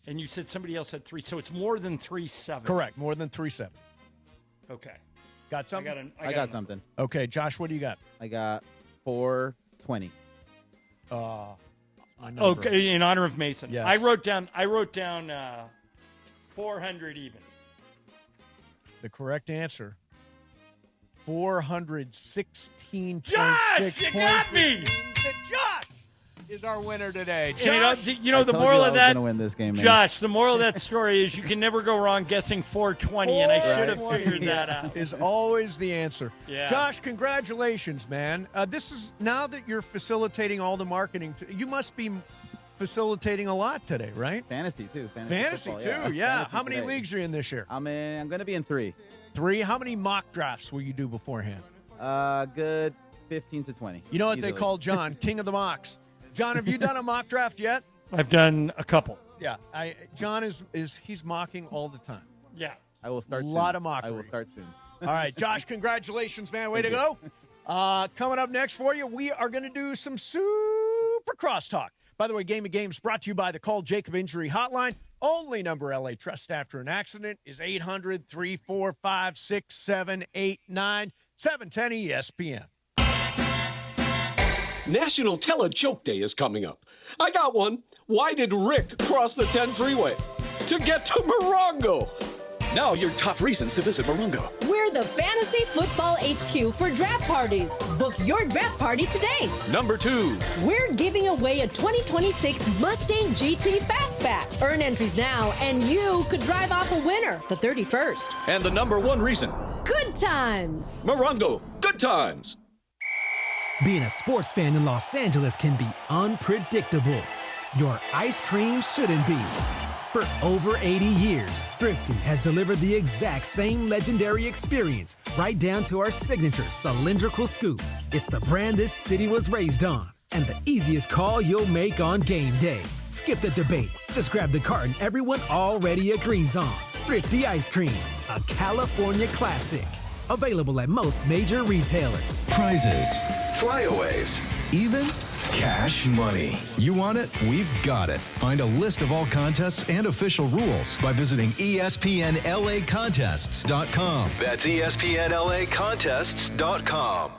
[SPEAKER 3] And you said somebody else had 3, so it's more than 370.
[SPEAKER 2] Correct, more than 370.
[SPEAKER 3] Okay.
[SPEAKER 2] Got something?
[SPEAKER 24] I got something.
[SPEAKER 2] Okay, Josh, what do you got?
[SPEAKER 24] I got 420.
[SPEAKER 3] Okay, in honor of Mason.
[SPEAKER 2] Yes.
[SPEAKER 3] I wrote down 400 even.
[SPEAKER 2] The correct answer. 416.6
[SPEAKER 3] Josh, you got me!
[SPEAKER 2] Josh is our winner today.
[SPEAKER 3] And
[SPEAKER 2] Josh,
[SPEAKER 3] the
[SPEAKER 24] I
[SPEAKER 3] moral
[SPEAKER 24] told
[SPEAKER 3] of
[SPEAKER 24] you I was
[SPEAKER 3] that,
[SPEAKER 24] gonna win this game, man.
[SPEAKER 3] Josh, the moral of that story is you can never go wrong guessing 420, and I should have figured that out.
[SPEAKER 2] is always the answer.
[SPEAKER 3] Yeah.
[SPEAKER 2] Josh, congratulations, man. This is now that you're facilitating all the marketing. You must be facilitating a lot today, right?
[SPEAKER 24] Fantasy too.
[SPEAKER 2] Fantasy
[SPEAKER 24] football,
[SPEAKER 2] too, yeah.
[SPEAKER 24] Fantasy
[SPEAKER 2] How many
[SPEAKER 24] today.
[SPEAKER 2] leagues are you in this year?
[SPEAKER 24] I'm going to be in 3.
[SPEAKER 2] 3. How many mock drafts will you do beforehand?
[SPEAKER 24] Good 15 to 20.
[SPEAKER 2] You know what they
[SPEAKER 24] easily.
[SPEAKER 2] call John, king of the mocks. John, have you done a mock draft yet?
[SPEAKER 3] I've done a couple.
[SPEAKER 2] Yeah, John is he's mocking all the time.
[SPEAKER 3] Yeah.
[SPEAKER 24] I will start
[SPEAKER 2] A
[SPEAKER 24] soon.
[SPEAKER 2] lot of mockery.
[SPEAKER 24] I will start soon.
[SPEAKER 2] All right, Josh, congratulations, man. Way to go. Coming up next for you, we are going to do some super crosstalk. By the way, Game of Games brought to you by the Call Jacob Injury Hotline. Only number LA Trust after an accident is 800-345-6789, 710 ESPN.
[SPEAKER 1] National Tell a Joke Day is coming up. I got one. Why did Rick cross the 10 freeway? To get to Morongo. Now your top reasons to visit Morongo.
[SPEAKER 16] We're the Fantasy Football HQ for draft parties. Book your draft party today.
[SPEAKER 1] Number 2.
[SPEAKER 16] We're giving away a 2026 Mustang GT Fastback. Earn entries now, and you could drive off a winner the 31st.
[SPEAKER 1] And the number 1 reason.
[SPEAKER 16] Good times.
[SPEAKER 1] Morongo. Good times.
[SPEAKER 12] Being a sports fan in Los Angeles can be unpredictable. Your ice cream shouldn't be. For over 80 years, Thrifty has delivered the exact same legendary experience, right down to our signature cylindrical scoop. It's the brand this city was raised on, and the easiest call you'll make on game day. Skip the debate. Just grab the carton everyone already agrees on. Thrifty Ice Cream, a California classic. Available at most major retailers.
[SPEAKER 20] Prizes, flyaways, even
[SPEAKER 7] Cash money. You want it? We've got it. Find a list of all contests and official rules by visiting ESPNLAcontests.com.
[SPEAKER 8] That's ESPNLAcontests.com.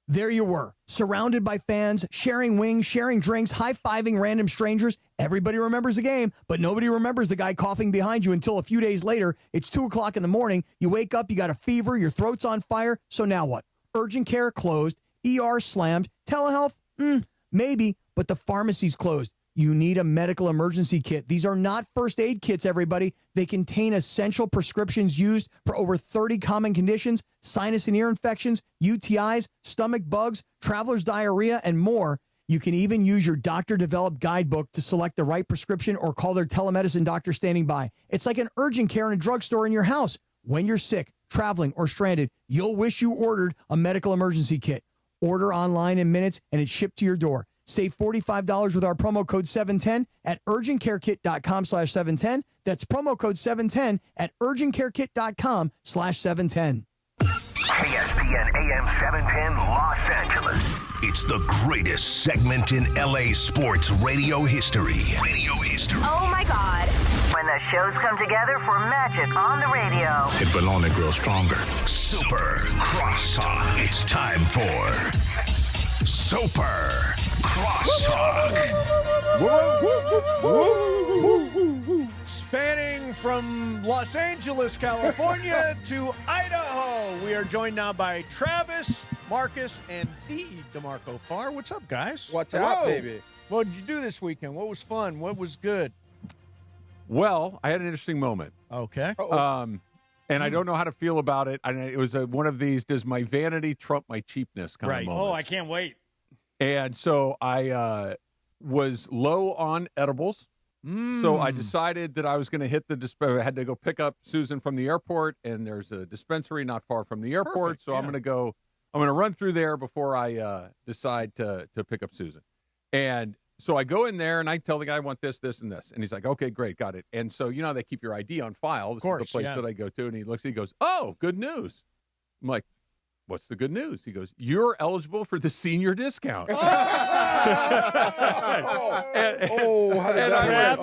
[SPEAKER 20] There you were, surrounded by fans, sharing wings, sharing drinks, high-fiving random strangers. Everybody remembers the game, but nobody remembers the guy coughing behind you until a few days later. It's 2 o'clock in the morning. You wake up, you got a fever, your throat's on fire. So now what? Urgent care closed, ER slammed, telehealth? Maybe, but the pharmacy's closed. You need a medical emergency kit. These are not first aid kits, everybody. They contain essential prescriptions used for over 30 common conditions, sinus and ear infections, UTIs, stomach bugs, traveler's diarrhea, and more. You can even use your doctor-developed guidebook to select the right prescription or call their telemedicine doctor standing by. It's like an urgent care in a drugstore in your house. When you're sick, traveling, or stranded, you'll wish you ordered a medical emergency kit. Order online in minutes, and it's shipped to your door. Save $45 with our promo code 710 at urgentcarekit.com/710. That's promo code 710 at urgentcarekit.com/710.
[SPEAKER 23] KSPN AM 710 Los Angeles.
[SPEAKER 8] It's the greatest segment in LA sports radio history.
[SPEAKER 25] Oh my God. When the shows come together for magic on the radio.
[SPEAKER 8] It will only grow stronger. Super Crosstalk. It's time for Super Crosstalk.
[SPEAKER 2] Spanning from Los Angeles, California to Idaho, we are joined now by Travis, Marcus, and the DeMarco Farr. What's up, guys?
[SPEAKER 26] What's up, baby?
[SPEAKER 2] What did you do this weekend? What was fun? What was good?
[SPEAKER 26] Well, I had an interesting moment.
[SPEAKER 2] Okay.
[SPEAKER 26] And I don't know how to feel about it. It was one of these, does my vanity trump my cheapness kind of moments.
[SPEAKER 3] Oh, I can't wait.
[SPEAKER 26] And so I was low on edibles. So I decided that I was going to hit the dispensary. I had to go pick up Susan from the airport, and there's a dispensary not far from the airport.
[SPEAKER 2] Perfect,
[SPEAKER 26] so I'm going to run through there before I decide to pick up Susan. And so I go in there, and I tell the guy I want this, this, and this. And he's like, okay, great, got it. And so, they keep your ID on file. This is the place that I go to. And he looks, he goes, oh, good news. I'm like, what's the good news? He goes, you're eligible for the senior discount.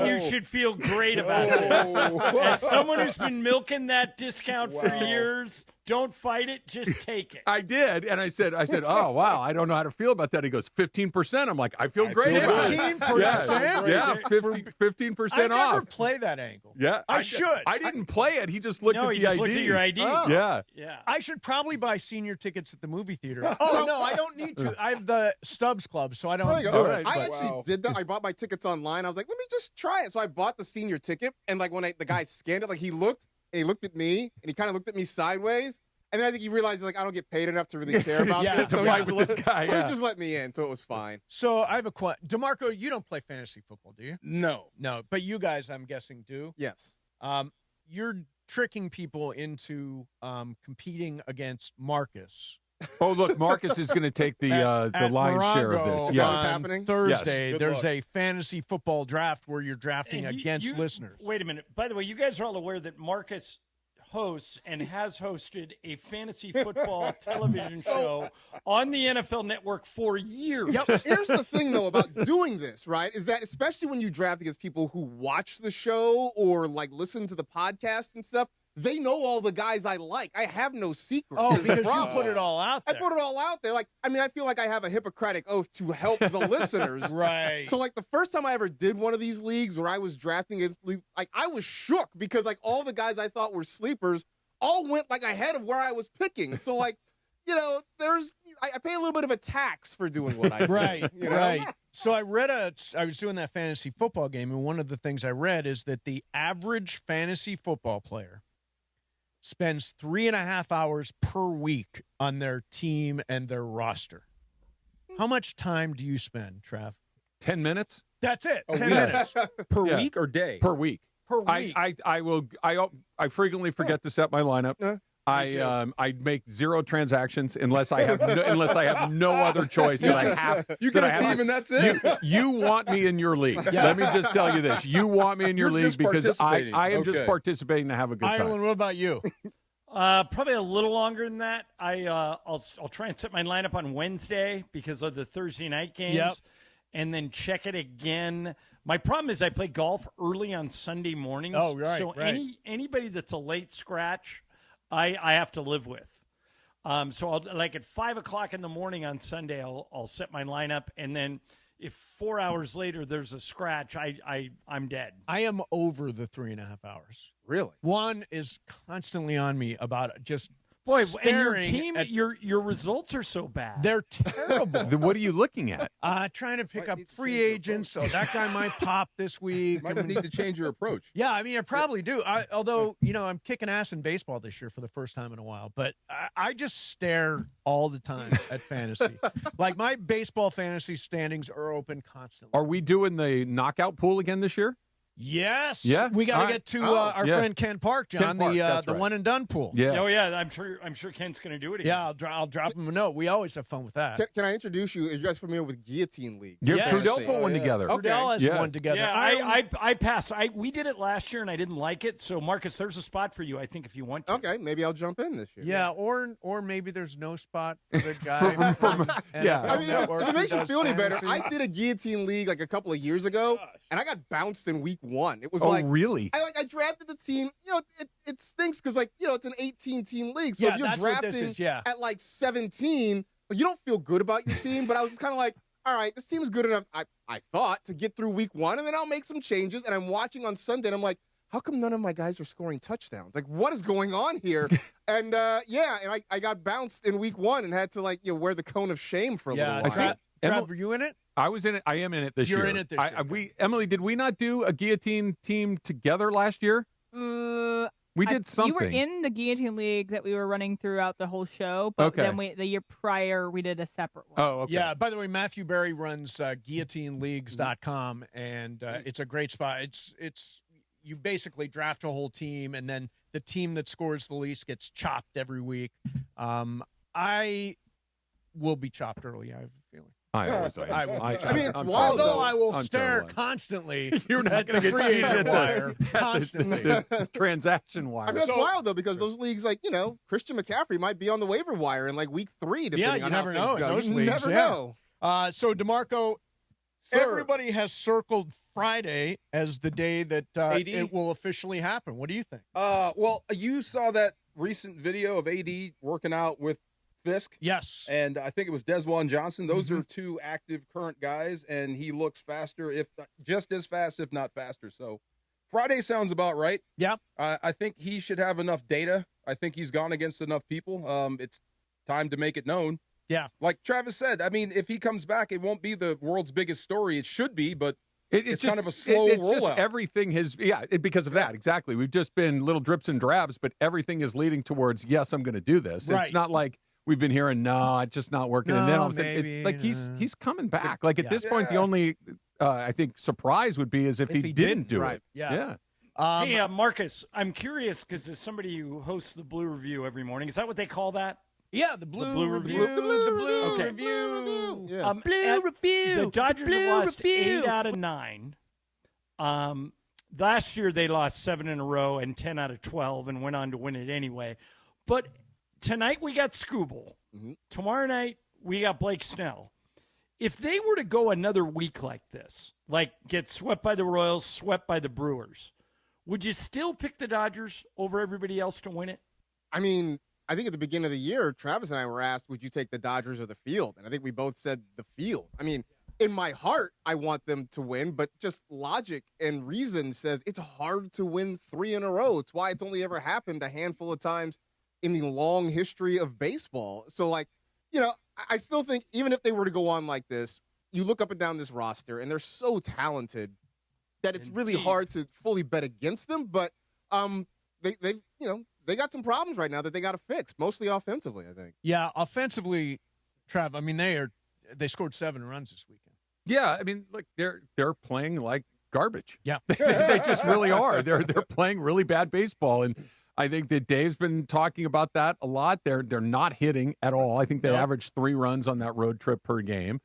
[SPEAKER 3] You should feel great about this. As someone who's been milking that discount for years, don't fight it, just take it.
[SPEAKER 26] I did, and I said, oh, wow, I don't know how to feel about that. He goes, 15%. I'm like, I feel great about it.
[SPEAKER 2] 15%?
[SPEAKER 26] Yeah, 15% off.
[SPEAKER 2] I never play that angle.
[SPEAKER 26] Yeah,
[SPEAKER 2] I should.
[SPEAKER 26] I didn't play it. He just looked at the ID.
[SPEAKER 3] Looked at your ID.
[SPEAKER 2] Oh.
[SPEAKER 26] Yeah.
[SPEAKER 2] I should probably buy senior tickets at the movie theater. No, I don't need to. I have the Stubbs Club, so I don't have to do it.
[SPEAKER 27] I actually did that. I bought my tickets online. I was like, let me just try it. So I bought the senior ticket, and when the guy scanned it, he looked at me, and he kind of looked at me sideways. And then I think he realized, I don't get paid enough to really care about this. So he just let me in, so it was fine.
[SPEAKER 2] So I have a question. DeMarco, you don't play fantasy football, do you?
[SPEAKER 27] No.
[SPEAKER 2] No, but you guys, I'm guessing, do?
[SPEAKER 27] Yes.
[SPEAKER 2] You're tricking people into competing against Marcus.
[SPEAKER 26] Oh, look, Marcus is going to take the lion's share of this.
[SPEAKER 27] Is that what's happening?
[SPEAKER 2] Thursday,
[SPEAKER 27] Yes.
[SPEAKER 2] there's a fantasy football draft where you're drafting against listeners.
[SPEAKER 3] Wait a minute. By the way, you guys are all aware that Marcus hosts and has hosted a fantasy football television show on the NFL Network for years.
[SPEAKER 27] Yep. Here's the thing, though, about doing this, right, is that especially when you draft against people who watch the show or, listen to the podcast and stuff, they know all the guys I like. I have no secrets.
[SPEAKER 2] Oh, because you put it all out there.
[SPEAKER 27] I put it all out there. I feel like I have a Hippocratic oath to help the listeners.
[SPEAKER 2] Right.
[SPEAKER 27] So, the first time I ever did one of these leagues where I was drafting against, I was shook because, all the guys I thought were sleepers all went, ahead of where I was picking. So, I pay a little bit of a tax for doing what I do.
[SPEAKER 2] Right, right. So I was doing that fantasy football game, and one of the things I read is that the average fantasy football player spends 3.5 hours per week on their team and their roster. How much time do you spend, Trav?
[SPEAKER 26] 10 minutes.
[SPEAKER 2] That's it. 10 minutes.
[SPEAKER 26] Per
[SPEAKER 28] week or day?
[SPEAKER 26] Per week.
[SPEAKER 2] Per week.
[SPEAKER 26] I frequently forget to set my lineup. I make zero transactions unless I have no other choice that I have.
[SPEAKER 28] You get a team and that's it.
[SPEAKER 26] You want me in your league. Let me just tell you this. You want me in your league because I am just participating to have a good time.
[SPEAKER 2] Ireland, what about you?
[SPEAKER 3] Probably a little longer than that. I'll try and set my lineup on Wednesday because of the Thursday night games.
[SPEAKER 2] Yep.
[SPEAKER 3] and then check it again. My problem is I play golf early on Sunday mornings.
[SPEAKER 2] Oh, right.
[SPEAKER 3] So anybody that's a late scratch, I have to live with. So I'll, like at 5 o'clock in the morning on Sunday, I'll set my lineup, and then if 4 hours later there's a scratch, I'm dead.
[SPEAKER 2] I am over the 3.5 hours.
[SPEAKER 27] Really?
[SPEAKER 2] One is constantly on me about just
[SPEAKER 3] and your
[SPEAKER 2] staring
[SPEAKER 3] team,
[SPEAKER 2] at-
[SPEAKER 3] your results are so bad.
[SPEAKER 2] They're terrible.
[SPEAKER 26] What are you looking at?
[SPEAKER 2] Trying to pick up free agents. So that guy might pop this week.
[SPEAKER 28] Might need to change your approach.
[SPEAKER 2] Yeah, I mean, I probably do. Although, I'm kicking ass in baseball this year for the first time in a while. But I just stare all the time at fantasy. Like, my baseball fantasy standings are open constantly.
[SPEAKER 26] Are we doing the knockout pool again this year?
[SPEAKER 2] Yes.
[SPEAKER 26] Yeah.
[SPEAKER 2] We got to
[SPEAKER 26] All
[SPEAKER 2] get
[SPEAKER 26] right.
[SPEAKER 2] to our friend Ken Park, John,
[SPEAKER 26] Ken Park, that's
[SPEAKER 2] the
[SPEAKER 26] right.
[SPEAKER 2] one and done pool.
[SPEAKER 26] Yeah.
[SPEAKER 3] Oh yeah, I'm sure Ken's going to do it again.
[SPEAKER 2] Yeah, I'll drop him a note. We always have fun with that.
[SPEAKER 27] Can I introduce you? Are you guys familiar with Guillotine League?
[SPEAKER 26] Trudell put one together.
[SPEAKER 27] Okay.
[SPEAKER 2] Trudell has one together.
[SPEAKER 3] Yeah, I passed. We did it last year and I didn't like it. So Marcus, there's a spot for you. I think if you want to.
[SPEAKER 27] Okay, maybe I'll jump in this year.
[SPEAKER 2] Yeah, or maybe there's no spot for the guy.
[SPEAKER 26] Yeah.
[SPEAKER 27] I mean,
[SPEAKER 2] Network
[SPEAKER 27] if it makes
[SPEAKER 2] who
[SPEAKER 27] you
[SPEAKER 2] does
[SPEAKER 27] feel any better,
[SPEAKER 2] fantasy.
[SPEAKER 27] I did a Guillotine League like a couple of years ago, and I got bounced in week 1. It was
[SPEAKER 26] Oh,
[SPEAKER 27] like
[SPEAKER 26] really?
[SPEAKER 27] I drafted the team. It stinks because it's an 18-team league. So
[SPEAKER 2] Yeah,
[SPEAKER 27] if you're
[SPEAKER 2] that's what this
[SPEAKER 27] drafting
[SPEAKER 2] is, yeah.
[SPEAKER 27] at like 17, you don't feel good about your team. But I was just kind of like, all right, this team is good enough. I thought to get through week 1, and then I'll make some changes. And I'm watching on Sunday, and I'm like, how come none of my guys are scoring touchdowns? Like, what is going on here? And I got bounced in week 1 and had to wear the cone of shame for a little while.
[SPEAKER 2] Trav, were you in it?
[SPEAKER 26] I was in it. I am in it this year.
[SPEAKER 2] You're in it this year.
[SPEAKER 26] Emily, did we not do a guillotine team together last year? We did something.
[SPEAKER 5] You were in the Guillotine League that we were running throughout the whole show, but
[SPEAKER 26] Okay.
[SPEAKER 5] then the year prior we did a separate one.
[SPEAKER 26] Oh, okay.
[SPEAKER 2] Yeah, by the way, Matthew Berry runs guillotineleagues.com, and it's a great spot. It's you basically draft a whole team, and then the team that scores the least gets chopped every week. I will be chopped early, I have a feeling.
[SPEAKER 26] I always am.
[SPEAKER 2] I will.
[SPEAKER 27] I mean, it's wild,
[SPEAKER 2] Although
[SPEAKER 27] though.
[SPEAKER 2] I will
[SPEAKER 26] I'm
[SPEAKER 2] stare
[SPEAKER 26] terrible.
[SPEAKER 2] constantly
[SPEAKER 26] You're not
[SPEAKER 2] at
[SPEAKER 26] going
[SPEAKER 2] the
[SPEAKER 26] to get
[SPEAKER 2] free
[SPEAKER 26] cheated
[SPEAKER 2] agent
[SPEAKER 26] at
[SPEAKER 2] wire.
[SPEAKER 26] the
[SPEAKER 2] Constantly.
[SPEAKER 26] the transaction wire.
[SPEAKER 27] I mean, that's wild, though, because those leagues, Christian McCaffrey might be on the waiver wire in, week 3, depending
[SPEAKER 2] You
[SPEAKER 27] on
[SPEAKER 2] never
[SPEAKER 27] how
[SPEAKER 2] know
[SPEAKER 27] things
[SPEAKER 2] in
[SPEAKER 27] go.
[SPEAKER 2] those
[SPEAKER 27] You
[SPEAKER 2] leagues.
[SPEAKER 27] never
[SPEAKER 2] yeah.
[SPEAKER 27] know.
[SPEAKER 2] So, DeMarco,
[SPEAKER 28] Sir.
[SPEAKER 2] everybody has circled Friday as the day that
[SPEAKER 28] AD?
[SPEAKER 2] it will officially happen. What do you think?
[SPEAKER 28] Well, you saw that recent video of AD working out with Fisk.
[SPEAKER 2] Yes.
[SPEAKER 28] And I think it was Desjuan Johnson. Those are two active current guys, and he looks faster, if just as fast, if not faster. So Friday sounds about right.
[SPEAKER 2] Yeah.
[SPEAKER 28] I think he should have enough data. I think he's gone against enough people. It's time to make it known.
[SPEAKER 2] Yeah.
[SPEAKER 28] Like Travis said, I mean, if he comes back, it won't be the world's biggest story. It should be, but it's
[SPEAKER 26] just
[SPEAKER 28] kind of a slow
[SPEAKER 26] it's
[SPEAKER 28] rollout.
[SPEAKER 26] just everything because of that. Exactly. We've just been little drips and drabs, but everything is leading towards, yes, I'm going to do this.
[SPEAKER 2] Right.
[SPEAKER 26] It's not like we've been hearing, no, it's just not working. And then
[SPEAKER 2] No,
[SPEAKER 26] all of a sudden,
[SPEAKER 2] maybe,
[SPEAKER 26] it's like he's coming back. Like at this point, the only, I think, surprise would be is if he didn't do it.
[SPEAKER 2] Yeah.
[SPEAKER 3] Hey, Marcus, I'm curious because as somebody who hosts the Blue Review every morning, is that what they call that?
[SPEAKER 2] Yeah, the Blue
[SPEAKER 3] Review.
[SPEAKER 2] Review. The Blue
[SPEAKER 3] Okay.
[SPEAKER 2] Review.
[SPEAKER 27] Yeah.
[SPEAKER 2] Blue Review.
[SPEAKER 3] The Dodgers
[SPEAKER 2] Blue
[SPEAKER 3] have lost
[SPEAKER 2] Review.
[SPEAKER 3] 8 out of 9. Last year they lost 7 in a row and 10 out of 12 and went on to win it anyway. But tonight we got Skubal.
[SPEAKER 27] Mm-hmm.
[SPEAKER 3] Tomorrow night we got Blake Snell. If they were to go another week like this, like get swept by the Royals, swept by the Brewers, would you still pick the Dodgers over everybody else to win it?
[SPEAKER 27] I mean, I think at the beginning of the year, Travis and I were asked, would you take the Dodgers or the field? And I think we both said the field. I mean, in my heart, I want them to win, but just logic and reason says it's hard to win 3 in a row. It's why it's only ever happened a handful of times in the long history of baseball. So, I still think even if they were to go on like this, you look up and down this roster, and they're so talented that it's really hard to fully bet against them. But they got some problems right now that they got to fix, mostly offensively, I think.
[SPEAKER 2] Yeah, offensively, Trav, I mean, they scored 7 runs this weekend.
[SPEAKER 26] Yeah, I mean, look, they're playing like garbage.
[SPEAKER 2] Yeah,
[SPEAKER 26] they just really are. They're playing really bad baseball, and I think that Dave's been talking about that a lot. They're not hitting at all. I think they average 3 runs on that road trip per game.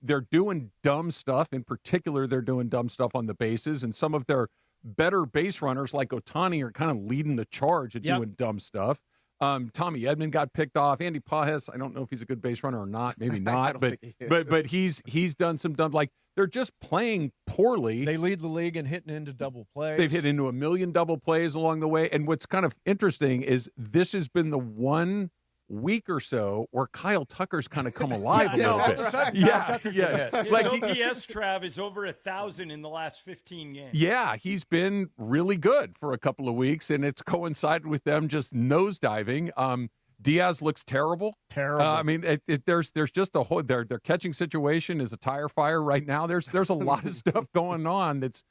[SPEAKER 26] They're doing dumb stuff. In particular, they're doing dumb stuff on the bases, and some of their better base runners like Ohtani are kind of leading the charge at doing dumb stuff. Tommy Edman got picked off. Andy Pajes, I don't know if he's a good base runner or not. Maybe not. but he's done some dumb. Like they're just playing poorly.
[SPEAKER 2] They lead the league in hitting into double plays.
[SPEAKER 26] They've hit into 1 million double plays along the way. And what's kind of interesting is this has been the one week or so where Kyle Tucker's kind of come alive a little bit.
[SPEAKER 2] All of a sudden,
[SPEAKER 3] His
[SPEAKER 26] like
[SPEAKER 3] OPS, Trav, is over 1,000 in the last 15 games.
[SPEAKER 26] Yeah, he's been really good for a couple of weeks, and it's coincided with them just nosediving. Diaz looks terrible.
[SPEAKER 2] Terrible.
[SPEAKER 26] I mean, there's just a whole their catching situation is a tire fire right now. There's a lot of stuff going on that's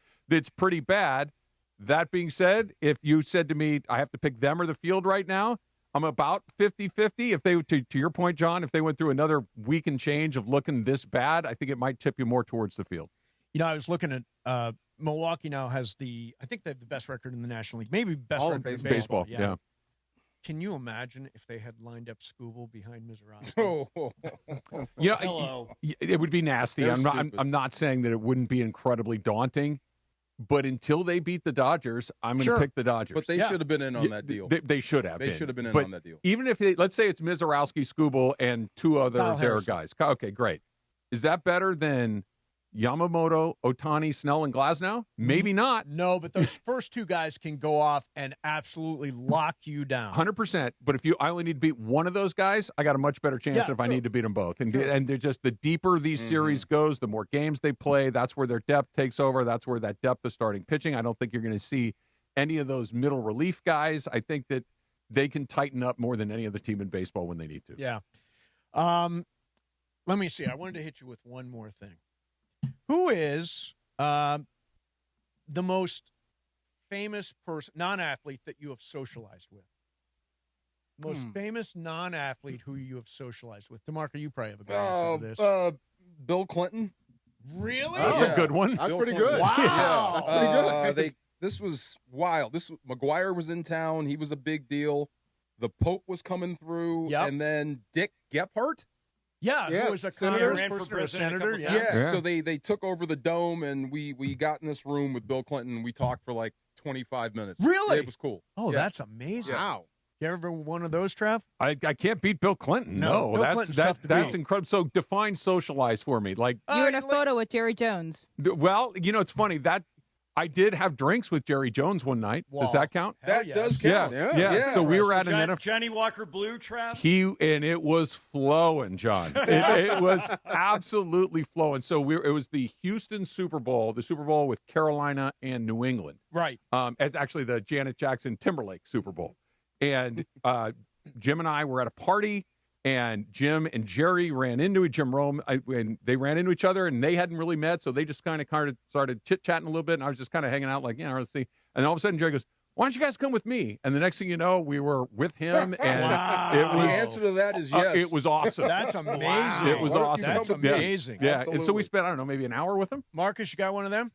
[SPEAKER 26] pretty bad. That being said, if you said to me I have to pick them or the field right now, I'm about 50-50. If they, to your point, John, if they went through another week and change of looking this bad, I think it might tip you more towards the field.
[SPEAKER 2] You know, I was looking at Milwaukee now has I think they have the best record in the National League, maybe best
[SPEAKER 26] All
[SPEAKER 2] record in
[SPEAKER 26] baseball. Yeah.
[SPEAKER 2] Can you imagine if they had lined up Skubal behind Mizrahi?
[SPEAKER 26] Hello. It would be nasty. I'm not saying that it wouldn't be incredibly daunting. But until they beat the Dodgers, I'm going to pick the Dodgers.
[SPEAKER 28] But they should have been in on that deal.
[SPEAKER 26] They should have.
[SPEAKER 28] They should have been in
[SPEAKER 26] but
[SPEAKER 28] on that deal.
[SPEAKER 26] Even if let's say it's Mizorowski, Skubal, and two other their guys. Okay, great. Is that better than Yamamoto, Ohtani, Snell, and Glasnow? Maybe not.
[SPEAKER 2] No, but those first two guys can go off and absolutely lock you down.
[SPEAKER 26] 100%. But if I only need to beat one of those guys, I got a much better chance than if I need to beat them both. And they're just the deeper these series goes, the more games they play. That's where their depth takes over. That's where that depth of starting pitching. I don't think you're going to see any of those middle relief guys. I think that they can tighten up more than any other team in baseball when they need to.
[SPEAKER 2] Yeah. Let me see. I wanted to hit you with one more thing. Who is the most famous person, non-athlete that you have socialized with? Most famous non-athlete who you have socialized with. DeMarco, you probably have a good answer to this.
[SPEAKER 28] Bill Clinton.
[SPEAKER 2] Really?
[SPEAKER 26] That's a good one.
[SPEAKER 27] That's pretty good.
[SPEAKER 2] Wow.
[SPEAKER 27] Yeah, that's pretty good.
[SPEAKER 28] This was wild. McGuire was in town. He was a big deal. The Pope was coming through.
[SPEAKER 2] Yep.
[SPEAKER 28] And then Dick Gephardt.
[SPEAKER 2] Yeah, who was a senator.
[SPEAKER 28] Senator. Yeah. So they took over the dome, and we got in this room with Bill Clinton, and we talked for like 25 minutes.
[SPEAKER 2] Really?
[SPEAKER 28] It was cool.
[SPEAKER 2] Oh, that's amazing.
[SPEAKER 27] Wow.
[SPEAKER 2] You ever one of those, Trav?
[SPEAKER 26] I can't beat Bill Clinton. No,
[SPEAKER 2] Bill Clinton's tough to
[SPEAKER 26] that's
[SPEAKER 2] beat.
[SPEAKER 26] incredible. So define socialize for me. Like
[SPEAKER 5] You were in a photo with Jerry Jones.
[SPEAKER 26] Well, it's funny that I did have drinks with Jerry Jones one night. Does that count?
[SPEAKER 28] That does count.
[SPEAKER 26] Yeah. So we were at an NFL.
[SPEAKER 3] Johnny Walker Blue, Trav?
[SPEAKER 26] And it was flowing, John. It was absolutely flowing. So it was the Houston Super Bowl, the Super Bowl with Carolina and New England.
[SPEAKER 2] Right.
[SPEAKER 26] It's actually the Janet Jackson Timberlake Super Bowl. And Jim and I were at a party, and Jim and Jerry ran into Jim Rome, and they ran into each other, and they hadn't really met, so they just kind of started chit-chatting a little bit, and I was just kind of hanging out like, let's see. And then all of a sudden, Jerry goes, why don't you guys come with me? And the next thing you know, we were with him, and
[SPEAKER 28] The answer to that is yes.
[SPEAKER 26] It was awesome.
[SPEAKER 2] That's amazing.
[SPEAKER 26] It was awesome.
[SPEAKER 2] That's amazing.
[SPEAKER 26] Yeah. And so we spent, I don't know, maybe an hour with him.
[SPEAKER 2] Marcus, you got one of them?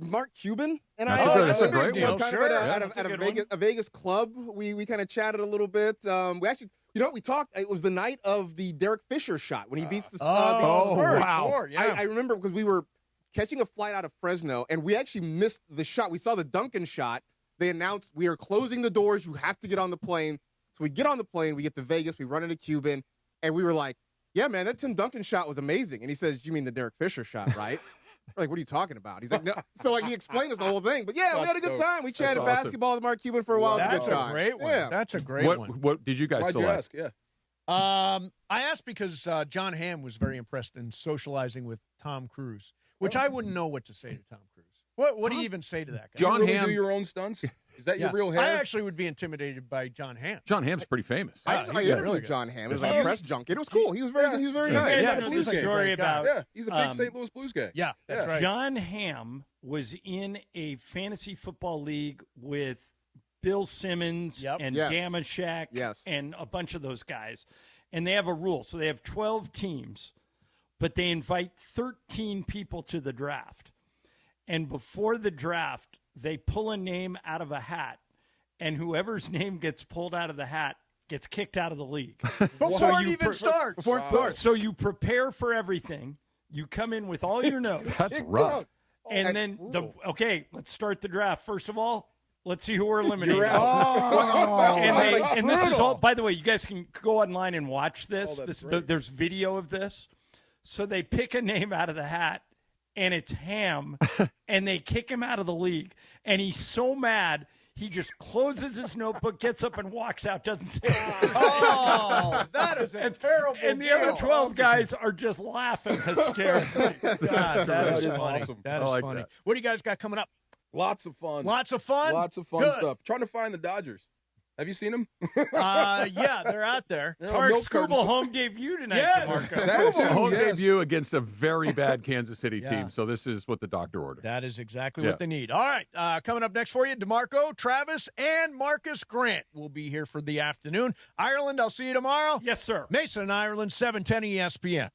[SPEAKER 27] Mark Cuban and
[SPEAKER 26] That's a great one.
[SPEAKER 27] Kind of at a Vegas club. We kind of chatted a little bit. We actually, we talked. It was the night of the Derek Fisher shot when he beats the Spurs.
[SPEAKER 26] Wow.
[SPEAKER 2] Sure, yeah.
[SPEAKER 27] I remember because we were catching a flight out of Fresno, and we actually missed the shot. We saw the Duncan shot. They announced we are closing the doors. You have to get on the plane. So we get on the plane. We get to Vegas. We run into Cuban, and we were like, "Yeah, man, that Tim Duncan shot was amazing." And he says, "You mean the Derek Fisher shot, right?" We're like, "What are you talking about?" He's like, "No." So he explained us the whole thing. But yeah, we had a good time. We chatted basketball with Mark Cuban for a while.
[SPEAKER 2] That's
[SPEAKER 27] a good time.
[SPEAKER 2] a great one.
[SPEAKER 27] Yeah.
[SPEAKER 2] That's a great one.
[SPEAKER 26] What did you guys
[SPEAKER 28] Why'd
[SPEAKER 26] select?
[SPEAKER 28] you ask? Yeah.
[SPEAKER 2] I asked because John Hamm was very impressed in socializing with Tom Cruise, which I wouldn't know what to say to Tom Cruise. What do you even say to that guy?
[SPEAKER 26] John
[SPEAKER 28] you really
[SPEAKER 26] Hamm.
[SPEAKER 28] do your own stunts? Is that your real hair?
[SPEAKER 2] I actually would be intimidated by John Hamm.
[SPEAKER 26] John Hamm's pretty famous.
[SPEAKER 27] I interviewed John Hamm. It was like a press junket. It was cool. He was very good. He was very nice.
[SPEAKER 3] Yeah, there's a story about.
[SPEAKER 28] Yeah, he's a big St. Louis Blues guy.
[SPEAKER 2] Yeah, that's right.
[SPEAKER 3] John Hamm was in a fantasy football league with Bill Simmons and Damashek and a bunch of those guys. And they have a rule. So they have 12 teams, but they invite 13 people to the draft. And before the draft, they pull a name out of a hat, and whoever's name gets pulled out of the hat gets kicked out of the league.
[SPEAKER 2] Before it even starts.
[SPEAKER 27] Before it starts.
[SPEAKER 3] So you prepare for everything. You come in with all your notes.
[SPEAKER 26] That's rough.
[SPEAKER 3] And then, let's start the draft. First of all, Let's see who we're eliminating.
[SPEAKER 28] You're out.
[SPEAKER 3] And this is all. By the way, you guys can go online and watch this.
[SPEAKER 28] Great.
[SPEAKER 3] There's video of this. So they pick a name out of the hat, and it's Ham, and they kick him out of the league. And he's so mad, he just closes his notebook, gets up, and walks out. Doesn't say anything.
[SPEAKER 2] Oh, that is a terrible.
[SPEAKER 3] And the other 12 guys are just laughing hysterically.
[SPEAKER 2] God, that is funny.
[SPEAKER 28] Awesome.
[SPEAKER 2] That is funny.
[SPEAKER 28] That.
[SPEAKER 2] What do you guys got coming up?
[SPEAKER 28] Lots of fun.
[SPEAKER 2] Lots of fun?
[SPEAKER 28] Lots of fun
[SPEAKER 2] Good.
[SPEAKER 28] stuff. Trying to find the Dodgers. Have you seen them?
[SPEAKER 2] Yeah, they're out there.
[SPEAKER 3] Tarik Skubal home debut tonight.
[SPEAKER 2] Yeah,
[SPEAKER 26] home debut against a very bad Kansas City team. So this is what the doctor ordered.
[SPEAKER 2] That is exactly what they need. All right, coming up next for you, DeMarco, Travis, and Marcus Grant will be here for the afternoon. Ireland, I'll see you tomorrow.
[SPEAKER 3] Yes, sir.
[SPEAKER 2] Mason, Ireland, 710 ESPN.